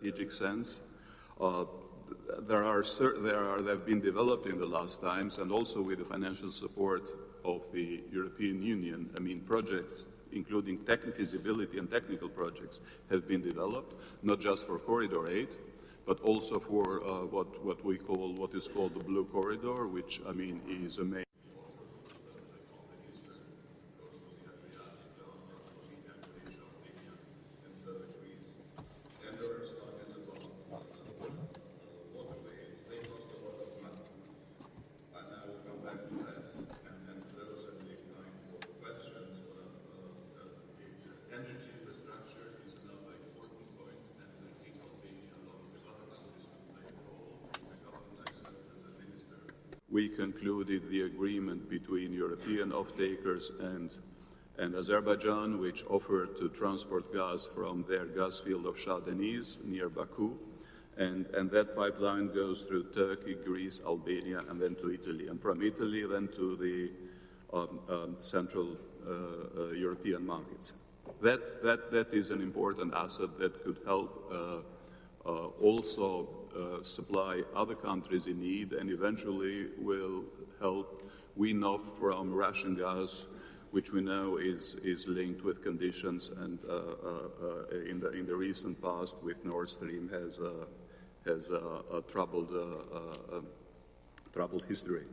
strategic sense. They've been developed in the last times, and also with the financial support of the European Union. I mean, projects, including feasibility and technical projects, have been developed, not just for Corridor 8, but also for what is called the Blue Corridor, which, I mean, is a main we concluded the agreement between European off-takers and and Azerbaijan, which offered to transport gas from their gas field of Shah Deniz near Baku. And that pipeline goes through Turkey, Greece, Albania, and then to Italy. And from Italy, then to the Central European markets. That is an important asset that could help also supply other countries in need, and eventually will help wean off from Russian gas, which we know is linked with conditions, and in the recent past with Nord Stream has a troubled history.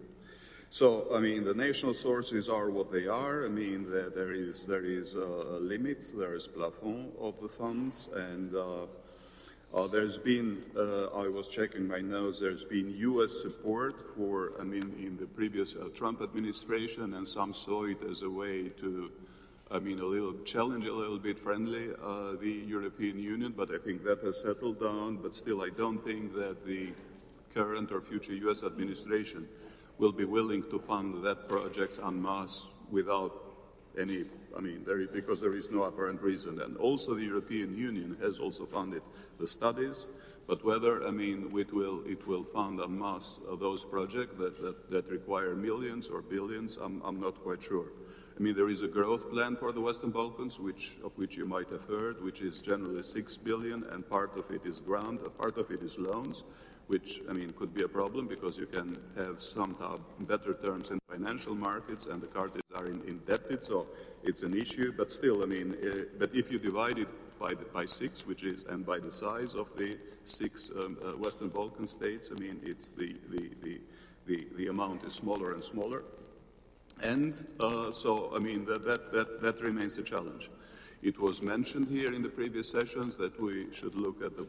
So, I mean, the national sources are what they are. I mean, there is limits, there is plafond of the funds, and there's been, I was checking my notes, there's been U.S. support for, I mean, in the previous Trump administration, and some saw it as a way to, I mean, challenge a little bit friendly the European Union, but I think that has settled down. But still, I don't think that the current or future U.S. administration will be willing to fund that project en masse without any, I mean, because there is no apparent reason. And also the European Union has also funded the studies, but whether, I mean, it will fund en masse those projects that require millions or billions, I'm not quite sure. I mean, there is a growth plan for the Western Balkans, of which you might have heard, which is generally 6 billion, and part of it is grant, a part of it is loans, which, I mean, could be a problem because you can have somehow better terms in financial markets, and the countries are indebted, so it's an issue. But still, I mean, but if you divide it by 6, which is, and by the size of the 6 Western Balkan states, I mean, it's the amount is smaller and smaller. And so, I mean, that remains a challenge. It was mentioned here in the previous sessions that we should look at the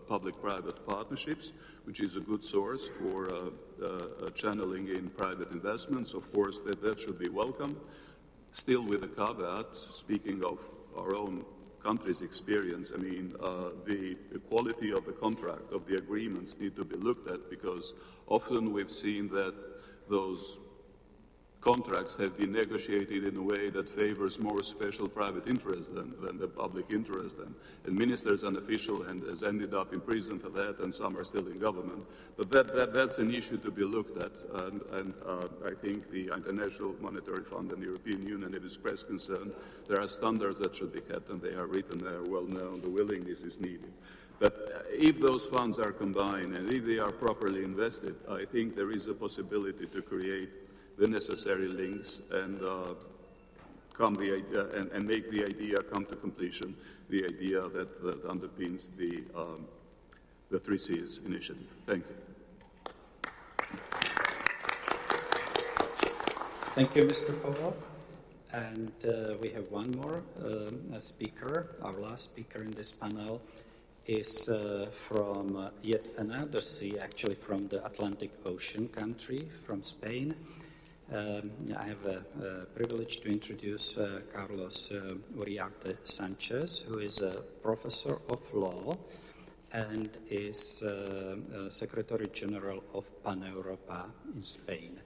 public-private partnerships, which is a good source for channeling in private investments. Of course, that should be welcome. Still with a caveat, speaking of our own country's experience, I mean, the quality of the contract, of the agreements need to be looked at, because often we've seen that those contracts have been negotiated in a way that favors more special private interest than the public interest, and ministers and officials has ended up in prison for that, and some are still in government. But that's an issue to be looked at, and I think the International Monetary Fund and the European Union have expressed concern. There are standards that should be kept, and they are written, they are well known, the willingness is needed. But if those funds are combined and if they are properly invested, I think there is a possibility to create the necessary links and and make the idea come to completion, the idea that underpins the 3 Cs initiative. Thank you. Thank you, Mr. Pavlov. And we have one more speaker. Our last speaker in this panel is from yet another sea, actually from the Atlantic Ocean country, from Spain. I have a privilege to introduce Carlos Uriarte Sanchez, who is a professor of law and is Secretary General of Paneuropa in Spain.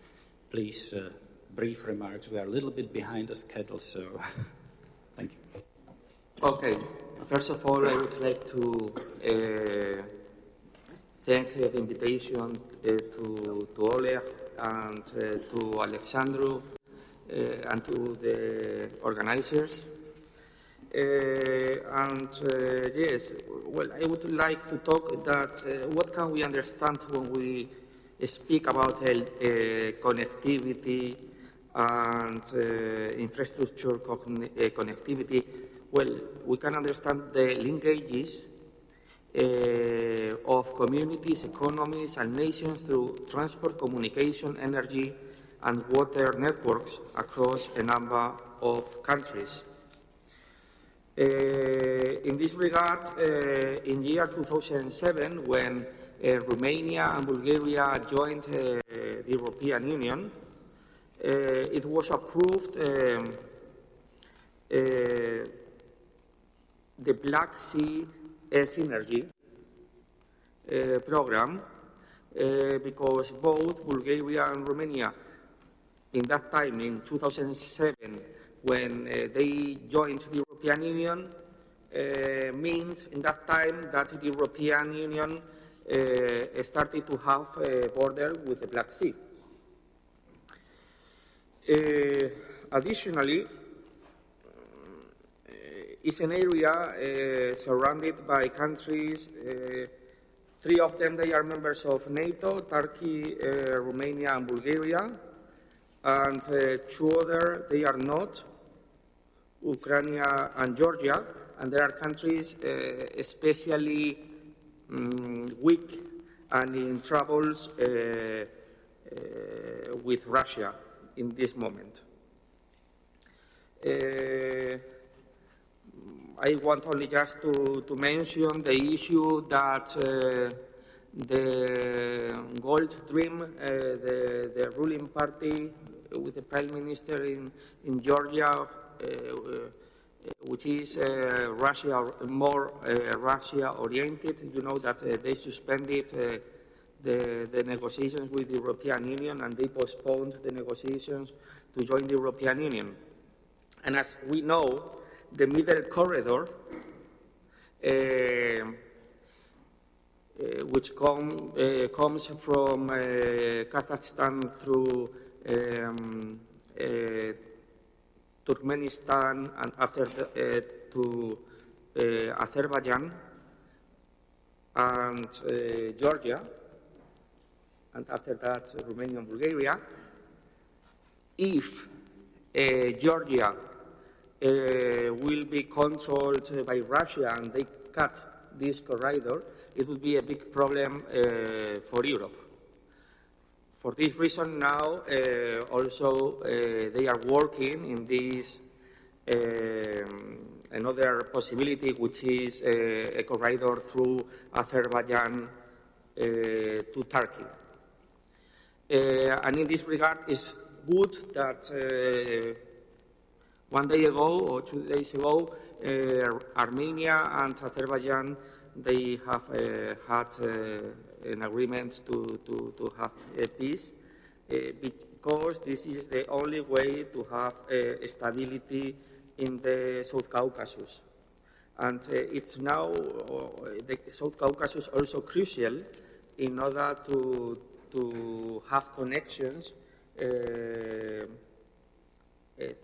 Please, brief remarks. We are a little bit behind the schedule, so thank you. Okay. First of all, I would like to thank the invitation to Oleg and to Alexandru and to the organizers. Yes, well, I would like to talk that what can we understand when we speak about connectivity and infrastructure connectivity. Well, we can understand the linkages of communities, economies, and nations through transport, communication, energy, and water networks across a number of countries. In this regard, in the year 2007, when Romania and Bulgaria joined the European Union, it was approved the Black Sea Synergy program because both Bulgaria and Romania, in that time, in 2007, when they joined the European Union meant in that time that the European Union started to have a border with the Black Sea. Additionally, it's an area surrounded by countries. Three of them, they are members of NATO, Turkey, Romania, and Bulgaria. And two other, they are not, Ukraine and Georgia. And there are countries especially weak and in troubles with Russia in this moment. I want only just to mention the issue that the Gold Dream, the ruling party with the Prime Minister in Georgia, which is more Russia-oriented, you know that they suspended the negotiations with the European Union and they postponed the negotiations to join the European Union. And as we know, the middle corridor, which comes from Kazakhstan through Turkmenistan and after to Azerbaijan and Georgia, and after that Romania and Bulgaria. If Georgia will be controlled by Russia and they cut this corridor, it will be a big problem for Europe. For this reason now, also they are working in this another possibility, which is a corridor through Azerbaijan to Turkey. And in this regard, it's good that 1 day ago or 2 days ago, Armenia and Azerbaijan, they have had an agreement to have a peace because this is the only way to have stability in the South Caucasus. And it's now, the South Caucasus also crucial in order to have connections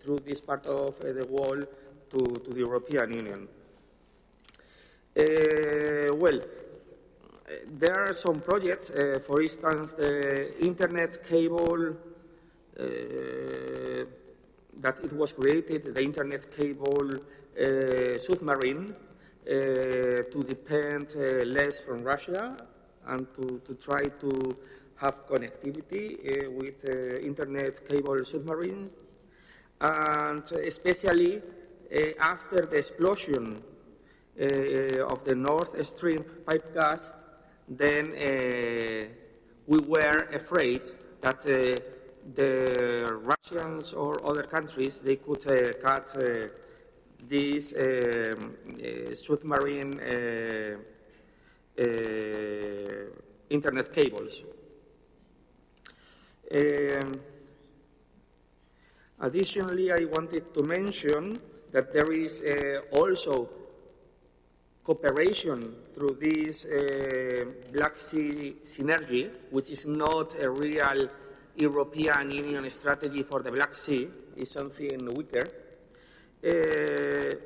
through this part of the world to the European Union. Well, there are some projects, for instance, the internet cable that it was created, the internet cable submarine to depend less from Russia and to try to have connectivity with internet cable submarines. And especially after the explosion of the Nord Stream pipe gas, then we were afraid that the Russians or other countries, they could cut these submarine internet cables. Additionally, I wanted to mention that there is also cooperation through this Black Sea synergy, which is not a real European Union strategy for the Black Sea, it's something weaker.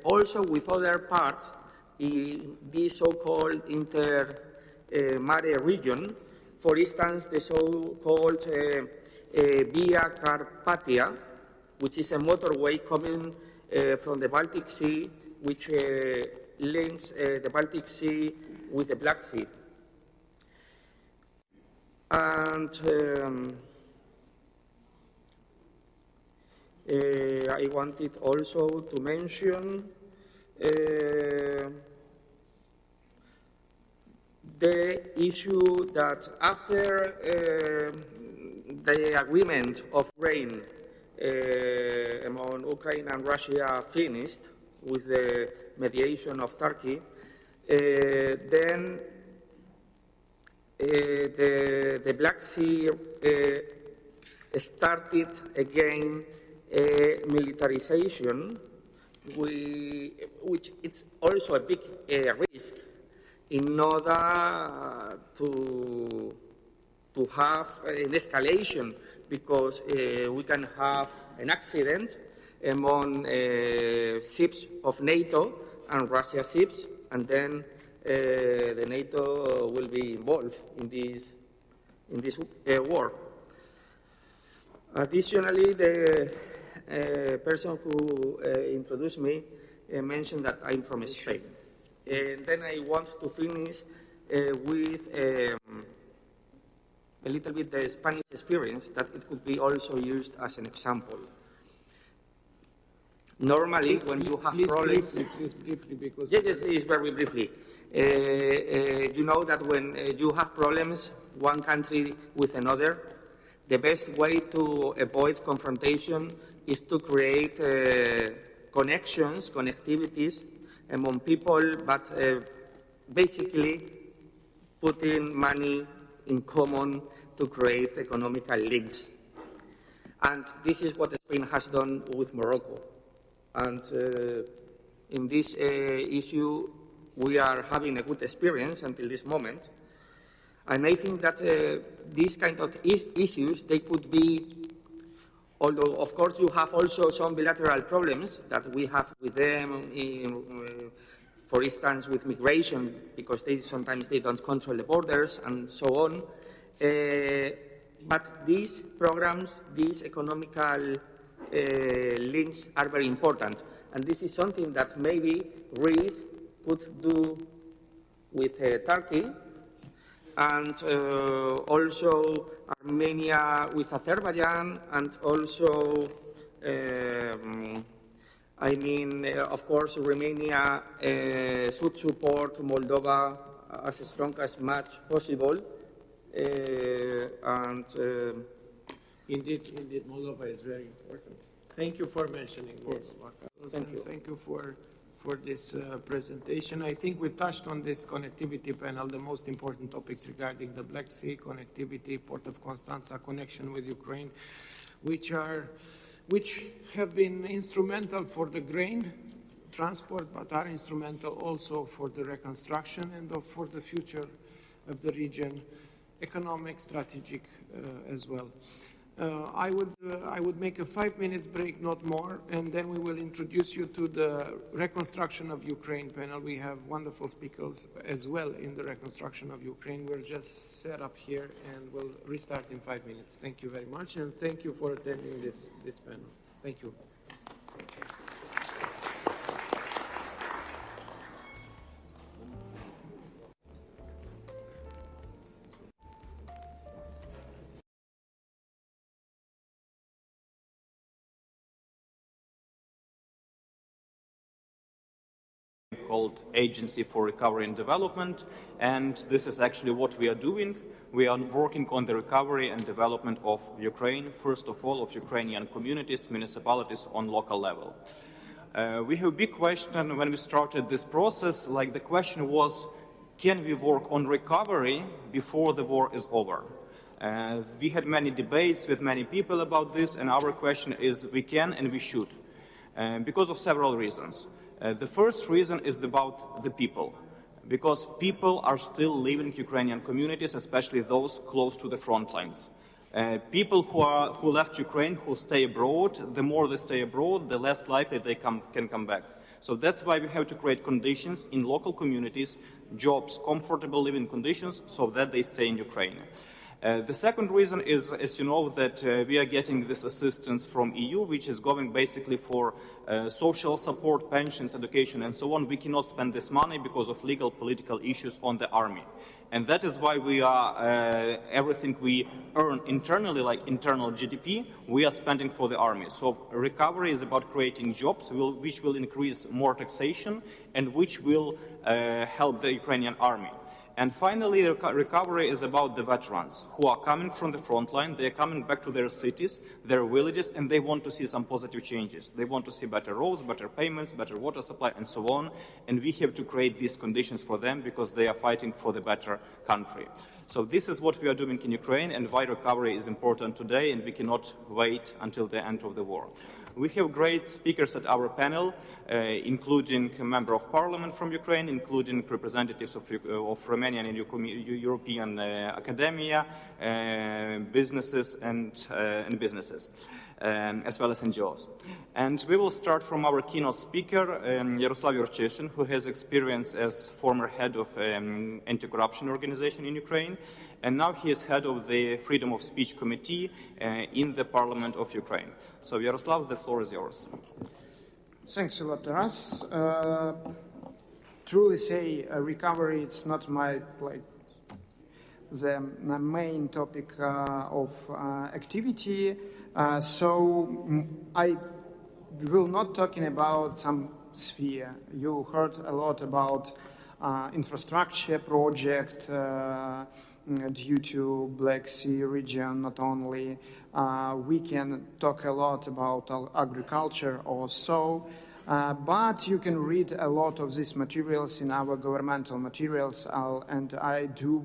Also with other parts in this so-called inter-mare region, for instance, the so-called Via Carpathia, which is a motorway coming from the Baltic Sea, which links the Baltic Sea with the Black Sea. And I wanted also to mention the issue that after the agreement of grain among Ukraine and Russia finished with the mediation of Turkey, then the Black Sea started again militarization, which it's also a big risk in order to have an escalation, because we can have an accident among ships of NATO and Russia ships, and then the NATO will be involved in this war. Additionally, the person who introduced me mentioned that I'm from Spain. And then I want to finish with a little bit the Spanish experience, that it could be also used as an example. Normally, when you have problems... Please briefly, because... Yes, it's very briefly. You know that when you have problems, one country with another, the best way to avoid confrontation is to create connectivities among people, but basically putting money in common to create economical links. And this is what Spain has done with Morocco. And in this issue, we are having a good experience until this moment. And I think that these kind of issues, they could be, although of course you have also some bilateral problems that we have with them, for instance with migration, because sometimes they don't control the borders and so on. But these programs, these economical links are very important. And this is something that maybe Greece could do with Turkey, and also Armenia with Azerbaijan, and also, of course, Romania should support Moldova as strong as much possible. Indeed, Moldova is very important. Thank you for mentioning Moldova. Yes. Thank you. Thank you for this presentation. I think we touched on this connectivity panel, the most important topics regarding the Black Sea, connectivity, Port of Constanța, connection with Ukraine, which have been instrumental for the grain transport, but are instrumental also for the reconstruction and for the future of the region, economic, strategic as well. I would make a 5 minutes break, not more, and then we will introduce you to the reconstruction of Ukraine panel. We have wonderful speakers as well in the reconstruction of Ukraine. We're just set up here, and we'll restart in 5 minutes. Thank you very much, and thank you for attending this panel. Thank you. Called Agency for Recovery and Development, and this is actually what we are doing. We are working on the recovery and development of Ukraine, first of all of Ukrainian communities, municipalities on local level. We have a big question when we started this process, like the question was, can we work on recovery before the war is over? We had many debates with many people about this, and our question is we can and we should, because of several reasons. The first reason is about the people, because people are still living in Ukrainian communities, especially those close to the front lines. People who left Ukraine, who stay abroad, the more they stay abroad, the less likely they can come back. So that's why we have to create conditions in local communities, jobs, comfortable living conditions, so that they stay in Ukraine. The second reason is, as you know, that we are getting this assistance from EU, which is going basically for social support, pensions, education, and so on. We cannot spend this money because of legal, political issues on the army. And that is why we are, everything we earn internally, like internal GDP, we are spending for the army. So recovery is about creating jobs, which will increase more taxation, and which will help the Ukrainian army. And finally, recovery is about the veterans who are coming from the front line. They are coming back to their cities, their villages, and they want to see some positive changes. They want to see better roads, better payments, better water supply, and so on. And we have to create these conditions for them because they are fighting for the better country. So this is what we are doing in Ukraine, and why recovery is important today, and we cannot wait until the end of the war. We have great speakers at our panel, including a member of parliament from Ukraine, including representatives of Romanian and European academia, businesses and businesses, as well as NGOs. And we will start from our keynote speaker, Yaroslav Yurcheshin, who has experience as former head of anti-corruption organization in Ukraine, and now he is head of the Freedom of Speech Committee in the Parliament of Ukraine. So Yaroslav, the floor is yours. Thanks a lot, Taras. Truly say recovery, it's not my, the main topic of activity. So I will not talking about some sphere. You heard a lot about infrastructure project due to Black Sea region. Not only we can talk a lot about agriculture also, but you can read a lot of these materials in our governmental materials, and I do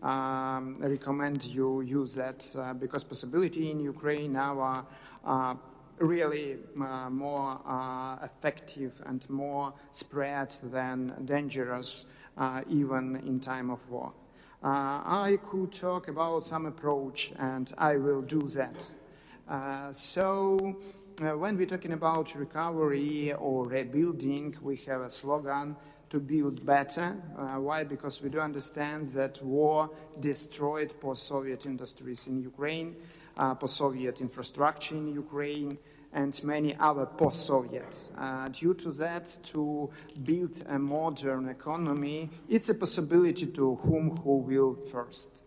recommend you use that because possibility in Ukraine now are really more effective and more spread than dangerous even in time of war. I could talk about some approach, and I will do that. When we're talking about recovery or rebuilding, we have a slogan to build better. Why? Because we do understand that war destroyed post-Soviet industries in Ukraine, post-Soviet infrastructure in Ukraine, and many other post-Soviet. Due to that, to build a modern economy, it's a possibility to who will first.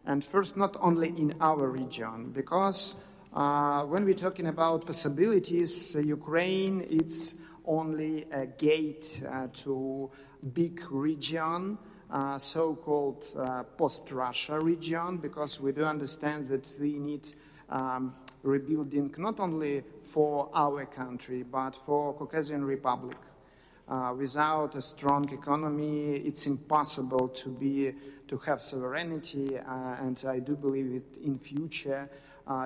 And first, not only in our region, because when we're talking about possibilities, Ukraine, it's only a gate to big region, so-called post-Russia region, because we do understand that we need rebuilding not only for our country, but for Caucasian Republic. Without a strong economy, it's impossible to have sovereignty, and I do believe it in future.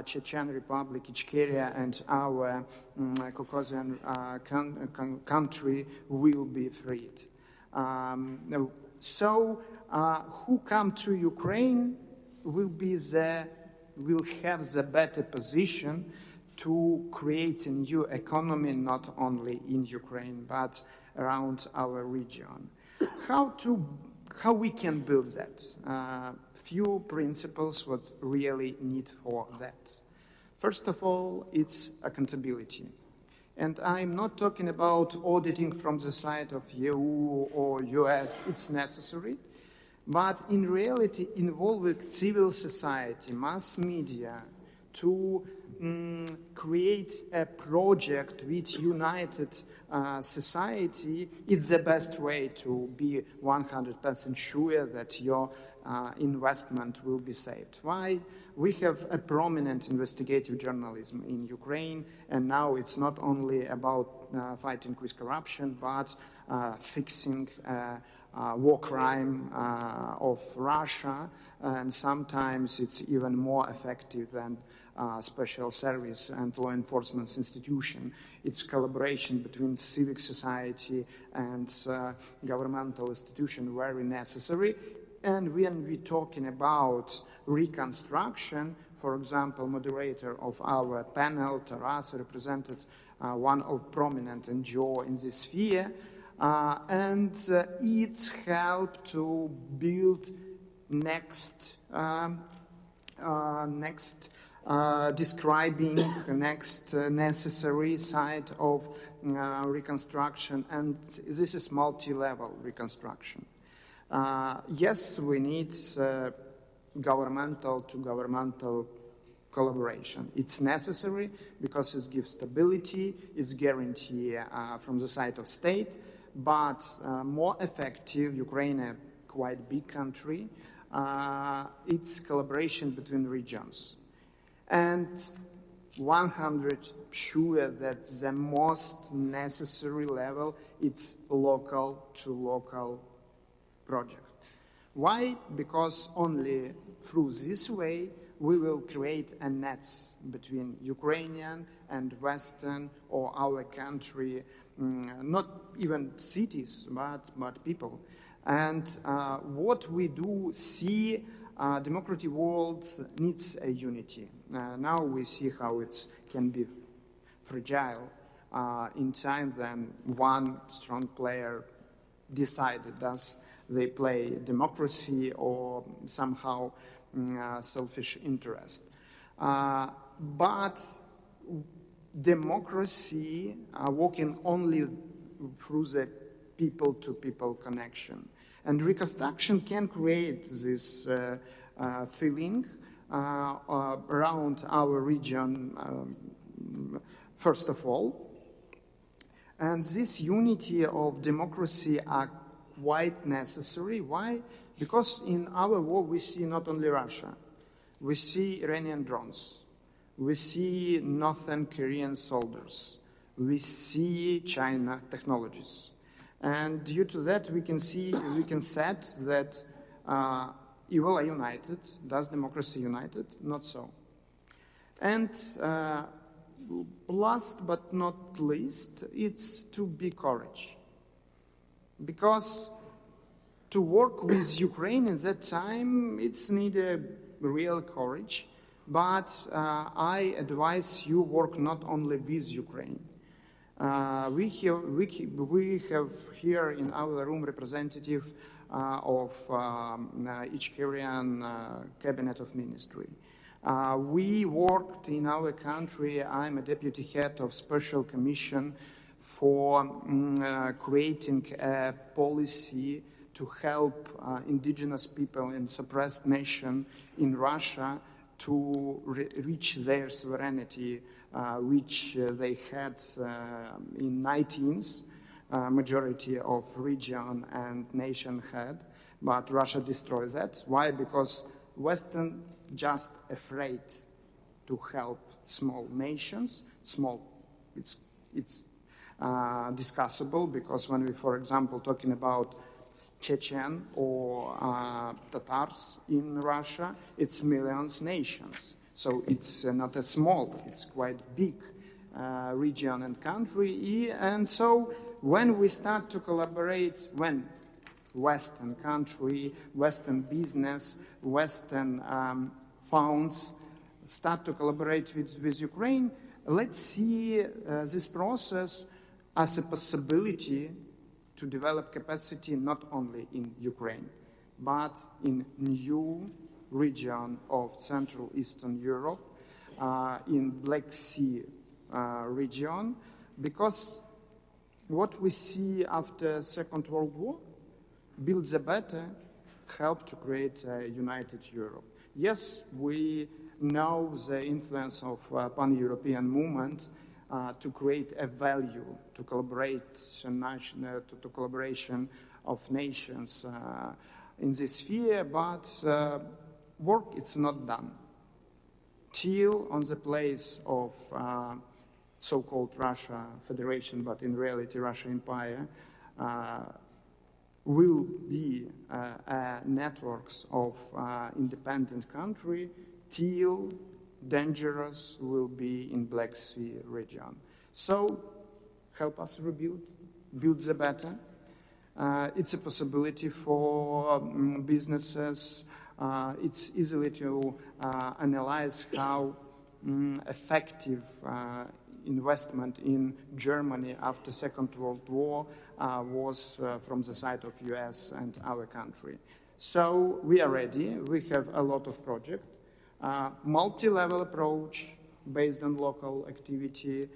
Chechen Republic, Ichkeria, and our Caucasian country will be freed. Who come to Ukraine will have the better position to create a new economy, not only in Ukraine, but around our region. How we can build that? Few principles what really need for that. First of all, it's accountability. And I'm not talking about auditing from the side of EU or US, it's necessary, but in reality involving civil society, mass media, to create a project with united society, it's the best way to be 100% sure that your investment will be saved. Why? We have a prominent investigative journalism in Ukraine, and now it's not only about fighting with corruption, but fixing war crime of Russia, and sometimes it's even more effective than special service and law enforcement institution. It's collaboration between civic society and governmental institution very necessary. And when we're talking about reconstruction, for example, moderator of our panel, Taras, represented one of prominent NGO in this sphere, and it helped to build describing next necessary side of reconstruction, and this is multi-level reconstruction. Yes, we need governmental to governmental collaboration. It's necessary because it gives stability, it's guarantee from the side of state, but more effective, Ukraine, a quite big country, it's collaboration between regions. And 100 sure that the most necessary level, it's local to local project. Why? Because only through this way we will create a nets between Ukrainian and Western or our country, not even cities, but people. And what we do see, democratic world needs a unity. Now we see how it can be fragile in time when one strong player decided does they play democracy or somehow selfish interest. But democracy working only through the people-to-people connection. And reconstruction can create this feeling around our region, first of all. And this unity of democracy are quite necessary. Why? Because in our war we see not only Russia, we see Iranian drones, we see Northern Korean soldiers, we see China technologies. And due to that we can set that evil are united. Does democracy united? Not so. And last but not least, it's to be courage. Because to work with Ukraine at that time, it's needed real courage. But I advise you work not only with Ukraine. We have here in our room representative of each Korean cabinet of ministry. We worked in our country. I'm a deputy head of special commission for creating a policy to help indigenous people in suppressed nation in Russia to reach their sovereignty, which they had in 19th, majority of region and nation had, but Russia destroyed that. Why? Because Western just afraid to help small nations. Small, it's discussable, because when we, for example, talking about Chechen or Tatars in Russia, it's millions nations. So it's not a small, it's quite big region and country. And so when we start to collaborate, when Western country, Western business, Western funds start to collaborate with Ukraine, let's see this process as a possibility to develop capacity not only in Ukraine, but in new region of Central Eastern Europe, in Black Sea region, because what we see after Second World War, Build the Better, helped to create a united Europe. Yes, we know the influence of pan-European movement to create a value, to collaboration of nations in this sphere, but work is not done. Till on the place of so-called Russia Federation, but in reality Russia Empire, will be networks of independent country, till dangerous will be in Black Sea region. So help us rebuild, build the better. It's a possibility for businesses. It's easily to analyze how effective investment in Germany after Second World War was from the side of US and our country. So we are ready. We have a lot of projects. Multi-level approach based on local activity,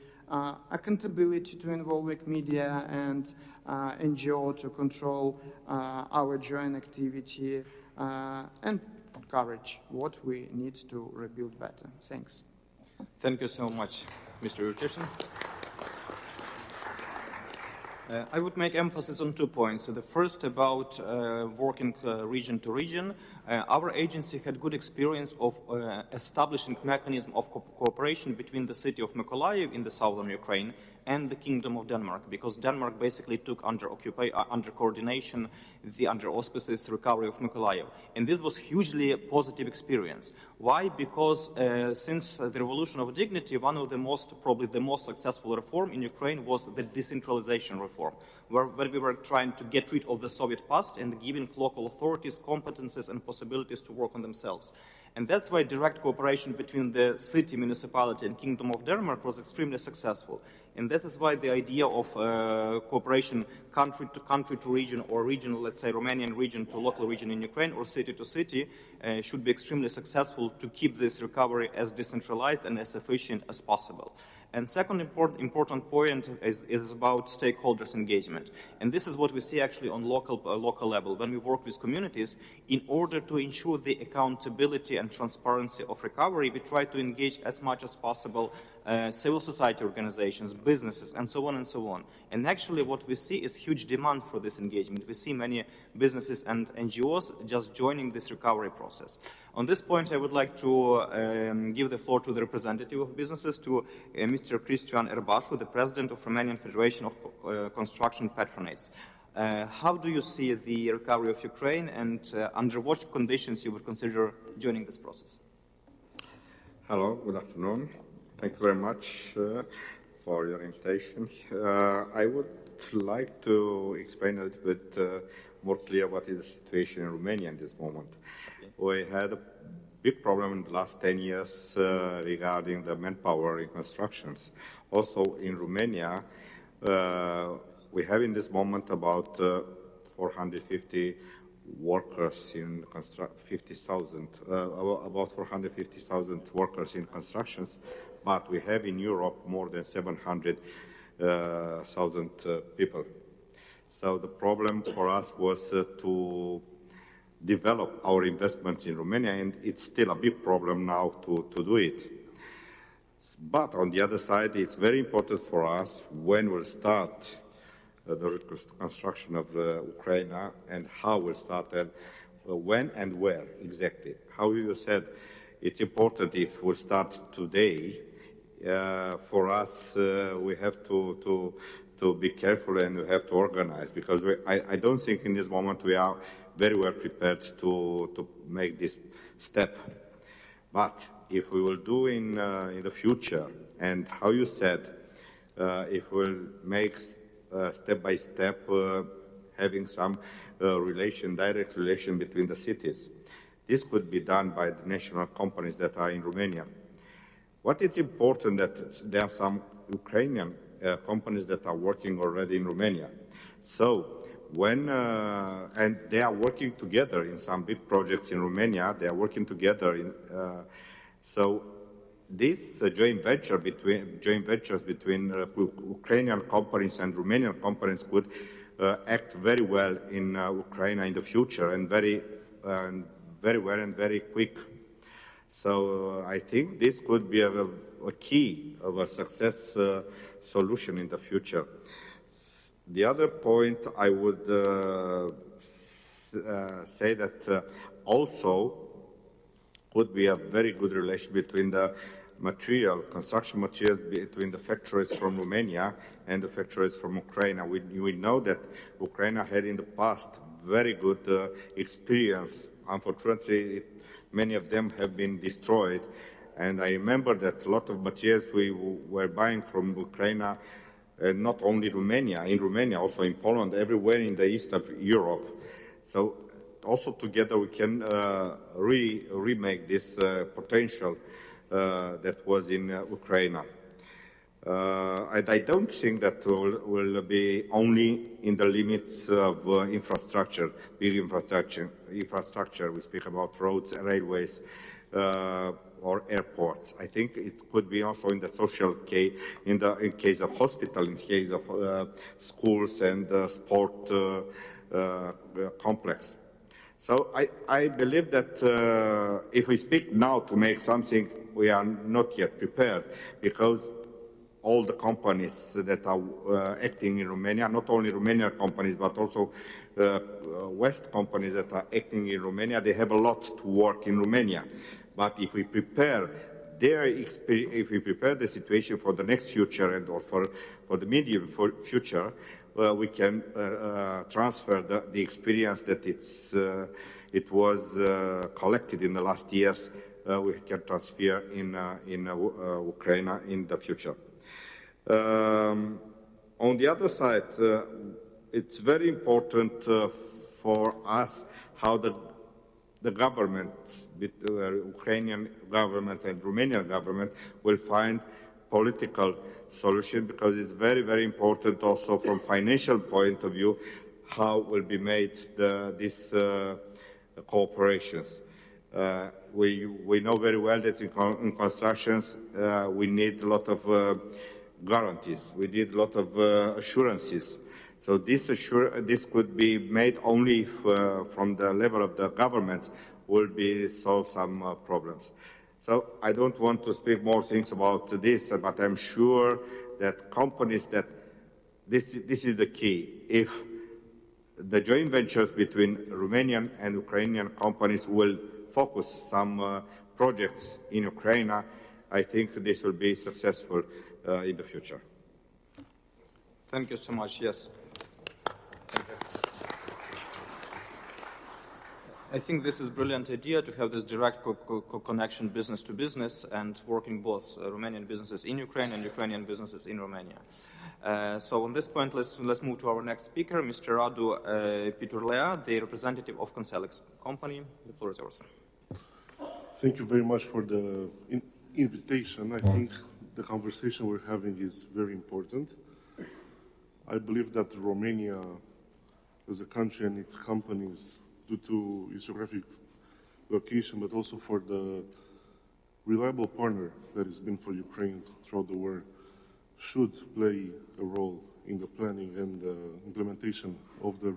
accountability to involve media and NGO to control our joint activity, and courage, what we need to rebuild better. Thanks. Thank you so much, Mr. Yurtishin. I would make emphasis on 2 points. So the first about working region to region. Our agency had good experience of establishing mechanism of cooperation between the city of Mykolaiv in the southern Ukraine and the Kingdom of Denmark, because Denmark basically took under coordination, under auspices, recovery of Mykolaiv. And this was hugely a positive experience. Why? Because since the Revolution of Dignity, one of the probably the most successful reform in Ukraine was the decentralization reform, where we were trying to get rid of the Soviet past and giving local authorities competences and possibilities to work on themselves. And that's why direct cooperation between the city, municipality, and Kingdom of Denmark was extremely successful. And that is why the idea of cooperation country to region, or regional, let's say Romanian region to local region in Ukraine, or city to city, should be extremely successful to keep this recovery as decentralized and as efficient as possible. And second important point is about stakeholders' engagement. And this is what we see actually on local level. When we work with communities, in order to ensure the accountability and transparency of recovery, we try to engage as much as possible civil society organizations, businesses, and so on and so on. And actually what we see is huge demand for this engagement. We see many businesses and NGOs just joining this recovery process. On this point, I would like to give the floor to the representative of businesses, to Mr. Cristian Erbașu, the president of Romanian Federation of Construction Patronates. How do you see the recovery of Ukraine, and under what conditions you would consider joining this process? Hello, good afternoon. Thank you very much for your invitation. I would like to explain a little bit more clear what is the situation in Romania in this moment. We had a big problem in the last 10 years regarding the manpower in constructions. Also in Romania, we have in this moment about 450 workers in about 450,000 workers in constructions, but we have in Europe more than 700,000 people. So the problem for us was to develop our investments in Romania, and it's still a big problem now to do it. But on the other side, it's very important for us when we'll start the reconstruction of Ukraine, and how we'll start, and when and where exactly. How you said, it's important if we'll start today. For us, we have to be careful, and we have to organize, because I don't think in this moment we are very well prepared to make this step. But if we will do in the future, and how you said, if we'll make step by step, having some direct relation between the cities, this could be done by the national companies that are in Romania. What is important that there are some Ukrainian companies that are working already in Romania. So and they are working together in some big projects in Romania. They are working together so this joint ventures between Ukrainian companies and Romanian companies could act very well in Ukraine in the future, and very well and very quick. So I think this could be a key of a success solution in the future. The other point I would say that also could be a very good relation between the construction materials between the factories from Romania and the factories from Ukraine. We know that Ukraine had in the past very good experience. Unfortunately, many of them have been destroyed. And I remember that a lot of materials we were buying from Ukraine, not only Romania, in Romania, also in Poland, everywhere in the east of Europe. So also together we can remake this potential that was in Ukraine. And I don't think that will be only in the limits of infrastructure, big infrastructure. We speak about roads, railways, or airports. I think it could be also in the social case, in case of hospital, in case of schools and sport complex. So I believe that if we speak now to make something, we are not yet prepared, because all the companies that are acting in Romania, not only Romanian companies, but also West companies that are acting in Romania, they have a lot to work in Romania. But if we prepare there, if we prepare the situation for the next future and or for the medium future, we can transfer the experience that it was collected in the last years. We can transfer in Ukraine in the future. On the other side, it's very important for us how the government, Ukrainian government and Romanian government, will find political solution, because it's very, very important also from financial point of view how will be made these cooperations. We know very well that in constructions we need a lot of guarantees. We need a lot of assurances. So this could be made only if from the level of the government will be solve some problems. So I don't want to speak more things about this, but I'm sure that companies that this is the key. If the joint ventures between Romanian and Ukrainian companies will focus some projects in Ukraine, I think this will be successful in the future. Thank you so much. Yes. I think this is a brilliant idea to have this direct connection business to business and working both Romanian businesses in Ukraine and Ukrainian businesses in Romania. So on this point, let's move to our next speaker, Mr. Radu Piturlea, the representative of Conselix company. The floor is yours. Thank you very much for the invitation. I think the conversation we're having is very important. I believe that Romania as a country and its companies, due to its geographic location, but also for the reliable partner that it's been for Ukraine throughout the war, should play a role in the planning and implementation of the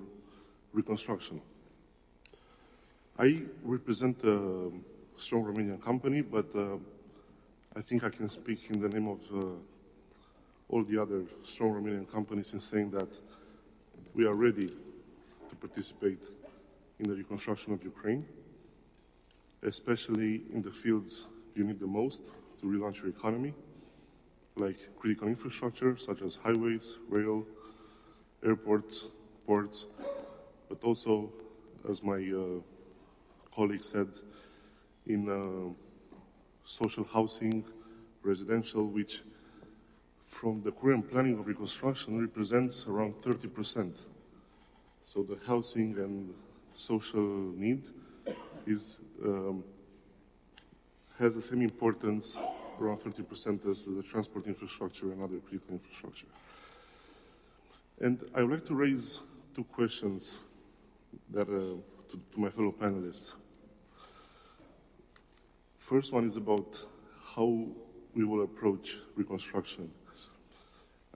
reconstruction. I represent a strong Romanian company, but I think I can speak in the name of all the other strong Romanian companies in saying that we are ready to participate in the reconstruction of Ukraine, especially in the fields you need the most to relaunch your economy, like critical infrastructure such as highways, rail, airports, ports, but also, as my colleague said, in social housing, residential, which from the current planning of reconstruction represents around 30%. So the housing and social need is has the same importance, around 30%, as the transport infrastructure and other critical infrastructure. And I would like to raise two questions that to my fellow panelists. First one is about how we will approach reconstruction.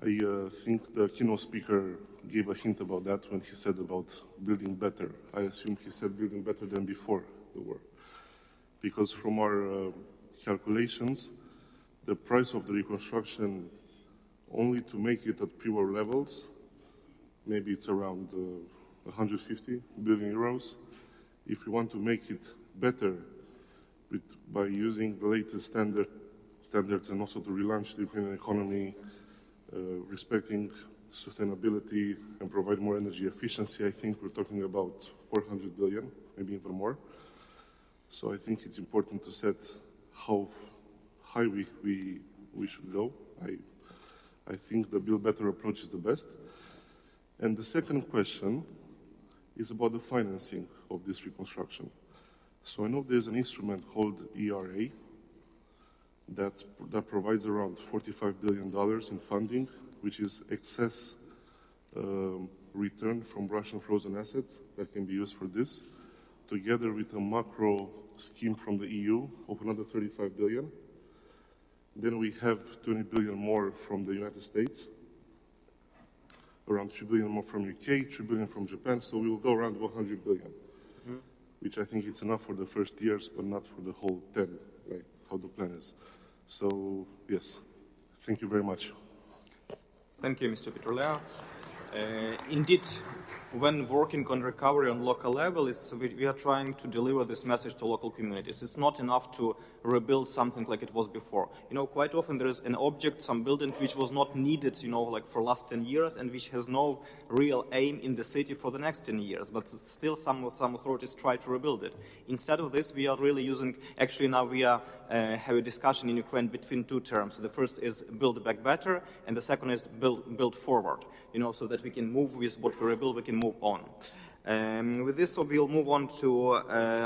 I think the keynote speaker gave a hint about that when he said about building better. I assume he said building better than before the war. Because from our calculations, the price of the reconstruction, only to make it at pre-war levels, maybe it's around 150 billion euros. If we want to make it better by using the latest standards and also to relaunch the Ukrainian economy, respecting sustainability and provide more energy efficiency, I think we're talking about 400 billion, maybe even more. So I think it's important to set how high we should go. I think the build better approach is the best. And the second question is about the financing of this reconstruction. So I know there's an instrument called ERA that provides around $45 billion in funding, which is excess return from Russian frozen assets that can be used for this, together with a macro scheme from the EU of another 35 billion. Then we have 20 billion more from the United States, around 3 billion more from UK, 3 billion from Japan, so we will go around 100 billion, which I think it's enough for the first years, but not for the whole 10, like how the plan is. So, yes, thank you very much. Thank you, Mr. Piturlea. Indeed, when working on recovery on local level, we are trying to deliver this message to local communities. It's not enough to rebuild something like it was before. Quite often there is an object, some building which was not needed, like for last 10 years and which has no real aim in the city for the next 10 years, but still some authorities try to rebuild it. Instead of this, we are really using, actually now we are have a discussion in Ukraine between two terms. The first is build back better, and the second is build forward, so that we can move with what we rebuild, we can move on. With this, we'll move on to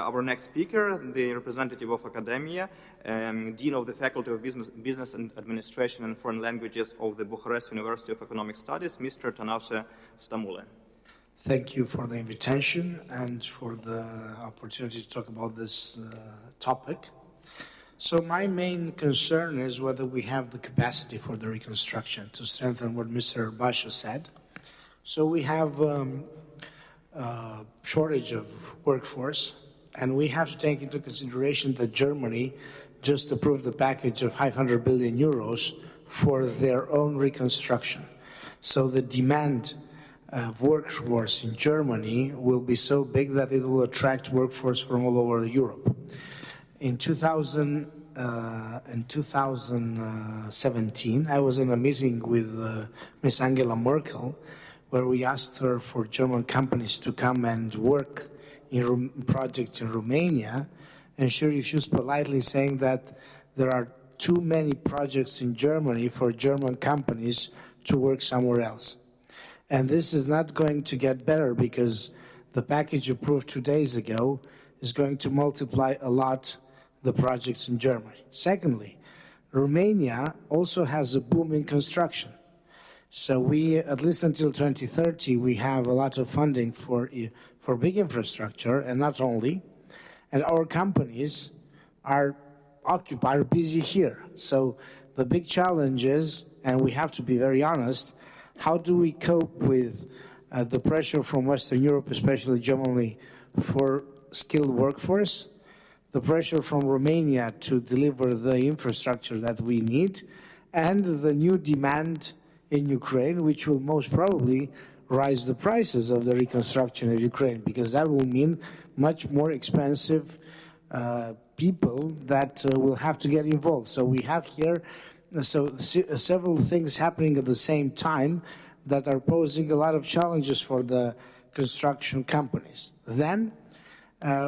our next speaker, the representative of academia, Dean of the Faculty of Business and Administration and Foreign Languages of the Bucharest University of Economic Studies, Mr. Tănase Stamule. Thank you for the invitation and for the opportunity to talk about this topic. So my main concern is whether we have the capacity for the reconstruction, to strengthen what Mr. Basho said. So we have shortage of workforce, and we have to take into consideration that Germany just approved the package of 500 billion euros for their own reconstruction. So the demand of workforce in Germany will be so big that it will attract workforce from all over Europe. In 2017, I was in a meeting with Ms. Angela Merkel, where we asked her for German companies to come and work in projects in Romania, and she refused politely, saying that there are too many projects in Germany for German companies to work somewhere else. And this is not going to get better because the package approved 2 days ago is going to multiply a lot the projects in Germany. Secondly, Romania also has a boom in construction. So we, at least until 2030, we have a lot of funding for big infrastructure, and not only. And our companies are busy here. So the big challenge is, and we have to be very honest, how do we cope with the pressure from Western Europe, especially Germany, for skilled workforce, the pressure from Romania to deliver the infrastructure that we need, and the new demand in Ukraine, which will most probably rise the prices of the reconstruction of Ukraine, because that will mean much more expensive people that will have to get involved. So we have here several things happening at the same time that are posing a lot of challenges for the construction companies. Then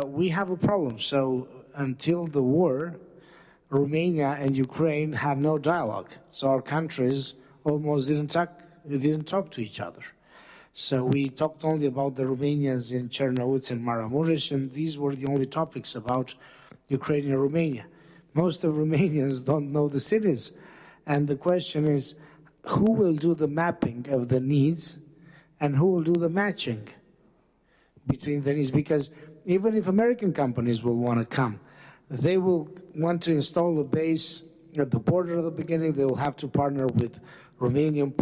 we have a problem. So until the war, Romania and Ukraine had no dialogue. So our countries almost didn't talk to each other. So we talked only about the Romanians in Cernăuți and Maramureș, and these were the only topics about Ukraine and Romania. Most of Romanians don't know the cities. And the question is, who will do the mapping of the needs and who will do the matching between the needs? Because even if American companies will want to come, they will want to install a base at the border at the beginning. They will have to partner with Romanian,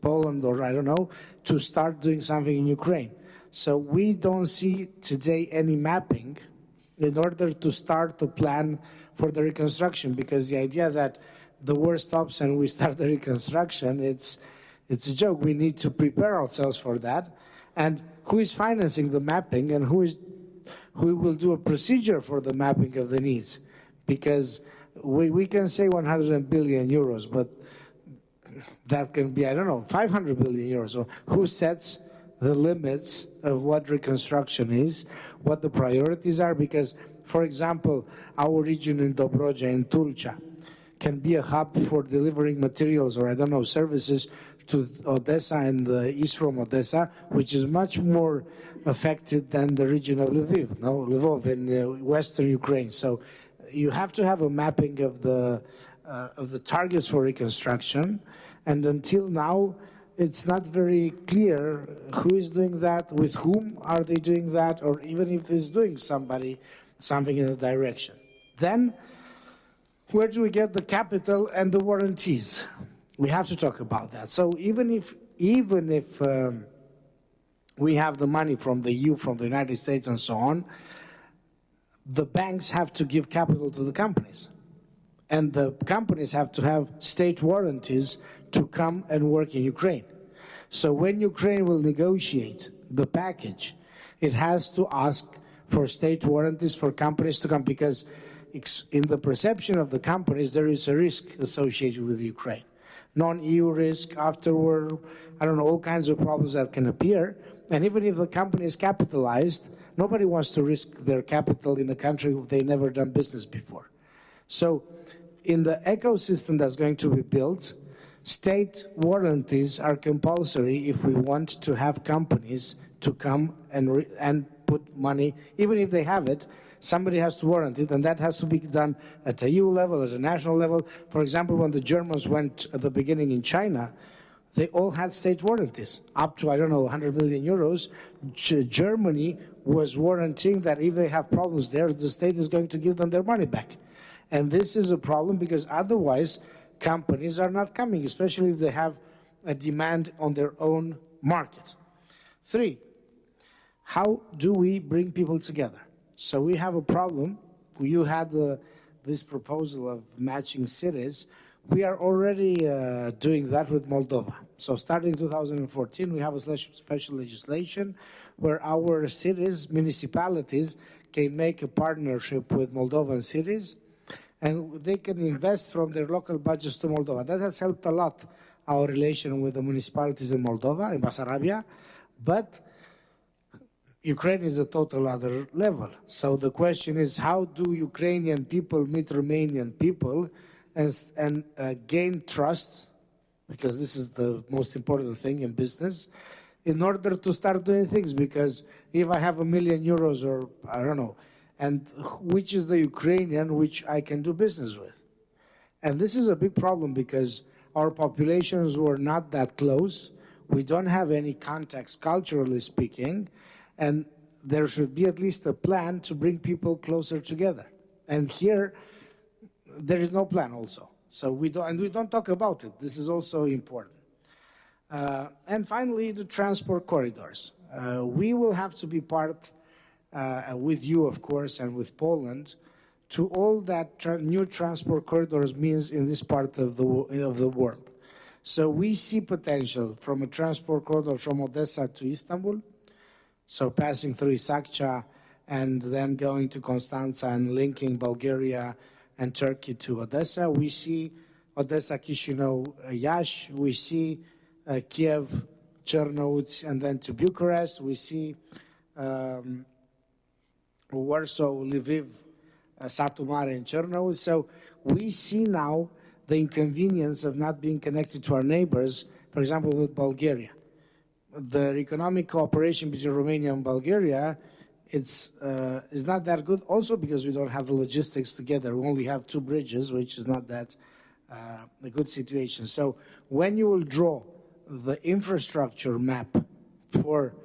Poland, or I don't know, to start doing something in Ukraine. So we don't see today any mapping in order to start the plan for the reconstruction, because the idea that the war stops and we start the reconstruction, it's a joke. We need to prepare ourselves for that. And who is financing the mapping, and who will do a procedure for the mapping of the needs? Because we can say 100 billion euros, but that can be, I don't know, 500 billion euros. So who sets the limits of what reconstruction is, what the priorities are? Because, for example, our region in Dobrogea, in Tulcea, can be a hub for delivering materials or, I don't know, services to Odessa and the east from Odessa, which is much more affected than the region of Lvov in western Ukraine. So you have to have a mapping of the targets for reconstruction, and until now, it's not very clear who is doing that, with whom are they doing that, or even if it's doing something in the direction. Then, where do we get the capital and the warranties? We have to talk about that. So even if we have the money from the EU, from the United States, and so on, the banks have to give capital to the companies. And the companies have to have state warranties to come and work in Ukraine. So when Ukraine will negotiate the package, it has to ask for state warranties for companies to come, because in the perception of the companies, there is a risk associated with Ukraine. Non-EU risk, afterward, I don't know, all kinds of problems that can appear. And even if the company is capitalized, nobody wants to risk their capital in a country they've never done business before. So in the ecosystem that's going to be built, state warranties are compulsory if we want to have companies to come and put money, even if they have it, somebody has to warrant it, and that has to be done at a EU level, at a national level. For example, when the Germans went at the beginning in China, they all had state warranties, up to, I don't know, 100 million euros. Germany was warranting that if they have problems there, the state is going to give them their money back. And this is a problem because otherwise companies are not coming, especially if they have a demand on their own market. 3, how do we bring people together? So we have a problem. You had this proposal of matching cities. We are already doing that with Moldova. So starting 2014, we have a special legislation where our cities, municipalities, can make a partnership with Moldovan cities, and they can invest from their local budgets to Moldova. That has helped a lot our relation with the municipalities in Moldova, in Basarabia, but Ukraine is a total other level. So the question is, how do Ukrainian people meet Romanian people and gain trust, because this is the most important thing in business, in order to start doing things? Because if I have €1 million or I don't know, and which is the Ukrainian which I can do business with? And this is a big problem because our populations were not that close. We don't have any contacts, culturally speaking, and there should be at least a plan to bring people closer together. And here, there is no plan also. So we don't talk about it. This is also important. And finally, the transport corridors. We will have to be part, with you, of course, and with Poland, to all that new transport corridors means in this part of the world. So we see potential from a transport corridor from Odessa to Istanbul, so passing through Isakcha and then going to Constanța and linking Bulgaria and Turkey to Odessa. We see Odessa, Chisinau, Iași. We see Kiev, Czernowitz, and then to Bucharest. We see Warsaw, Lviv, Satu Mare, and Czernowitz. So we see now the inconvenience of not being connected to our neighbors, for example, with Bulgaria. The economic cooperation between Romania and Bulgaria is not that good, also because we don't have the logistics together. We only have 2 bridges, which is not that a good situation. So when you will draw the infrastructure map for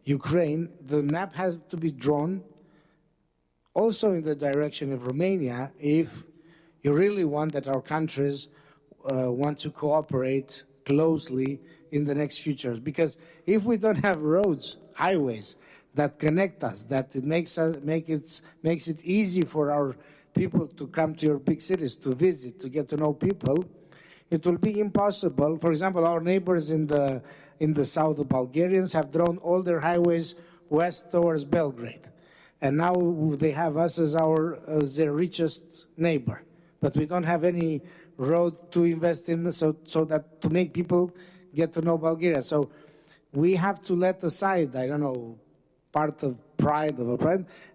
Ukraine, the map has to be drawn also in the direction of Romania if you really want that our countries want to cooperate closely in the next futures. Because if we don't have roads, highways that connect us, that it makes it easy for our people to come to your big cities, to visit, to get to know people, it will be impossible. For example, our neighbors in the south, the Bulgarians, have drawn all their highways west towards Belgrade. And now they have us as their richest neighbor. But we don't have any road to invest in, so that to make people get to know Bulgaria. So we have to let aside, I don't know, part of pride,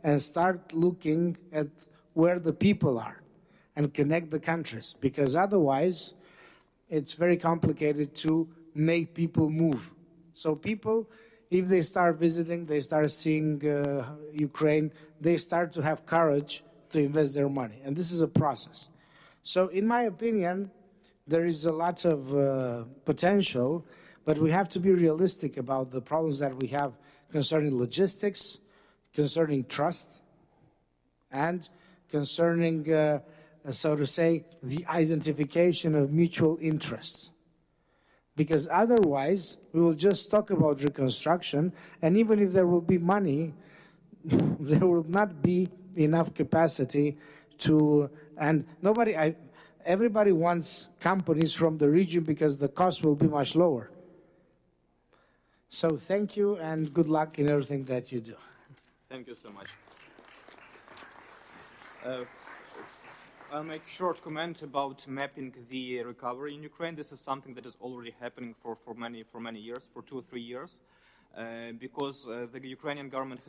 and start looking at where the people are and connect the countries. Because otherwise, it's very complicated to make people move. So people, if they start visiting, they start seeing Ukraine, they start to have courage to invest their money. And this is a process. So in my opinion, there is a lot of potential, but we have to be realistic about the problems that we have concerning logistics, concerning trust, and concerning, so to say, the identification of mutual interests. Because otherwise, we will just talk about reconstruction, and even if there will be money, there will not be enough capacity to, and everybody wants companies from the region because the cost will be much lower. So thank you and good luck in everything that you do. Thank you so much. I'll make a short comment about mapping the recovery in Ukraine. This is something that is already happening for many years, for 2 or 3 years. Because the Ukrainian government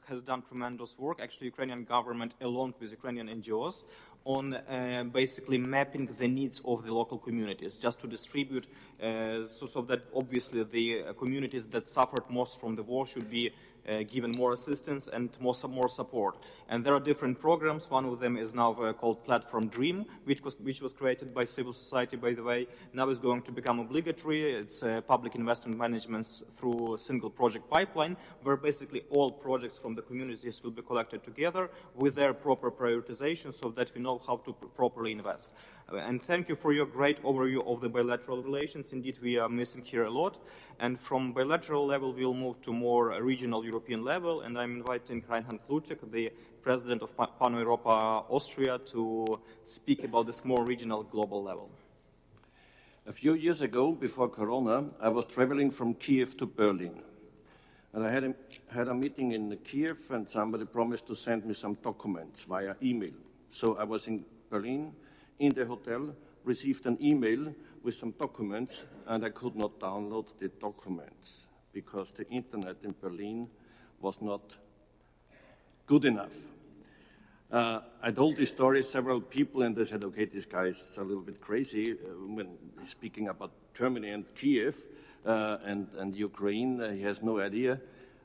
has done tremendous work, actually Ukrainian government along with Ukrainian NGOs, on basically mapping the needs of the local communities, just to distribute, so that obviously the communities that suffered most from the war should be given more assistance and more support. And there are different programs. One of them is now called Platform Dream, which was created by civil society, by the way. Now is going to become obligatory. It's public investment management through a single project pipeline, where basically all projects from the communities will be collected together with their proper prioritization so that we know how to properly invest. And thank you for your great overview of the bilateral relations. Indeed, we are missing here a lot. And from bilateral level, we'll move to more regional European level. And I'm inviting Reinhard Kluczek, the president of Paneuropa Austria, to speak about this more regional global level. A few years ago, before Corona, I was traveling from Kiev to Berlin. And I had a meeting in Kiev, and somebody promised to send me some documents via email. So I was in Berlin, in the hotel, received an email with some documents, and I could not download the documents because the internet in Berlin was not good enough. I told this story to several people, and they said, okay, this guy is a little bit crazy when he's speaking about Germany and Kiev and Ukraine. He has no idea.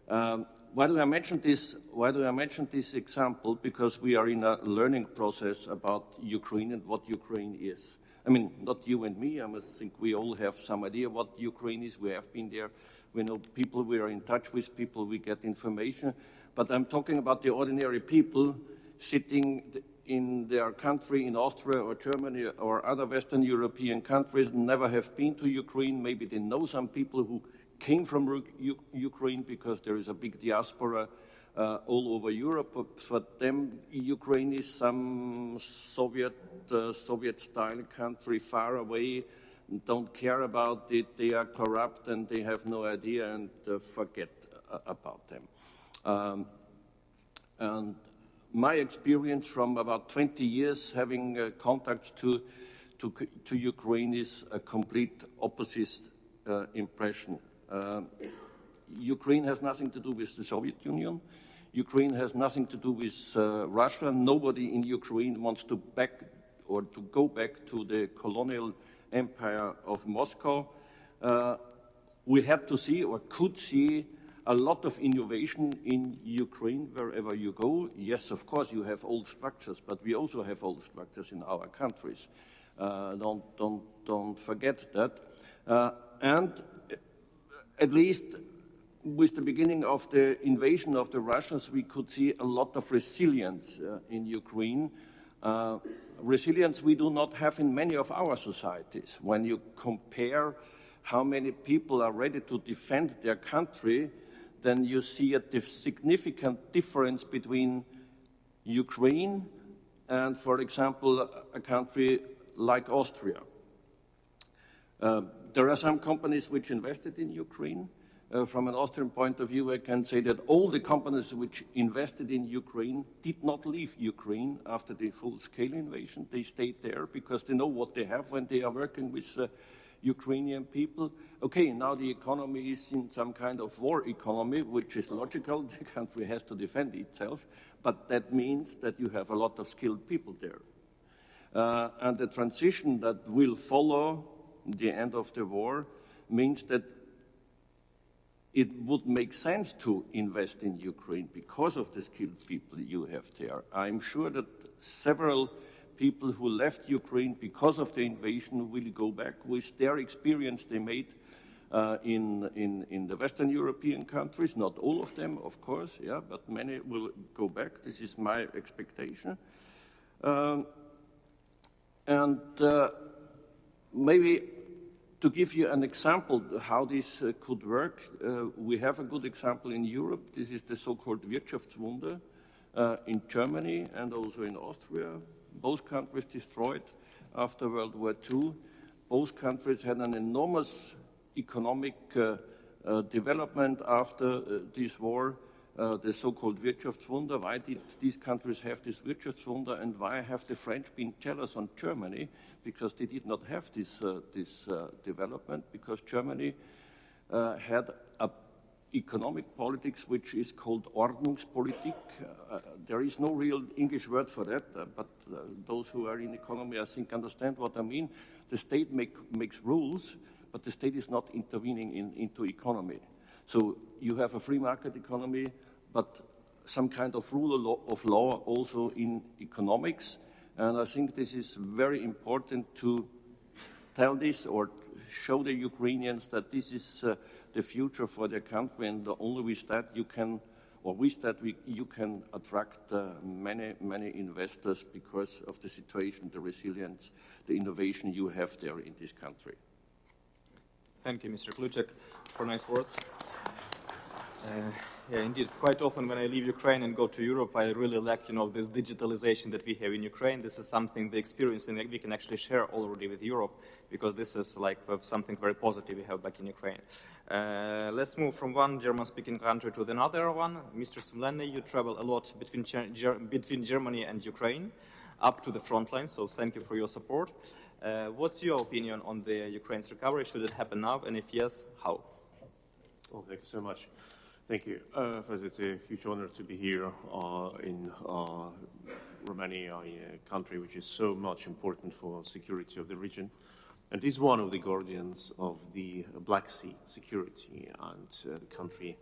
Why do I mention this? Why do I mention this example? Because we are in a learning process about Ukraine and what Ukraine is. I mean, not you and me. I think we all have some idea what Ukraine is. We have been there. We know people. We are in touch with people. We get information. But I'm talking about the ordinary people sitting in their country, in Austria or Germany or other Western European countries, never have been to Ukraine. Maybe they know some people who came from Ukraine because there is a big diaspora all over Europe. But for them, Ukraine is some Soviet-style country far away, don't care about it, they are corrupt and they have no idea and forget about them. And my experience from about 20 years having contacts to Ukraine is a complete opposite impression. Ukraine has nothing to do with the Soviet Union. Ukraine has nothing to do with Russia. Nobody in Ukraine wants to go back to the colonial empire of Moscow. We have to see or could see a lot of innovation in Ukraine wherever you go. Yes, of course, you have old structures, but we also have old structures in our countries. Don't forget that. And at least with the beginning of the invasion of the Russians, we could see a lot of resilience in Ukraine. Resilience we do not have in many of our societies. When you compare how many people are ready to defend their country, then you see a significant difference between Ukraine and, for example, a country like Austria. There are some companies which invested in Ukraine. From an Austrian point of view, I can say that all the companies which invested in Ukraine did not leave Ukraine after the full-scale invasion. They stayed there because they know what they have when they are working with Ukrainian people. Okay, now the economy is in some kind of war economy, which is logical. The country has to defend itself, but that means that you have a lot of skilled people there. And the transition that will follow the end of the war means that it would make sense to invest in Ukraine because of the skilled people you have there. I'm sure that several people who left Ukraine because of the invasion will go back with their experience they made in the Western European countries. Not all of them, of course, yeah, but many will go back. This is my expectation. Maybe to give you an example how this could work, we have a good example in Europe. This is the so-called Wirtschaftswunder in Germany and also in Austria. Both countries destroyed after World War II. Both countries had an enormous economic development after this war, the so-called Wirtschaftswunder. Why did these countries have this Wirtschaftswunder, and why have the French been jealous on Germany? Because they did not have this development, because Germany had a economic politics which is called Ordnungspolitik. There is no real English word for that, but those who are in economy, I think, understand what I mean. The state makes rules, but the state is not intervening into economy. So you have a free market economy, but some kind of rule of law also in economics. And I think this is very important to tell this or show the Ukrainians that this is the future for their country, and only with that you can, or with that you can attract many investors because of the situation, the resilience, the innovation you have there in this country. Thank you, Mr. Kluczek, for nice words. Yeah, indeed. Quite often when I leave Ukraine and go to Europe, I really lack, this digitalization that we have in Ukraine. This is something, the experience we can actually share already with Europe, because this is like something very positive we have back in Ukraine. Let's move from one German-speaking country to another one. Mr. Semleny, you travel a lot between Germany and Ukraine, up to the front line, so thank you for your support. What's your opinion on the Ukraine's recovery? Should it happen now, and if yes, how? Well, thank you so much. Thank you. First, it's a huge honor to be here in Romania, a country which is so much important for security of the region, and is one of the guardians of the Black Sea security, and the country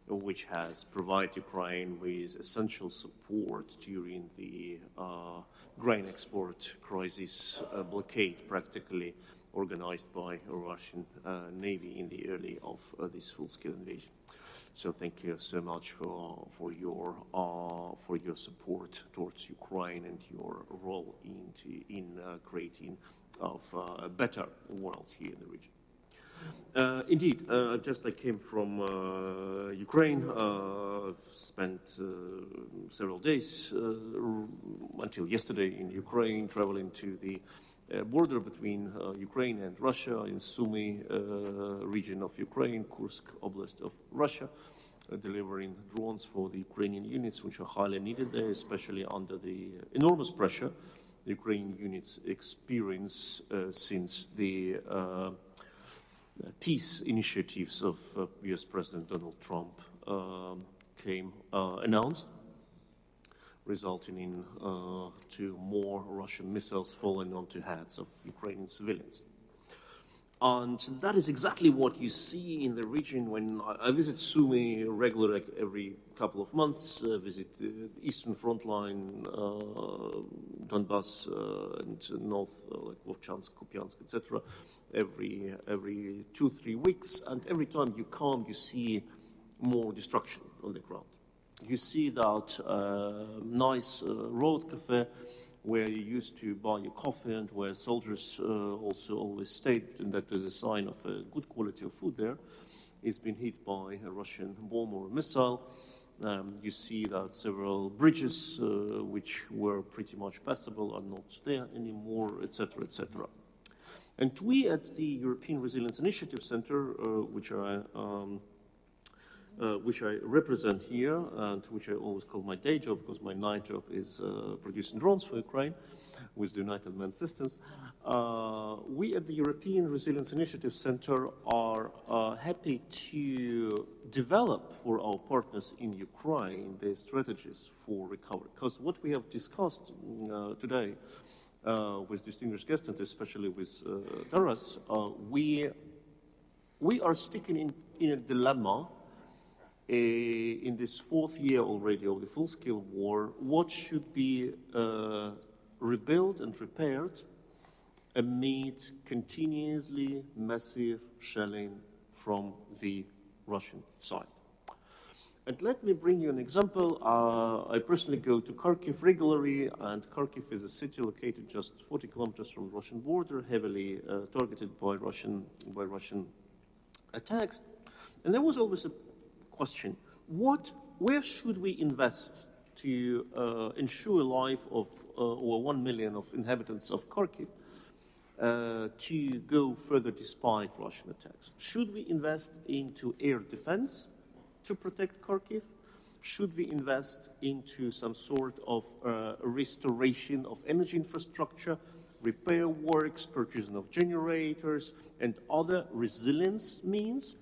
which has provided Ukraine with essential support during the grain export crisis blockade, practically organized by a Russian Navy in the early of this full-scale invasion. So thank you so much for your support towards Ukraine and your role in creating of a better world here in the region. Indeed, I came from Ukraine. I've spent several days until yesterday in Ukraine, traveling to the border between Ukraine and Russia in Sumy region of Ukraine, Kursk Oblast of Russia, delivering drones for the Ukrainian units, which are highly needed there, especially under the enormous pressure the Ukrainian units experience since the peace initiatives of US President Donald Trump came announced, resulting in 2 more Russian missiles falling onto heads of Ukrainian civilians. And that is exactly what you see in the region when I visit Sumy regularly, like every couple of months, visit the eastern front line, Donbass and north, like Vovchansk, Kupiansk, etc., every 2-3 weeks. And every time you come, you see more destruction on the ground. You see that nice road cafe where you used to buy your coffee and where soldiers also always stayed, and that is a sign of a good quality of food there. It's been hit by a Russian bomb or a missile. You see that several bridges which were pretty much passable are not there anymore, etc., etc. And we at the European Resilience Initiative Center, which I represent here, and which I always call my day job, because my night job is producing drones for Ukraine with the United Men Systems. We at the European Resilience Initiative Center are happy to develop for our partners in Ukraine their strategies for recovery. Because what we have discussed today with distinguished guests, and especially with Taras, we are sticking in a dilemma in this 4th year already of the full-scale war. What should be rebuilt and repaired amid continuously massive shelling from the Russian side? And let me bring you an example. I personally go to Kharkiv regularly, and Kharkiv is a city located just 40 kilometers from the Russian border, heavily targeted by Russian attacks. And there was always a question: where should we invest to ensure life of over 1 million of inhabitants of Kharkiv, to go further despite Russian attacks? Should we invest into air defense to protect Kharkiv? Should we invest into some sort of restoration of energy infrastructure, repair works, purchasing of generators, and other resilience means?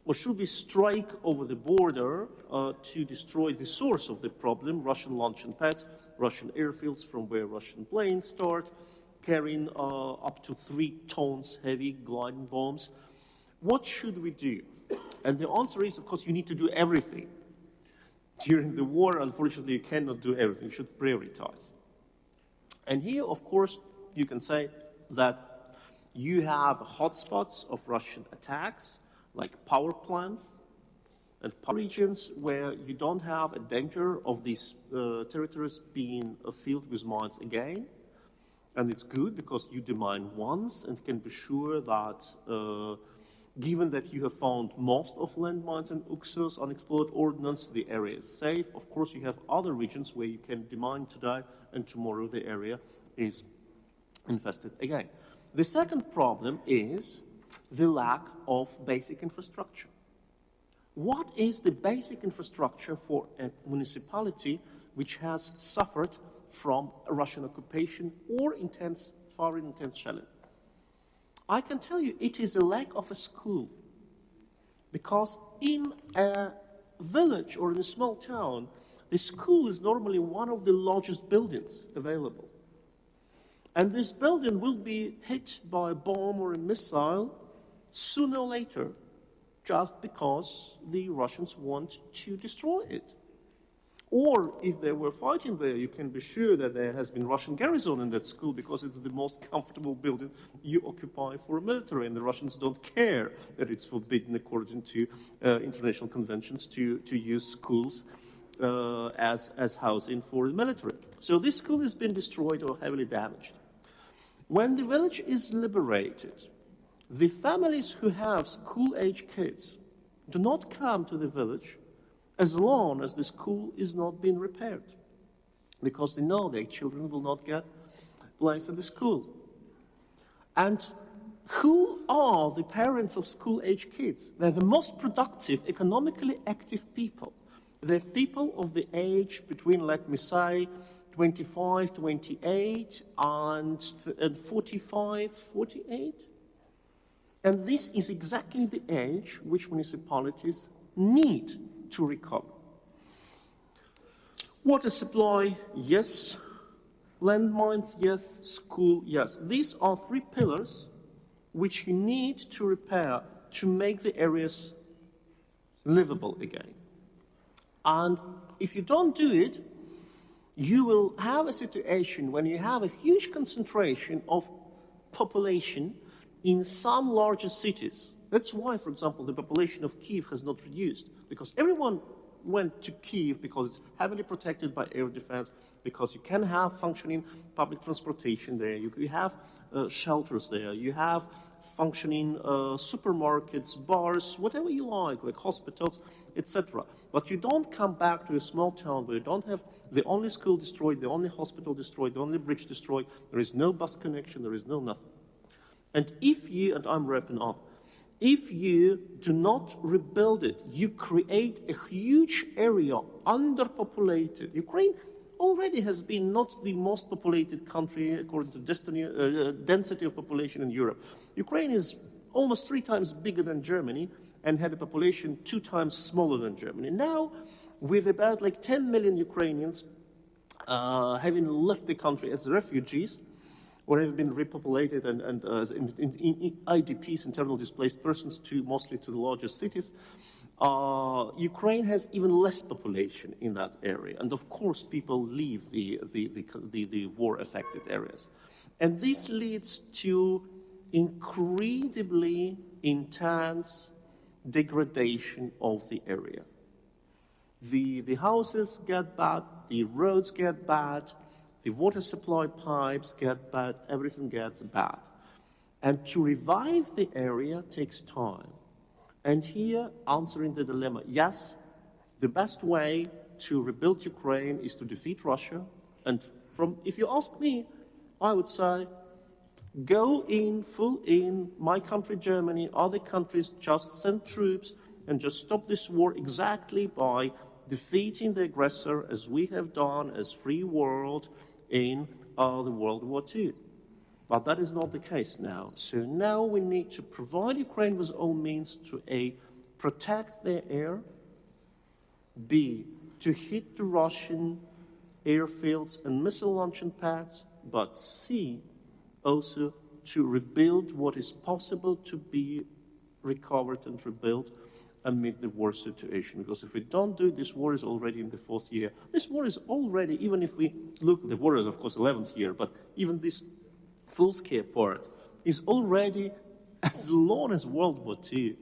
Or should we strike over the border to destroy the source of the problem, Russian launching pads, Russian airfields from where Russian planes start, carrying up to 3 tons heavy gliding bombs? What should we do? And the answer is, of course, you need to do everything. During the war, unfortunately, you cannot do everything. You should prioritize. And here, of course, you can say that you have hotspots of Russian attacks, like power plants and power regions where you don't have a danger of these territories being filled with mines again. And it's good because you demine once and can be sure that given that you have found most of landmines and UXOs, unexploded ordnance, the area is safe. Of course, you have other regions where you can demine today and tomorrow the area is infested again. The second problem is the lack of basic infrastructure. What is the basic infrastructure for a municipality which has suffered from a Russian occupation or intense, foreign intense shelling? I can tell you it is a lack of a school. Because in a village or in a small town, the school is normally one of the largest buildings available. And this building will be hit by a bomb or a missile sooner or later, just because the Russians want to destroy it. Or if they were fighting there, you can be sure that there has been Russian garrison in that school because it's the most comfortable building you occupy for a military, and the Russians don't care that it's forbidden according to international conventions to use schools as housing for the military. So this school has been destroyed or heavily damaged. When the village is liberated, the families who have school-age kids do not come to the village as long as the school is not being repaired, because they know their children will not get placed at the school. And who are the parents of school-age kids? They're the most productive, economically active people. They're people of the age between, let me say, 25, 28 and 45, 48. And this is exactly the age which municipalities need to recover. Water supply, yes. Landmines, yes. School, yes. These are 3 pillars which you need to repair to make the areas livable again. And if you don't do it, you will have a situation when you have a huge concentration of population in some larger cities. That's why, for example, the population of Kiev has not reduced, because everyone went to Kiev because it's heavily protected by air defense, because you can have functioning public transportation there, you have shelters there, you have functioning supermarkets, bars, whatever you like hospitals, etc. But you don't come back to a small town where you don't have the only school destroyed, the only hospital destroyed, the only bridge destroyed, there is no bus connection, there is no nothing. And if you, and I'm wrapping up, if you do not rebuild it, you create a huge area underpopulated. Ukraine already has been not the most populated country according to density of population in Europe. Ukraine is almost 3 times bigger than Germany and had a population 2 times smaller than Germany. Now, with about 10 million Ukrainians having left the country as refugees, or have been repopulated and in IDPs, internal displaced persons, mostly to the largest cities, Ukraine has even less population in that area. And of course, people leave the war-affected areas. And this leads to incredibly intense degradation of the area. The houses get bad, the roads get bad, the water supply pipes get bad, everything gets bad. And to revive the area takes time. And here, answering the dilemma, yes, the best way to rebuild Ukraine is to defeat Russia. And if you ask me, I would say Go in, full in, my country, Germany, other countries, just send troops and just stop this war exactly by defeating the aggressor as we have done as free world in the World War II. But that is not the case now. So now we need to provide Ukraine with all means to A, protect their air, B, to hit the Russian airfields and missile launching pads, but C, also to rebuild what is possible to be recovered and rebuilt amid the war situation. Because if we don't do it, this war is already in the 4th year. This war is already, even if we look, the war is of course 11th year, but even this full-scale part is already as long as World War II.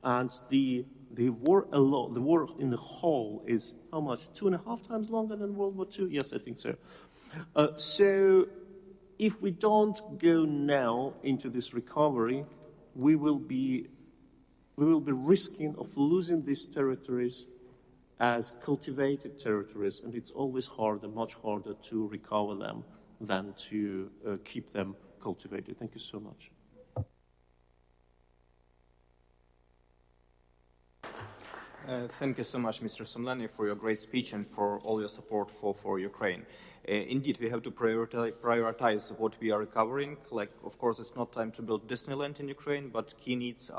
And the war alone, the war in the whole is how much? 2.5 times longer than World War II? Yes, I think so. So if we don't go now into this recovery, we will be risking of losing these territories as cultivated territories, and it's always harder, much harder to recover them than to keep them cultivated. Thank you so much. Thank you so much, Mr. Somlani, for your great speech and for all your support for Ukraine. Indeed, we have to prioritize what we are recovering. Like, of course, it's not time to build Disneyland in Ukraine, but key needs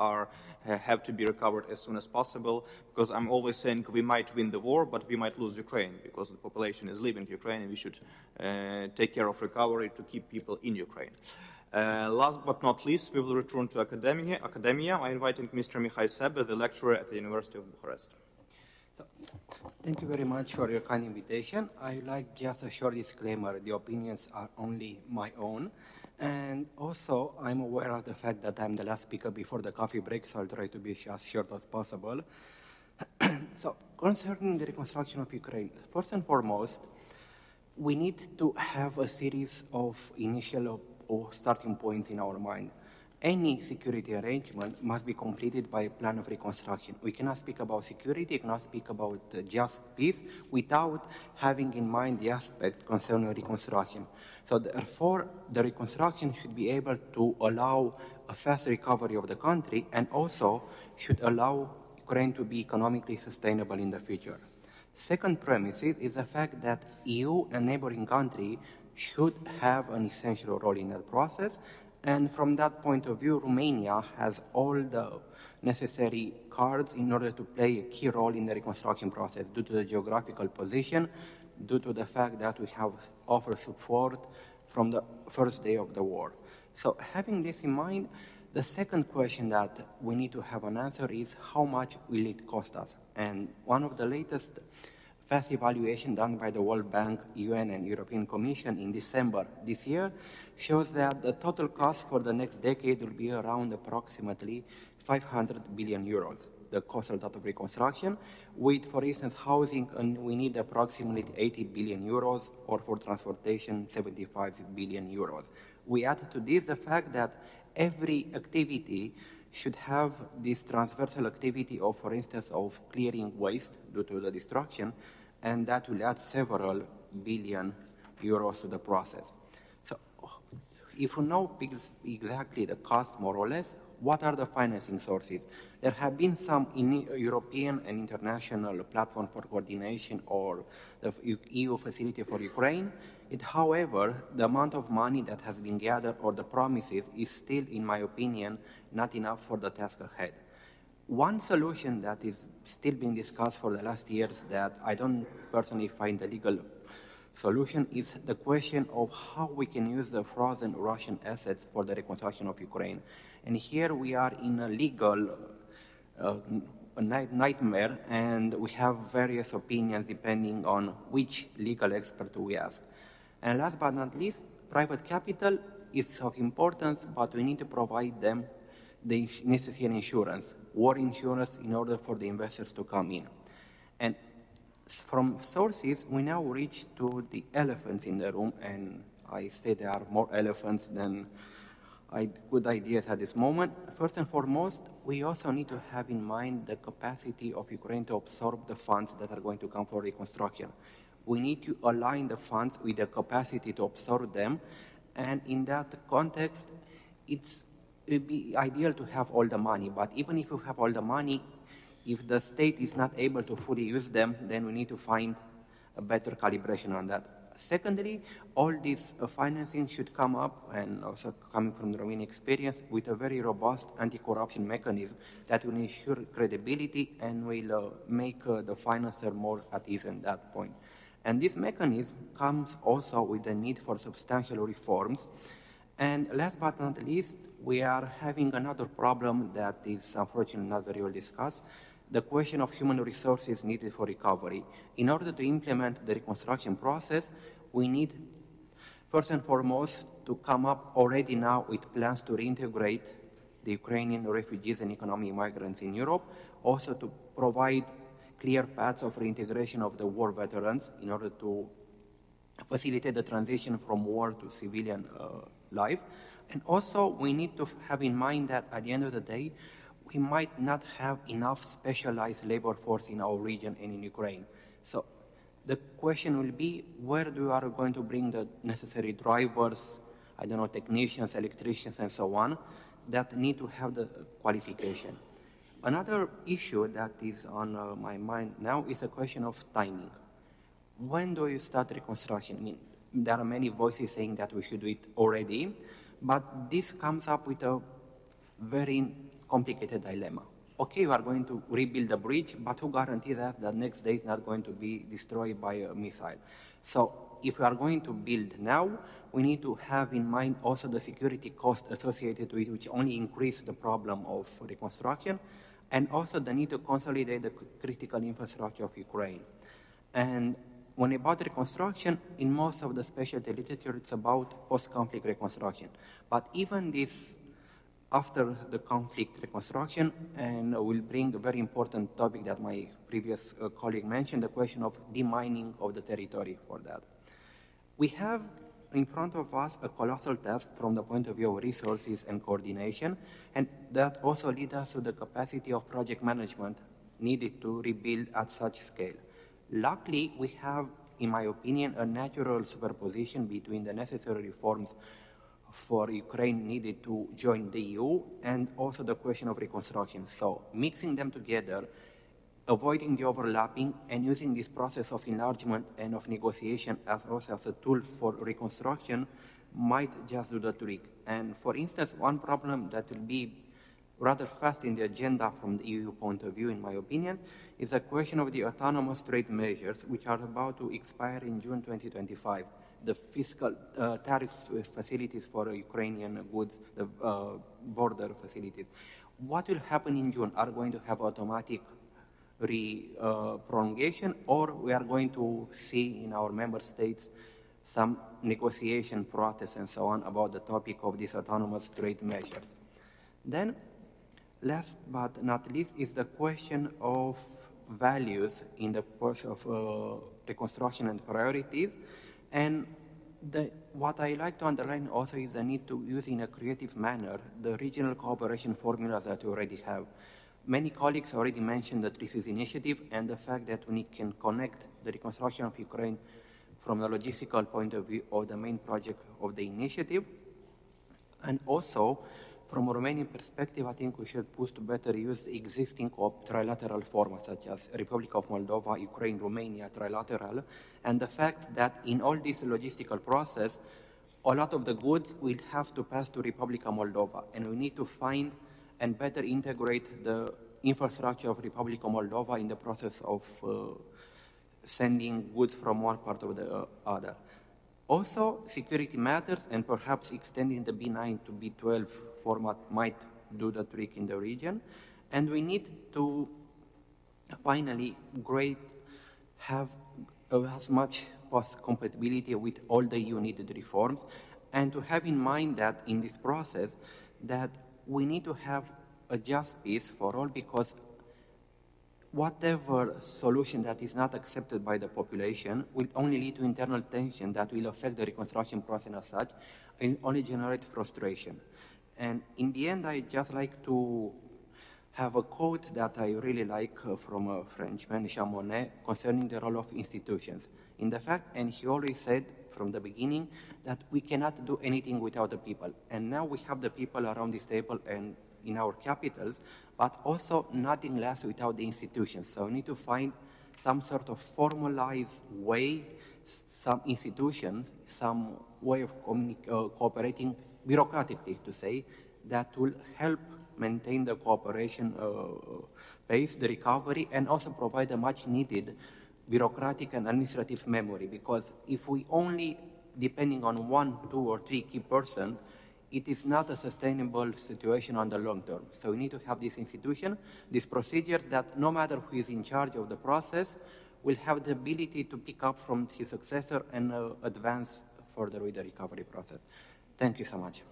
have to be recovered as soon as possible, because I'm always saying we might win the war, but we might lose Ukraine, because the population is leaving Ukraine, and we should take care of recovery to keep people in Ukraine. Last but not least, we will return to academia. I'm inviting Mr. Mihai Sebe, the lecturer at the University of Bucharest. Thank you very much for your kind invitation. I like just a short disclaimer. The opinions are only my own. And also, I'm aware of the fact that I'm the last speaker before the coffee break, so I'll try to be as short as possible. So, concerning the reconstruction of Ukraine, first and foremost, we need to have a series of initial or starting points in our mind. Any security arrangement must be completed by a plan of reconstruction. We cannot speak about security, cannot speak about just peace without having in mind the aspect concerning reconstruction. So therefore, the reconstruction should be able to allow a fast recovery of the country and also should allow Ukraine to be economically sustainable in the future. Second premise is the fact that EU and neighboring countries should have an essential role in that process. And from that point of view, Romania has all the necessary cards in order to play a key role in the reconstruction process due to the geographical position, due to the fact that we have offered support from the first day of the war. So having this in mind, the second question that we need to have an answer is how much will it cost us? And one of the latest fast evaluation done by the World Bank, UN, and European Commission in December this year shows that the total cost for the next decade will be around approximately 500 billion euros, the cost of that of reconstruction, with, for instance, housing, and we need approximately 80 billion euros, or for transportation, 75 billion euros. We add to this the fact that every activity should have this transversal activity of, for instance, of clearing waste due to the destruction, and that will add several billion euros to the process. So if we know exactly the cost, more or less, what are the financing sources? There have been some European and international platform for coordination or the EU facility for Ukraine. However, the amount of money that has been gathered or the promises is still, in my opinion, not enough for the task ahead. One solution that is still being discussed for the last years that I don't personally find a legal solution is the question of how we can use the frozen Russian assets for the reconstruction of Ukraine. And here we are in a legal nightmare, and we have various opinions depending on which legal expert we ask. And last but not least, private capital is of importance, but we need to provide them the necessary insurance, war insurance, in order for the investors to come in. And from sources, we now reach to the elephants in the room, and I say there are more elephants than good ideas at this moment. First and foremost, we also need to have in mind the capacity of Ukraine to absorb the funds that are going to come for reconstruction. We need to align the funds with the capacity to absorb them, And in that context, it'd be ideal to have all the money. But even if you have all the money, if the state is not able to fully use them, then we need to find a better calibration on that. Secondly, all this financing should come up, and also coming from the Romanian experience, with a very robust anti-corruption mechanism that will ensure credibility and will make the financer more at ease at that point. And this mechanism comes also with the need for substantial reforms. And last but not least, we are having another problem that is unfortunately not very well discussed, the question of human resources needed for recovery. In order to implement the reconstruction process, we need, first and foremost, to come up already now with plans to reintegrate the Ukrainian refugees and economic migrants in Europe, also to provide clear paths of reintegration of the war veterans in order to facilitate the transition from war to civilian life. And also, we need to have in mind that at the end of the day, we might not have enough specialized labor force in our region and in Ukraine. So the question will be, where we are going to bring the necessary drivers, I don't know, technicians, electricians, and so on, that need to have the qualification. Another issue that is on my mind now is a question of timing. When do you start reconstruction? I mean, there are many voices saying that we should do it already, but this comes up with a very complicated dilemma. Okay, we are going to rebuild the bridge, but who guarantees that the next day is not going to be destroyed by a missile? So if we are going to build now, we need to have in mind also the security cost associated with it, which only increase the problem of reconstruction, and also the need to consolidate the critical infrastructure of Ukraine. And when about reconstruction, in most of the specialty literature, it's about post-conflict reconstruction. But even this, after the conflict reconstruction, and will bring a very important topic that my previous colleague mentioned, the question of demining of the territory for that. We have in front of us a colossal task from the point of view of resources and coordination, and that also leads us to the capacity of project management needed to rebuild at such scale. Luckily, we have, in my opinion, a natural superposition between the necessary reforms for Ukraine needed to join the EU and also the question of reconstruction. So mixing them together, avoiding the overlapping, and using this process of enlargement and of negotiation as also as a tool for reconstruction might just do the trick. And for instance, one problem that will be rather fast in the agenda from the EU point of view, in my opinion, is the question of the autonomous trade measures, which are about to expire in June 2025. The fiscal tariff facilities for Ukrainian goods, the border facilities. What will happen in June? Are going to have automatic prolongation, or we are going to see in our member states some negotiation process and so on about the topic of these autonomous trade measures? Then, last but not least, is the question of values in the process of reconstruction and priorities. And what I like to underline also is the need to use in a creative manner the regional cooperation formulas that we already have. Many colleagues already mentioned the Decisive initiative and the fact that we can connect the reconstruction of Ukraine from a logistical point of view of the main project of the initiative. And also, from a Romanian perspective, I think we should push to better use the existing trilateral formats such as Republic of Moldova, Ukraine, Romania, trilateral, and the fact that in all this logistical process, a lot of the goods will have to pass to Republic of Moldova, and we need to find and better integrate the infrastructure of Republic of Moldova in the process of sending goods from one part of the other. Also, security matters, and perhaps extending the B9 to B12 format might do the trick in the region. And we need to finally have as much compatibility with all the EU needed reforms, and to have in mind that in this process that we need to have a just peace for all, because whatever solution that is not accepted by the population will only lead to internal tension that will affect the reconstruction process as such and only generate frustration. And in the end, I just like to have a quote that I really like from a Frenchman, Jean Monnet, concerning the role of institutions. In the fact, and he always said, from the beginning that we cannot do anything without the people. And now we have the people around this table and in our capitals, but also nothing less without the institutions. So we need to find some sort of formalized way, some institutions, some way of cooperating bureaucratically, to say, that will help maintain the cooperation pace, the recovery, and also provide a much needed bureaucratic and administrative memory. Because if we only depending on 1, 2, or 3 key persons, it is not a sustainable situation on the long term. So we need to have this institution, these procedures that no matter who is in charge of the process will have the ability to pick up from his successor and advance further with the recovery process. Thank you so much.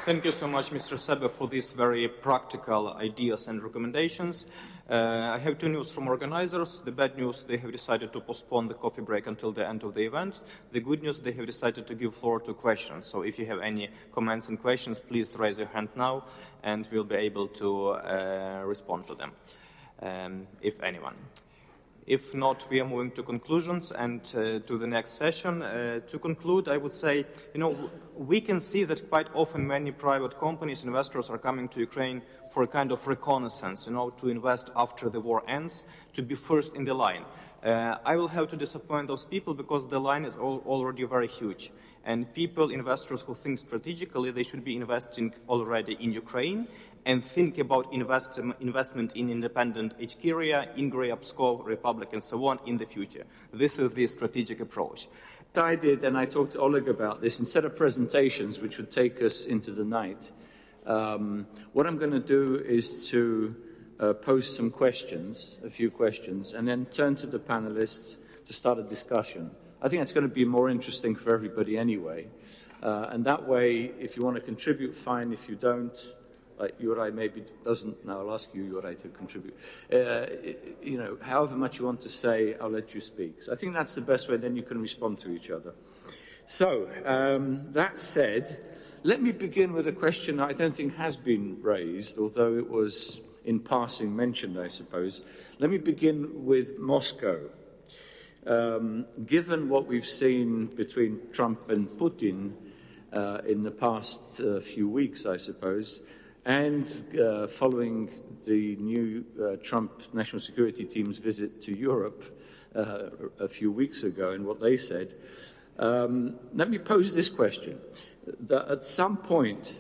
Thank you so much, Mr. Sebe, for these very practical ideas and recommendations. I have 2 news from organizers. The bad news, they have decided to postpone the coffee break until the end of the event. The good news, they have decided to give floor to questions. So if you have any comments and questions, please raise your hand now, and we'll be able to respond to them, if anyone. If not, we are moving to conclusions and to the next session. To conclude, I would say, we can see that quite often many private companies, investors are coming to Ukraine for a kind of reconnaissance, to invest after the war ends, to be first in the line. I will have to disappoint those people because the line is already very huge. And people, investors who think strategically, they should be investing already in Ukraine and think about investment in independent Ichkeria, Ingria, Pskov, Republic, and so on in the future. This is the strategic approach. I did, and I talked to Oleg about this, instead of presentations, which would take us into the night, what I'm going to do is to pose some questions, a few questions, and then turn to the panelists to start a discussion. I think it's going to be more interesting for everybody anyway. And that way, if you want to contribute, fine. If you don't, like Juraj maybe doesn't, now I'll ask you, Juraj, to contribute. However much you want to say, I'll let you speak. So I think that's the best way, then you can respond to each other. So, that said, let me begin with a question I don't think has been raised, although it was in passing mentioned, I suppose. Let me begin with Moscow. Given what we've seen between Trump and Putin in the past few weeks, I suppose, and following the new Trump National Security Team's visit to Europe a few weeks ago and what they said, let me pose this question. That at some point,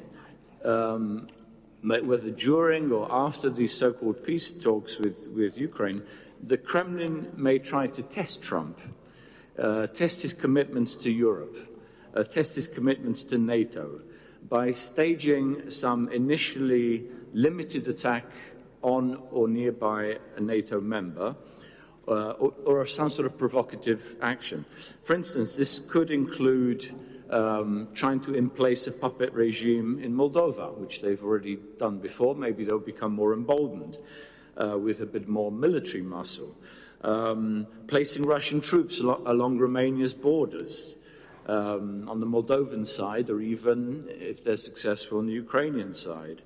whether during or after the so-called peace talks with Ukraine, the Kremlin may try to test Trump, test his commitments to Europe, test his commitments to NATO, by staging some initially limited attack on or nearby a NATO member, or some sort of provocative action. For instance, this could include trying to place a puppet regime in Moldova, which they've already done before. Maybe they'll become more emboldened with a bit more military muscle. Placing Russian troops along Romania's borders, on the Moldovan side, or even, if they're successful, on the Ukrainian side.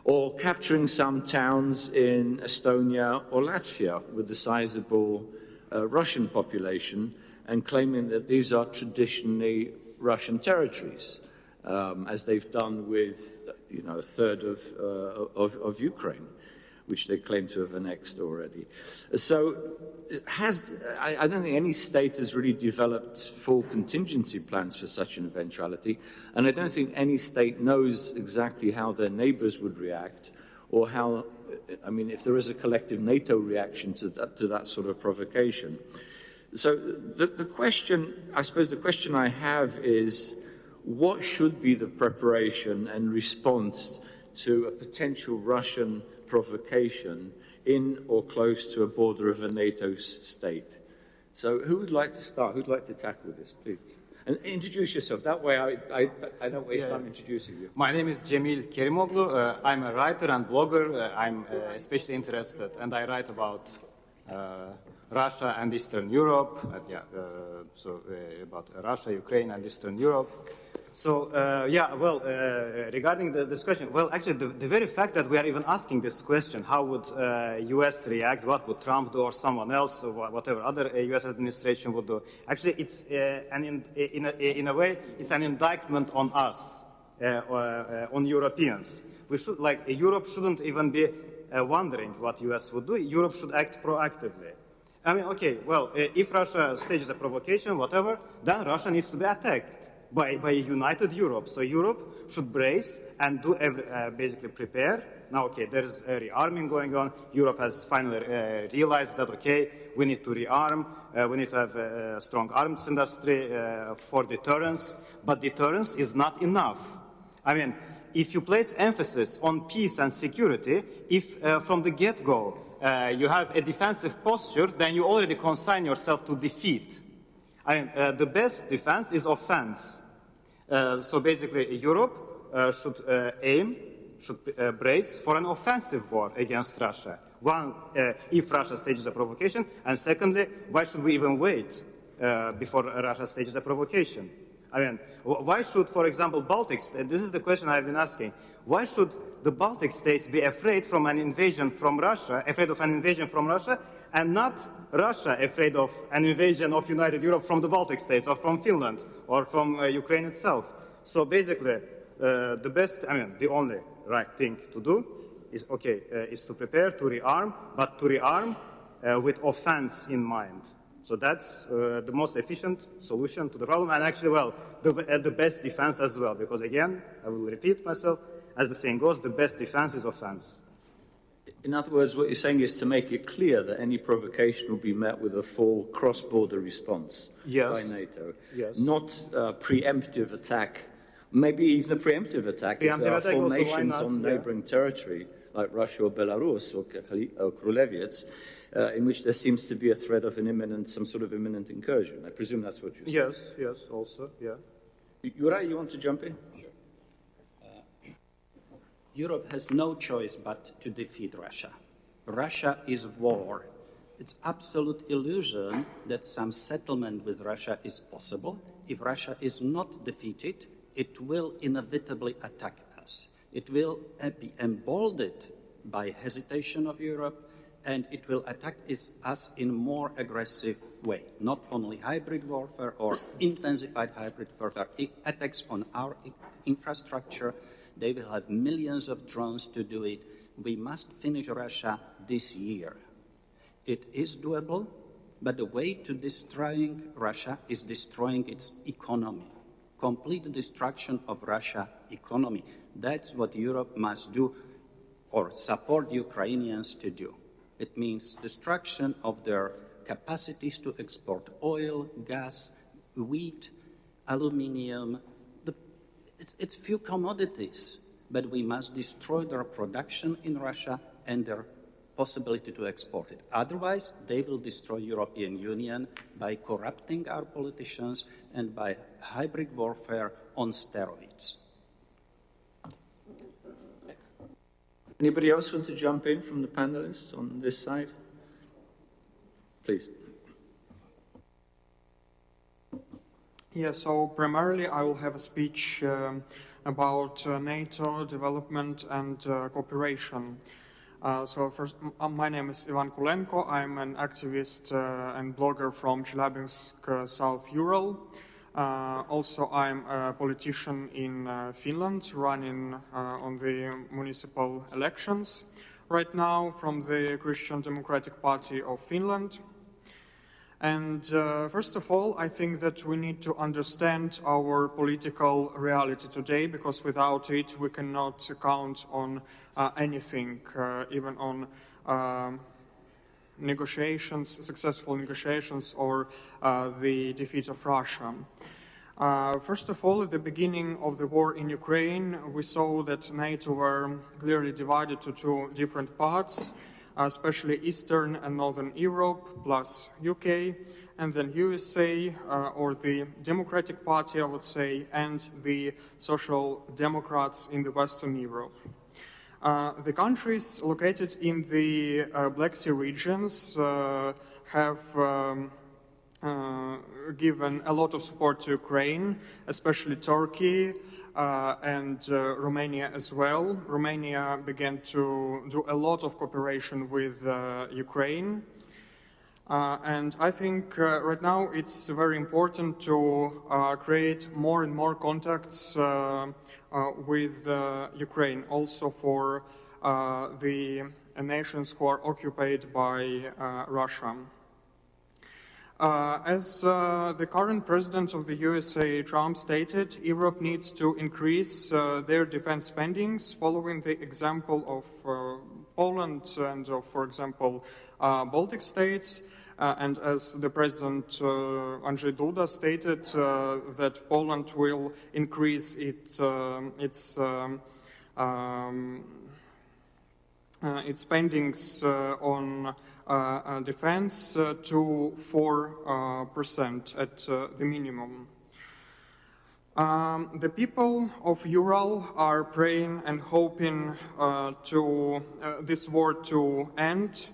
Or capturing some towns in Estonia or Latvia with a sizable Russian population and claiming that these are traditionally Russian territories, as they've done with, a third of Ukraine, which they claim to have annexed already. So I don't think any state has really developed full contingency plans for such an eventuality, and I don't think any state knows exactly how their neighbors would react, or how, if there is a collective NATO reaction to that sort of provocation. So the question I have is, what should be the preparation and response to a potential Russian provocation in or close to a border of a NATO state? So who would like to start? Who'd like to tackle this, please? And introduce yourself. That way I don't waste time introducing you. My name is Cemil Kerimoglu. I'm a writer and blogger. I'm especially interested, and I write about Russia and Eastern Europe. About Russia, Ukraine, and Eastern Europe. So, regarding this question, well, actually, the very fact that we are even asking this question, how would U.S. react, what would Trump do or someone else, or whatever other U.S. administration would do, actually, it's, in a way, it's an indictment on us, on Europeans. We should, Europe shouldn't even be wondering what U.S. would do. Europe should act proactively. I mean, okay, well, if Russia stages a provocation, whatever, then Russia needs to be attacked by a united Europe. So Europe should brace and do basically prepare. Now, okay, there is a rearming going on. Europe has finally realized that, okay, we need to rearm. We need to have a strong arms industry for deterrence. But deterrence is not enough. I mean, if you place emphasis on peace and security, if from the get-go you have a defensive posture, then you already consign yourself to defeat. I mean, the best defense is offense. So basically, Europe should brace for an offensive war against Russia. One, if Russia stages a provocation, and secondly, why should we even wait before Russia stages a provocation? I mean, why should, for example, Baltics, and this is the question I've been asking, why should the Baltic states be afraid of an invasion from Russia, and not Russia afraid of an invasion of United Europe from the Baltic states, or from Finland, or from Ukraine itself? So basically, the only right thing to do is, is to prepare to rearm, but to rearm with offense in mind. So that's the most efficient solution to the problem, and actually, well, the best defense as well, because again, I will repeat myself, as the saying goes, the best defense is offense. In other words, what you're saying is to make it clear that any provocation will be met with a full cross-border response by NATO. Yes. Not preemptive attack, maybe even a preemptive attack if there are formations on neighboring territory, like Russia or Belarus or Krulevets, in which there seems to be a threat of some sort of imminent incursion. I presume that's what you're saying. Yes, also, yeah. Yura, you want to jump in? Sure. Europe has no choice but to defeat Russia. Russia is war. It's absolute illusion that some settlement with Russia is possible. If Russia is not defeated, it will inevitably attack us. It will be emboldened by hesitation of Europe, and it will attack us in a more aggressive way. Not only hybrid warfare or intensified hybrid warfare, attacks on our infrastructure. They will have millions of drones to do it. We must finish Russia this year. It is doable, but the way to destroying Russia is destroying its economy. Complete destruction of Russia's economy. That's what Europe must do or support Ukrainians to do. It means destruction of their capacities to export oil, gas, wheat, aluminium. It's few commodities, but we must destroy their production in Russia and their possibility to export it. Otherwise, they will destroy European Union by corrupting our politicians and by hybrid warfare on steroids. Anybody else want to jump in from the panelists on this side? Please. Yeah, so primarily I will have a speech about NATO development and cooperation. So first, my name is Ivan Kulenko. I'm an activist and blogger from Chelyabinsk, South Ural. Also, I'm a politician in Finland, running on the municipal elections right now from the Christian Democratic Party of Finland. And first of all, I think that we need to understand our political reality today, because without it, we cannot count on anything, even on negotiations, successful negotiations, or the defeat of Russia. First of all, at the beginning of the war in Ukraine, we saw that NATO were clearly divided to two different parts, especially Eastern and Northern Europe, plus UK, and then USA, or the Democratic Party, I would say, and the Social Democrats in the Western Europe. The countries located in the Black Sea regions have given a lot of support to Ukraine, especially Turkey and Romania as well. Romania began to do a lot of cooperation with Ukraine. And I think right now it's very important to create more and more contacts with Ukraine, also for the nations who are occupied by Russia. As the current president of the USA, Trump, stated, Europe needs to increase their defense spendings, following the example of Poland and of, for example, Baltic states. And as the president, Andrzej Duda, stated, that Poland will increase its spendings on defense to 4% at the minimum. The people of Ural are praying and hoping to this war to end,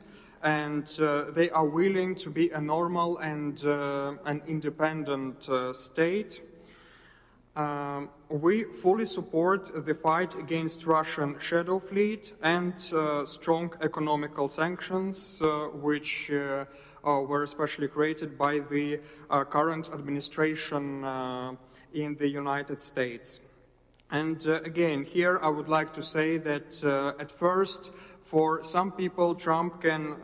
and they are willing to be a normal and an independent state. We fully support the fight against Russian shadow fleet and strong economical sanctions, which were especially created by the current administration in the United States. And again, here I would like to say that at first, for some people, Trump can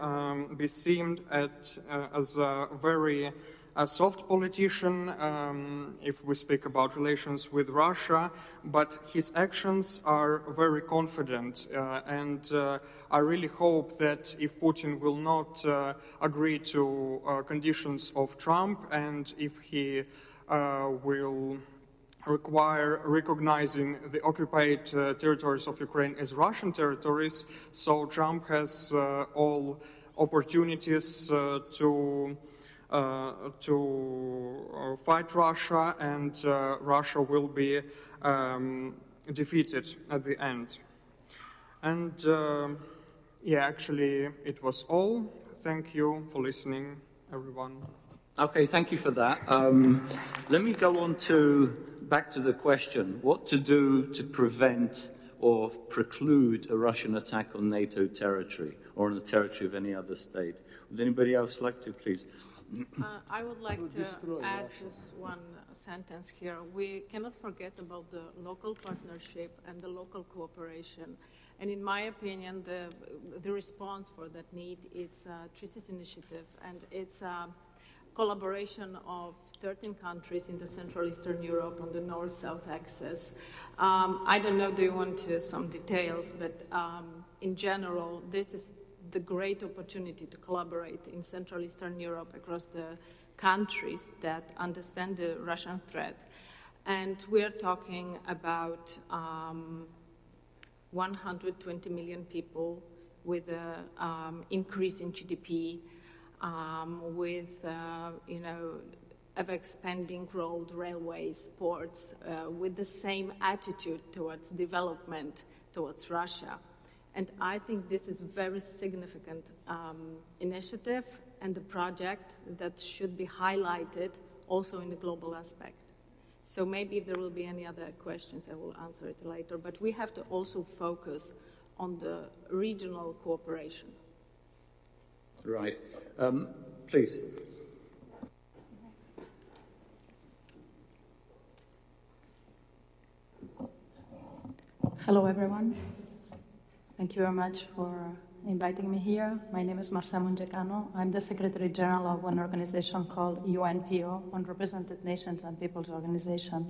be seen as a very soft politician, if we speak about relations with Russia, but his actions are very confident. And I really hope that if Putin will not agree to conditions of Trump, and if he will require recognizing the occupied territories of Ukraine as Russian territories, so Trump has all opportunities to fight Russia, and Russia will be defeated at the end. And yeah, actually, it was all. Thank you for listening, everyone. Okay, thank you for that. Let me go on back to the question, what to do to prevent or preclude a Russian attack on NATO territory or on the territory of any other state. Would anybody else like to, please? I would like to add just one sentence here. We cannot forget about the local partnership and the local cooperation. And in my opinion, the response for that need is Treaties Initiative, and it's a collaboration of 13 countries in the Central Eastern Europe on the North-South axis. I don't know, do you want some details, but in general, this is the great opportunity to collaborate in Central Eastern Europe across the countries that understand the Russian threat. And we're talking about 120 million people with an increase in GDP, with, ever-expanding road, railways, ports, with the same attitude towards development, towards Russia. And I think this is a very significant initiative and a project that should be highlighted also in the global aspect. So maybe if there will be any other questions, I will answer it later. But we have to also focus on the regional cooperation. Right. Please. Hello, everyone. Thank you very much for inviting me here. My name is Marcia Mungecano. I'm the Secretary General of an organization called UNPO, Unrepresented Nations and Peoples Organization.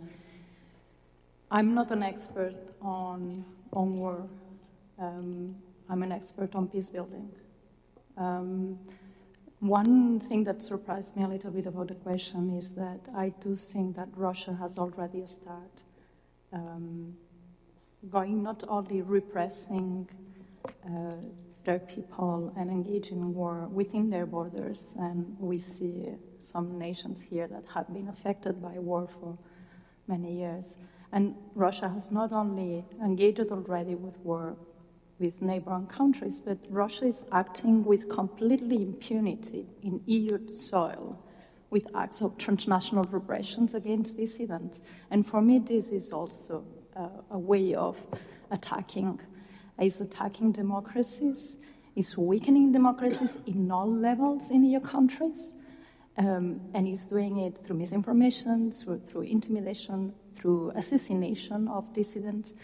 I'm not an expert on war. I'm an expert on peace building. One thing that surprised me a little bit about the question is that I do think that Russia has already started going not only repressing their people and engaging in war within their borders, and we see some nations here that have been affected by war for many years. And Russia has not only engaged already with war with neighboring countries, but Russia is acting with completely impunity in EU soil with acts of transnational repressions against dissidents. And for me, this is also a way of attacking democracies, is weakening democracies in all levels in EU countries, and is doing it through misinformation, through intimidation, through assassination of dissidents.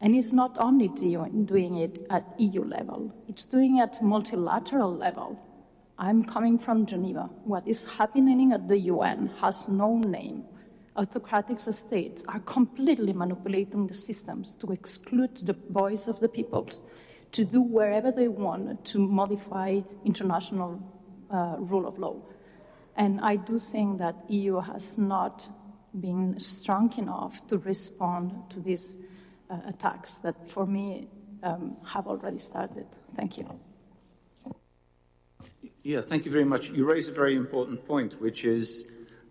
And it's not only doing it at EU level, it's doing it at multilateral level. I'm coming from Geneva. What is happening at the UN has no name. Autocratic states are completely manipulating the systems to exclude the voice of the peoples, to do wherever they want to modify international rule of law. And I do think that EU has not been strong enough to respond to these attacks that, for me, have already started. Thank you. Yeah, thank you very much. You raise a very important point, which is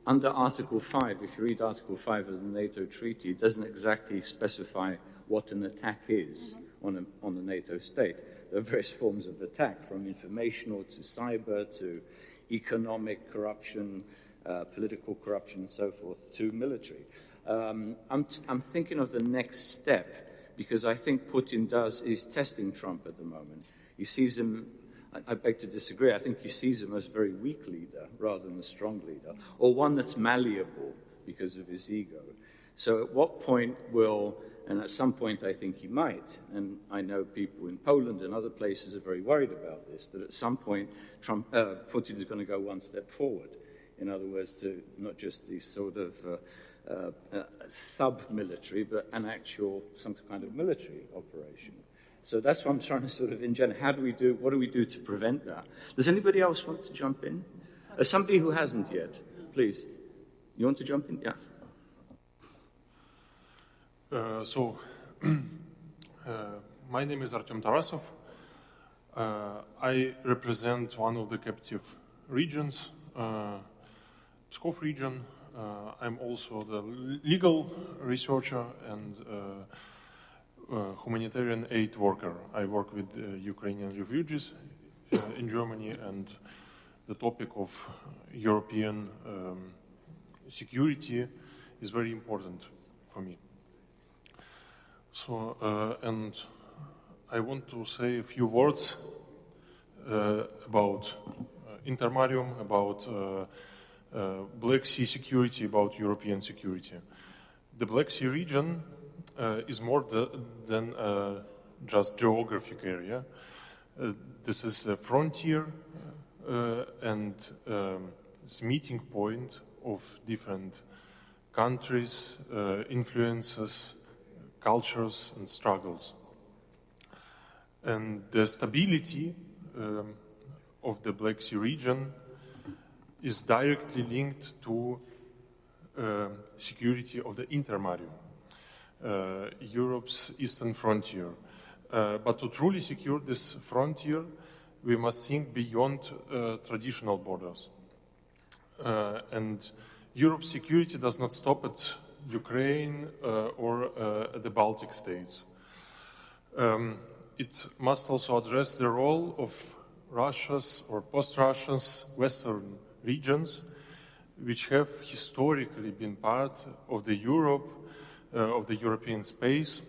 under Article 5, if you read Article 5 of the NATO Treaty, it doesn't exactly specify what an attack is on a NATO state. There are various forms of attack, from informational to cyber to economic corruption, political corruption, and so forth, to military. I'm thinking of the next step, because I think Putin is testing Trump at the moment. He sees him, I beg to disagree, I think he sees him as a very weak leader rather than a strong leader, or one that's malleable because of his ego. So at what point and at some point I think he might, and I know people in Poland and other places are very worried about this, that at some point Putin is going to go one step forward. In other words, to not just the sort of sub-military, but some kind of military operation. So that's what I'm trying to sort of engender. What do we do to prevent that? Does anybody else want to jump in? Somebody who hasn't yet, please. You want to jump in? Yeah. My name is Artem Tarasov. I represent one of the captive regions, Pskov region. I'm also the legal researcher and humanitarian aid worker. I work with Ukrainian refugees in Germany, and the topic of European security is very important for me. And I want to say a few words about Intermarium, about Black Sea security, about European security. The Black Sea region is more than just geographic area. This is a frontier and it's meeting point of different countries, influences, cultures and struggles. And the stability of the Black Sea region is directly linked to security of the Intermarium, Europe's eastern frontier. But to truly secure this frontier, we must think beyond traditional borders. And Europe's security does not stop at Ukraine or at the Baltic states. It must also address the role of Russia's or post-Russia's Western regions, which have historically been part of the Europe, of the European space,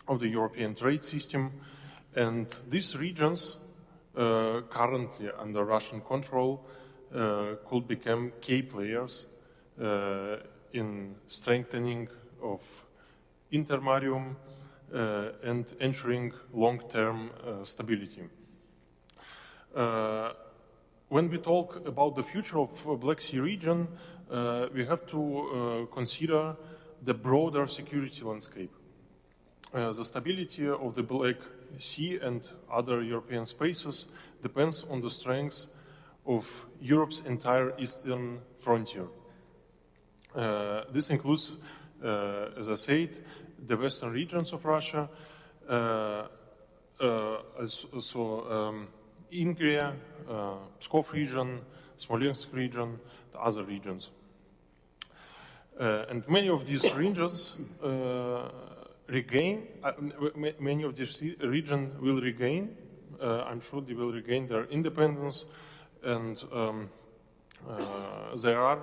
of the European trade system. And these regions, currently under Russian control, could become key players in strengthening of Intermarium and ensuring long-term stability. When we talk about the future of Black Sea region, we have to consider the broader security landscape. The stability of the Black Sea and other European spaces depends on the strength of Europe's entire eastern frontier. This includes, as I said, the western regions of Russia, Ingria, Pskov region, Smolensk region, the other regions. And many of these regions will regain, I'm sure they will regain their independence and There are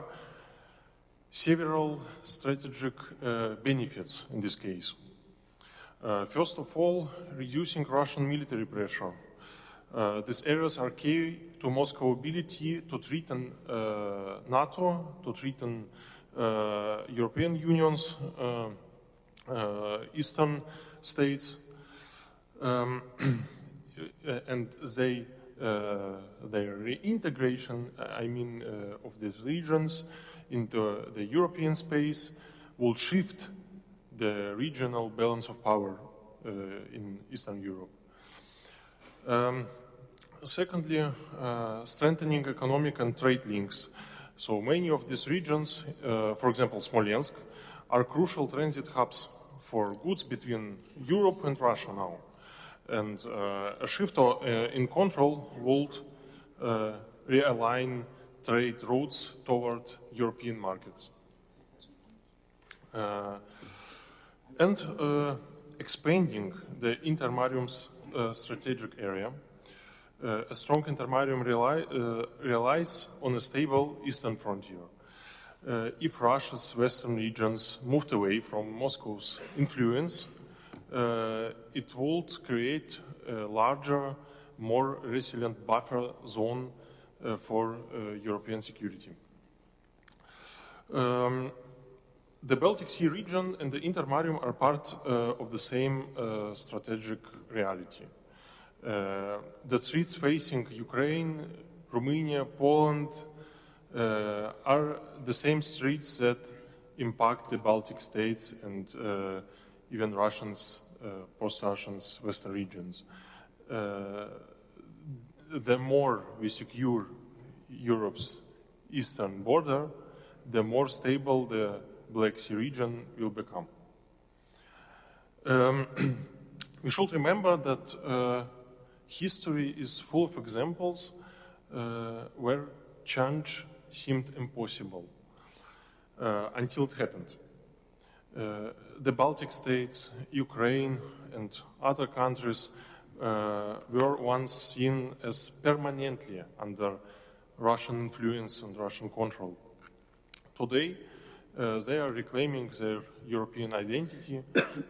several strategic benefits in this case. First of all, reducing Russian military pressure. These areas are key to Moscow's ability to threaten NATO, to threaten European Union's eastern states, and their reintegration, of these regions into the European space will shift the regional balance of power in Eastern Europe. Secondly, strengthening economic and trade links. So many of these regions, for example, Smolensk, are crucial transit hubs for goods between Europe and Russia now. And a shift in control would realign trade routes toward European markets. And expanding the intermarium's strategic area. A strong intermarium relies on a stable eastern frontier. If Russia's western regions moved away from Moscow's influence, it would create a larger, more resilient buffer zone for European security. The Baltic Sea region and the Intermarium are part of the same strategic reality. The threats facing Ukraine, Romania, Poland are the same threats that impact the Baltic states and even Russians, post-Russians, Western regions. The more we secure Europe's eastern border, the more stable the Black Sea region will become. We should remember that history is full of examples where change seemed impossible until it happened. The Baltic states, Ukraine, and other countries were once seen as permanently under Russian influence and Russian control. Today, they are reclaiming their European identity,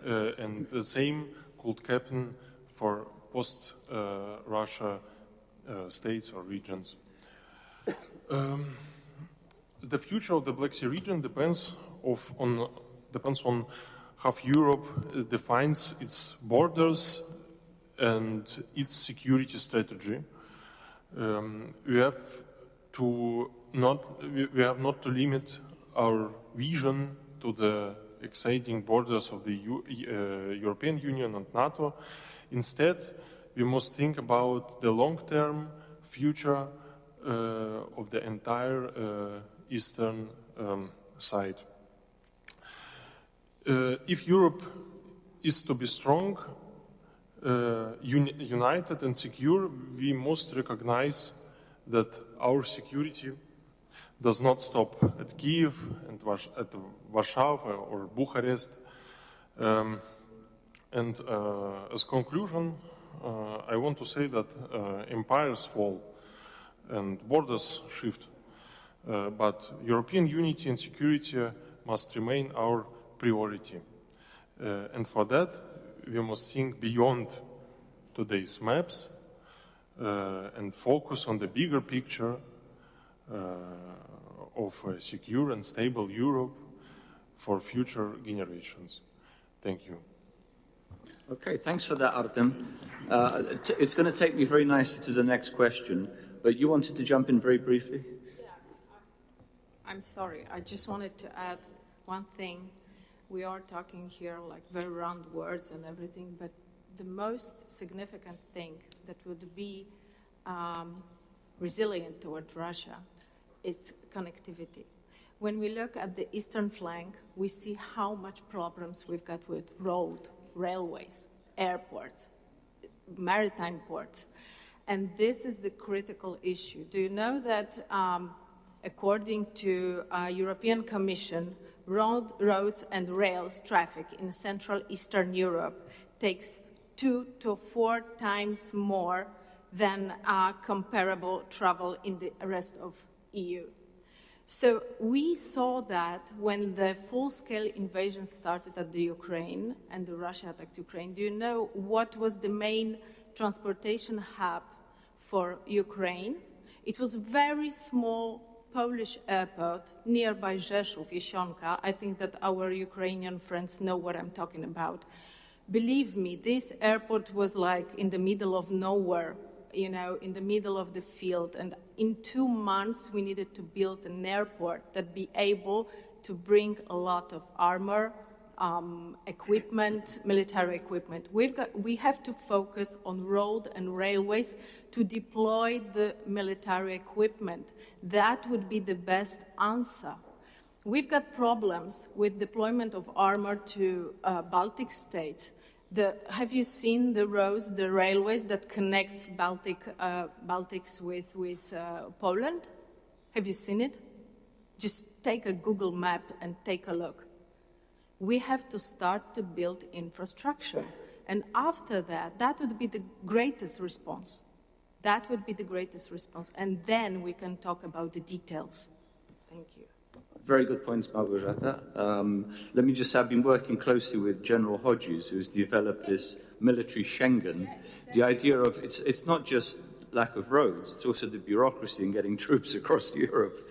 and the same could happen for post-Russia states or regions. The future of the Black Sea region depends on how Europe defines its borders and its security strategy. We have not to limit our vision to the exciting borders of the European Union and NATO. Instead, we must think about the long-term future of the entire eastern side. If Europe is to be strong, united and secure, we must recognize that our security does not stop at Kyiv and at Warsaw or Bucharest. And as conclusion, I want to say that empires fall and borders shift, but European unity and security must remain our priority. And for that, we must think beyond today's maps and focus on the bigger picture of a secure and stable Europe for future generations. Thank you. Okay, thanks for that, Artem. It's going to take me very nicely to the next question, but you wanted to jump in very briefly? Yeah, I'm sorry. I just wanted to add one thing. We are talking here like very round words and everything, but the most significant thing that would be resilient toward Russia is connectivity. When we look at the eastern flank, we see how much problems we've got with road, railways, airports, maritime ports. And this is the critical issue. Do you know that according to European Commission, roads and rails traffic in Central Eastern Europe takes 2 to 4 times more than comparable travel in the rest of EU. So we saw that when the full-scale invasion started at the Ukraine and Russia attacked Ukraine. Do you know what was the main transportation hub for Ukraine? It was a very small Polish airport nearby Rzeszów, Jesionka. I think that our Ukrainian friends know what I'm talking about. Believe me, this airport was like in the middle of nowhere, you know, in the middle of the field. And in 2 months, we needed to build an airport that be able to bring a lot of armor, equipment, military equipment. We have to focus on road and railways to deploy the military equipment. That would be the best answer. We've got problems with deployment of armor to Baltic states. Have you seen the roads, the railways that connects Baltics with Poland? Have you seen it? Just take a Google map and take a look. We have to start to build infrastructure. And after that, that would be the greatest response. That would be the greatest response. And then we can talk about the details. Thank you. Very good points, Małgorzata. Let me just say, I've been working closely with General Hodges, who's developed this military Schengen. The idea of, it's not just lack of roads, it's also the bureaucracy in getting troops across Europe.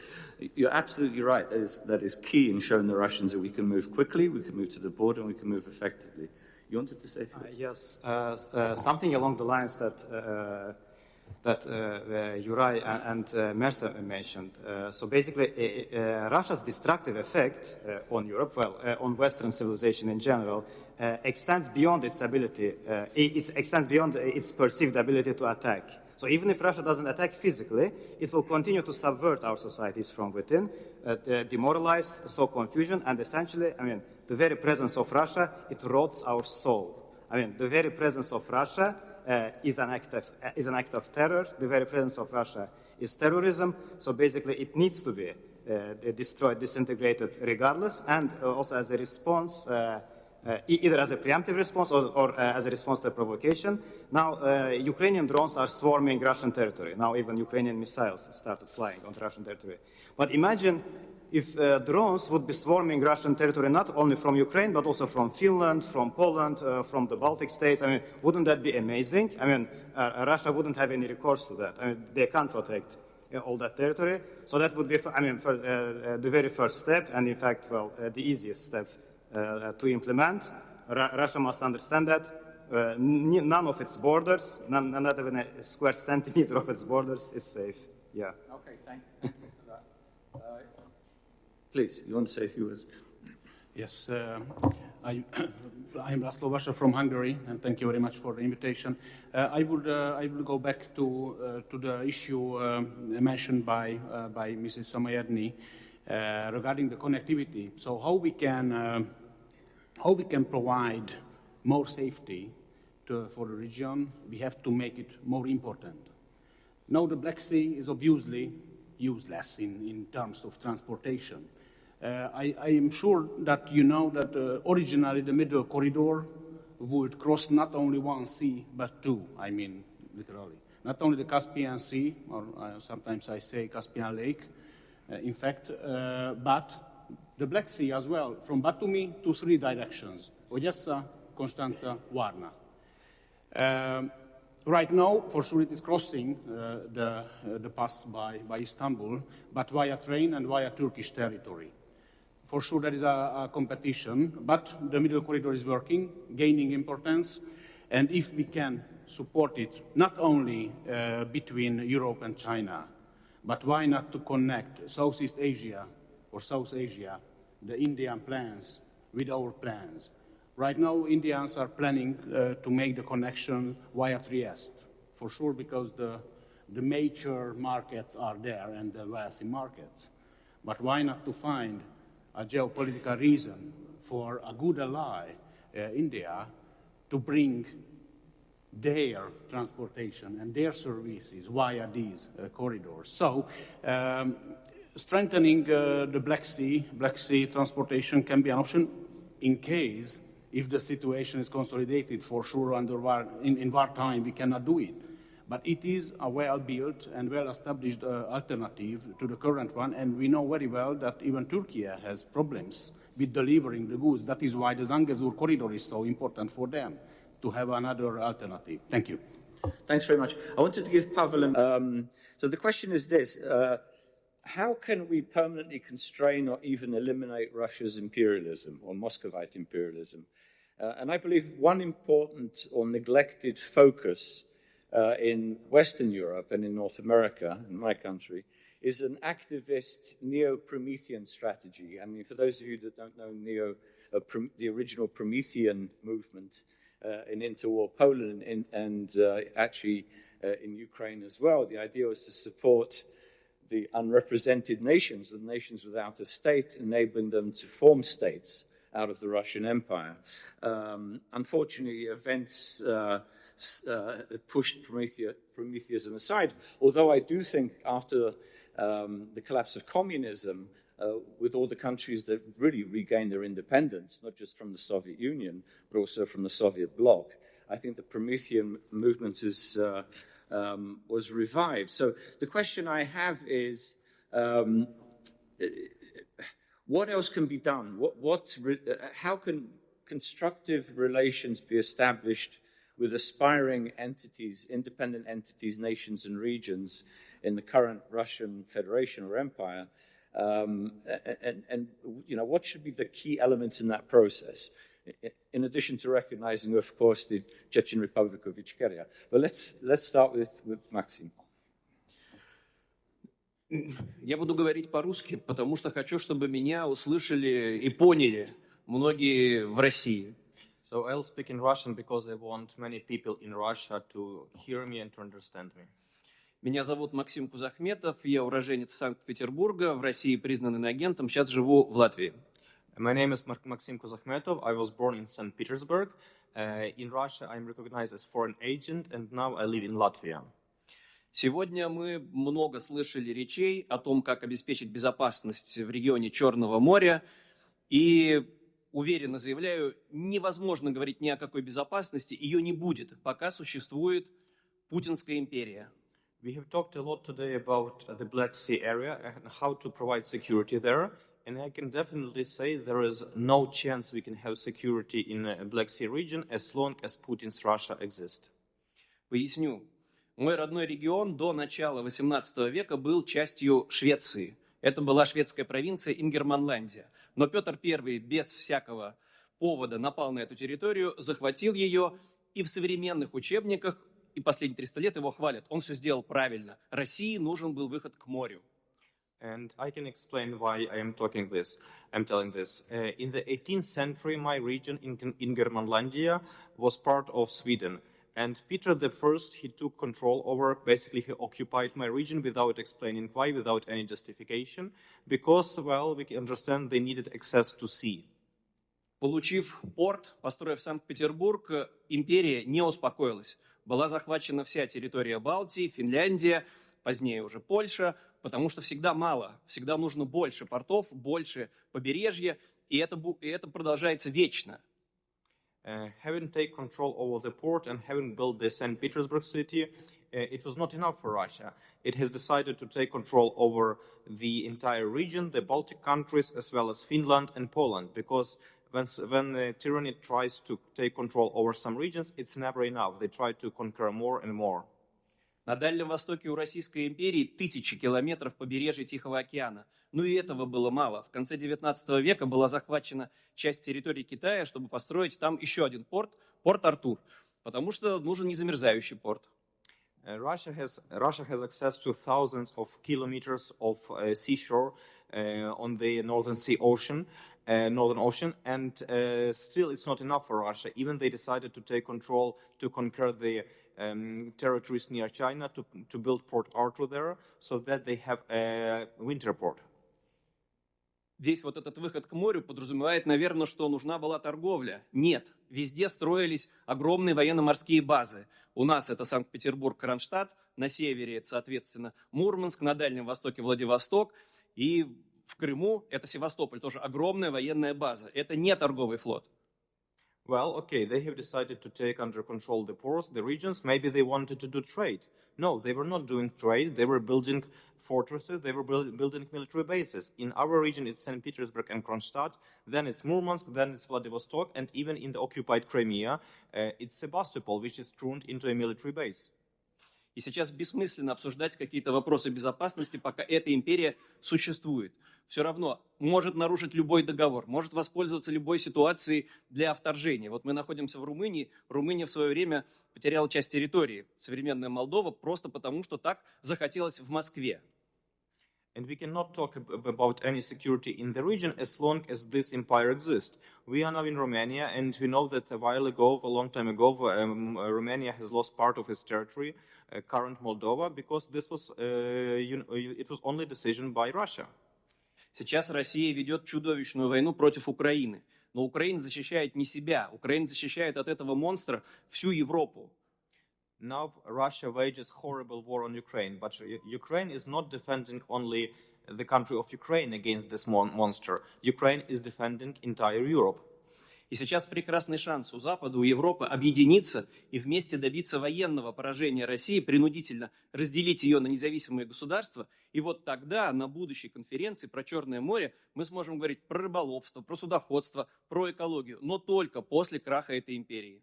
You're absolutely right. That is key in showing the Russians that we can move quickly, we can move to the border, and we can move effectively. You wanted to say a few words? Yes, something along the lines that Juraj and Mercer mentioned. So basically, Russia's destructive effect on Europe, on Western civilization in general, extends beyond its ability, it extends beyond its perceived ability to attack. So even if Russia doesn't attack physically, it will continue to subvert our societies from within, demoralize, sow confusion, and essentially, the very presence of Russia, it rots our soul. The very presence of Russia is an act of terror. The very presence of Russia is terrorism. So basically, it needs to be destroyed, disintegrated, regardless, and also as a response, either as a preemptive response or as a response to a provocation. Now, Ukrainian drones are swarming Russian territory. Now, even Ukrainian missiles started flying onto Russian territory. But imagine if drones would be swarming Russian territory not only from Ukraine, but also from Finland, from Poland, from the Baltic states. Wouldn't that be amazing? Russia wouldn't have any recourse to that. They can't protect all that territory. So that would be, the very first step, and in fact, the easiest step to implement. Russia must understand that none of its borders, not even a square centimeter of its borders is safe. Yeah. Okay, thank you. Please, you want to say a few words? Yes, I'm Laszlo Vasa from Hungary, and thank you very much for the invitation. I will go back to the issue mentioned by Mrs. Samoyedny regarding the connectivity. So how we can provide more safety for the region? We have to make it more important. Now the Black Sea is obviously useless in terms of transportation. I am sure that you know that originally the Middle Corridor would cross not only one sea, but two, literally. Not only the Caspian Sea, or sometimes I say Caspian Lake, in fact, but the Black Sea as well, from Batumi to 3 directions, Odessa, Constanza, Varna. Right now, for sure, it is crossing the pass by Istanbul, but via train and via Turkish territory. For sure, there is a competition, but the Middle Corridor is working, gaining importance, and if we can support it, not only between Europe and China, but why not to connect Southeast Asia or South Asia, the Indian plans, with our plans. Right now, Indians are planning to make the connection via Trieste, for sure, because the major markets are there and the wealthy markets. But why not to find a geopolitical reason for a good ally, India, to bring their transportation and their services via these corridors. So, strengthening the Black Sea transportation can be an option in case if the situation is consolidated. For sure, in wartime, we cannot do it. But it is a well-built and well-established alternative to the current one, and we know very well that even Turkey has problems with delivering the goods. That is why the Zangezur corridor is so important for them, to have another alternative. Thank you. Thanks very much. I wanted to give Pavel, so the question is this, how can we permanently constrain or even eliminate Russia's imperialism or Muscovite imperialism? And I believe one important or neglected focus in Western Europe and in North America, in my country, is an activist neo-Promethean strategy. I mean, for those of you that don't know the original Promethean movement in interwar Poland and actually in Ukraine as well, the idea was to support the unrepresented nations, the nations without a state, enabling them to form states out of the Russian Empire. Unfortunately, events pushed Prometheism aside, although I do think after the collapse of communism, with all the countries that really regained their independence, not just from the Soviet Union, but also from the Soviet bloc, I think the Promethean movement was revived. So the question I have is, what else can be done? How can constructive relations be established with aspiring entities, independent entities, nations and regions in the current Russian Federation or Empire? And what should be the key elements in that process? In addition to recognizing, of course, the Chechen Republic of Ichkeria. But let's start with Maxim. Я буду говорить по-русски, потому что хочу, чтобы меня услышали и поняли многие в России. So I'll speak in Russian because I want many people in Russia to hear me and to understand me. Меня зовут Максим Кузахметов, я уроженец Санкт-Петербурга, в России признанный агентом, сейчас живу в Латвии. My name is Maxim Kuzahmetov. I was born in St. Petersburg. In Russia, I'm recognized as foreign agent, and now I live in Latvia. Сегодня мы много слышали речей о том, как обеспечить безопасность в регионе Черного моря, и уверенно заявляю, невозможно говорить ни о какой безопасности, ее не будет, пока существует Путинская империя. We have talked a lot today about the Black Sea area and how to provide security there. And I can definitely say there is no chance we can have security in the Black Sea region as long as Putin's Russia exists. Поясню. Мой родной регион до начала XVIII века был частью Швеции. Это была шведская провинция Ингерманландия. Но Петр I без всякого повода напал на эту территорию, захватил ее, и в современных учебниках, и последние 300 лет его хвалят. Он все сделал правильно. России нужен был выход к морю. And I can explain why I am telling this. In the 18th century, my region in Ingermanlandia was part of Sweden. And Peter I, he took control over, basically he occupied my region without explaining why, without any justification, because, well, we can understand they needed access to sea. Получив порт, построив Санкт-Петербург, империя не успокоилась. Была захвачена вся территория Балтии, Финляндия, позднее уже Польша, потому что всегда мало, всегда нужно больше портов, больше побережья, и это продолжается вечно. Having taken control over the port and having built the St. Petersburg city, it was not enough for Russia. It has decided to take control over the entire region, the Baltic countries, as well as Finland and Poland, because when the tyranny tries to take control over some regions, it's never enough. They try to conquer more and more. На Дальнем Востоке у Российской империи 1000 километров побережья Тихого океана. Но и этого было мало. В конце XIX века была захвачена часть территории Китая, чтобы построить там еще один порт, порт Артур, потому что нужен незамерзающий порт. Russia has access to thousands of kilometers of seashore on the Northern Ocean, and still it's not enough for Russia. Even they decided to take control, to conquer the territories near China, to build Port Arthur there, so that they have a winter port. Весь вот этот выход к морю подразумевает, наверное, что нужна была торговля. Нет, везде строились огромные военно-морские базы. У нас это Санкт-Петербург, Кронштадт, на севере это, соответственно, Мурманск, на Дальнем Востоке Владивосток, и в Крыму это Севастополь, тоже огромная военная база. Это не торговый флот. Well, okay, they have decided to take under control the ports, the regions. Maybe they wanted to do trade. No, they were not doing trade. They were building fortresses. They were building military bases. In our region, it's St. Petersburg and Kronstadt. Then it's Murmansk. Then it's Vladivostok. And even in the occupied Crimea, it's Sebastopol, which is turned into a military base. И сейчас бессмысленно обсуждать какие-то вопросы безопасности, пока эта империя существует. Все равно может нарушить любой договор, может воспользоваться любой ситуацией для вторжения. Вот мы находимся в Румынии. Румыния в свое время потеряла часть территории, современная Молдова, просто потому, что так захотелось в Москве. And we cannot talk about any security in the region as long as this empire exists. We are now in Romania, and we know that a long time ago, Romania has lost part of its territory, current Moldova, because this was, it was only a decision by Russia. Сейчас Россия ведет чудовищную войну против Украины. Но Украина защищает не себя, Украина защищает от этого монстра всю Европу. Now Russia wages horrible war on Ukraine, but Ukraine is not defending only the country of Ukraine against this monster. Ukraine is defending entire Europe. И сейчас прекрасный шанс у Запада, у Европы объединиться и вместе добиться военного поражения России, принудительно разделить ее на независимые государства. И вот тогда на будущей конференции про Черное море мы сможем говорить про рыболовство, про судоходство, про экологию, но только после краха этой империи.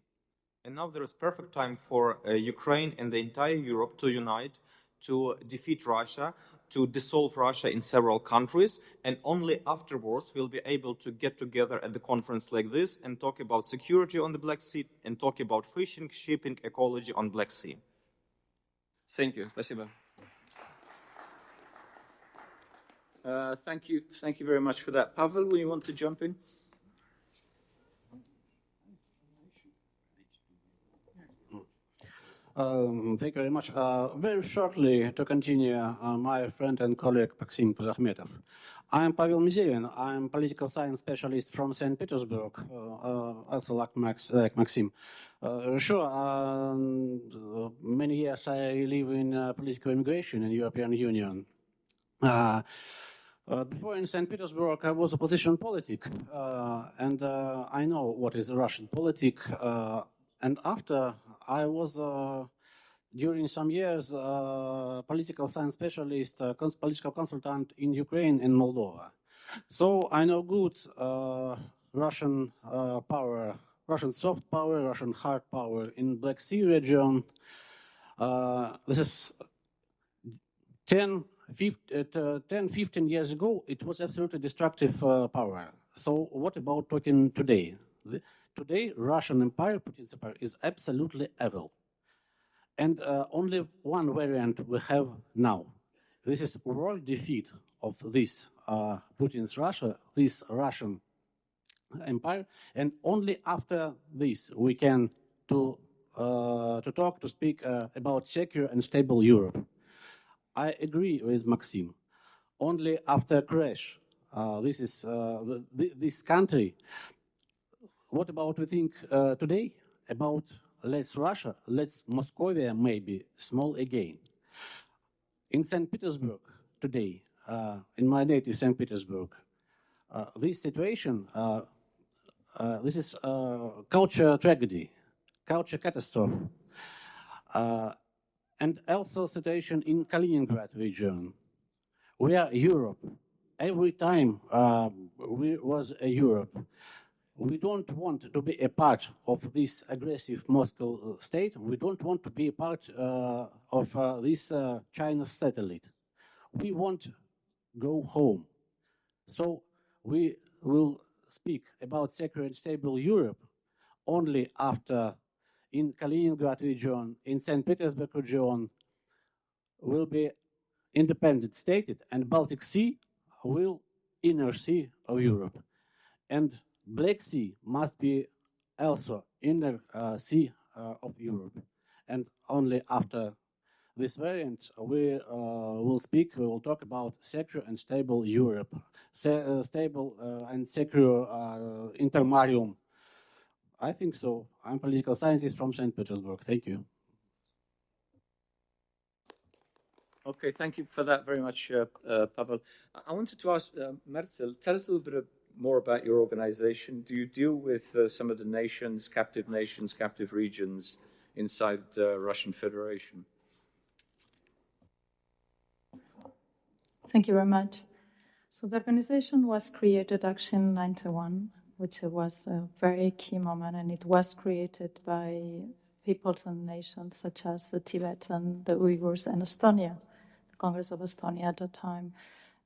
And now there is perfect time for Ukraine and the entire Europe to unite, to defeat Russia, to dissolve Russia in several countries, and only afterwards we'll be able to get together at the conference like this and talk about security on the Black Sea and talk about fishing, shipping, ecology on Black Sea. Thank you. Спасибо. Thank you very much for that. Pavel, will you want to jump in? Thank you very much. Very shortly, to continue, my friend and colleague Maxim Puzachmetov. I'm Pavel Mizevin. I'm political science specialist from St. Petersburg, also like Maxim. Many years I live in political immigration in the European Union. Before in St. Petersburg, I was opposition politic, and I know what is Russian politic. And after, I was, during some years, political science specialist, political consultant in Ukraine and Moldova. So I know good Russian power, Russian soft power, Russian hard power in Black Sea region. This is 10, 15 years ago, it was absolutely destructive power. So what about talking today? Today, Russian Empire, Putin's empire, is absolutely evil. And only one variant we have now. This is world defeat of this Putin's Russia, this Russian empire. And only after this we can to speak about secure and stable Europe. I agree with Maxim. Only after crash, this country. What about we think today about let's Russia, let's Moscovia maybe small again. In St. Petersburg today, in my native St. Petersburg, this situation, this is culture tragedy, culture catastrophe, and also situation in Kaliningrad region. We are Europe. Every time we was a Europe. We don't want to be a part of this aggressive Moscow state. We don't want to be a part of this China satellite. We want to go home. So we will speak about secure and stable Europe only after in Kaliningrad region, in St. Petersburg region, will be independent stated, and Baltic Sea will inner sea of Europe. And Black Sea must be also inner sea of Europe. And only after this variant, we will talk about secure and stable Europe, stable and secure intermarium. I think so. I'm a political scientist from St. Petersburg. Thank you. Okay, thank you for that very much, Pavel. I wanted to ask Marcel, tell us a little bit more about your organization. Do you deal with some of the nations, captive regions inside the Russian Federation? Thank you very much. So the organization was created actually in 1991, which was a very key moment, and it was created by peoples and nations such as the Tibetan, the Uyghurs, and Estonia, the Congress of Estonia at the time.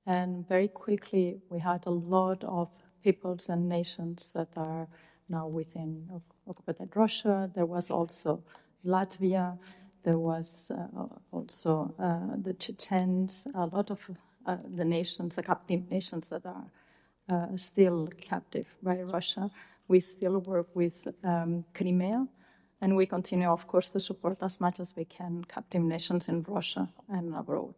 And very quickly, we had a lot of peoples and nations that are now within occupied Russia. There was also Latvia. There was also the Chechens, a lot of the nations, the captive nations that are still captive by Russia. We still work with Crimea, and we continue, of course, to support as much as we can captive nations in Russia and abroad.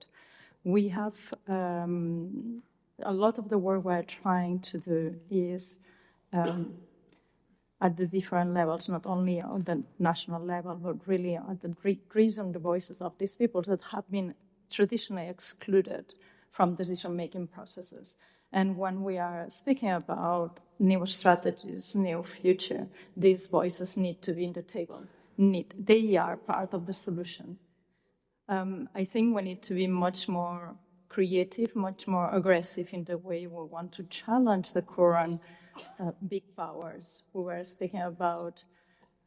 We have a lot of the work we're trying to do is at the different levels, not only on the national level, but really at the raising the voices of these peoples that have been traditionally excluded from decision-making processes. And when we are speaking about new strategies, new future, these voices need to be in the table. They are part of the solution. I think we need to be much more creative, much more aggressive in the way we want to challenge the current big powers. We were speaking about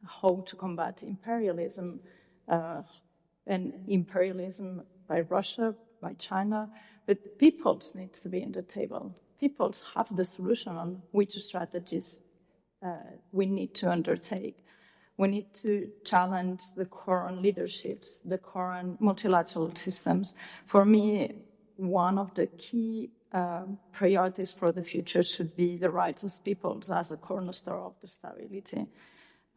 how to combat imperialism, and imperialism by Russia, by China, but peoples need to be in the table. Peoples have the solution on which strategies we need to undertake. We need to challenge the current leaderships, the current multilateral systems. For me, one of the key priorities for the future should be the rights of peoples as a cornerstone of the stability.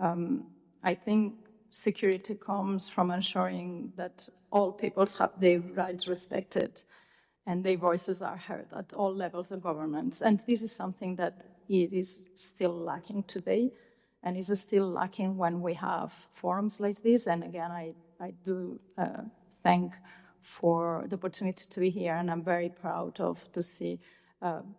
I think security comes from ensuring that all peoples have their rights respected and their voices are heard at all levels of governments. And this is something that it is still lacking today, and is still lacking when we have forums like this. And again, I do thank for the opportunity to be here, and I'm very proud to see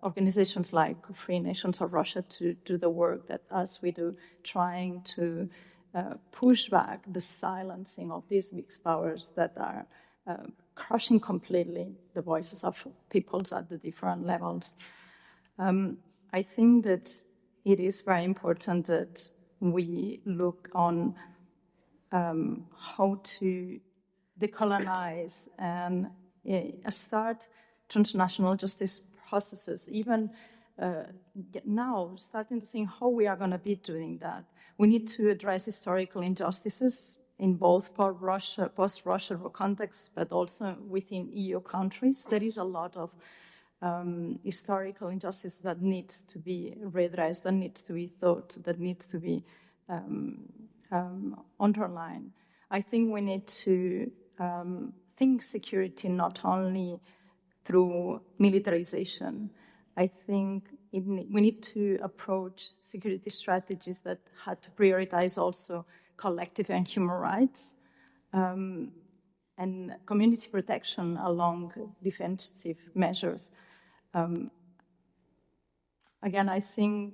organizations like Free Nations of Russia to do the work that as we do, trying to push back the silencing of these big powers that are crushing completely the voices of peoples at the different levels. I think that it is very important that we look on how to decolonize and start transnational justice processes. Even now, starting to think how we are going to be doing that. We need to address historical injustices in both post-Russia contexts, but also within EU countries. There is a lot of historical injustice that needs to be redressed, that needs to be thought, that needs to be underlined. I think we need to think security not only through militarization. I think we need to approach security strategies that had to prioritize also collective and human rights and community protection along defensive measures. Again, I think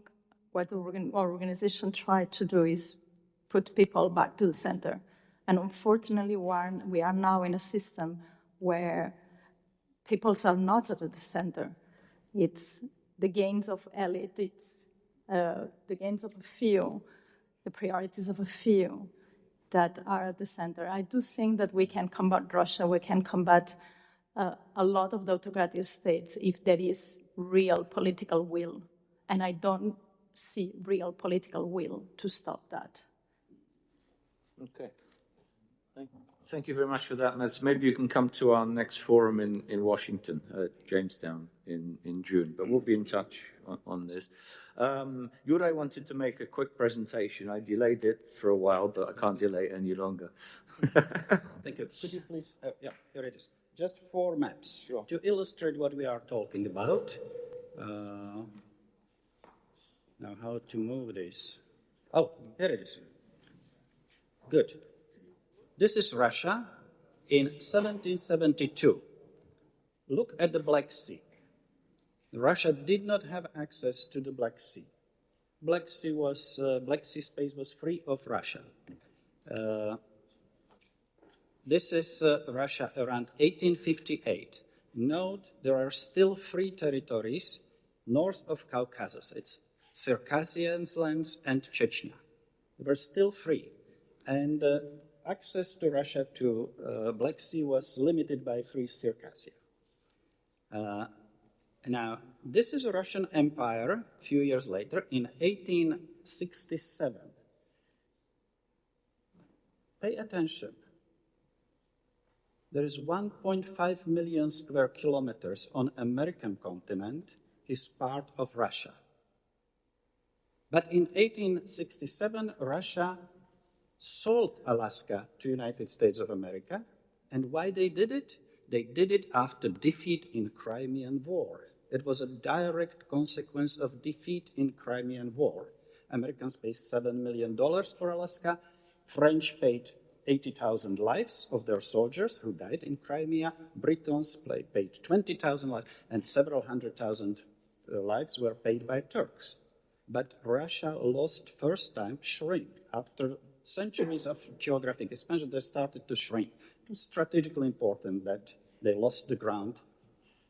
what our organization tried to do is put people back to the center. And unfortunately, we are now in a system where peoples are not at the center. It's the gains of elite, it's the gains of a few, the priorities of a few that are at the center. I do think that we can combat Russia, we can combat a lot of the autocratic states if there is real political will. And I don't see real political will to stop that. Okay. Thank you very much for that, Naz. Maybe you can come to our next forum in Washington, Jamestown, in June. But we'll be in touch on this. Yuri wanted to make a quick presentation. I delayed it for a while, but I can't delay it any longer. Thank you. Could you please? Yeah, here it is. Just 4 maps to illustrate what we are talking about. Now, how to move this? Oh, here it is. Good. This is Russia in 1772. Look at the Black Sea. Russia did not have access to the Black Sea. Black Sea space was free of Russia. This is Russia around 1858. Note, there are still free territories north of Caucasus. It's Circassian lands and Chechnya. They were still free. And access to Russia to Black Sea was limited by Free Circassia. Now, this is a Russian Empire a few years later in 1867. Pay attention. There is 1.5 million square kilometers on American continent is part of Russia. But in 1867, Russia sold Alaska to United States of America. And why they did it? They did it after defeat in Crimean War. It was a direct consequence of defeat in Crimean War. Americans paid $7 million for Alaska. French paid 80,000 lives of their soldiers who died in Crimea. Britons paid 20,000 lives, and several 100,000 lives were paid by Turks. But Russia lost first time shrink. After centuries of geographic expansion, they started to shrink. It was strategically important that they lost the ground.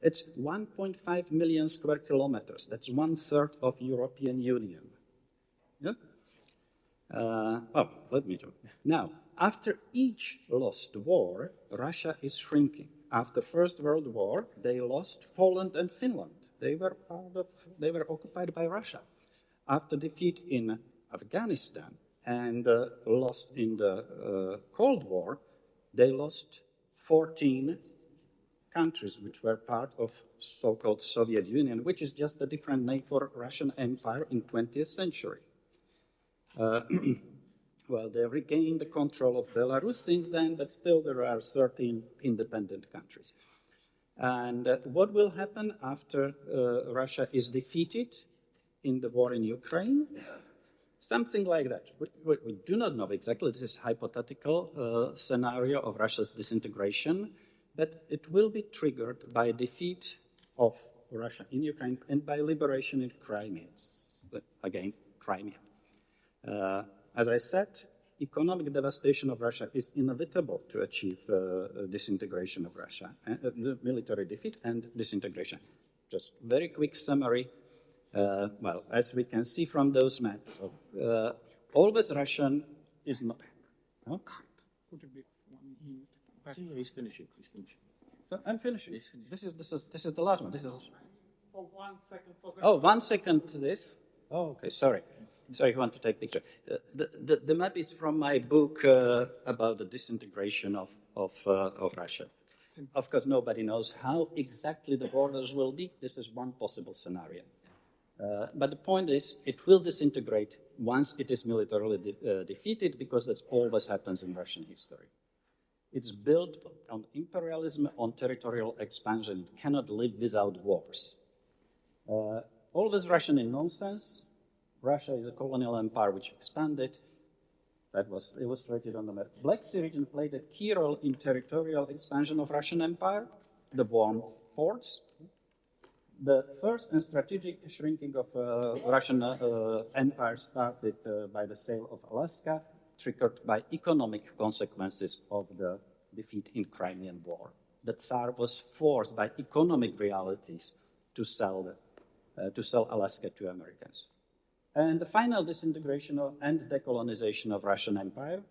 It's 1.5 million square kilometers. That's 1/3 of European Union. Yeah? Let me do. Now, after each lost war, Russia is shrinking. After First World War, they lost Poland and Finland. They were occupied by Russia. After defeat in Afghanistan and lost in the Cold War, they lost 14 countries which were part of so-called Soviet Union, which is just a different name for Russian Empire in 20th century. Well, they regained the control of Belarus since then, but still there are 13 independent countries. And what will happen after Russia is defeated in the war in Ukraine? Something like that. We do not know exactly. This is a hypothetical scenario of Russia's disintegration, but it will be triggered by defeat of Russia in Ukraine and by liberation in Crimea. Again, Crimea. As I said, economic devastation of Russia is inevitable to achieve disintegration of Russia, the military defeat and disintegration. Just very quick summary. Well, as we can see from those maps, always Russian is not. Huh? He's finishing. So I'm finishing. This is the last one. This is. For 1 second. Oh, 1 second to this. Oh, okay. Sorry, you want to take picture. The map is from my book about the disintegration of Russia. Of course, nobody knows how exactly the borders will be. This is one possible scenario. But the point is, it will disintegrate once it is militarily defeated, because that always happens in Russian history. It's built on imperialism, on territorial expansion. It cannot live without wars. Always Russian in nonsense. Russia is a colonial empire which expanded. That was illustrated on the map. Black Sea region played a key role in territorial expansion of Russian empire, the warm ports. The first and strategic shrinking of Russian empire started by the sale of Alaska, triggered by economic consequences of the defeat in Crimean War. The Tsar was forced by economic realities to sell Alaska to Americans. And the final disintegration and decolonization of Russian Empire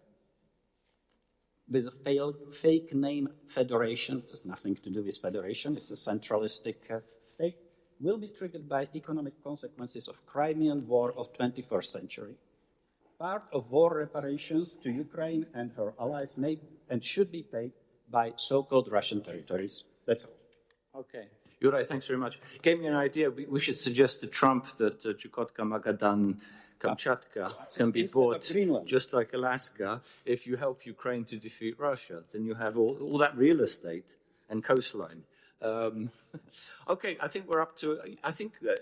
with a fake name Federation, there's nothing to do with Federation, it's a centralistic state, will be triggered by economic consequences of Crimean War of 21st century. Part of war reparations to Ukraine and her allies may and should be paid by so-called Russian territories. That's all. Okay. Yuri, thanks very much. Gave me an idea. We should suggest to Trump that Chukotka, Magadan, Kamchatka can be bought just like Alaska if you help Ukraine to defeat Russia. Then you have all that real estate and coastline. Okay, I think we're up to,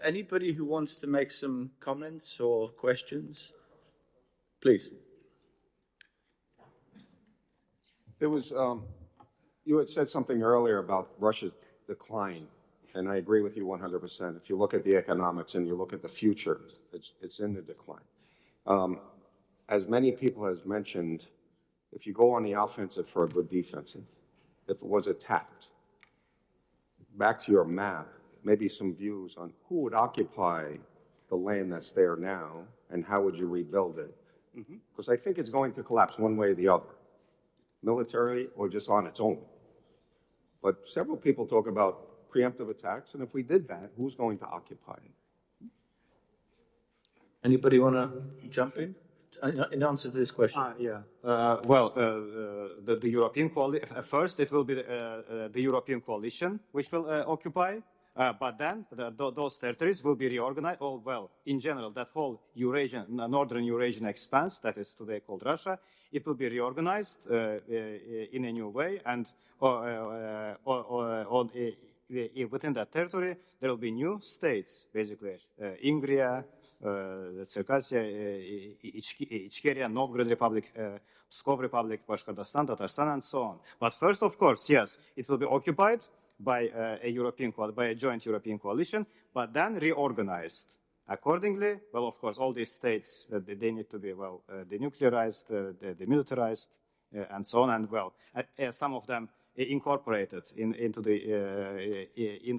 anybody who wants to make some comments or questions, please. There was, you had said something earlier about Russia's decline and I agree with you 100%. If you look at the economics and you look at the future, it's in the decline. As many people has mentioned, if you go on the offensive for a good defensive, if it was attacked, back to your map, maybe some views on who would occupy the land that's there now and how would you rebuild it? Because I think it's going to collapse one way or the other, military or just on its own. But several people talk about preemptive attacks, and if we did that, who's going to occupy it? Anybody want to jump in answer to this question? The European coalition, first it will be the European coalition which will occupy, but then those territories will be reorganized. In general, that whole northern Eurasian expanse that is today called Russia, it will be reorganized in a new way, and within that territory there will be new states, basically Ingria, Circassia, Ichkeria, Novgorod Republic, Pskov Republic, Bashkortostan, Tatarstan, and so on. But first, of course, yes, it will be occupied by a joint European coalition, but then reorganized accordingly. Well, of course, all these states they need to be denuclearized, demilitarized, and so on. And some of them incorporated into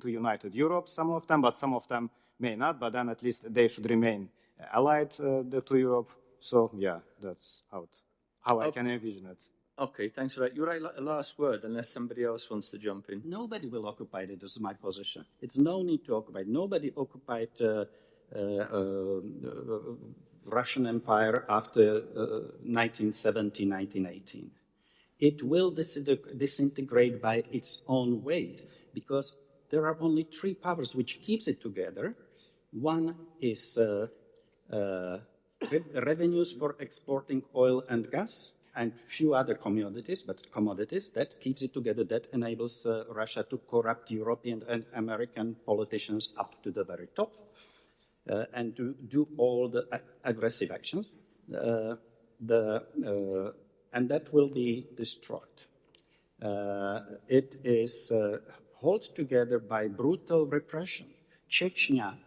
United Europe. Some of them, but some of them may not, but then at least they should remain allied to Europe. So, yeah, that's how I can envision it. Okay, thanks for that. Juraj, last word, unless somebody else wants to jump in. Nobody will occupy it, is my position. It's no need to occupy. Nobody occupied Russian Empire after 1917, 1918. It will disintegrate by its own weight, because there are only three powers which keeps it together. One is revenues for exporting oil and gas and few other commodities that keeps it together, that enables Russia to corrupt European and American politicians up to the very top and to do all the aggressive actions. And that will be destroyed. It is held together by brutal repression. Chechnya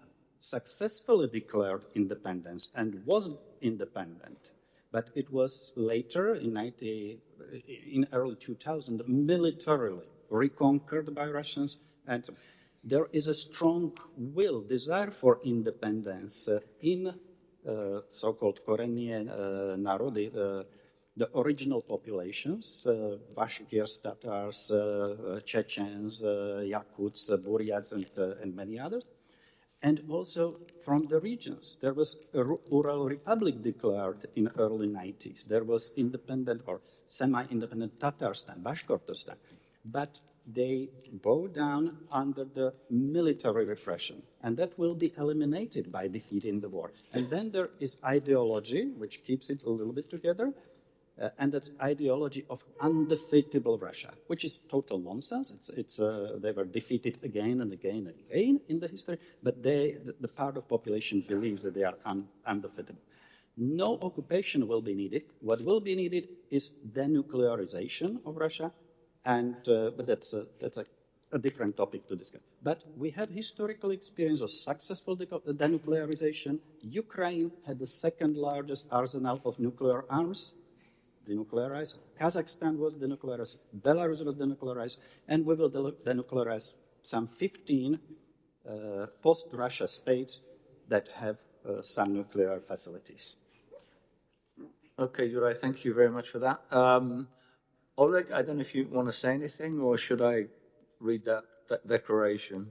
successfully declared independence and was independent, but it was later, in early 2000, militarily reconquered by Russians, and there is a strong desire for independence in so-called Koreniye narody, the original populations, Bashkirs, Tatars, Chechens, Yakuts, Buryats, and many others, and also from the regions. There was a Ural Republic declared in early 90s. There was independent or semi-independent Tatarstan, Bashkortostan, but they bow down under the military repression, and that will be eliminated by defeat in the war. And then there is ideology, which keeps it a little bit together, and that's ideology of undefeatable Russia, which is total nonsense. They were defeated again and again and again in the history, but the part of population believes that they are undefeatable. No occupation will be needed. What will be needed is denuclearization of Russia, but that's a different topic to discuss. But we have historical experience of successful denuclearization. Ukraine had the second largest arsenal of nuclear arms, denuclearized. Kazakhstan was denuclearized. Belarus was denuclearized. And we will denuclearize some 15 post-Russia states that have some nuclear facilities. Okay, Juraj, thank you very much for that. Oleg, I don't know if you want to say anything, or should I read that declaration?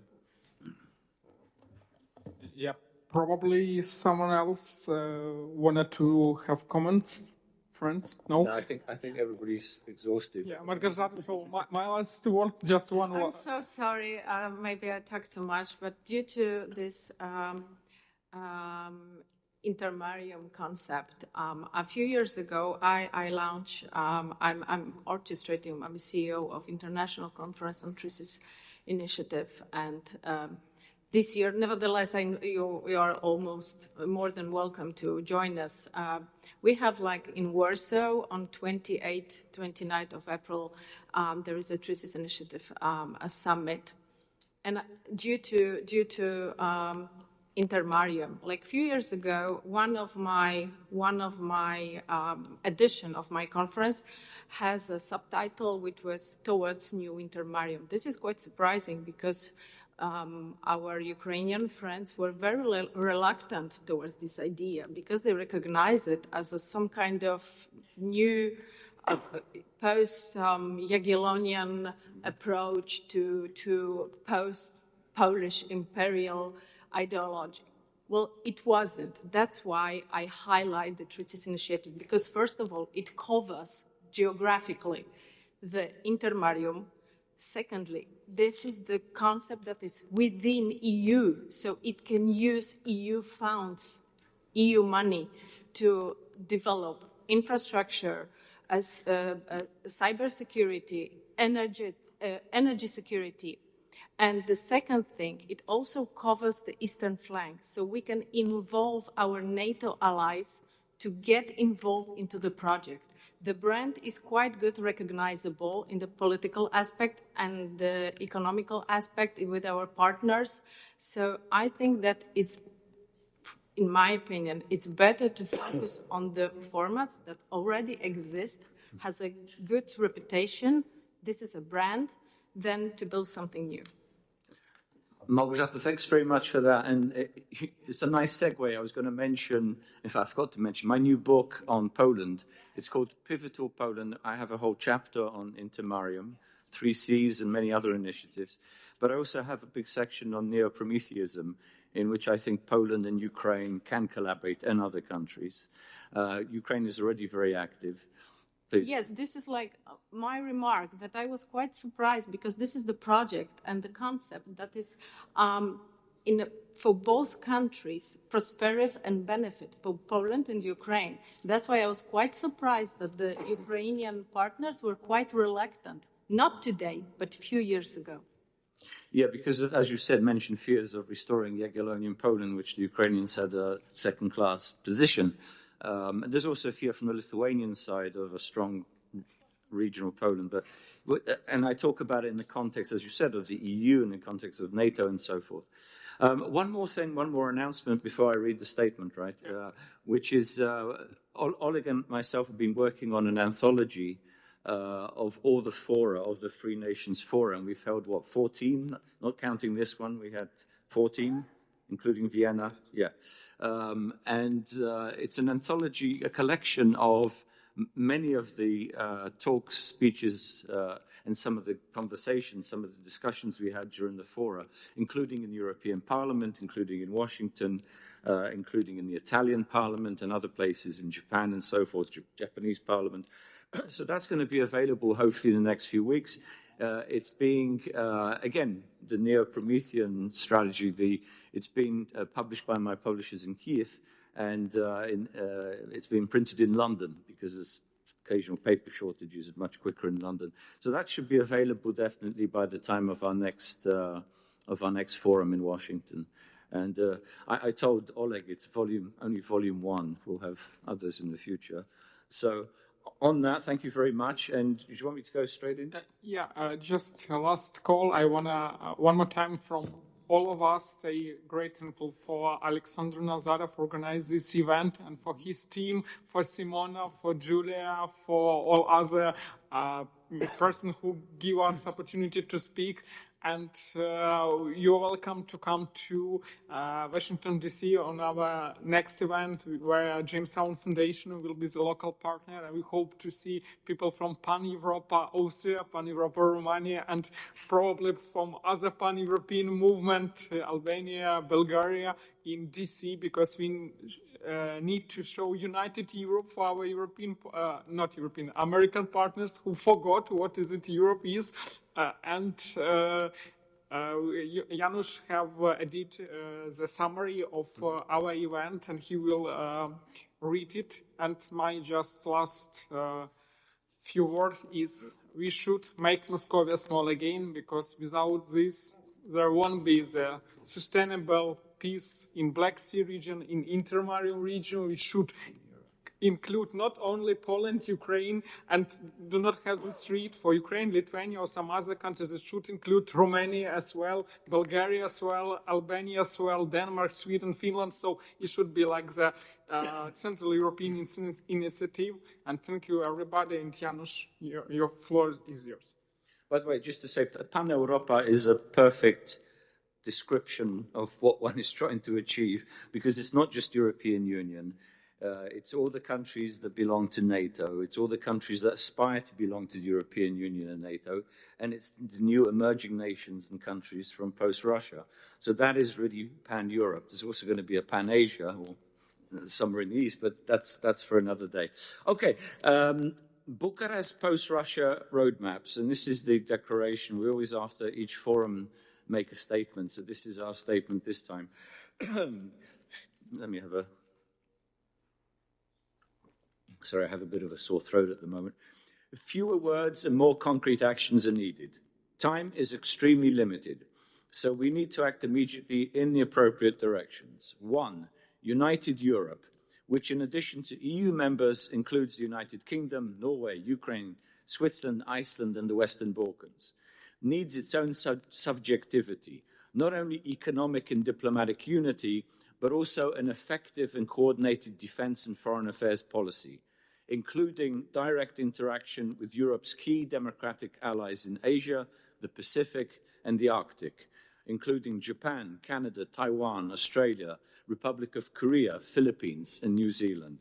Yeah, probably someone else wanted to have comments. Friends? No, I think everybody's exhausted. Yeah, Margaret, so my last word, just one word. I'm so sorry. Maybe I talked too much, but due to this intermarium concept, a few years ago, I launched. I'm orchestrating. I'm CEO of International Conference on Treaties Initiative, and this year, nevertheless, you are almost more than welcome to join us. We have, like in Warsaw, on 29th of April, there is a Treaties Initiative, a summit. and due to intermarium, like a few years ago, one of my edition of my conference has a subtitle which was towards new intermarium. This is quite surprising because our Ukrainian friends were very reluctant towards this idea because they recognize it as some kind of new post-Jagiellonian approach to post-Polish imperial ideology. Well, it wasn't. That's why I highlight the Treaties Initiative, because first of all, it covers geographically the intermarium. Secondly, this is the concept that is within EU, so it can use EU funds, EU money to develop infrastructure, as cybersecurity, energy security. And the second thing, it also covers the eastern flank, so we can involve our NATO allies to get involved into the project. The brand is quite good recognizable in the political aspect and the economical aspect with our partners. So I think that it's, in my opinion, it's better to focus on the formats that already exist, has a good reputation, this is a brand, than to build something new. Małgorzata, thanks very much for that. And it's a nice segue. I was going to mention, in fact, I forgot to mention, my new book on Poland. It's called Pivotal Poland. I have a whole chapter on intermarium, 3 Cs and many other initiatives. But I also have a big section on neo-Prometheism, in which I think Poland and Ukraine can collaborate, and other countries. Ukraine is already very active. Please. Yes, this is like my remark, that I was quite surprised because this is the project and the concept that is for both countries prosperous and benefit, for Poland and Ukraine. That's why I was quite surprised that the Ukrainian partners were quite reluctant, not today, but a few years ago. Yeah, because, as you said, mentioned fears of restoring Jagiellonian Poland, which the Ukrainians had a second-class position. There's also fear from the Lithuanian side of a strong regional Poland. And I talk about it in the context, as you said, of the EU, in the context of NATO and so forth. One more thing, one more announcement before I read the statement, right? Which is Oleg and myself have been working on an anthology of all the fora of the Free Nations Forum. We've held, 14? Not counting this one, we had 14. Including Vienna, yeah. It's an anthology, a collection of many of the talks, speeches, and some of the conversations, some of the discussions we had during the fora, including in the European Parliament, including in Washington, including in the Italian Parliament and other places in Japan and so forth, Japanese Parliament. So that's going to be available hopefully in the next few weeks. It's being, again, the Neo-Promethean strategy, it's been published by my publishers in Kyiv, and it's been printed in London because there's occasional paper shortages, much quicker in London. So that should be available definitely by the time of our next forum in Washington. And I told Oleg it's only volume 1. We'll have others in the future. So on that, thank you very much. And do you want me to go straight in? Just a last call. I want to, one more time from all of us, say grateful for Alexandru Nazare for organizing this event and for his team, for Simona, for Julia, for all other persons who give us opportunity to speak. And you're welcome to come to Washington, D.C. on our next event where Jamestown Foundation will be the local partner. And we hope to see people from Paneuropa, Austria, Paneuropa, Romania, and probably from other pan-European movement, Albania, Bulgaria, in D.C., because we need to show united Europe for our American partners who forgot what is it Europe is. Janusz have edited the summary of our event, and he will read it. And my just last few words is we should make Moscow small again, because without this, there won't be the sustainable peace in Black Sea region, in Intermarium region. We should include not only Poland, Ukraine, and do not have the street for Ukraine, Lithuania, or some other countries. It should include Romania as well, Bulgaria as well, Albania as well, Denmark, Sweden, Finland. So it should be like the Central European initiative. And thank you, everybody. And Janusz, your floor is yours. By the way, just to say, Paneuropa is a perfect description of what one is trying to achieve, because it's not just European Union. It's all the countries that belong to NATO. It's all the countries that aspire to belong to the European Union and NATO. And it's the new emerging nations and countries from post-Russia. So that is really pan-Europe. There's also going to be a pan-Asia, or somewhere in the East, but that's for another day. Okay. Bucharest post-Russia roadmaps, and this is the declaration. We always, after each forum, make a statement. So this is our statement this time. Let me have I have a bit of a sore throat at the moment. Fewer words and more concrete actions are needed. Time is extremely limited, so we need to act immediately in the appropriate directions. 1, united Europe, which in addition to EU members includes the United Kingdom, Norway, Ukraine, Switzerland, Iceland, and the Western Balkans, needs its own subjectivity, not only economic and diplomatic unity, but also an effective and coordinated defense and foreign affairs policy, including direct interaction with Europe's key democratic allies in Asia, the Pacific, and the Arctic, including Japan, Canada, Taiwan, Australia, Republic of Korea, Philippines, and New Zealand.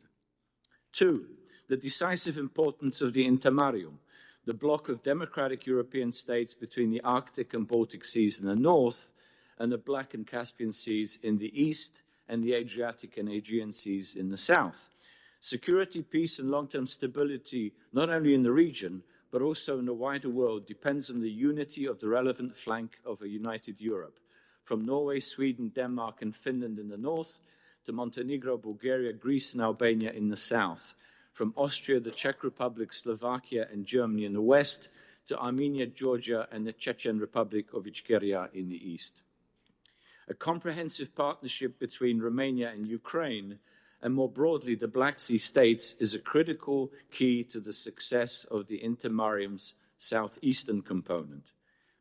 2, the decisive importance of the Intermarium, the bloc of democratic European states between the Arctic and Baltic Seas in the north and the Black and Caspian Seas in the east and the Adriatic and Aegean Seas in the south. Security, peace, and long-term stability, not only in the region, but also in the wider world, depends on the unity of the relevant flank of a united Europe, from Norway, Sweden, Denmark, and Finland in the north to Montenegro, Bulgaria, Greece, and Albania in the south, from Austria, the Czech Republic, Slovakia, and Germany in the west to Armenia, Georgia, and the Chechen Republic of Ichkeria in the east. A comprehensive partnership between Romania and Ukraine, and more broadly the Black Sea states, is a critical key to the success of the Intermarium's southeastern component.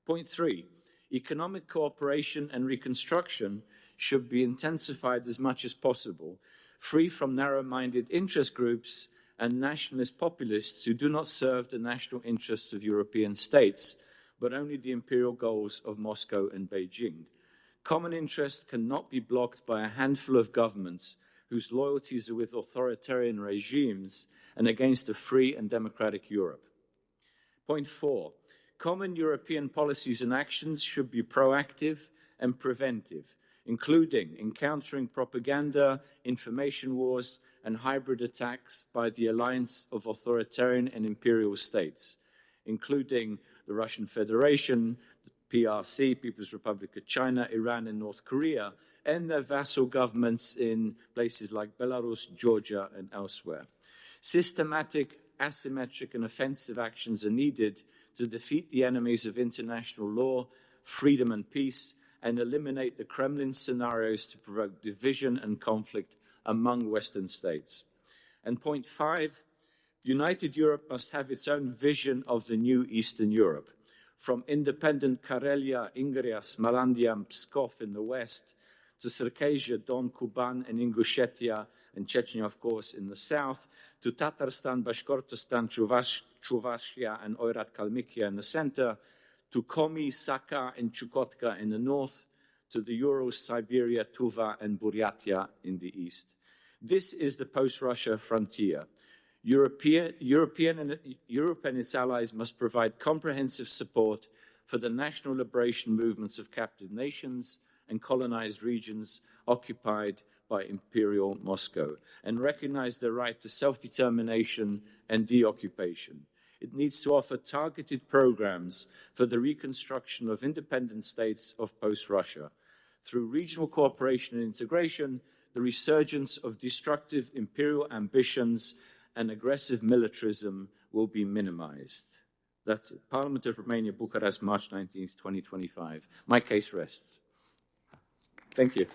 Point 3, economic cooperation and reconstruction should be intensified as much as possible, free from narrow-minded interest groups and nationalist populists who do not serve the national interests of European states, but only the imperial goals of Moscow and Beijing. Common interest cannot be blocked by a handful of governments whose loyalties are with authoritarian regimes and against a free and democratic Europe. Point 4, common European policies and actions should be proactive and preventive, including encountering propaganda, information wars, and hybrid attacks by the alliance of authoritarian and imperial states, including the Russian Federation, the PRC, People's Republic of China, Iran, and North Korea, and their vassal governments in places like Belarus, Georgia, and elsewhere. Systematic, asymmetric, and offensive actions are needed to defeat the enemies of international law, freedom, and peace, and eliminate the Kremlin scenarios to provoke division and conflict among Western states. And point 5, united Europe must have its own vision of the new Eastern Europe, from independent Karelia, Ingria, Smalandia, and Pskov in the west, to Circassia, Don, Kuban, and Ingushetia, and Chechnya, of course, in the south, to Tatarstan, Bashkortostan, Chuvashia, and Oirat Kalmykia in the center, to Komi, Sakha, and Chukotka in the north, to the Urals, Siberia, Tuva, and Buryatia in the east. This is the post-Russia frontier. Europe and its allies must provide comprehensive support for the national liberation movements of captive nations and colonized regions occupied by Imperial Moscow, and recognize their right to self-determination and deoccupation. It needs to offer targeted programs for the reconstruction of independent states of post-Russia. Through regional cooperation and integration, the resurgence of destructive imperial ambitions and aggressive militarism will be minimized. That's it. Parliament of Romania, Bucharest, March 19th, 2025. My case rests. Thank you.